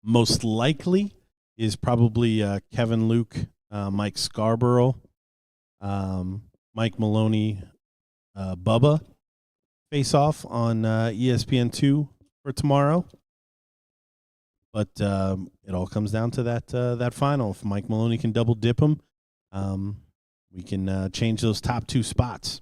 Most likely is probably Kevin Luke, Mike Scarborough, Mike Maloney, Bubba face off on ESPN2 for tomorrow. But it all comes down to that final. If Mike Maloney can double dip him, we can change those top 2 spots.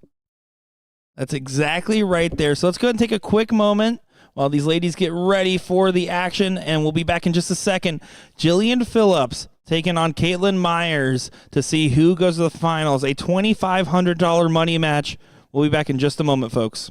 That's exactly right there. So let's go ahead and take a quick moment while these ladies get ready for the action, and we'll be back in just a second. Jillian Phillips taking on Caitlin Myers to see who goes to the finals, a $2,500 money match. We'll be back in just a moment, folks.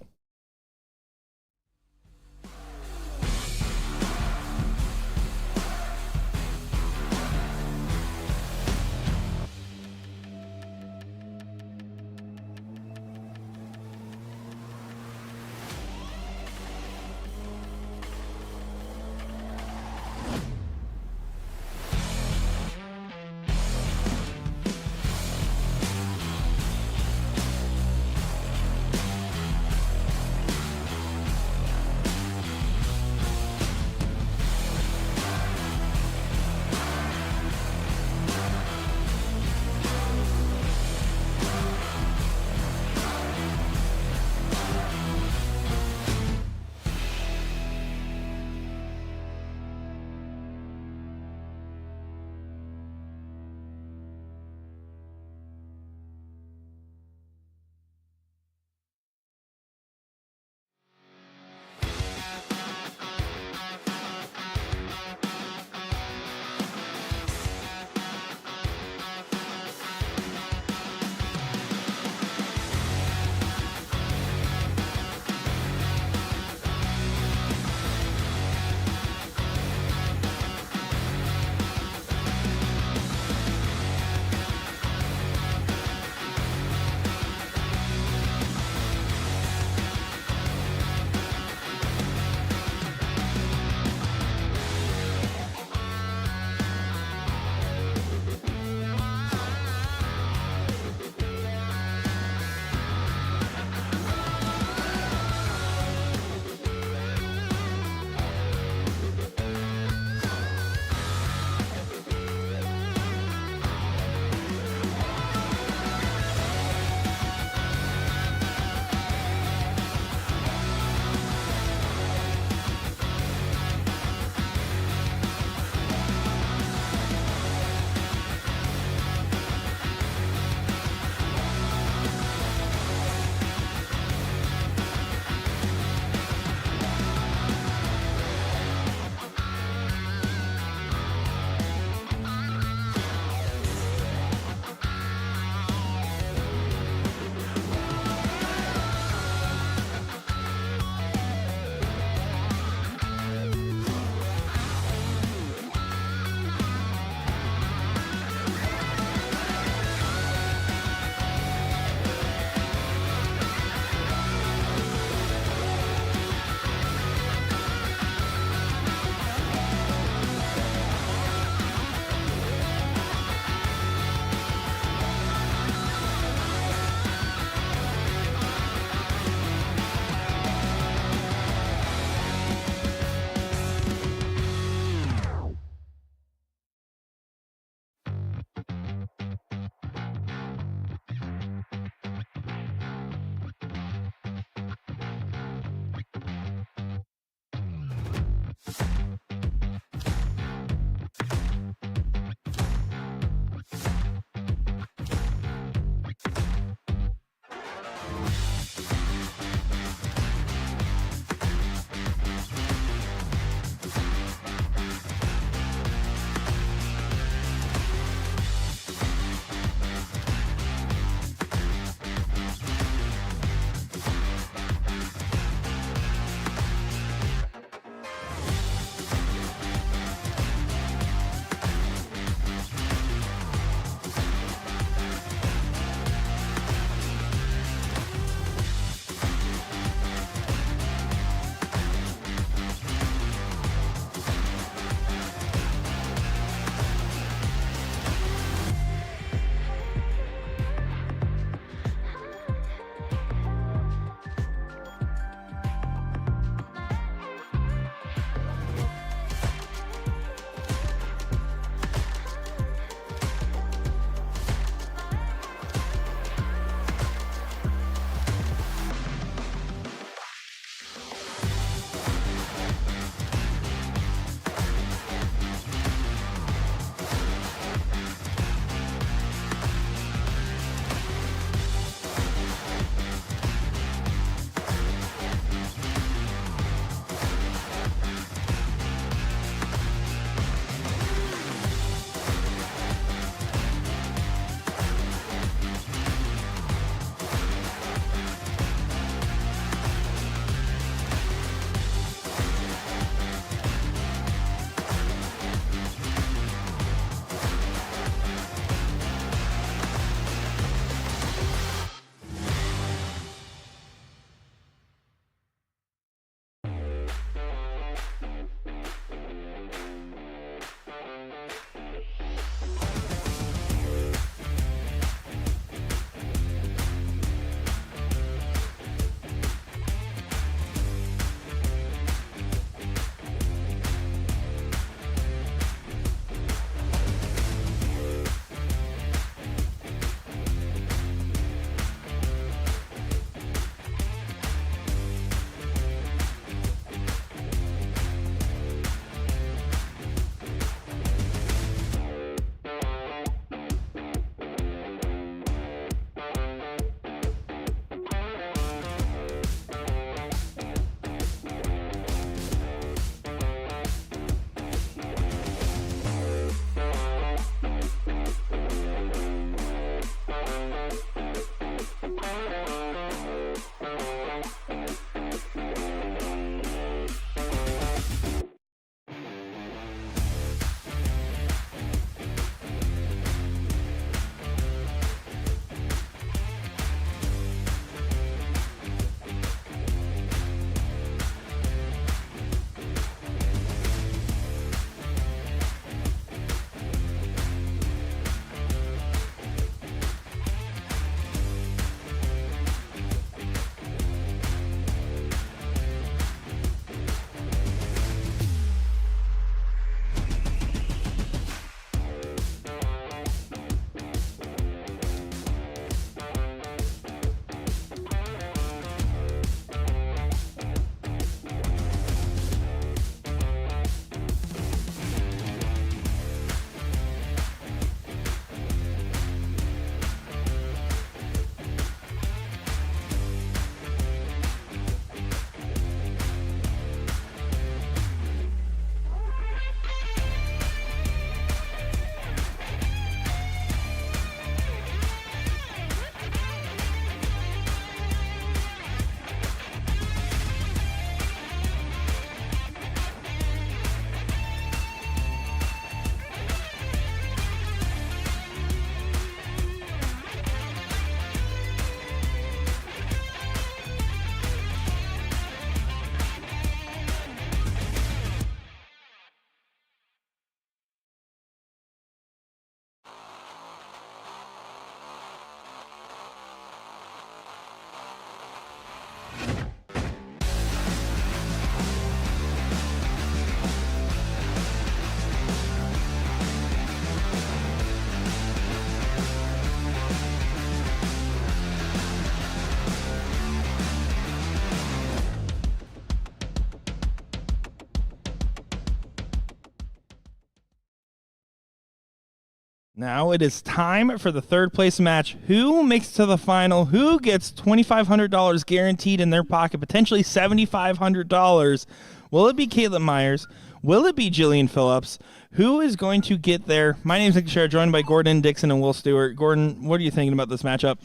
Now it is time for the third place match. Who makes it to the final? Who gets $2,500 guaranteed in their pocket, potentially $7,500? Will it be Caitlin Myers? Will it be Jillian Phillips? Who is going to get there? My name is Nick Teixeira, joined by Gordon Dixon and Will Stewart. Gordon, what are you thinking about this matchup?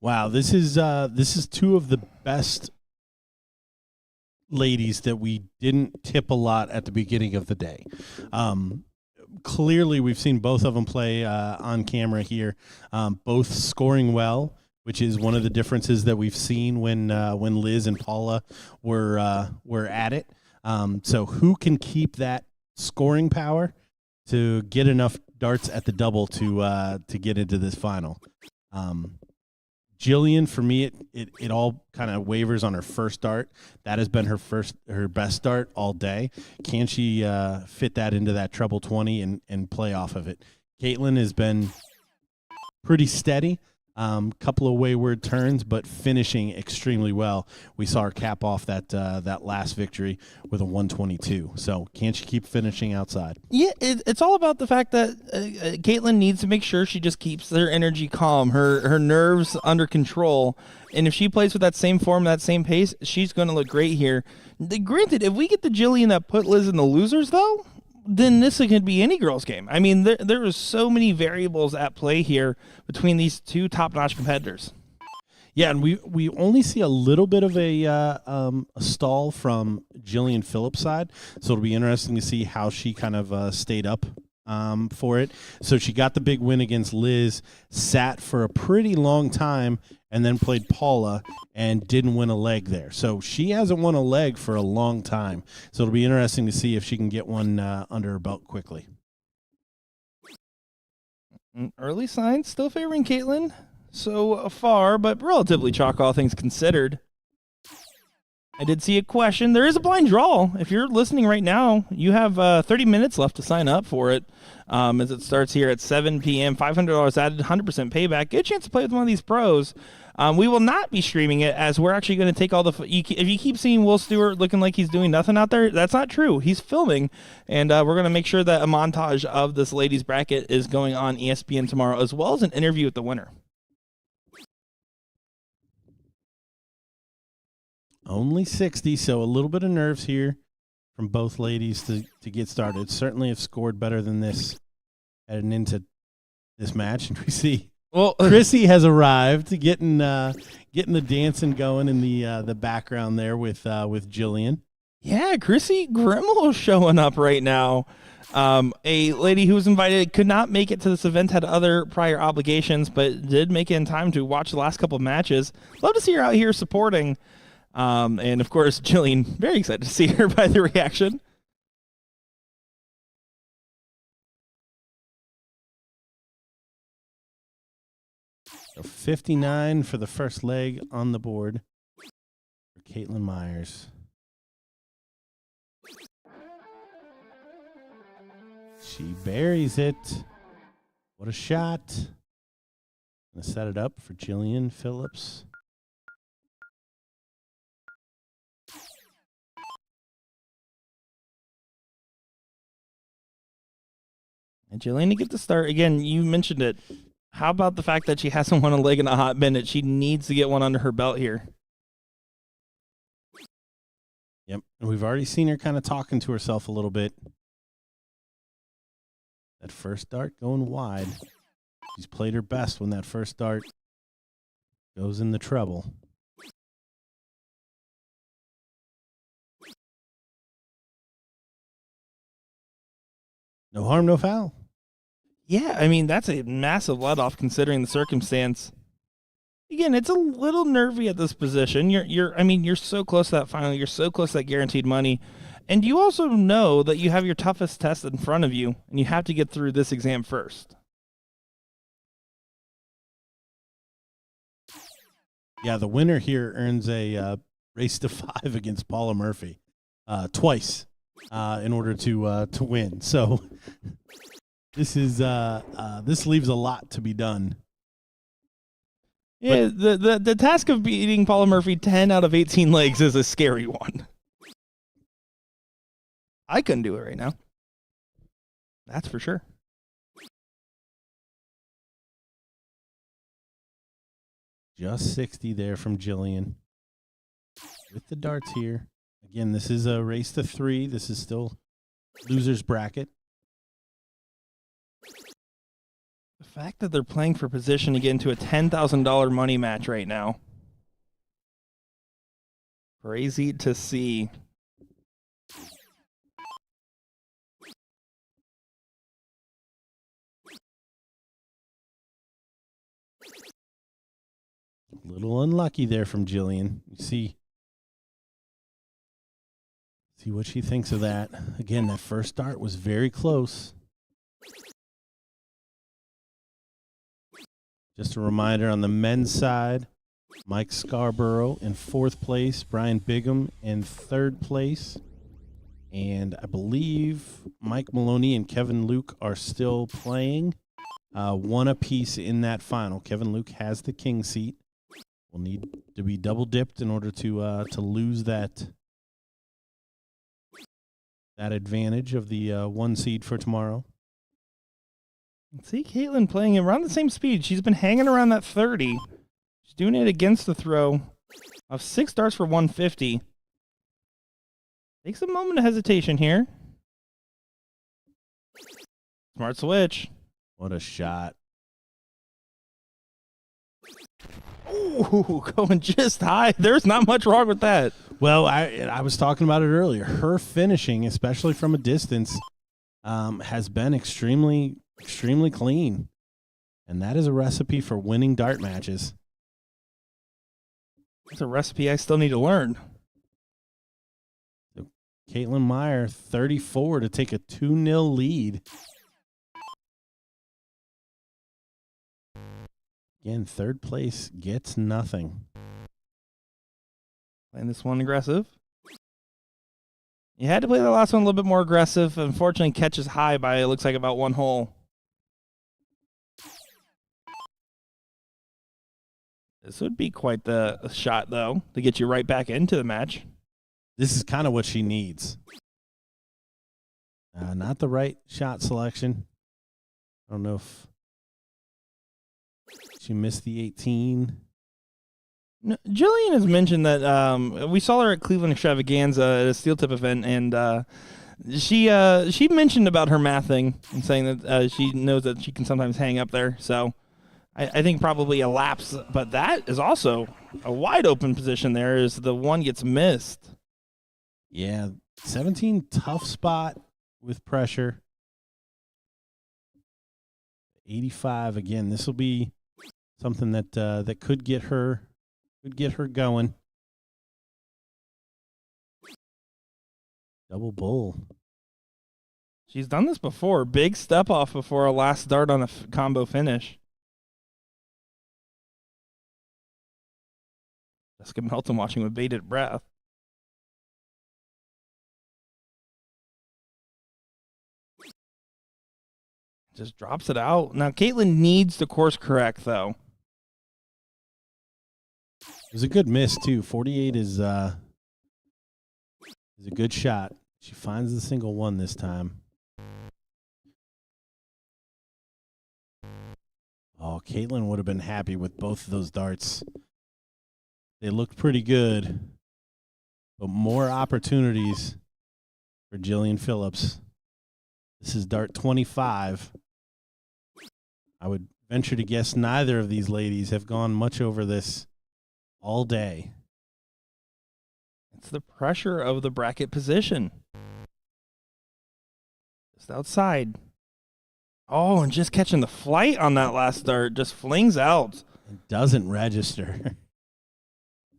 Wow, this is two of the best ladies that we didn't tip a lot at the beginning of the day. Clearly, we've seen both of them play on camera here, both scoring well, which is one of the differences that we've seen when Liz and Paula were at it. So who can keep that scoring power to get enough darts at the double to get into this final? Jillian, for me, it all kind of wavers on her first dart. That has been her best dart all day. Can she fit that into that treble 20 and play off of it? Caitlin has been pretty steady. Couple of wayward turns, but finishing extremely well. We saw her cap off that last victory with a 122. So can she keep finishing outside? Yeah, it's all about the fact that Caitlin needs to make sure she just keeps her energy calm, her nerves under control. And if she plays with that same form, that same pace, she's going to look great here. Granted, if we get the Jillian that put Liz in the losers, though, then this could be any girl's game. I mean, there is so many variables at play here between these two top-notch competitors. Yeah, and we only see a little bit of a stall from Jillian Phillips' side, so it'll be interesting to see how she kind of stayed up for it. So she got the big win against Liz, sat for a pretty long time, and then played Paula and didn't win a leg there. So she hasn't won a leg for a long time. So it'll be interesting to see if she can get one under her belt quickly. Early signs still favoring Caitlin so far, but relatively chalk, all things considered. I did see a question. There is a blind draw. If you're listening right now, you have 30 minutes left to sign up for it as it starts here at 7 p.m. $500 added, 100% payback. Get a chance to play with one of these pros. We will not be streaming it, as we're actually going to take all the... If you keep seeing Will Stewart looking like he's doing nothing out there, that's not true. He's filming, and we're going to make sure that a montage of this ladies bracket is going on ESPN tomorrow, as well as an interview with the winner. Only 60, so a little bit of nerves here from both ladies to get started. Certainly have scored better than this heading into this match. And we see Chrissy has arrived, getting the dancing going in the background there with Jillian. Yeah, Chrissy Grimmel showing up right now. A lady who was invited, could not make it to this event, had other prior obligations, but did make it in time to watch the last couple of matches. Love to see her out here supporting. And of course, Jillian, very excited to see her by the reaction. So 59 for the first leg on the board for Caitlin Myers. She buries it. What a shot. Gonna set it up for Jillian Phillips. And Jillian to get the start. Again, you mentioned it. How about the fact that she hasn't won a leg in a hot minute? She needs to get one under her belt here. Yep. And we've already seen her kind of talking to herself a little bit. That first dart going wide. She's played her best when that first dart goes in the treble. No harm, no foul. Yeah, I mean, that's a massive let-off considering the circumstance. Again, it's a little nervy at this position. You're so close to that final. You're so close to that guaranteed money. And you also know that you have your toughest test in front of you, and you have to get through this exam first. Yeah, the winner here earns a race to 5 against Paula Murphy twice in order to win. So this leaves a lot to be done. Yeah, the task of beating Paula Murphy 10 out of 18 legs is a scary one. I couldn't do it right now. That's for sure. Just 60 there from Jillian. With the darts here. Again, this is a race to 3. This is still loser's bracket. The fact that they're playing for position to get into a $10,000 money match right now. Crazy to see. A little unlucky there from Jillian. You see what she thinks of that. Again, that first dart was very close. Just a reminder on the men's side, Mike Scarborough in 4th place, Brian Bigham in 3rd place. And I believe Mike Maloney and Kevin Luke are still playing. One apiece in that final. Kevin Luke has the king seat. Will need to be double dipped in order to lose that advantage of the 1 seed for tomorrow. See Caitlin playing around the same speed. She's been hanging around that 30. She's doing it against the throw of 6 darts for 150. Takes a moment of hesitation here. Smart switch. What a shot. Ooh, going just high. There's not much wrong with that. Well, I was talking about it earlier. Her finishing, especially from a distance, has been extremely clean. And that is a recipe for winning dart matches. It's a recipe I still need to learn. So Caitlin Meyer, 34 to take a 2-0 lead. Again, 3rd place gets nothing. Playing this one aggressive. You had to play the last one a little bit more aggressive. Unfortunately, catches high by, it looks like, about 1 hole. This would be quite the shot, though, to get you right back into the match. This is kind of what she needs. Not the right shot selection. I don't know if she missed the 18. No, Jillian has mentioned that we saw her at Cleveland Extravaganza at a steel tip event, and she mentioned about her mathing and saying that she knows that she can sometimes hang up there. So I think probably a lapse, but that is also a wide open position there as the one gets missed. Yeah, 17, tough spot with pressure. 85 again. This will be something that could get her going. Double bull. She's done this before. Big step off before a last dart on a combo finish. Jessica Melton watching with bated breath. Just drops it out. Now, Caitlin needs to course correct, though. It was a good miss, too. 48 is a good shot. She finds the single one this time. Oh, Caitlin would have been happy with both of those darts. They looked pretty good, but more opportunities for Jillian Phillips. This is dart 25. I would venture to guess neither of these ladies have gone much over this all day. It's the pressure of the bracket position. Just outside. Oh, and just catching the flight on that last dart. Just flings out. It doesn't register.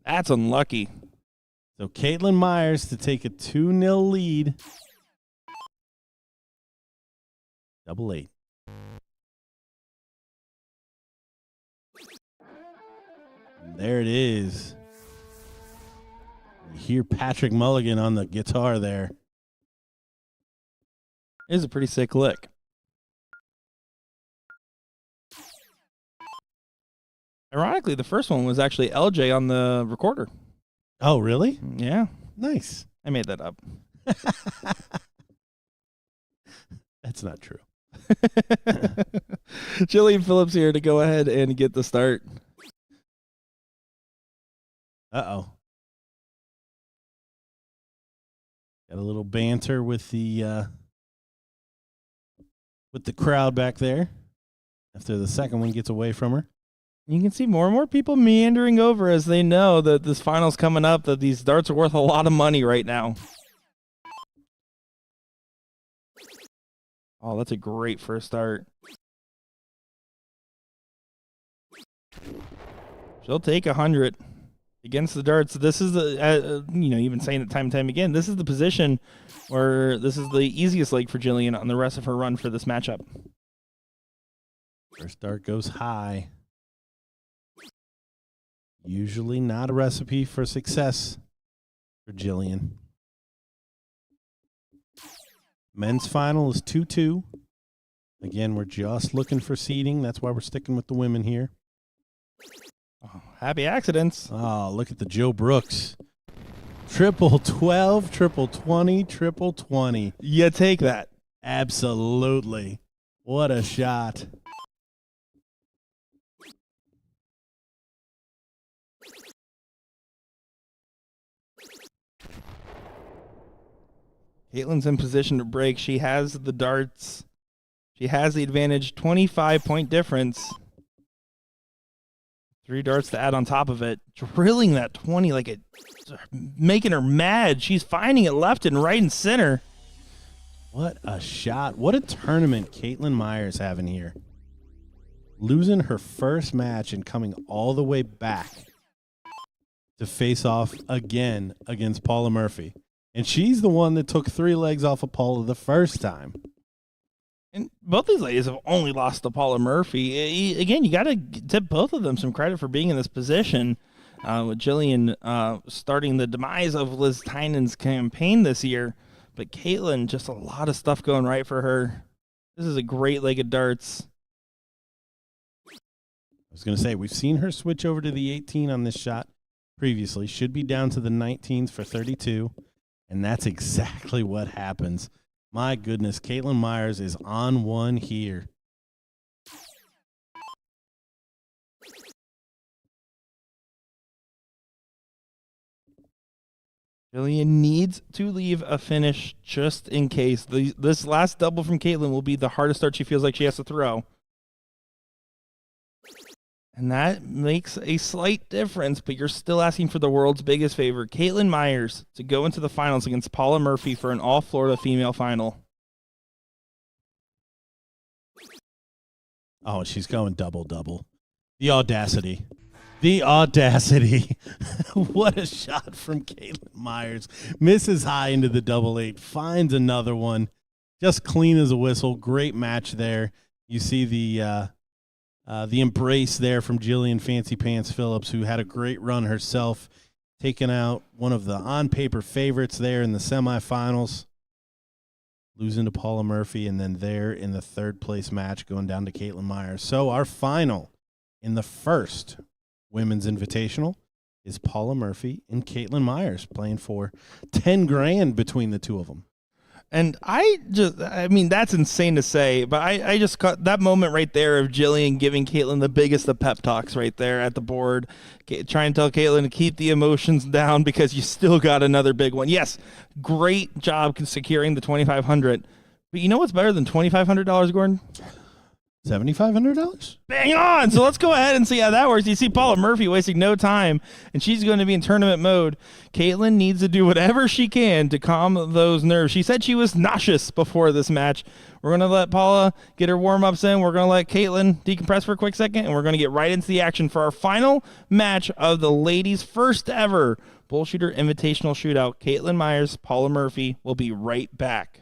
That's unlucky. So Caitlin Myers to take a 2-0 lead. Double 8. And there it is. You hear Patrick Mulligan on the guitar there. It is a pretty sick lick. Ironically, the first one was actually LJ on the recorder. Oh, really? Yeah. Nice. I made that up. That's not true. Jillian Phillips here to go ahead and get the start. Uh-oh. Got a little banter with the crowd back there after the second one gets away from her. You can see more and more people meandering over as they know that this final's coming up, that these darts are worth a lot of money right now. Oh, that's a great first start. She'll take 100 against the darts. This is the, you've been saying it time and time again, this is the position where this is the easiest leg for Jillian on the rest of her run for this matchup. First dart goes high. Usually not a recipe for success for Jillian. Men's final is 2-2. Again, we're just looking for seeding. That's why we're sticking with the women here. Oh, happy accidents. Oh, look at the Joe Brooks. Triple 12, triple 20, triple 20. You take that. Absolutely. What a shot. Caitlin's in position to break. She has the darts. She has the advantage. 25-point difference. 3 darts to add on top of it. Drilling that 20 like it, making her mad. She's finding it left and right and center. What a shot. What a tournament Caitlin Myers having here. Losing her first match and coming all the way back to face off again against Paula Murphy. And she's the one that took 3 legs off of Paula the first time. And both these ladies have only lost to Paula Murphy. Again, you got to tip both of them some credit for being in this position. With Jillian starting the demise of Liz Tynan's campaign this year. But Caitlin, just a lot of stuff going right for her. This is a great leg of darts. I was going to say, we've seen her switch over to the 18 on this shot previously. Should be down to the 19s for 32. And that's exactly what happens. My goodness, Caitlin Myers is on one here. Jillian needs to leave a finish just in case. This last double from Caitlin will be the hardest start she feels like she has to throw. And that makes a slight difference, but you're still asking for the world's biggest favor. Caitlin Myers to go into the finals against Paula Murphy for an all-Florida female final. Oh, she's going double-double. The audacity. The audacity. What a shot from Caitlin Myers. Misses high into the double 8. Finds another one. Just clean as a whistle. Great match there. You see the embrace there from Jillian Fancy Pants Phillips, who had a great run herself, taking out one of the on-paper favorites there in the semifinals, losing to Paula Murphy, and then there in the third-place match going down to Caitlin Myers. So our final in the first Women's Invitational is Paula Murphy and Caitlin Myers playing for $10,000 between the two of them. And I mean, that's insane to say, but I just caught that moment right there of Jillian giving Caitlin the biggest of pep talks right there at the board, trying to tell Caitlin to keep the emotions down because you still got another big one. Yes, great job securing the $2,500. But you know what's better than $2,500, Gordon? $7,500? Bang on! So let's go ahead and see how that works. You see Paula Murphy wasting no time, and she's going to be in tournament mode. Caitlin needs to do whatever she can to calm those nerves. She said she was nauseous before this match. We're going to let Paula get her warm-ups in. We're going to let Caitlin decompress for a quick second, and we're going to get right into the action for our final match of the ladies' first ever BullShooter Invitational Shootout. Caitlin Myers, Paula Murphy. We'll be right back.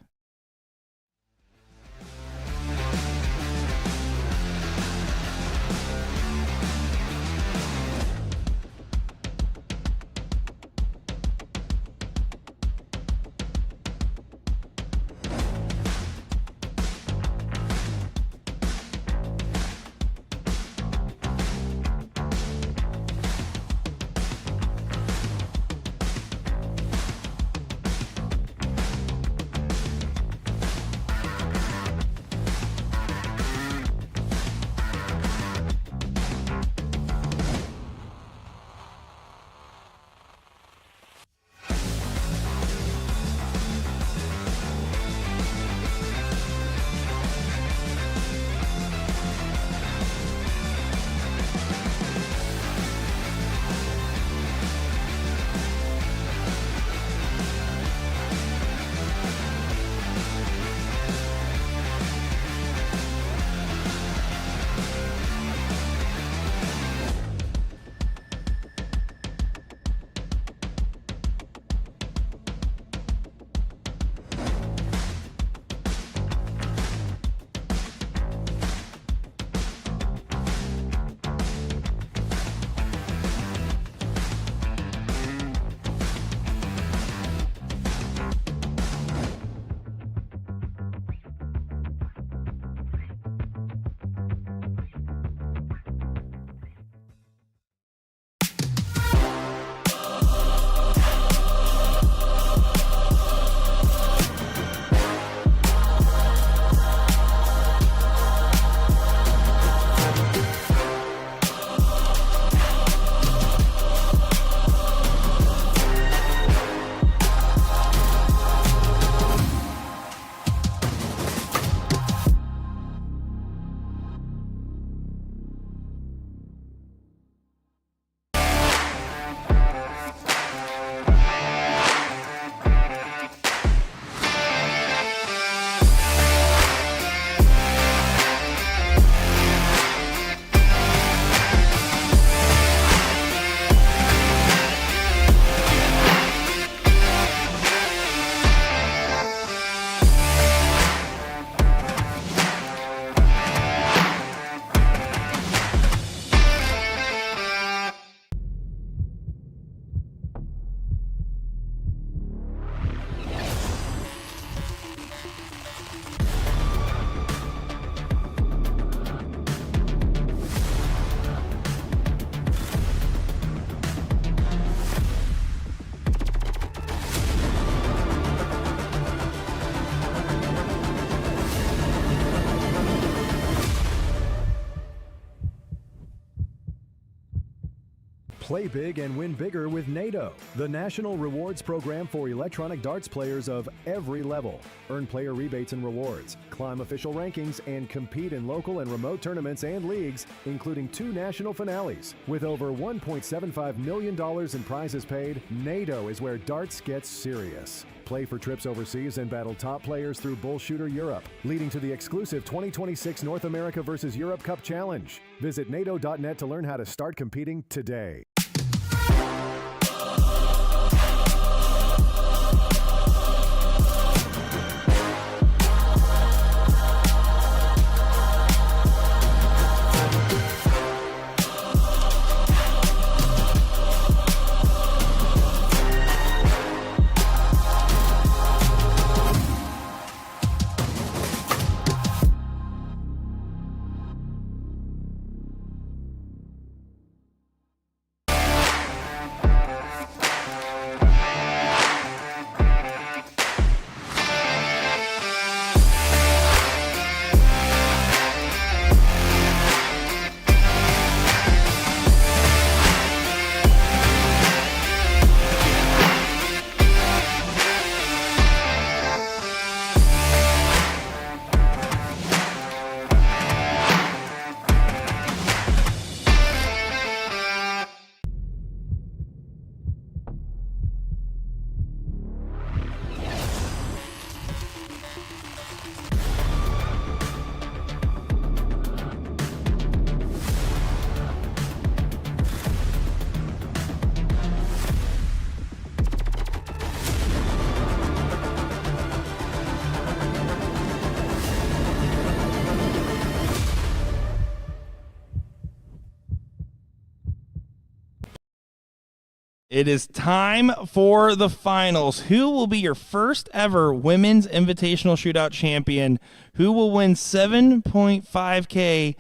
Play big and win bigger with NATO, the national rewards program for electronic darts players of every level. Earn player rebates and rewards, climb official rankings, and compete in local and remote tournaments and leagues, including 2 national finales. With over $1.75 million in prizes paid, NATO is where darts gets serious. Play for trips overseas and battle top players through BullShooter Europe, leading to the exclusive 2026 North America vs. Europe Cup Challenge. Visit NATO.net to learn how to start competing today. It is time for the finals. Who will be your first ever women's invitational shootout champion? Who will win 7.5K?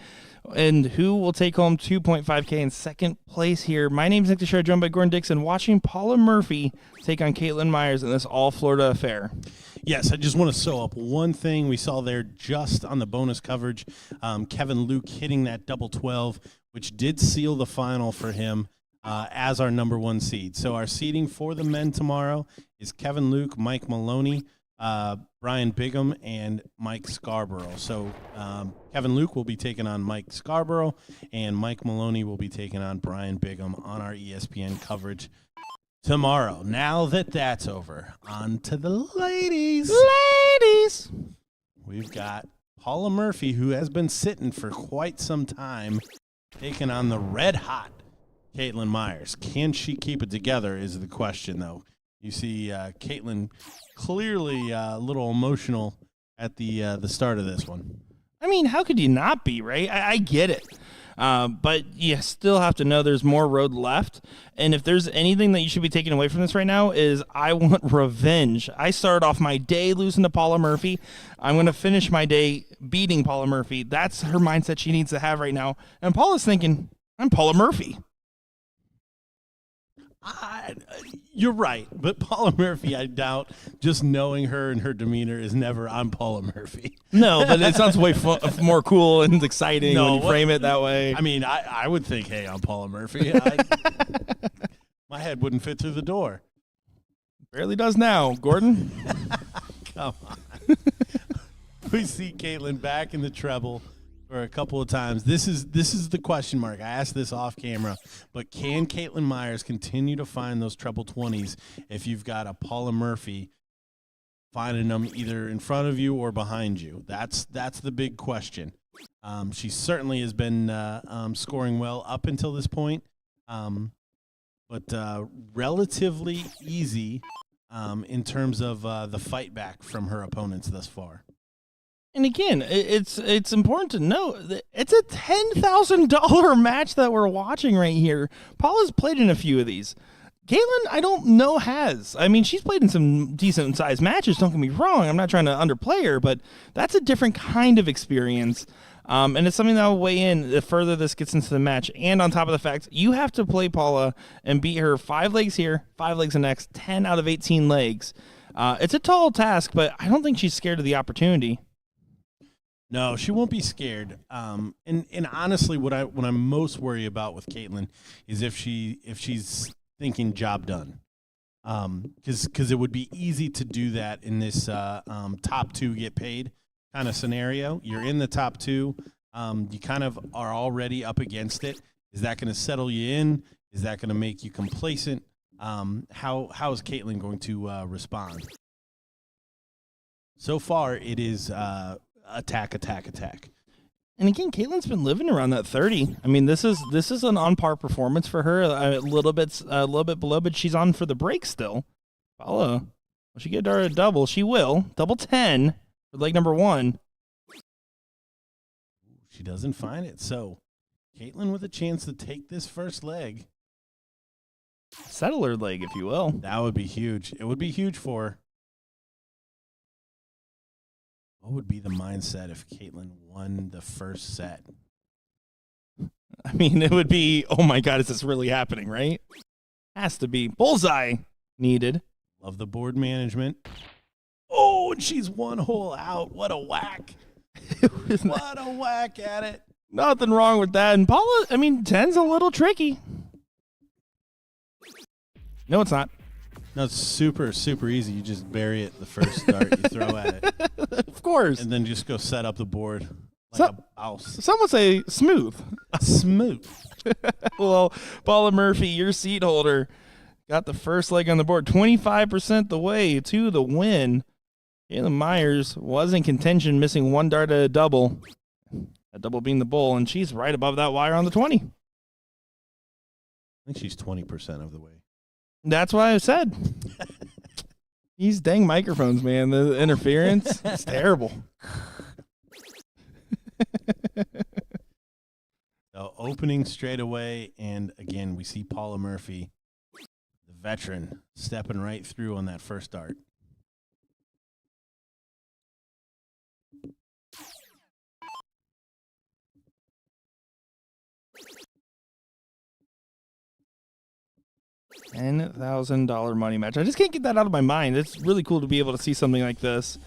And who will take home 2.5K in second place here? My name is Nick Teixeira, joined by Gordon Dixon, watching Paula Murphy take on Caitlin Myers in this all-Florida affair. Yes, I just want to sew up one thing we saw there just on the bonus coverage. Kevin Luke hitting that double 12, which did seal the final for him as our number 1 seed. So our seeding for the men tomorrow is Kevin Luke, Mike Maloney, Brian Bigham, and Mike Scarborough. So Kevin Luke will be taking on Mike Scarborough, and Mike Maloney will be taking on Brian Bigham on our ESPN coverage tomorrow. Now that that's over, on to the ladies. Ladies! We've got Paula Murphy, who has been sitting for quite some time, taking on the red-hot Caitlin Myers. Can she keep it together is the question, though. You see Caitlin clearly a little emotional at the start of this one. I mean, how could you not be, right? I get it. But you still have to know there's more road left. And if there's anything that you should be taking away from this right now is I want revenge. I started off my day losing to Paula Murphy. I'm going to finish my day beating Paula Murphy. That's her mindset she needs to have right now. And Paula's thinking, I'm Paula Murphy. You're right, but Paula Murphy, I doubt, just knowing her and her demeanor is never, I'm Paula Murphy. No, but it sounds way more cool and exciting when you frame it that way. I mean, I would think, hey, I'm Paula Murphy. My head wouldn't fit through the door. Barely does now, Gordon. Come on. We see Caitlin back in the treble for a couple of times. This is the question mark. I asked this off camera, but can Caitlin Myers continue to find those treble 20s if you've got a Paula Murphy finding them either in front of you or behind you? That's the big question. She certainly has been scoring well up until this point, but relatively easy in terms of the fight back from her opponents thus far. And again, it's important to note that it's a $10,000 match that we're watching right here. Paula's played in a few of these. Caitlin, I don't know, has. I mean, she's played in some decent-sized matches, don't get me wrong. I'm not trying to underplay her, but that's a different kind of experience. And it's something that will weigh in the further this gets into the match. And on top of the fact, you have to play Paula and beat her 5 legs here, 5 legs the next, 10 out of 18 legs. It's a tall task, but I don't think she's scared of the opportunity. No, she won't be scared. And honestly, what I'm most worried about with Caitlin is if she's thinking job done. Because it would be easy to do that in this top two get paid kind of scenario. You're in the top two. You kind of are already up against it. Is that going to settle you in? Is that going to make you complacent? How is Caitlin going to respond? So far, it is attack. And again, Caitlin's been living around that 30. I mean, this is an on par performance for her. A little bit below, but she's on for the break still. Paula, will she get her a double? She will. Double 10 for leg number 1. She doesn't find it. So, Caitlin with a chance to take this first leg. Settle her leg, if you will. That would be huge. It would be huge for her. What would be the mindset if Caitlin won the first set? I mean, it would be, oh my God, is this really happening, right? Has to be. Bullseye needed. Love the board management. Oh, and she's one hole out. What a whack. What a whack at it. Nothing wrong with that. And Paula, I mean, 10's a little tricky. No, it's not. No, it's super, super easy. You just bury it the first dart you throw at it. Of course. And then just go set up the board like So- a mouse. Some would say smooth. Smooth. Well, Paula Murphy, your seat holder, got the first leg on the board, 25% the way to the win. Caitlin Myers was in contention, missing one dart at a double. A double being the bull, and she's right above that wire on the 20. I think she's 20% of the way. That's what I said. These dang microphones, man. The interference, it's terrible. So opening straight away, and again, we see Paula Murphy, the veteran, stepping right through on that first dart. $10,000 money match. I just can't get that out of my mind. It's really cool to be able to see something like this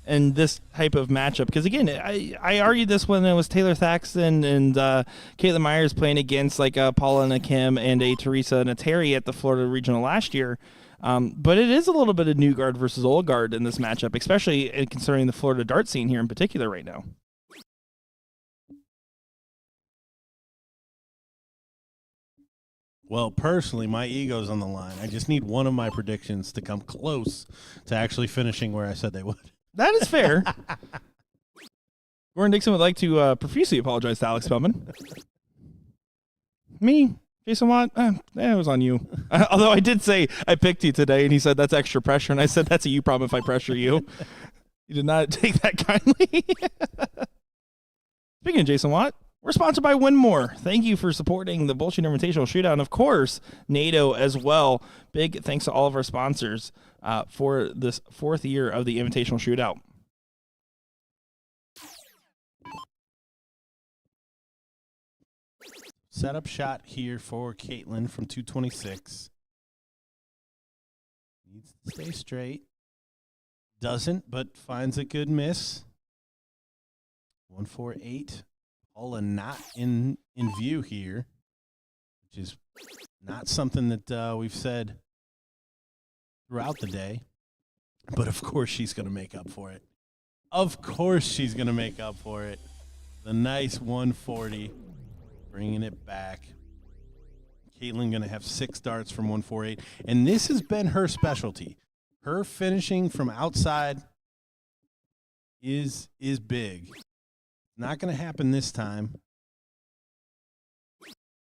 and this type of matchup. Because again, I argued this when it was Taylor Thaxton and Caitlin Myers playing against like Paula and a Kim and a Teresa and a Terry at the Florida Regional last year. But it is a little bit of new guard versus old guard in this matchup, especially concerning the Florida dart scene here in particular right now. Well, personally, my ego's on the line. I just need one of my predictions to come close to actually finishing where I said they would. That is fair. Gordon Dixon would like to profusely apologize to Alex Spellman. Me, Jason Watt, it was on you. Although I did say I picked you today, and he said that's extra pressure, and I said that's a you problem if I pressure you. You did not take that kindly. Speaking of Jason Watt, we're sponsored by Winmau. Thank you for supporting the BullShooter Invitational Shootout, and of course, NATO as well. Big thanks to all of our sponsors for this 4th year of the Invitational Shootout. Setup shot here for Caitlin from 226. Needs to stay straight. Doesn't, but finds a good miss. 148. Paula not in view here, which is not something that we've said throughout the day. But of course she's going to make up for it. Of course she's going to make up for it. The nice 140, bringing it back. Caitlin going to have 6 darts from 148. And this has been her specialty. Her finishing from outside is big. Not going to happen this time.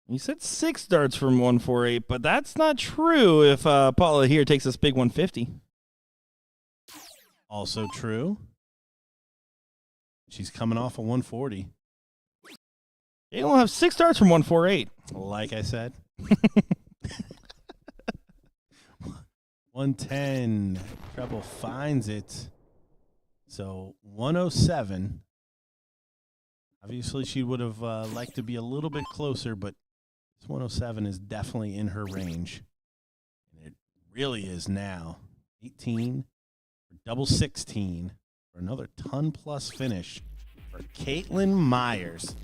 You said 6 darts from 148, but that's not true if Paula here takes this big 150. Also true. She's coming off a 140. They will have 6 darts from 148. Like I said. 110. Treble finds it. So 107. Obviously, she would have liked to be a little bit closer, but this 107 is definitely in her range. And it really is now. 18 for double 16 for another ton plus finish for Caitlin Myers.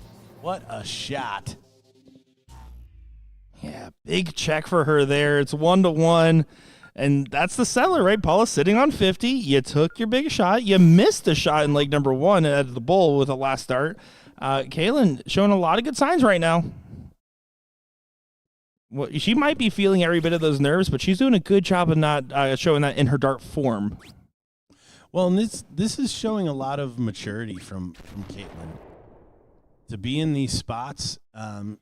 What a shot. Yeah, big check for her there. It's 1-1. And that's the settler, right? Paula's sitting on 50. You took your big shot. You missed a shot in leg number 1 at the bull with the last start. Caitlin showing a lot of good signs right now. Well, she might be feeling every bit of those nerves, but she's doing a good job of not showing that in her dart form. Well, and this is showing a lot of maturity from Caitlin. To be in these spots,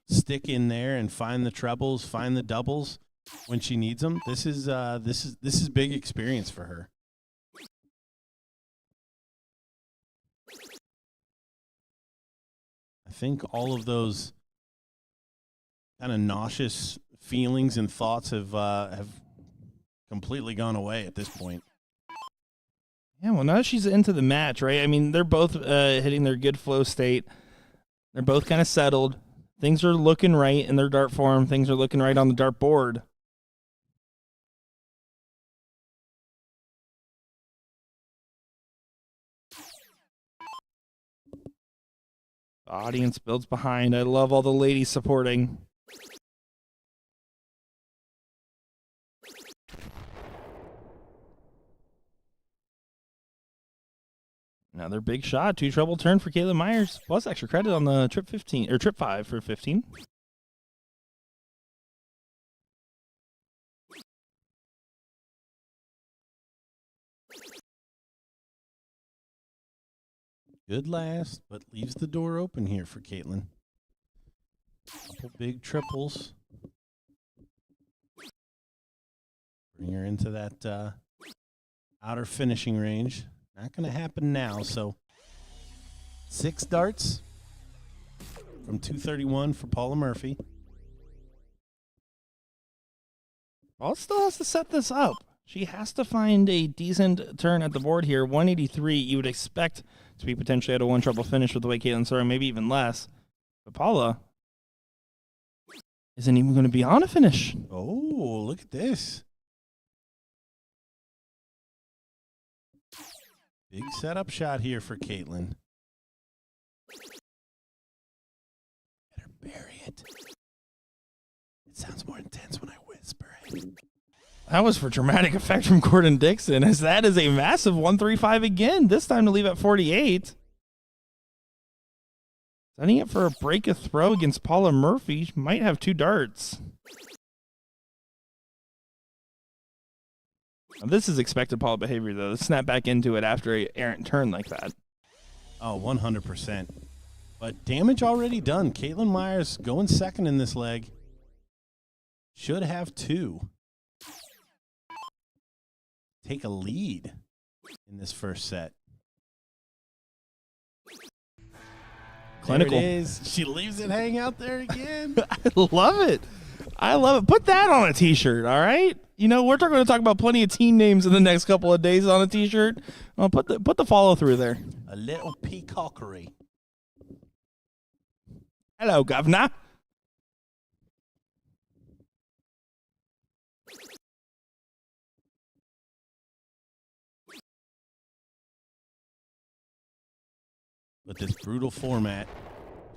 stick in there and find the trebles, find the doubles when she needs them. This is big experience for her. I think all of those kind of nauseous feelings and thoughts have completely gone away at this point. Yeah, well, now she's into the match, right? I mean, they're both hitting their good flow state. They're both kind of settled. Things are looking right in their dart form. Things are looking right on the dart board. The audience builds behind. I love all the ladies supporting. Another big shot, 2 treble turn for Caitlin Myers. Plus extra credit on the trip 15 or trip 5 for 15. Good last, but leaves the door open here for Caitlin. Couple big triples. Bring her into that outer finishing range. Not going to happen now, so 6 darts from 231 for Paula Murphy. Paula still has to set this up. She has to find a decent turn at the board here. 183, you would expect to be potentially at a 1 treble finish with the way Caitlin's throwing, maybe even less. But Paula isn't even going to be on a finish. Oh, look at this. Big setup shot here for Caitlin. Better bury it. It sounds more intense when I whisper it. That was for dramatic effect from Gordon Dixon, as that is a massive 135 again, this time to leave at 48. Setting it for a break of throw against Paula Murphy. She might have 2 darts. Now, this is expected Paula behavior, though. To snap back into it after an errant turn like that. Oh, 100%. But damage already done. Caitlin Myers going second in this leg. Should have 2. Take a lead in this first set. Clinical. There it is. She leaves it hang out there again. I love it. I love it. Put that on a t-shirt, all right? You know, we're going to talk about plenty of team names in the next couple of days on a t-shirt. Well, put the follow through there. A little peacockery. Hello, governor. But this brutal format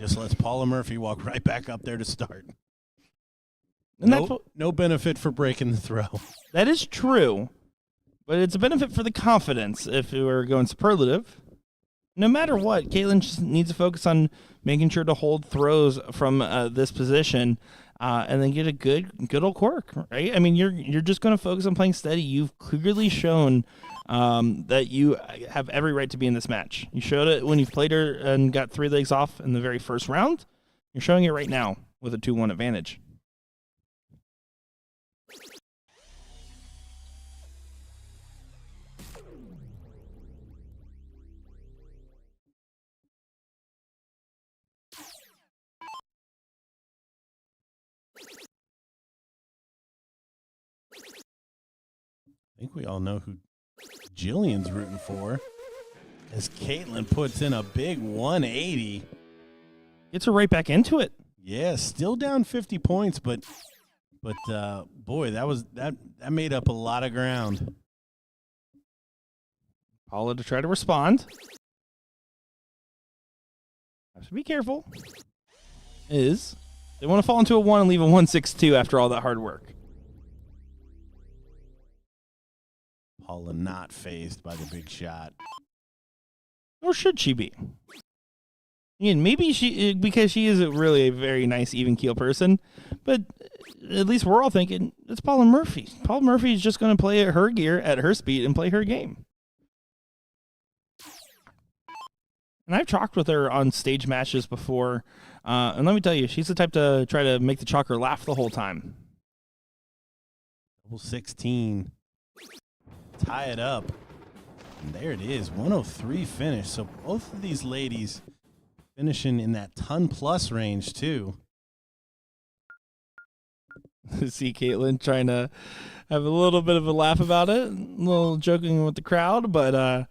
just lets Paula Murphy walk right back up there to start. And No benefit for breaking the throw. that is true, but it's a benefit for the confidence if we were going superlative. No matter what, Caitlin just needs to focus on making sure to hold throws from this position and then get a good old quirk, right? I mean, you're just going to focus on playing steady. You've clearly shown that you have every right to be in this match. You showed it when you played her and got 3 legs off in the very first round. You're showing it right now with a 2-1 advantage. I think we all know who Jillian's rooting for, as Caitlin puts in a big 180. Gets her right back into it. Yeah, still down 50 points, but boy, that made up a lot of ground. Paula to try to respond. Have to be careful. They want to fall into a 1 and leave a 1-6-2 after all that hard work. Paula not phased by the big shot. Or should she be? Again, maybe because she is really a very nice, even keel person, but at least we're all thinking it's Paula Murphy. Paula Murphy is just going to play at her gear, at her speed, and play her game. And I've talked with her on stage matches before, and let me tell you, she's the type to try to make the chalker laugh the whole time. Double 16. Tie it up. And there it is, 103 finish. So both of these ladies finishing in that ton-plus range, too. See Caitlin trying to have a little bit of a laugh about it, a little joking with the crowd, but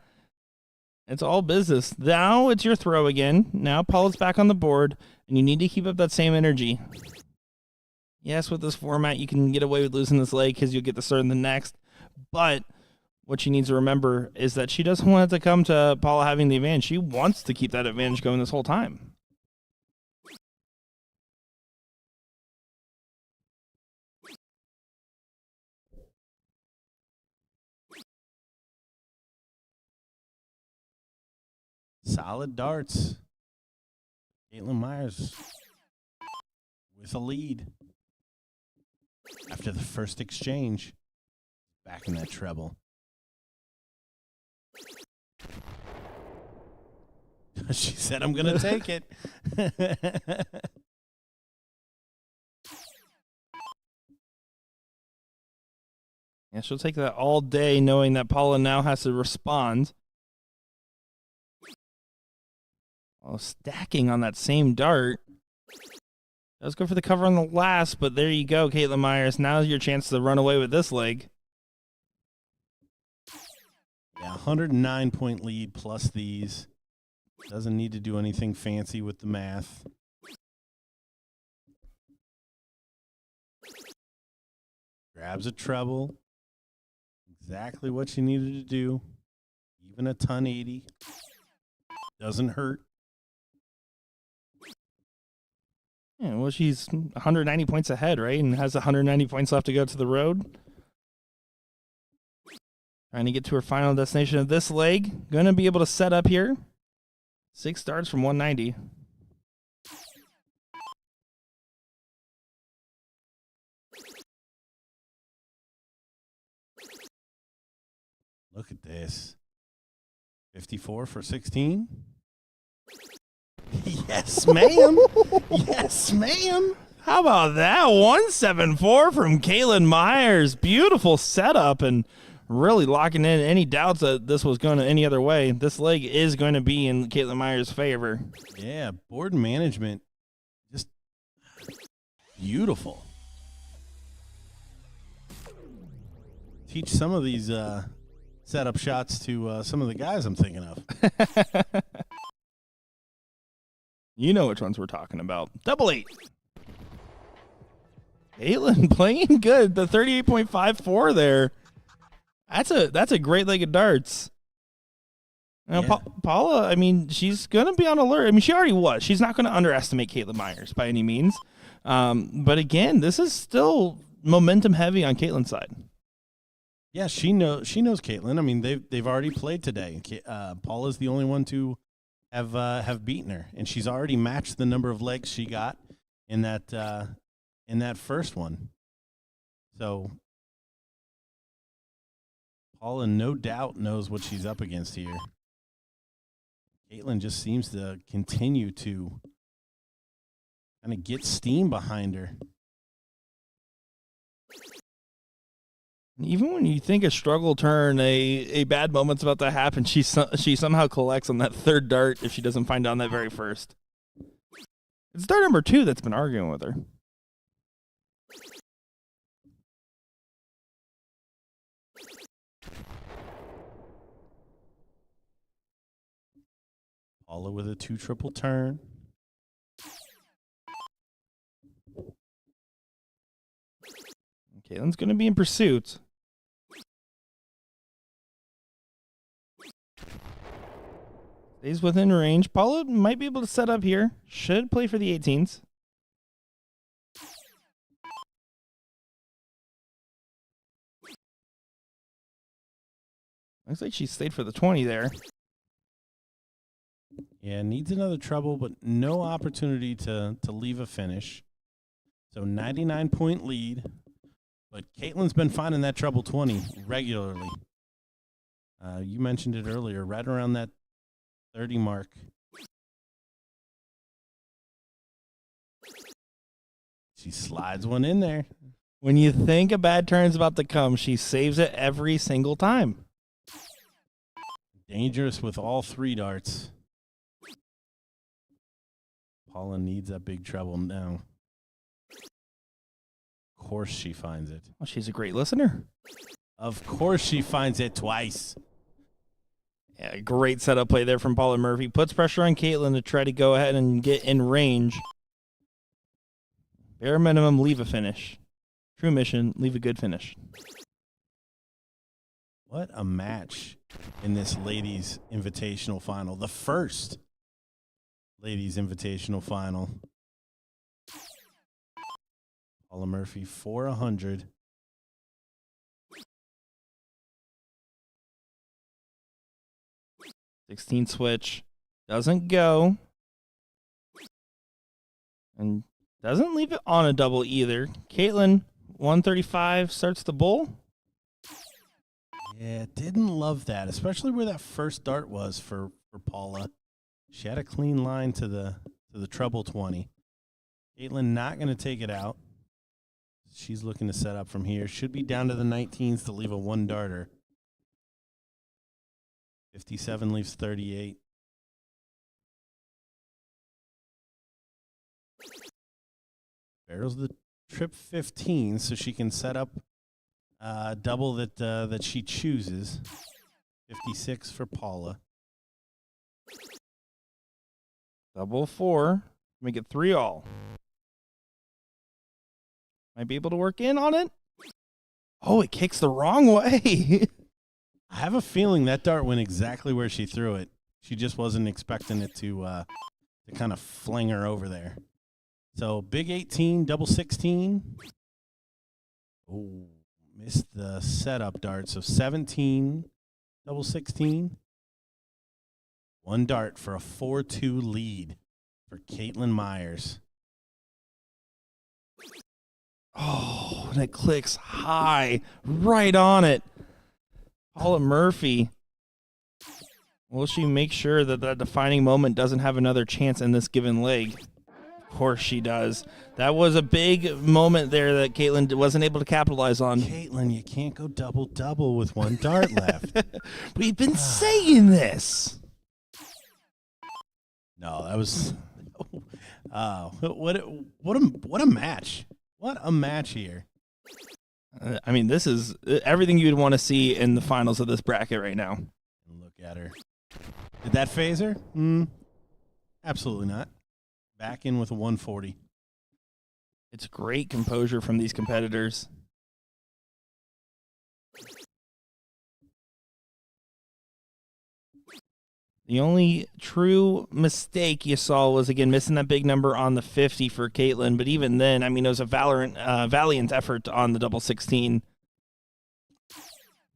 it's all business. Now it's your throw again. Now Paula's back on the board, and you need to keep up that same energy. Yes, with this format, you can get away with losing this leg because you'll get the start in the next, but what she needs to remember is that she doesn't want it to come to Paula having the advantage. She wants to keep that advantage going this whole time. Solid darts. Caitlin Myers with a lead. After the first exchange, back in that treble. She said, I'm going to take it. Yeah, she'll take that all day knowing that Paula now has to respond. Oh, stacking on that same dart. Does go for the cover on the last, but there you go, Caitlin Myers. Now's your chance to run away with this leg. Yeah, 109-point lead plus these. Doesn't need to do anything fancy with the math. Grabs a treble. Exactly what she needed to do. Even a ton 80. Doesn't hurt. Yeah, well, she's 190 points ahead, right? And has 190 points left to go to the road. Trying to get to her final destination of this leg. Going to be able to set up here. 6 starts from 190. Look at this. 54 for 16. Yes, ma'am. Yes, ma'am. How about that? 174 from Caitlin Myers. Beautiful setup and really locking in any doubts that this was going to any other way. This leg is going to be in Caitlin Myers' favor. Yeah, board management. Just beautiful. Teach some of these setup shots to some of the guys I'm thinking of. You know which ones we're talking about. Double 8. Caitlin playing good. The 38.54 there. That's a great leg of darts. Now, Yeah. Paula, I mean, she's going to be on alert. I mean, she already was. She's not going to underestimate Caitlin Myers by any means. But again, this is still momentum heavy on Caitlin's side. Yeah, she knows Caitlin. I mean, they've already played today. Paula's the only one to have beaten her, and she's already matched the number of legs she got in that first one. So Paula, no doubt, knows what she's up against here. Caitlin just seems to continue to kind of get steam behind her. Even when you think a struggle turn, a bad moment's about to happen, she somehow collects on that third dart if she doesn't find on that very first. It's dart number 2 that's been arguing with her. Paula with a 2 triple turn. Caitlin's going to be in pursuit. Stays within range. Paula might be able to set up here. Should play for the 18s. Looks like she stayed for the 20 there. Yeah, needs another treble, but no opportunity to leave a finish. So 99-point lead. But Caitlin's been finding that treble 20 regularly. You mentioned it earlier, right around that 30 mark. She slides one in there. When you think a bad turn's about to come, she saves it every single time. Dangerous with all 3 darts. Paula needs that big treble now. Of course she finds it. Well, she's a great listener. Of course she finds it twice. Yeah, great setup play there from Paula Murphy. Puts pressure on Caitlin to try to go ahead and get in range. Bare minimum, leave a finish. True mission, leave a good finish. What a match in this ladies' invitational final. The first ladies' invitational final. Paula Murphy, 400. $16 switch. Doesn't go. And doesn't leave it on a double either. Caitlin, 135, starts the bull. Yeah, didn't love that, especially where that first dart was for Paula. She had a clean line to the treble 20. Caitlin not going to take it out. She's looking to set up from here. Should be down to the 19s to leave a 1-darter. 57 leaves 38. Barrels the trip 15 so she can set up double that she chooses. 56 for Paula. Double 4. Make it 3-all. Might be able to work in on it. Oh, it kicks the wrong way. I have a feeling that dart went exactly where she threw it. She just wasn't expecting it to kind of fling her over there. So big 18, double 16. Oh, missed the setup dart. So 17, double 16. 1 dart for a 4-2 lead for Caitlin Myers. Oh, and it clicks high, right on it. Paula Murphy. Will she make sure that that defining moment doesn't have another chance in this given leg? Of course she does. That was a big moment there that Caitlin wasn't able to capitalize on. Caitlin, you can't go double-double with 1 dart left. We've been saying this. No, that was what a match. What a match here. I mean, this is everything you'd want to see in the finals of this bracket right now. Look at her. Did that phase her? Absolutely not. Back in with a 140. It's great composure from these competitors. The only true mistake you saw was, again, missing that big number on the 50 for Caitlin. But even then, I mean, it was a valiant effort on the double 16.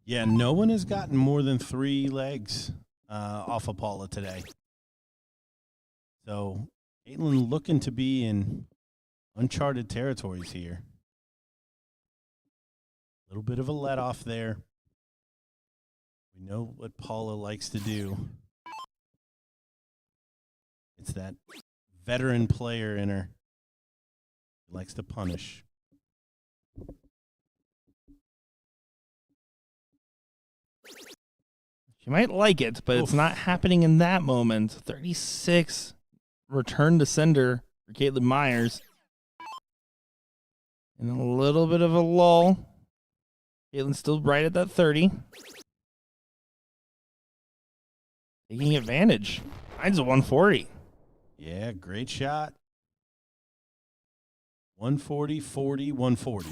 Yeah, no one has gotten more than 3 legs off of Paula today. So Caitlin looking to be in uncharted territories here. A little bit of a let off there. We know what Paula likes to do. It's that veteran player in her. She likes to punish. She might like it, but it's not happening in that moment. 36 return to sender for Caitlin Myers. And a little bit of a lull. Caitlin's still right at that 30. Taking advantage. Finds a 140. Yeah, great shot. 140, 40, 140.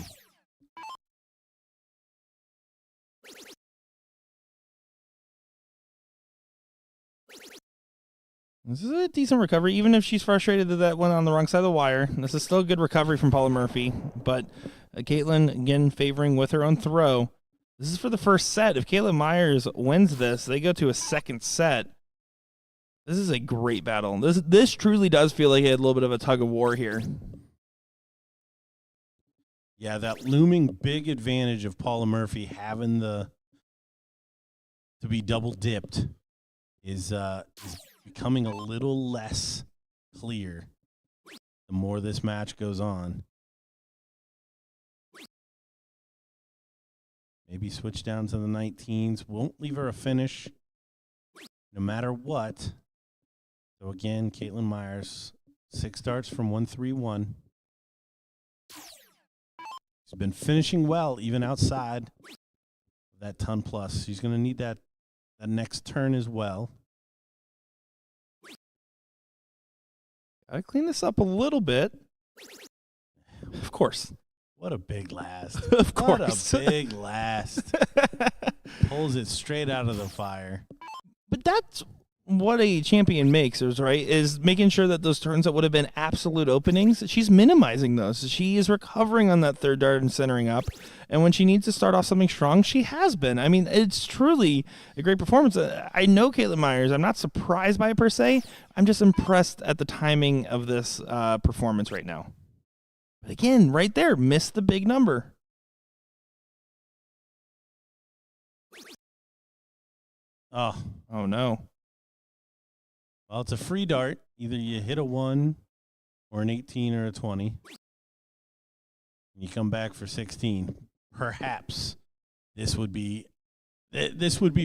This is a decent recovery, even if she's frustrated that that went on the wrong side of the wire. This is still a good recovery from Paula Murphy, but Caitlin, again, favoring with her own throw. This is for the first set. If Caitlin Myers wins this, they go to a second set. This is a great battle. This truly does feel like a little bit of a tug of war here. Yeah, that looming big advantage of Paula Murphy having to be double dipped is becoming a little less clear the more this match goes on. Maybe switch down to the 19s. Won't leave her a finish no matter what. So again, Caitlin Myers, 6 darts from 131. She's been finishing well even outside of that ton plus. She's going to need that next turn as well. Gotta clean this up a little bit. Of course. What a big last. Of course. What a big last. Pulls it straight out of the fire. But that's what a champion makes, right? Is making sure that those turns that would have been absolute openings, she's minimizing those. She is recovering on that third dart and centering up. And when she needs to start off something strong, she has been. I mean, it's truly a great performance. I know Caitlin Myers. I'm not surprised by it per se. I'm just impressed at the timing of this performance right now. But again, right there, missed the big number. Oh no. Well, it's a free dart. Either you hit a 1 or an 18 or a 20. And you come back for 16. Perhaps this would be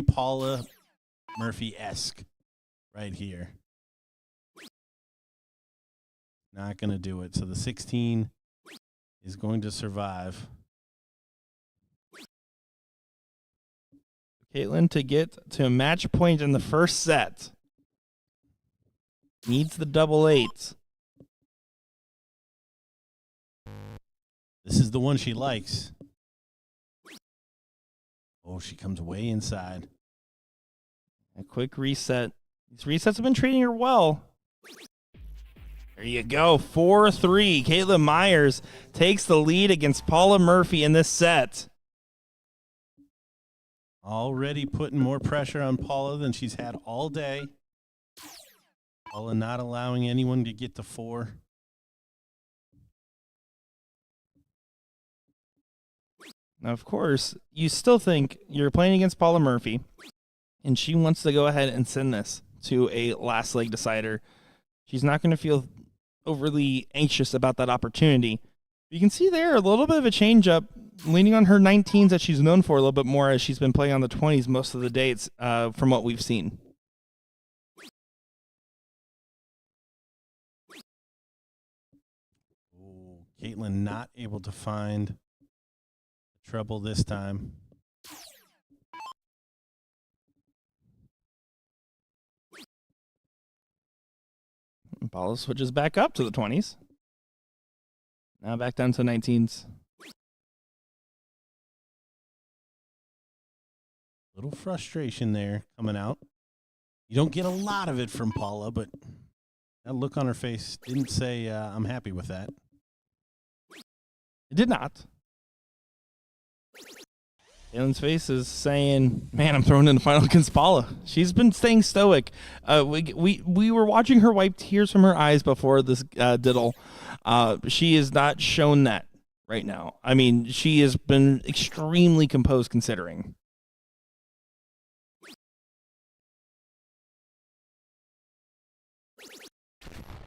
Paula Murphy-esque right here. Not going to do it. So the 16 is going to survive. Caitlin to get to a match point in the first set. Needs the double 8s. This is the one she likes. Oh, she comes way inside. A quick reset. These resets have been treating her well. There you go. 4-3. Caitlin Myers takes the lead against Paula Murphy in this set. Already putting more pressure on Paula than she's had all day. Paula not allowing anyone to get to 4. Now, of course, you still think you're playing against Paula Murphy, and she wants to go ahead and send this to a last leg decider. She's not going to feel overly anxious about that opportunity. You can see there a little bit of a change up, leaning on her 19s that she's known for a little bit more as she's been playing on the 20s most of the dates from what we've seen. Caitlin not able to find trouble this time. And Paula switches back up to the 20s. Now back down to 19s. Little frustration there coming out. You don't get a lot of it from Paula, but that look on her face didn't say, I'm happy with that. It did not. Caitlin's face is saying, man, I'm thrown in the final against Paula. She's been staying stoic. We were watching her wipe tears from her eyes before this diddle. She has not shown that right now. I mean, she has been extremely composed considering.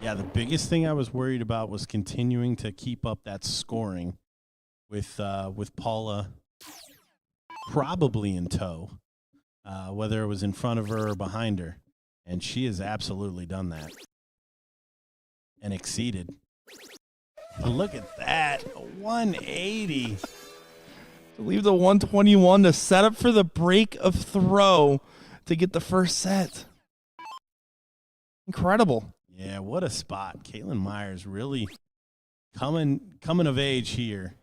Yeah, the biggest thing I was worried about was continuing to keep up that scoring with Paula probably in tow, whether it was in front of her or behind her. And she has absolutely done that and exceeded. But look at that, 180. To leave the 121 to set up for the break of throw to get the first set. Incredible. Yeah, what a spot. Caitlin Myers really coming of age here.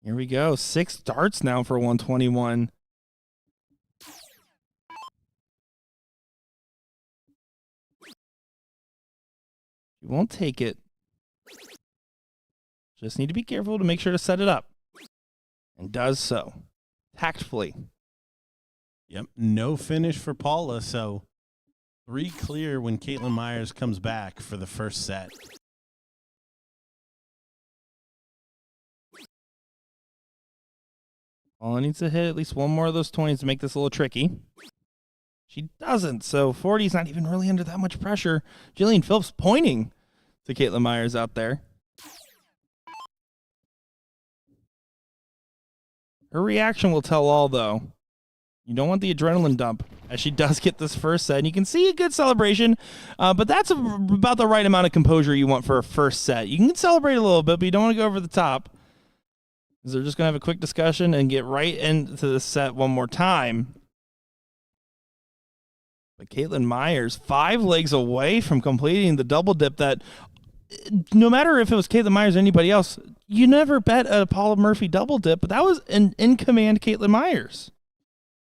Here we go. 6 darts now for 121. You won't take it. Just need to be careful to make sure to set it up. And does so. Tactfully. Yep, no finish for Paula, so 3 clear when Caitlin Myers comes back for the first set. Paula needs to hit at least one more of those 20s to make this a little tricky. She doesn't, so 40's not even really under that much pressure. Jillian Phillips pointing to Caitlin Myers out there. Her reaction will tell all, though. You don't want the adrenaline dump as she does get this first set. And you can see a good celebration, but that's about the right amount of composure you want for a first set. You can celebrate a little bit, but you don't want to go over the top. Because they're just going to have a quick discussion and get right into the set one more time. But Caitlin Myers, 5 legs away from completing the double dip that, no matter if it was Caitlin Myers or anybody else, you never bet a Paula Murphy double dip, but that was an in-command Caitlin Myers.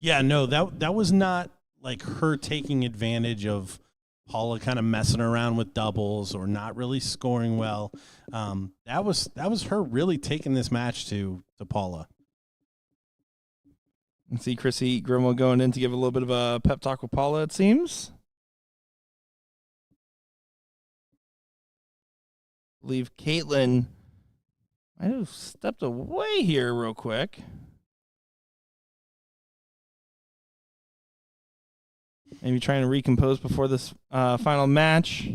Yeah, no, that was not like her taking advantage of Paula kind of messing around with doubles or not really scoring well. That was her really taking this match to Paula. And see Chrissy Grimwell going in to give a little bit of a pep talk with Paula, it seems. I believe Caitlin might have stepped away here real quick. Maybe trying to recompose before this final match.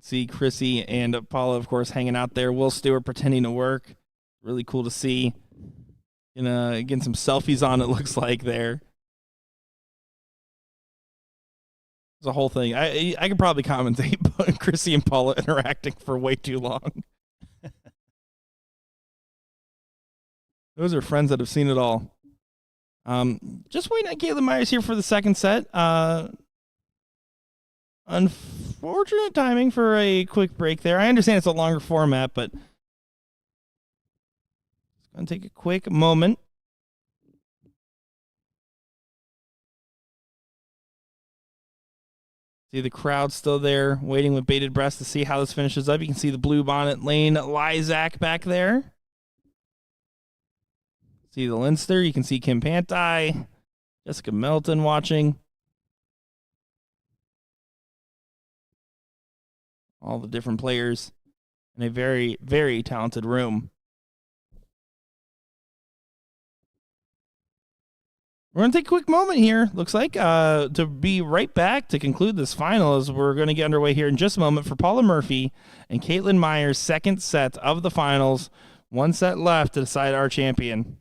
See Chrissy and Paula, of course, hanging out there. Will Stewart pretending to work. Really cool to see. Getting some selfies on, it looks like there. It's a whole thing. I could probably commentate, but Chrissy and Paula interacting for way too long. Those are friends that have seen it all. Just waiting on Caitlin Myers here for the second set. Unfortunate timing for a quick break there. I understand it's a longer format, but it's going to take a quick moment. See the crowd still there, waiting with bated breath to see how this finishes up. You can see the blue bonnet Lane Lysak back there. See the Linster. You can see Kim Pantai, Jessica Melton watching. All the different players in a very, very talented room. We're going to take a quick moment here, looks like, to be right back to conclude this final as we're going to get underway here in just a moment for Paula Murphy and Caitlin Myers' second set of the finals. 1 set left to decide our champion.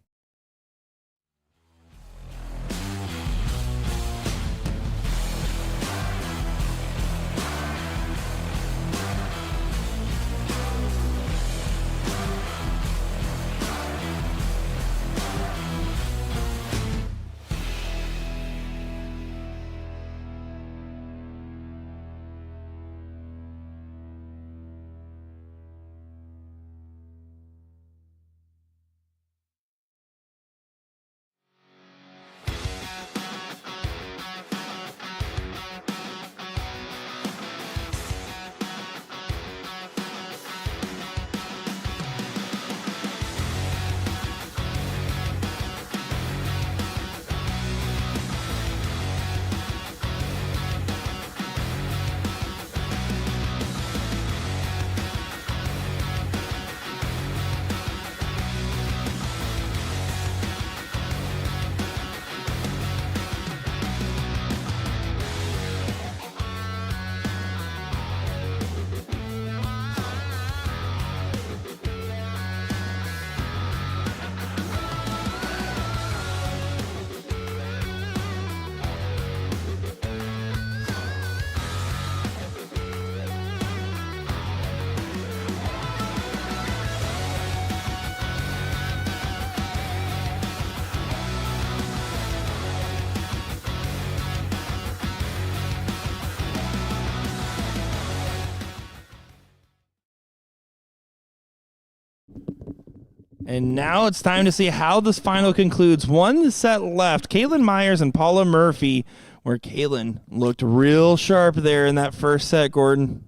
And now it's time to see how this final concludes. One set left. Caitlin Myers and Paula Murphy, where Caitlin looked real sharp there in that first set, Gordon.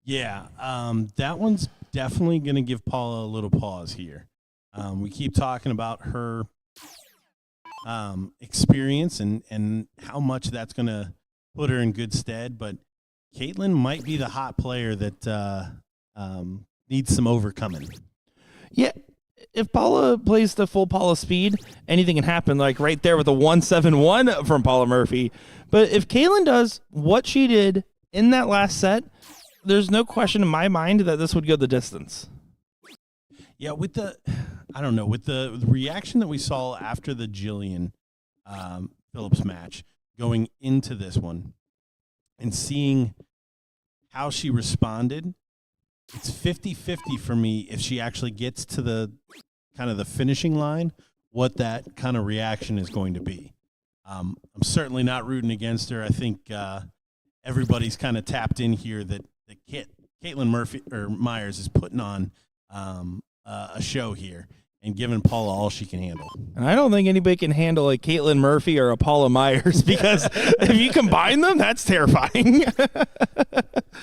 Yeah, that one's definitely going to give Paula a little pause here. We keep talking about her experience and how much that's going to put her in good stead, but Caitlin might be the hot player that needs some overcoming. Yeah, if Paula plays the full Paula speed, anything can happen, like right there with a 171 from Paula Murphy. But if Caitlin does what she did in that last set, there's no question in my mind that this would go the distance. Yeah, with the reaction that we saw after the Jillian Phillips match going into this one and seeing how she responded, it's 50-50 for me if she actually gets to the kind of the finishing line, what that kind of reaction is going to be. I'm certainly not rooting against her. I think everybody's kind of tapped in here that Caitlin Murphy or Myers is putting on a show here and giving Paula all she can handle. And I don't think anybody can handle a Caitlin Murphy or a Paula Myers because if you combine them, that's terrifying.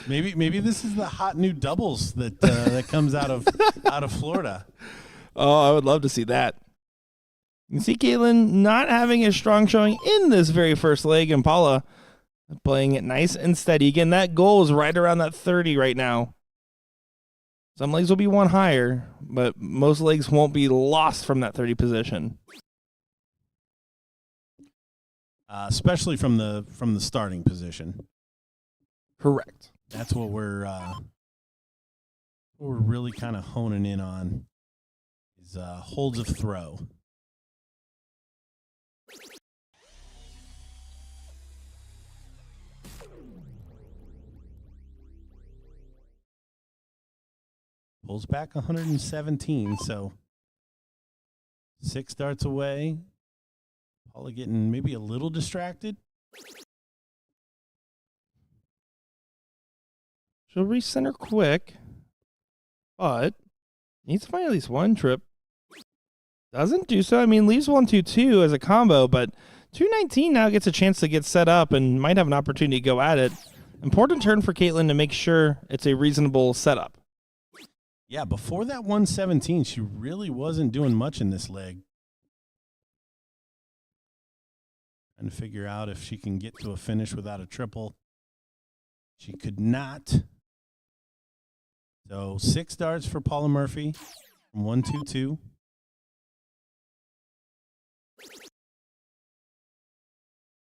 Maybe this is the hot new doubles that comes out of Florida. Oh, I would love to see that. You can see Caitlin not having a strong showing in this very first leg, and Paula playing it nice and steady. Again, that goal is right around that 30 right now. Some legs will be one higher, but most legs won't be lost from that 30 position. Especially from the starting position. Correct. That's what we're really kind of honing in on is holds of throw. Pulls back 117, so 6 darts away. Paula getting maybe a little distracted. She'll recenter quick, but needs to find at least one trip. Doesn't do so. I mean, leaves 1-2-2 as a combo, but 219 now gets a chance to get set up and might have an opportunity to go at it. Important turn for Caitlin to make sure it's a reasonable setup. Yeah, before that 117, she really wasn't doing much in this leg. Trying to figure out if she can get to a finish without a triple. She could not. So 6 darts for Paula Murphy from 1-2-2.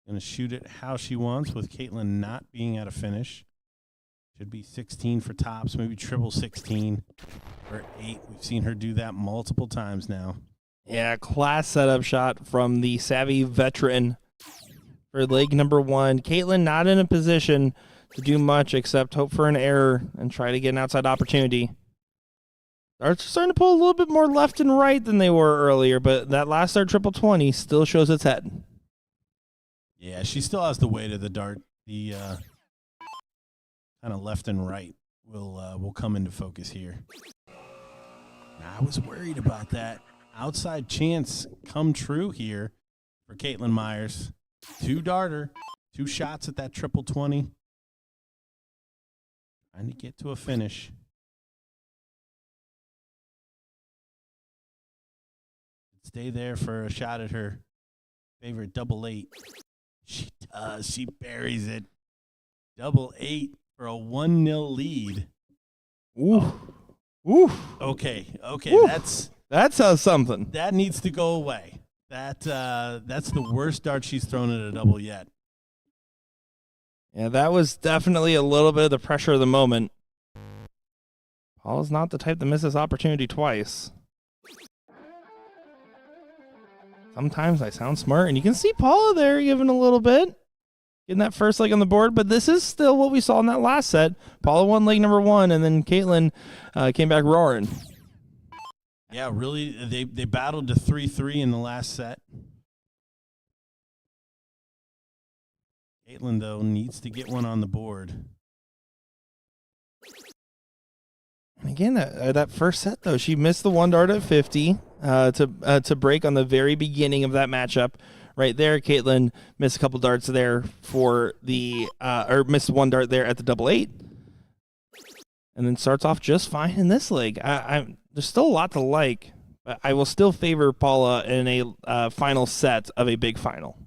Going to shoot it how she wants with Caitlin not being at a finish. Should be 16 for tops, maybe triple 16 or 8. We've seen her do that multiple times now. Yeah, class setup shot from the savvy veteran for leg number 1. Caitlin not in a position to do much except hope for an error and try to get an outside opportunity. Darts are starting to pull a little bit more left and right than they were earlier, but that last dart triple 20 still shows its head. Yeah, she still has the weight of the dart. The kind of left and right will come into focus here. I was worried about that outside chance come true here for Caitlin Myers. 2 darter, 2 shots at that triple 20. Trying to get to a finish. Stay there for a shot at her favorite double 8. She does. She buries it. Double 8 for a 1-0 lead. Ooh. Ooh. Okay. Ooh. That's something. That needs to go away. That's the worst dart she's thrown at a double yet. Yeah, that was definitely a little bit of the pressure of the moment. Paula's not the type to miss this opportunity twice. Sometimes I sound smart, and you can see Paula there giving a little bit. Getting that first leg on the board, but this is still what we saw in that last set. Paula won leg number 1, and then Caitlin came back roaring. Yeah, really, they battled to 3-3 in the last set. Caitlin, though, needs to get one on the board. And again, that first set, though, she missed the one dart at 50 to break on the very beginning of that matchup. Right there, Caitlin missed a couple darts there for the or missed one dart there at the 888, and then starts off just fine in this leg. There's still a lot to like, but I will still favor Paula in a final set of a big final,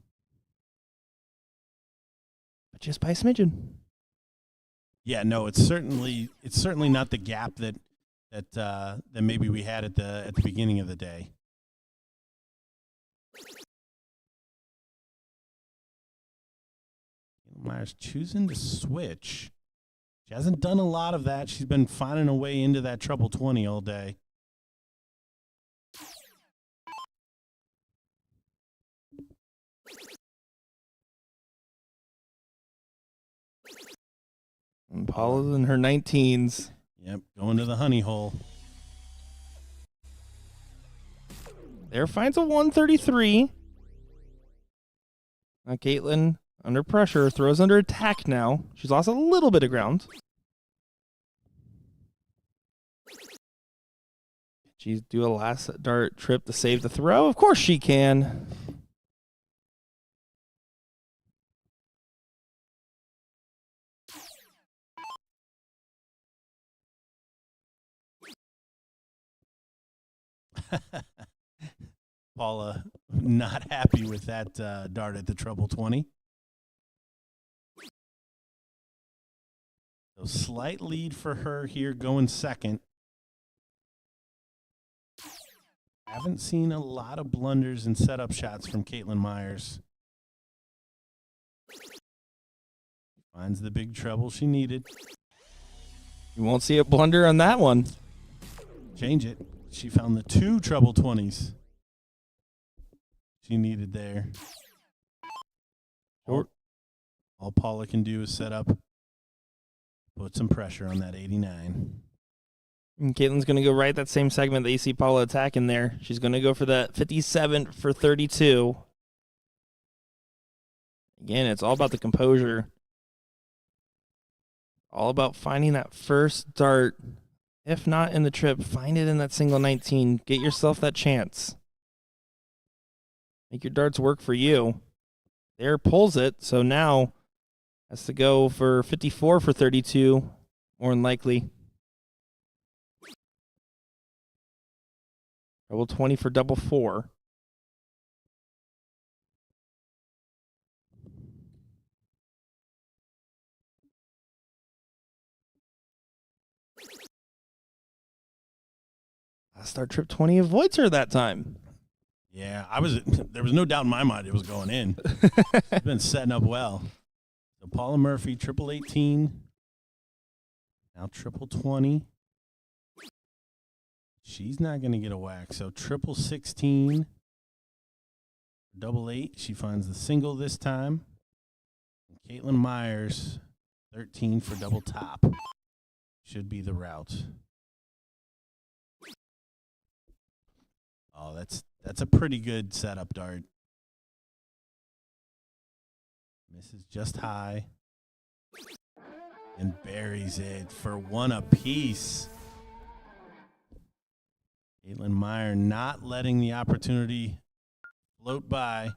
but just by a smidgen. Yeah, no, it's certainly not the gap that maybe we had at the beginning of the day. Myers choosing to switch. She hasn't done a lot of that. She's been finding a way into that treble 20 all day. And Paula's in her 19s. Yep, going to the honey hole. There finds a 133. Now Caitlin, under pressure, throws under attack now. She's lost a little bit of ground. She's do a last dart trip to save the throw. Of course she can. Paula not happy with that dart at the treble 20. So slight lead for her here going second. Haven't seen a lot of blunders and setup shots from Caitlin Myers. Finds the big treble she needed. You won't see a blunder on that one. Change it. She found the 2 treble 20s she needed there. All Paula can do is set up, put some pressure on that 89. And Caitlin's going to go right that same segment that you see Paula attacking there. She's going to go for the 57 for 32. Again, it's all about the composure. All about finding that first dart. If not in the trip, find it in that single 19. Get yourself that chance. Make your darts work for you. There, pulls it, so now has to go for 54 for 32, more than likely. Double 20 for double 4. Last start trip 20 avoids her that time. Yeah, there was no doubt in my mind it was going in. It's been setting up well. So Paula Murphy, triple 18. Now triple 20. She's not going to get a whack. So triple 16. Double 8. She finds the single this time. And Caitlin Myers, 13 for double top. Should be the route. Oh, that's a pretty good setup dart. Misses just high. And buries it for one apiece. Caitlin Meyer not letting the opportunity float by.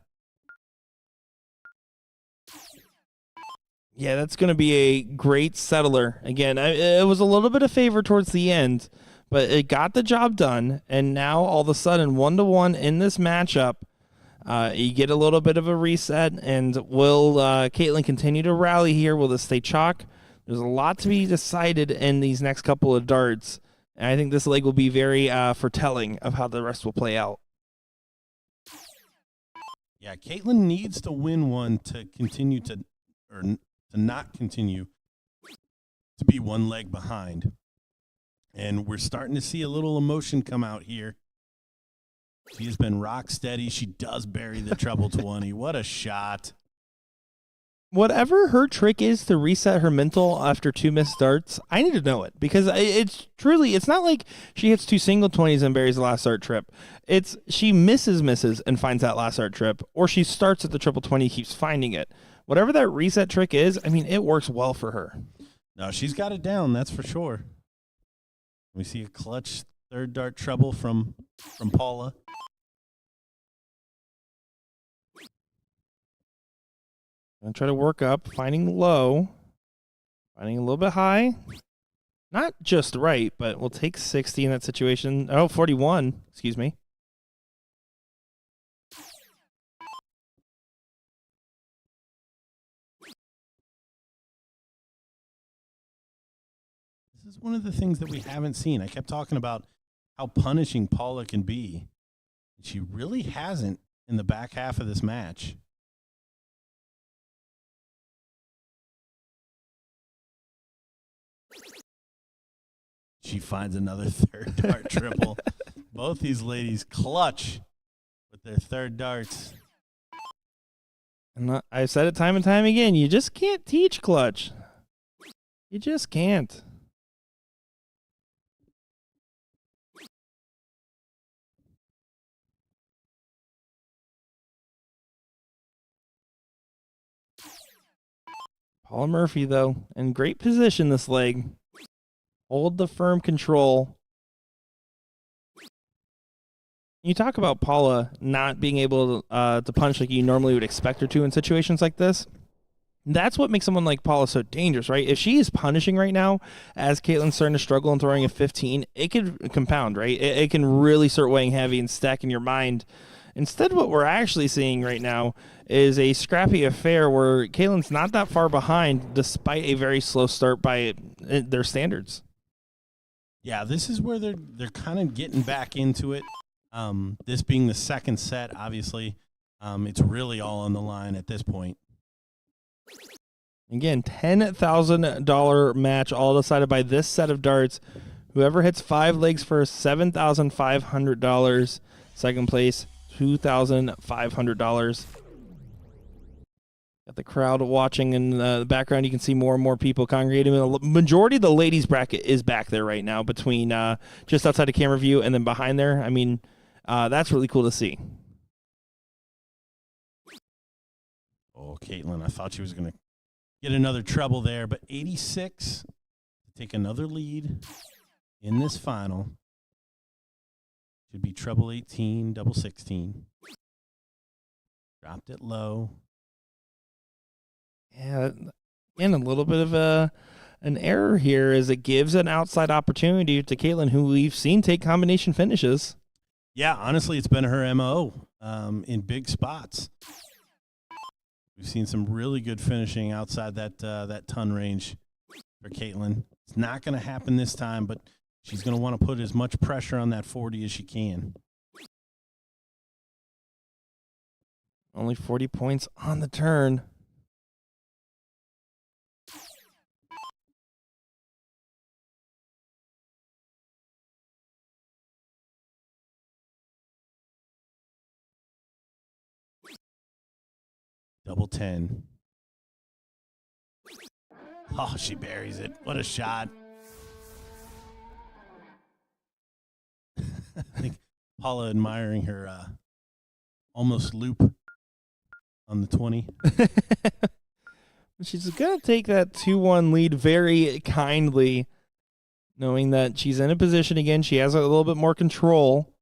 Yeah, that's going to be a great settler. Again, it was a little bit of favor towards the end, but it got the job done, and now all of a sudden, 1-1 in this matchup, you get a little bit of a reset, and will Caitlin continue to rally here? Will this stay chalk? There's a lot to be decided in these next couple of darts, and I think this leg will be very foretelling of how the rest will play out. Yeah, Caitlin needs to win one to continue to not continue to be one leg behind. And we're starting to see a little emotion come out here. She has been rock steady. She does bury the treble 20. What a shot. Whatever her trick is to reset her mental after 2 missed darts, I need to know it, because it's not like she hits 2 single 20s and buries the last dart trip. It's she misses and finds that last dart trip, or she starts at the triple 20, keeps finding it. Whatever that reset trick is, I mean, it works well for her. No, she's got it down, that's for sure. We see a clutch third dart treble from Paula. Gonna try to work up, finding low, finding a little bit high. Not just right, but we'll take 60 in that situation. Oh, 41, excuse me. This is one of the things that we haven't seen. I kept talking about how punishing Paula can be. She really hasn't in the back half of this match. She finds another third dart triple. Both these ladies clutch with their third darts. And I've said it time and time again, you just can't teach clutch. You just can't. Paula Murphy, though, in great position this leg. Hold the firm control. You talk about Paula not being able to punch like you normally would expect her to in situations like this. That's what makes someone like Paula so dangerous, right? If she is punishing right now, as Caitlin's starting to struggle and throwing a 15, it could compound, right? It can really start weighing heavy and stack in your mind. Instead, what we're actually seeing right now is a scrappy affair where Caitlin's not that far behind, despite a very slow start by their standards. Yeah, this is where they're kind of getting back into it. This being the second set, obviously, it's really all on the line at this point. Again, $10,000 match, all decided by this set of darts. Whoever hits 5 legs first, $7,500. Second place, $2,500. Got the crowd watching in the background. You can see more and more people congregating. The majority of the ladies bracket is back there right now, between just outside of camera view and then behind there. I mean, that's really cool to see. Oh, Caitlin, I thought she was going to get another treble there, but 86 to take another lead in this final. Should be treble 18, double 16. Dropped it low. Yeah, again, a little bit of an error here as it gives an outside opportunity to Caitlin, who we've seen take combination finishes. Yeah, honestly, it's been her MO in big spots. We've seen some really good finishing outside that ton range for Caitlin. It's not going to happen this time, but she's going to want to put as much pressure on that 40 as she can. Only 40 points on the turn. Double 10. Oh, she buries it. What a shot. I think Paula admiring her almost loop on the 20. She's going to take that 2-1 lead very kindly, knowing that she's in a position again. She has a little bit more control.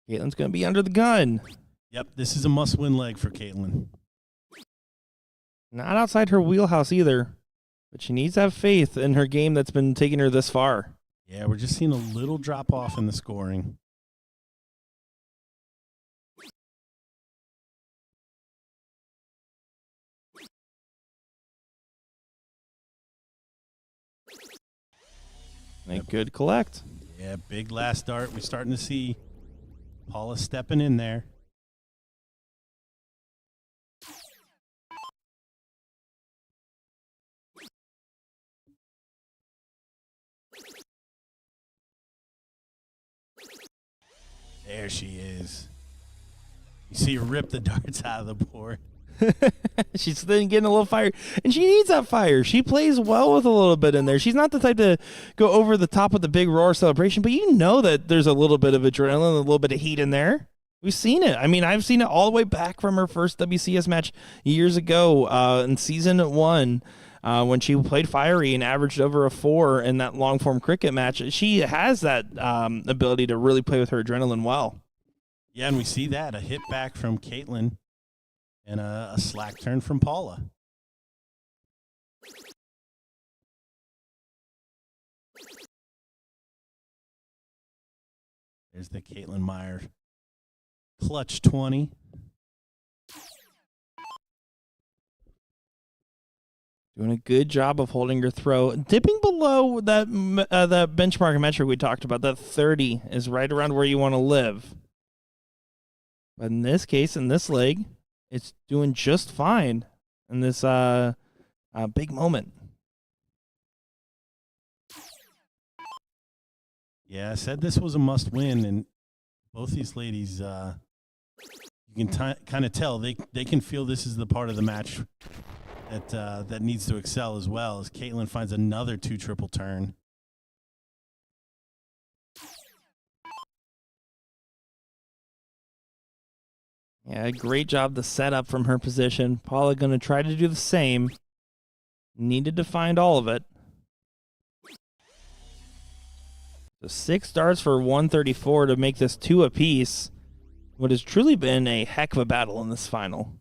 Caitlin's going to be under the gun. Yep, this is a must-win leg for Caitlin. Not outside her wheelhouse either, but she needs to have faith in her game that's been taking her this far. Yeah, we're just seeing a little drop-off in the scoring. A good collect. Yeah, big last dart. We're starting to see Paula stepping in there. There she is. You see her rip the darts out of the board. She's then getting a little fire, and she needs that fire. She plays well with a little bit in there. She's not the type to go over the top with the big roar celebration, but you know that there's a little bit of adrenaline, a little bit of heat in there. We've seen it. I mean, I've seen it all the way back from her first WCS match years ago in season 1. when she played fiery and averaged over a 4 in that long form cricket match. She has that ability to really play with her adrenaline well. Yeah, and we see that, a hit back from Caitlin and a slack turn from Paula. There's the Caitlin Meyer clutch 20. Doing a good job of holding her throw. Dipping below that benchmark metric we talked about, that 30 is right around where you want to live. But in this case, in this leg, it's doing just fine in this big moment. Yeah, I said this was a must-win, and both these ladies, you can kind of tell they can feel this is the part of the match that needs to excel as well. As Caitlin finds another 2 triple turn. Yeah, great job the setup from her position. Paula going to try to do the same. Needed to find all of it. So 6 darts for 134 to make this 2 apiece. What has truly been a heck of a battle in this final.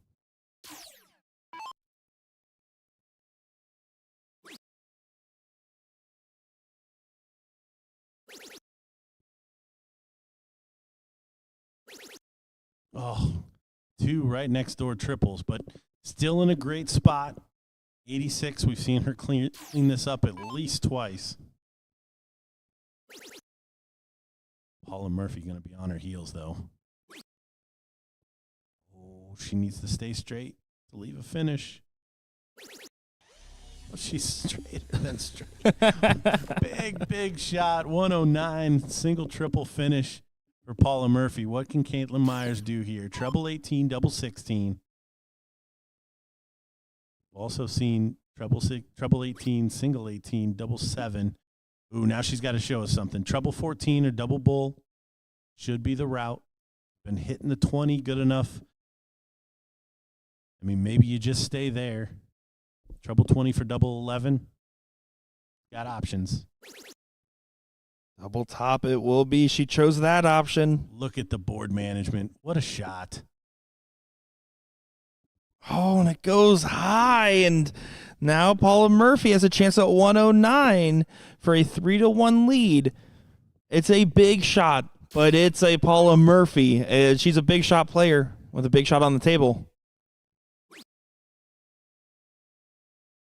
Oh, 2 right next door triples, but still in a great spot. 86, we've seen her clean this up at least twice. Paula Murphy going to be on her heels, though. Oh, she needs to stay straight to leave a finish. Oh, she's straighter than straight. Big shot. 109, single triple finish for Paula Murphy. What can Caitlin Myers do here? Treble 18, double 16. Also seen treble 18, single 18, double 7. Ooh, now she's got to show us something. Treble 14 or double bull should be the route. Been hitting the 20 good enough. I mean, maybe you just stay there. Treble 20 for double 11. Got options. Double top it will be. She chose that option. Look at the board management. What a shot. Oh, and it goes high, and now Paula Murphy has a chance at 109 for a 3-1 lead. It's a big shot, but it's a Paula Murphy. She's a big shot player with a big shot on the table.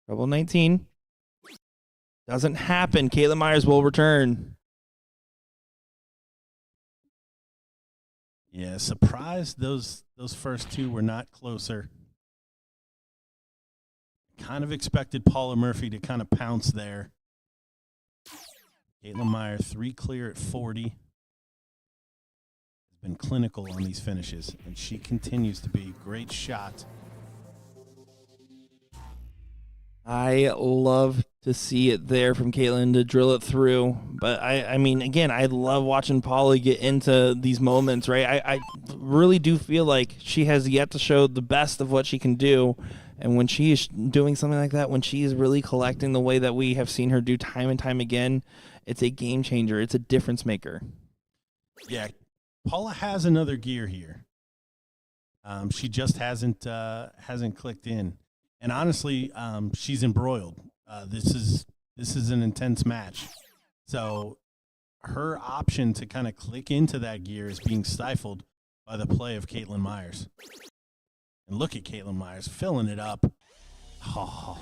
Double 19. Doesn't happen. Caitlin Myers will return. Yeah, surprised those first 2 were not closer. Kind of expected Paula Murphy to kind of pounce there. Caitlin Meyer, 3 clear at 40. Has been clinical on these finishes, and she continues to be. Great shot. I love to see it there from Caitlin to drill it through. But I mean, again, I love watching Paula get into these moments, right? I really do feel like she has yet to show the best of what she can do. And when she is doing something like that, when she is really collecting the way that we have seen her do time and time again, it's a game changer. It's a difference maker. Yeah, Paula has another gear here. She just hasn't clicked in. And honestly, she's embroiled. This is an intense match. So her option to kind of click into that gear is being stifled by the play of Caitlin Myers. And look at Caitlin Myers filling it up. Oh,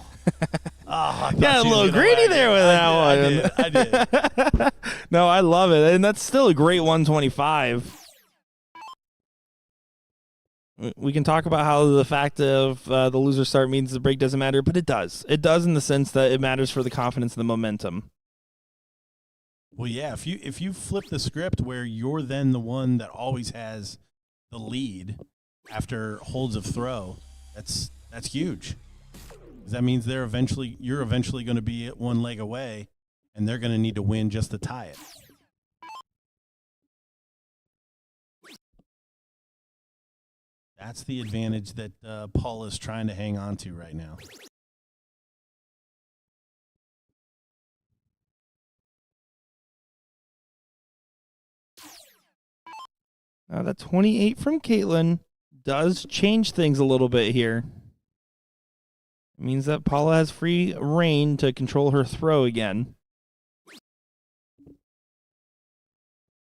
Yeah, a little greedy there with that one. I did. No, I love it. And that's still a great 125. We can talk about how the fact of the loser start means the break doesn't matter, but it does. It does in the sense that it matters for the confidence and the momentum. Well, yeah, if you flip the script where you're then the one that always has the lead after holds of throw, that's huge. 'Cause that means you're eventually going to be at one leg away, and they're going to need to win just to tie it. That's the advantage that Paul is trying to hang on to right now. Now that 28 from Caitlin does change things a little bit here. It means that Paula has free reign to control her throw again.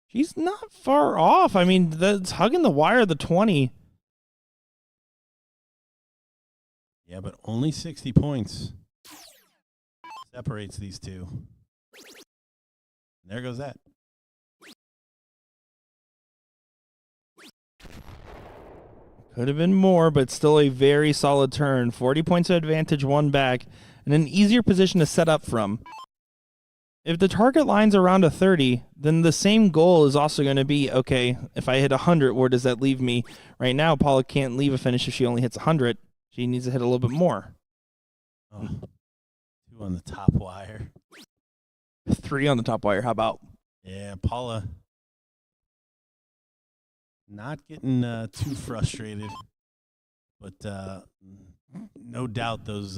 She's not far off. I mean, that's hugging the wire, the 20. Yeah, but only 60 points separates these two. There goes that. Could have been more, but still a very solid turn. 40 points of advantage, one back, and an easier position to set up from. If the target line's around a 30, then the same goal is also going to be, okay, if I hit 100, where does that leave me? Right now, Paula can't leave a finish if she only hits 100. She needs to hit a little bit more. Oh, 2 on the top wire. 3 on the top wire, how about? Yeah, Paula not getting too frustrated, but no doubt those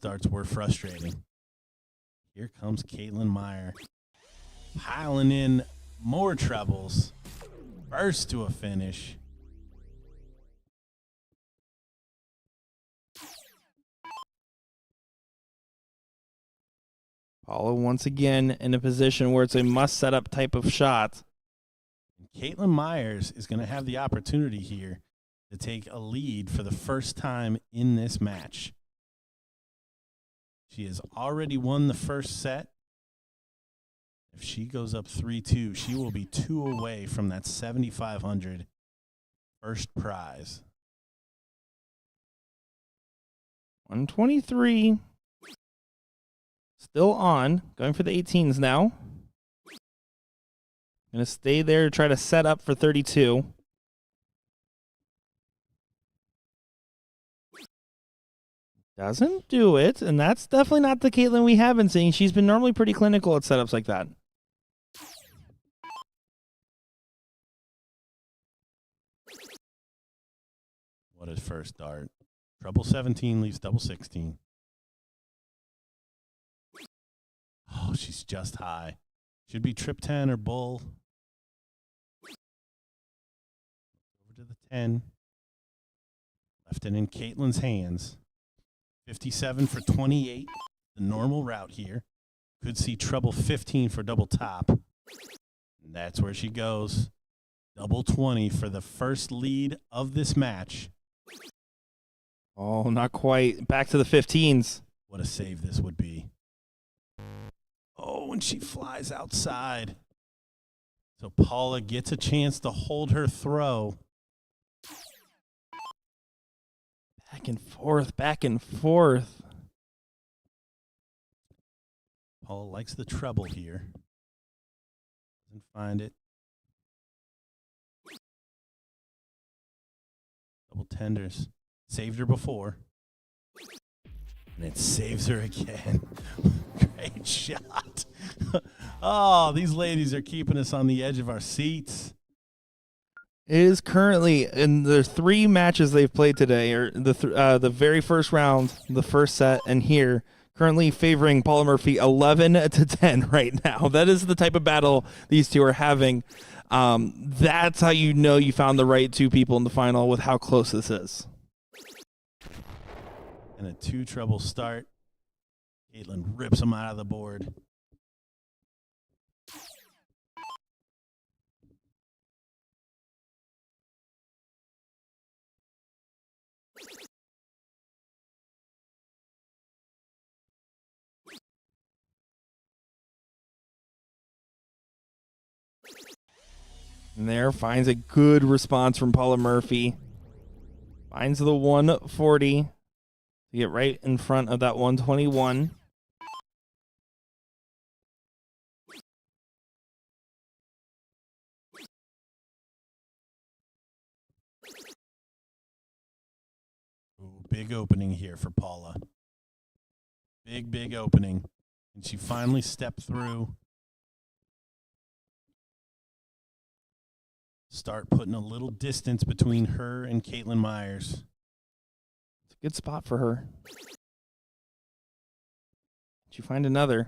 darts were frustrating. Here comes Caitlin Meyer, piling in more trebles, first to a finish. Paula once again in a position where it's a must set up type of shot. Caitlin Myers is going to have the opportunity here to take a lead for the first time in this match. She has already won the first set. If she goes up 3-2, she will be 2 away from that $7,500 first prize. 123. Still on. Going for the 18s now. Going to stay there, try to set up for 32. Doesn't do it, and that's definitely not the Caitlin we have been seeing. She's been normally pretty clinical at setups like that. What is first dart? Treble 17 leaves double 16. Oh, she's just high. Should be trip 10 or bull. Over to the 10. Left it in Caitlin's hands. 57 for 28. The normal route here. Could see treble 15 for double top. And that's where she goes. Double 20 for the first lead of this match. Oh, not quite. Back to the 15s. What a save this would be. Oh, and she flies outside. So Paula gets a chance to hold her throw. Back and forth, back and forth. Paula likes the treble here. Doesn't find it. Double tenders. Saved her before. And it saves her again. Great shot. Oh, these ladies are keeping us on the edge of our seats. It is currently in the 3 matches they've played today, or the very first round, the first set, and here, currently favoring Paula Murphy 11-10 right now. That is the type of battle these two are having. That's how you know you found the right 2 people in the final with how close this is. And a 2 treble start. Caitlin rips them out of the board. And there finds a good response from Paula Murphy. Finds the 140 to get right in front of that 121. Ooh, big opening here for Paula. Big opening. And she finally stepped through. Start putting a little distance between her and Caitlin Myers. It's a good spot for her. Did you find another?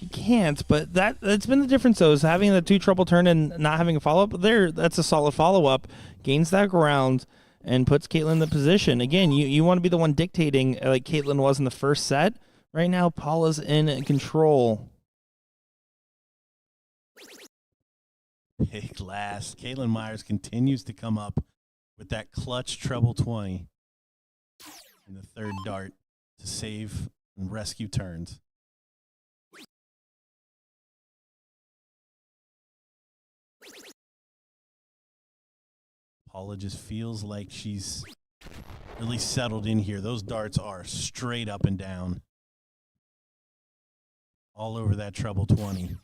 She can't, but that's been the difference, though, is having the 2 trouble turn and not having a follow-up. That's a solid follow-up. Gains that ground and puts Caitlin in the position. Again, you want to be the one dictating like Caitlin was in the first set. Right now, Paula's in control. Big last. Caitlin Myers continues to come up with that clutch treble 20 in the third dart to save and rescue turns. Paula just feels like she's really settled in here. Those darts are straight up and down. All over that treble 20.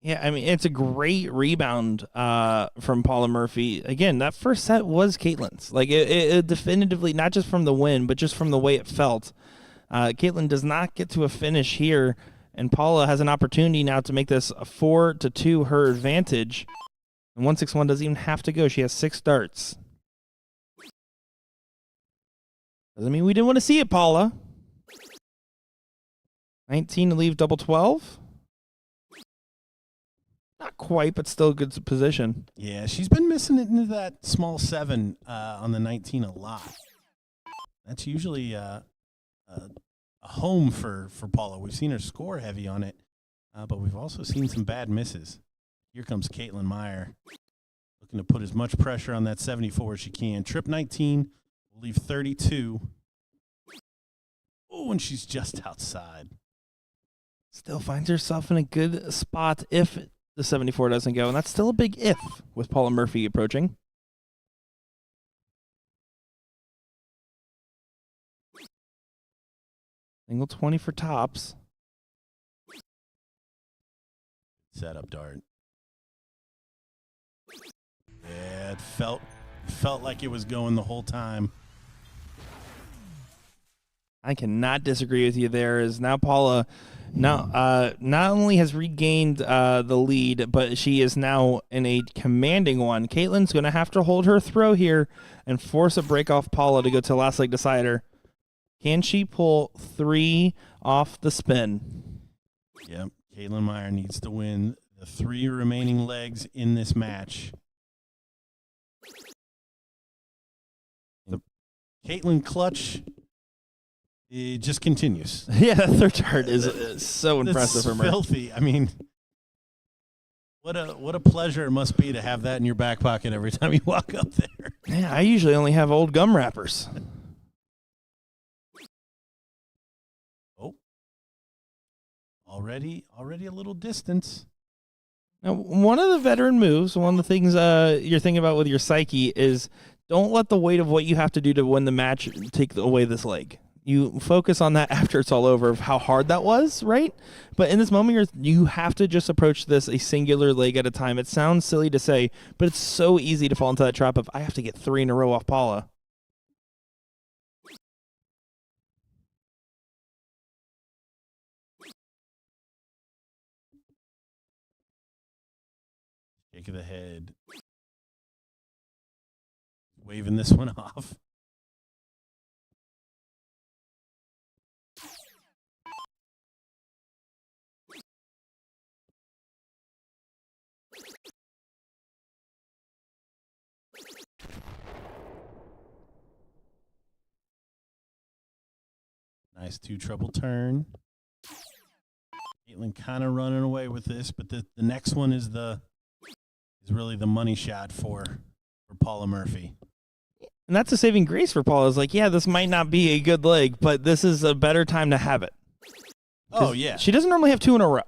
Yeah, I mean, it's a great rebound from Paula Murphy. Again, that first set was Caitlin's. Like, it definitively, not just from the win, but just from the way it felt. Caitlin does not get to a finish here, and Paula has an opportunity now to make this a 4-2 her advantage. And 161 doesn't even have to go. She has 6 darts. Doesn't mean we didn't want to see it, Paula. 19 to leave double 12. Not quite, but still a good position. Yeah, she's been missing it into that small 7 on the 19 a lot. That's usually a home for Paula. We've seen her score heavy on it, but we've also seen some bad misses. Here comes Caitlin Meyer, looking to put as much pressure on that 74 as she can. Trip 19, will leave 32. Oh, and she's just outside. Still finds herself in a good spot if the 74 doesn't go, and that's still a big if with Paula Murphy approaching. Single 20 for tops. Setup dart. Yeah, it felt like it was going the whole time. I cannot disagree with you there. Is now Paula not only has regained the lead, but she is now in a commanding one. Caitlin's going to have to hold her throw here and force a break off Paula to go to last leg decider. Can she pull 3 off the spin? Yep, Caitlin Meyer needs to win the 3 remaining legs in this match. The Caitlin clutch, it just continues. Yeah, that third dart is so impressive from her. Filthy. I mean, what a pleasure it must be to have that in your back pocket every time you walk up there. Yeah, I usually only have old gum wrappers. Oh, already a little distance. Now, one of the veteran moves, one of the things you're thinking about with your psyche is don't let the weight of what you have to do to win the match take away this leg. You focus on that after it's all over of how hard that was, right? But in this moment, you have to just approach this a singular leg at a time. It sounds silly to say, but it's so easy to fall into that trap of I have to get 3 in a row off Paula. Shake of the head. Waving this one off. Nice 2 treble turn. Caitlin kind of running away with this, but the next one is really the money shot for Paula Murphy. And that's a saving grace for Paula. It's like, yeah, this might not be a good leg, but this is a better time to have it. Oh, yeah. She doesn't normally have 2 in a row.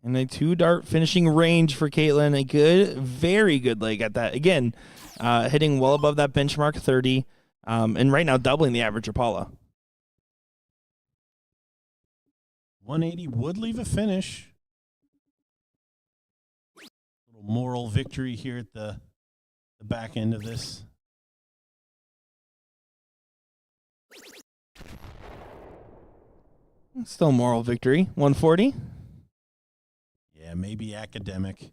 And a 2-dart finishing range for Caitlin. A good, very good leg at that. Again, hitting well above that benchmark 30. And right now doubling the average of Paula. 180 would leave a finish. Little moral victory here at the back end of this. Still moral victory. 140. Yeah, maybe academic.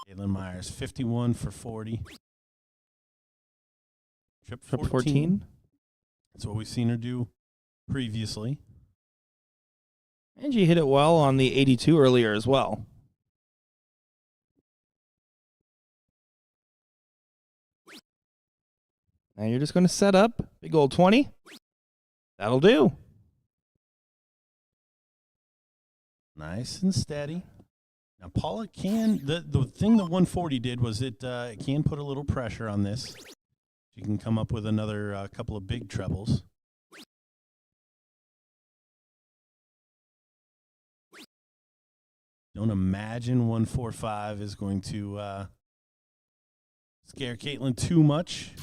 Caitlin Myers, 51 for 40. Trip 14. That's what we've seen her do previously. And she hit it well on the 82 earlier as well. Now you're just going to set up. Big old 20. That'll do. Nice and steady. Now, Paula can, the thing that 140 did was it can put a little pressure on this. She can come up with another couple of big trebles. Don't imagine 145 is going to scare Caitlin too much.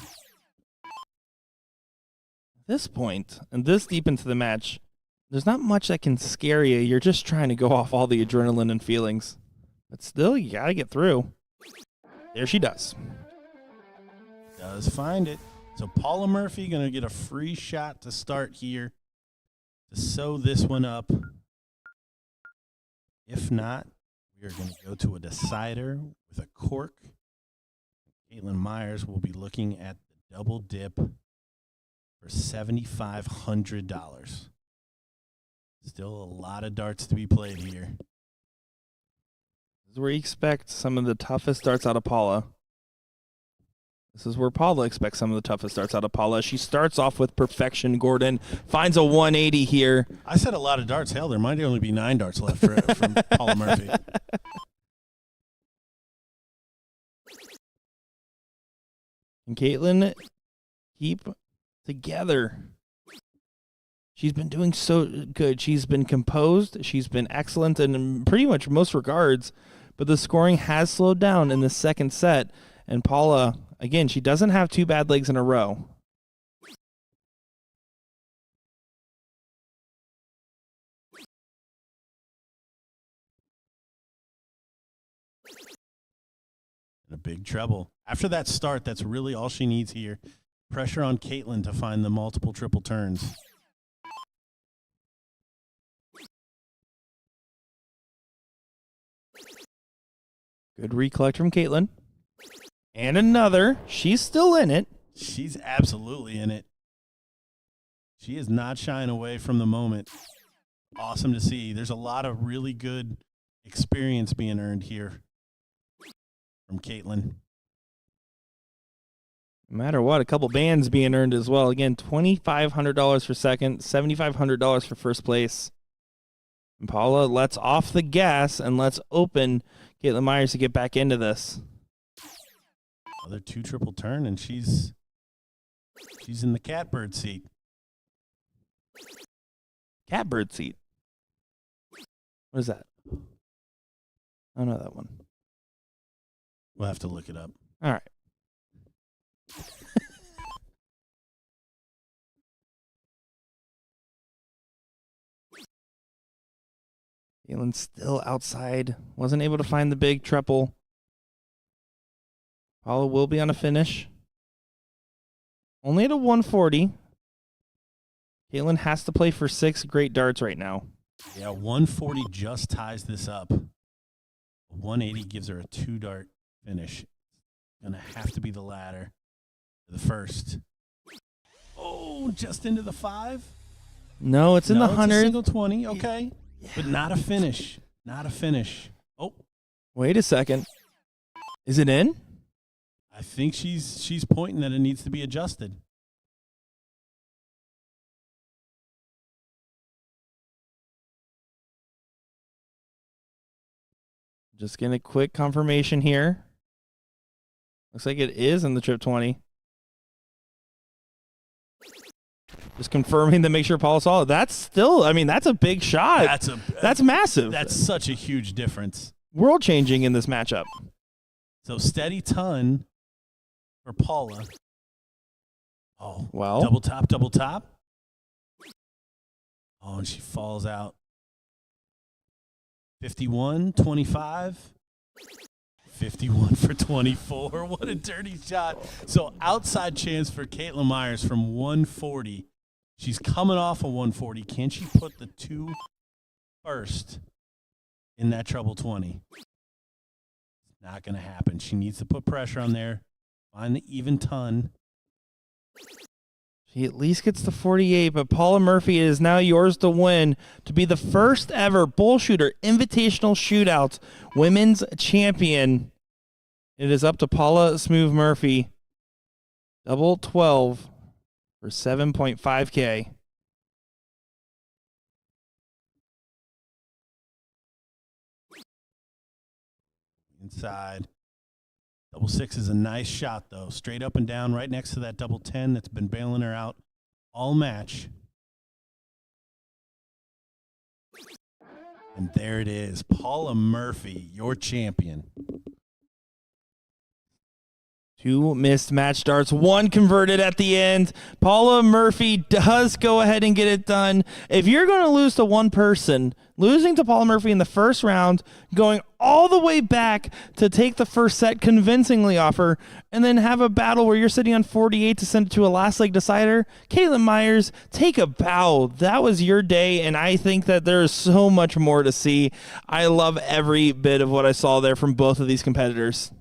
At this point, and this deep into the match, there's not much that can scare you. You're just trying to go off all the adrenaline and feelings. But still, you got to get through. There she does. Does find it. So Paula Murphy going to get a free shot to start here to sew this one up. If not, we are going to go to a decider with a cork. Caitlin Myers will be looking at the double dip for $7,500. Still a lot of darts to be played here. This is where you expect some of the toughest darts out of Paula. This is where Paula expects some of the toughest darts out of Paula. She starts off with perfection. Gordon finds a 180 here. I said a lot of darts. Hell, there might only be 9 darts left from Paula Murphy. And Caitlin, keep together. She's been doing so good. She's been composed. She's been excellent in pretty much most regards. But the scoring has slowed down in the second set. And Paula, again, she doesn't have 2 bad legs in a row. And a big treble. After that start, that's really all she needs here. Pressure on Caitlin to find the multiple triple turns. Good recollect from Caitlin. And another. She's still in it. She's absolutely in it. She is not shying away from the moment. Awesome to see. There's a lot of really good experience being earned here from Caitlin. No matter what, a couple bands being earned as well. Again, $2,500 for second, $7,500 for first place. And Paula lets off the gas and lets open Caitlin Myers to get back into this. Another 2 triple turn, and she's in the catbird seat. Catbird seat. What is that? I don't know that one. We'll have to look it up. All right. Caitlin's still outside. Wasn't able to find the big triple. Paula will be on a finish. Only at a 140. Caitlin has to play for 6 great darts right now. Yeah, 140 just ties this up. 180 gives her a 2-dart finish. Gonna have to be the ladder. The first. Oh, just into the 5? No, it's in the 100. It's a single 20, okay. Yeah. But not a finish. Not a finish. Oh. Wait a second. Is it in? I think she's pointing that it needs to be adjusted. Just getting a quick confirmation here. Looks like it is in the trip 20. Just confirming to make sure Paul saw it. That's still, I mean, that's a big shot. That's massive. That's such a huge difference. World changing in this matchup. So steady ton for Paula. Oh, well. Double top, double top. Oh, and she falls out. 51, 25. 51 for 24. What a dirty shot. So outside chance for Caitlin Myers from 140. She's coming off a 140. Can she put the 2 first in that treble 20? It's not going to happen. She needs to put pressure on there, find the even ton. She at least gets the 48, but Paula Murphy, it is now yours to win, to be the first ever BullShooter Invitational Shootout women's champion. It is up to Paula Smooth Murphy. Double 12 for 7.5K. Inside. Double 6 is a nice shot, though. Straight up and down, right next to that double 10 that's been bailing her out all match. And there it is. Paula Murphy, your champion. 2 missed match starts, 1 converted at the end. Paula Murphy does go ahead and get it done. If you're going to lose to one person, losing to Paula Murphy in the first round, going all the way back to take the first set convincingly off her, and then have a battle where you're sitting on 48 to send it to a last leg decider, Caitlin Myers, take a bow. That was your day, and I think that there is so much more to see. I love every bit of what I saw there from both of these competitors.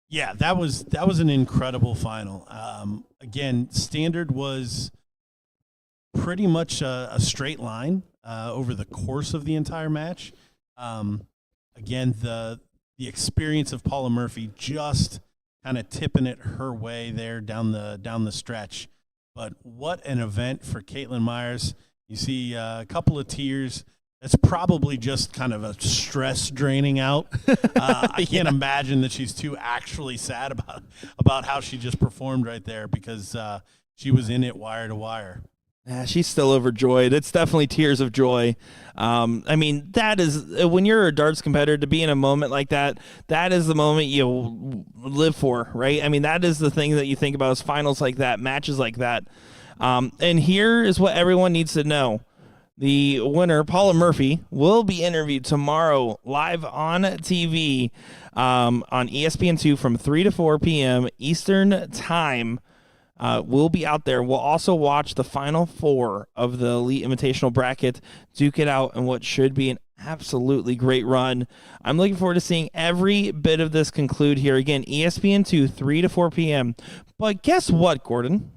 Yeah, that was an incredible final. Again, standard was pretty much a straight line over the course of the entire match. Again, the experience of Paula Murphy just kind of tipping it her way there down the stretch. But what an event for Caitlin Myers. You see a couple of tears. It's probably just kind of a stress draining out. I can't imagine that she's too actually sad about how she just performed right there, because she was in it wire to wire. Yeah, she's still overjoyed. It's definitely tears of joy. I mean, that is, when you're a darts competitor, to be in a moment like that, that is the moment you live for, right? I mean, that is the thing that you think about, is finals like that, matches like that. And here is what everyone needs to know. The winner, Paula Murphy, will be interviewed tomorrow live on TV on ESPN2 from 3 to 4 p.m. Eastern Time. We'll be out there. We'll also watch the final 4 of the Elite Invitational bracket, duke it out in what should be an absolutely great run. I'm looking forward to seeing every bit of this conclude here. Again, ESPN2, 3 to 4 p.m. But guess what, Gordon?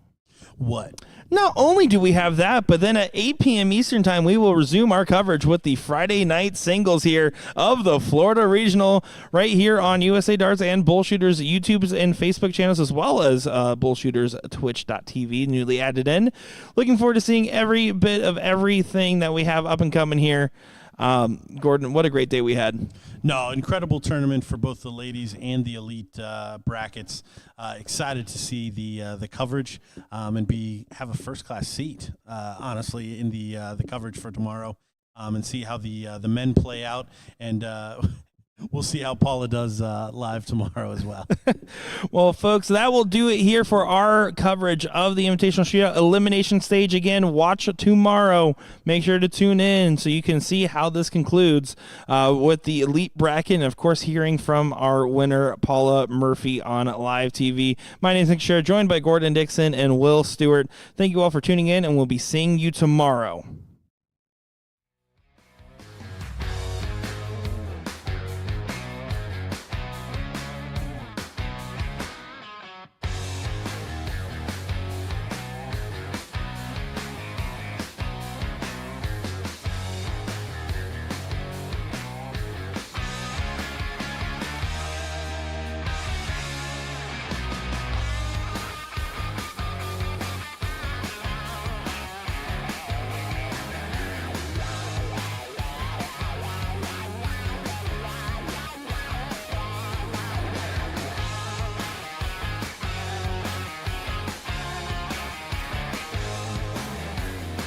What? Not only do we have that, but then at 8 p.m. Eastern Time, we will resume our coverage with the Friday night singles here of the Florida Regional right here on USA Darts and BullShooter's YouTube and Facebook channels, as well as BullShooter's Twitch.tv, newly added in. Looking forward to seeing every bit of everything that we have up and coming here. Gordon, what a great day we had. No, incredible tournament for both the ladies and the elite brackets. Excited to see the coverage and have a first class seat. Honestly, in the coverage for tomorrow, and see how the men play out, and we'll see how Paula does live tomorrow as well. Well, folks, that will do it here for our coverage of the Invitational Shootout Elimination Stage. Again, watch tomorrow. Make sure to tune in so you can see how this concludes with the Elite Bracket, and, of course, hearing from our winner, Paula Murphy, on live TV. My name is Nick Scher, joined by Gordon Dixon and Will Stewart. Thank you all for tuning in, and we'll be seeing you tomorrow.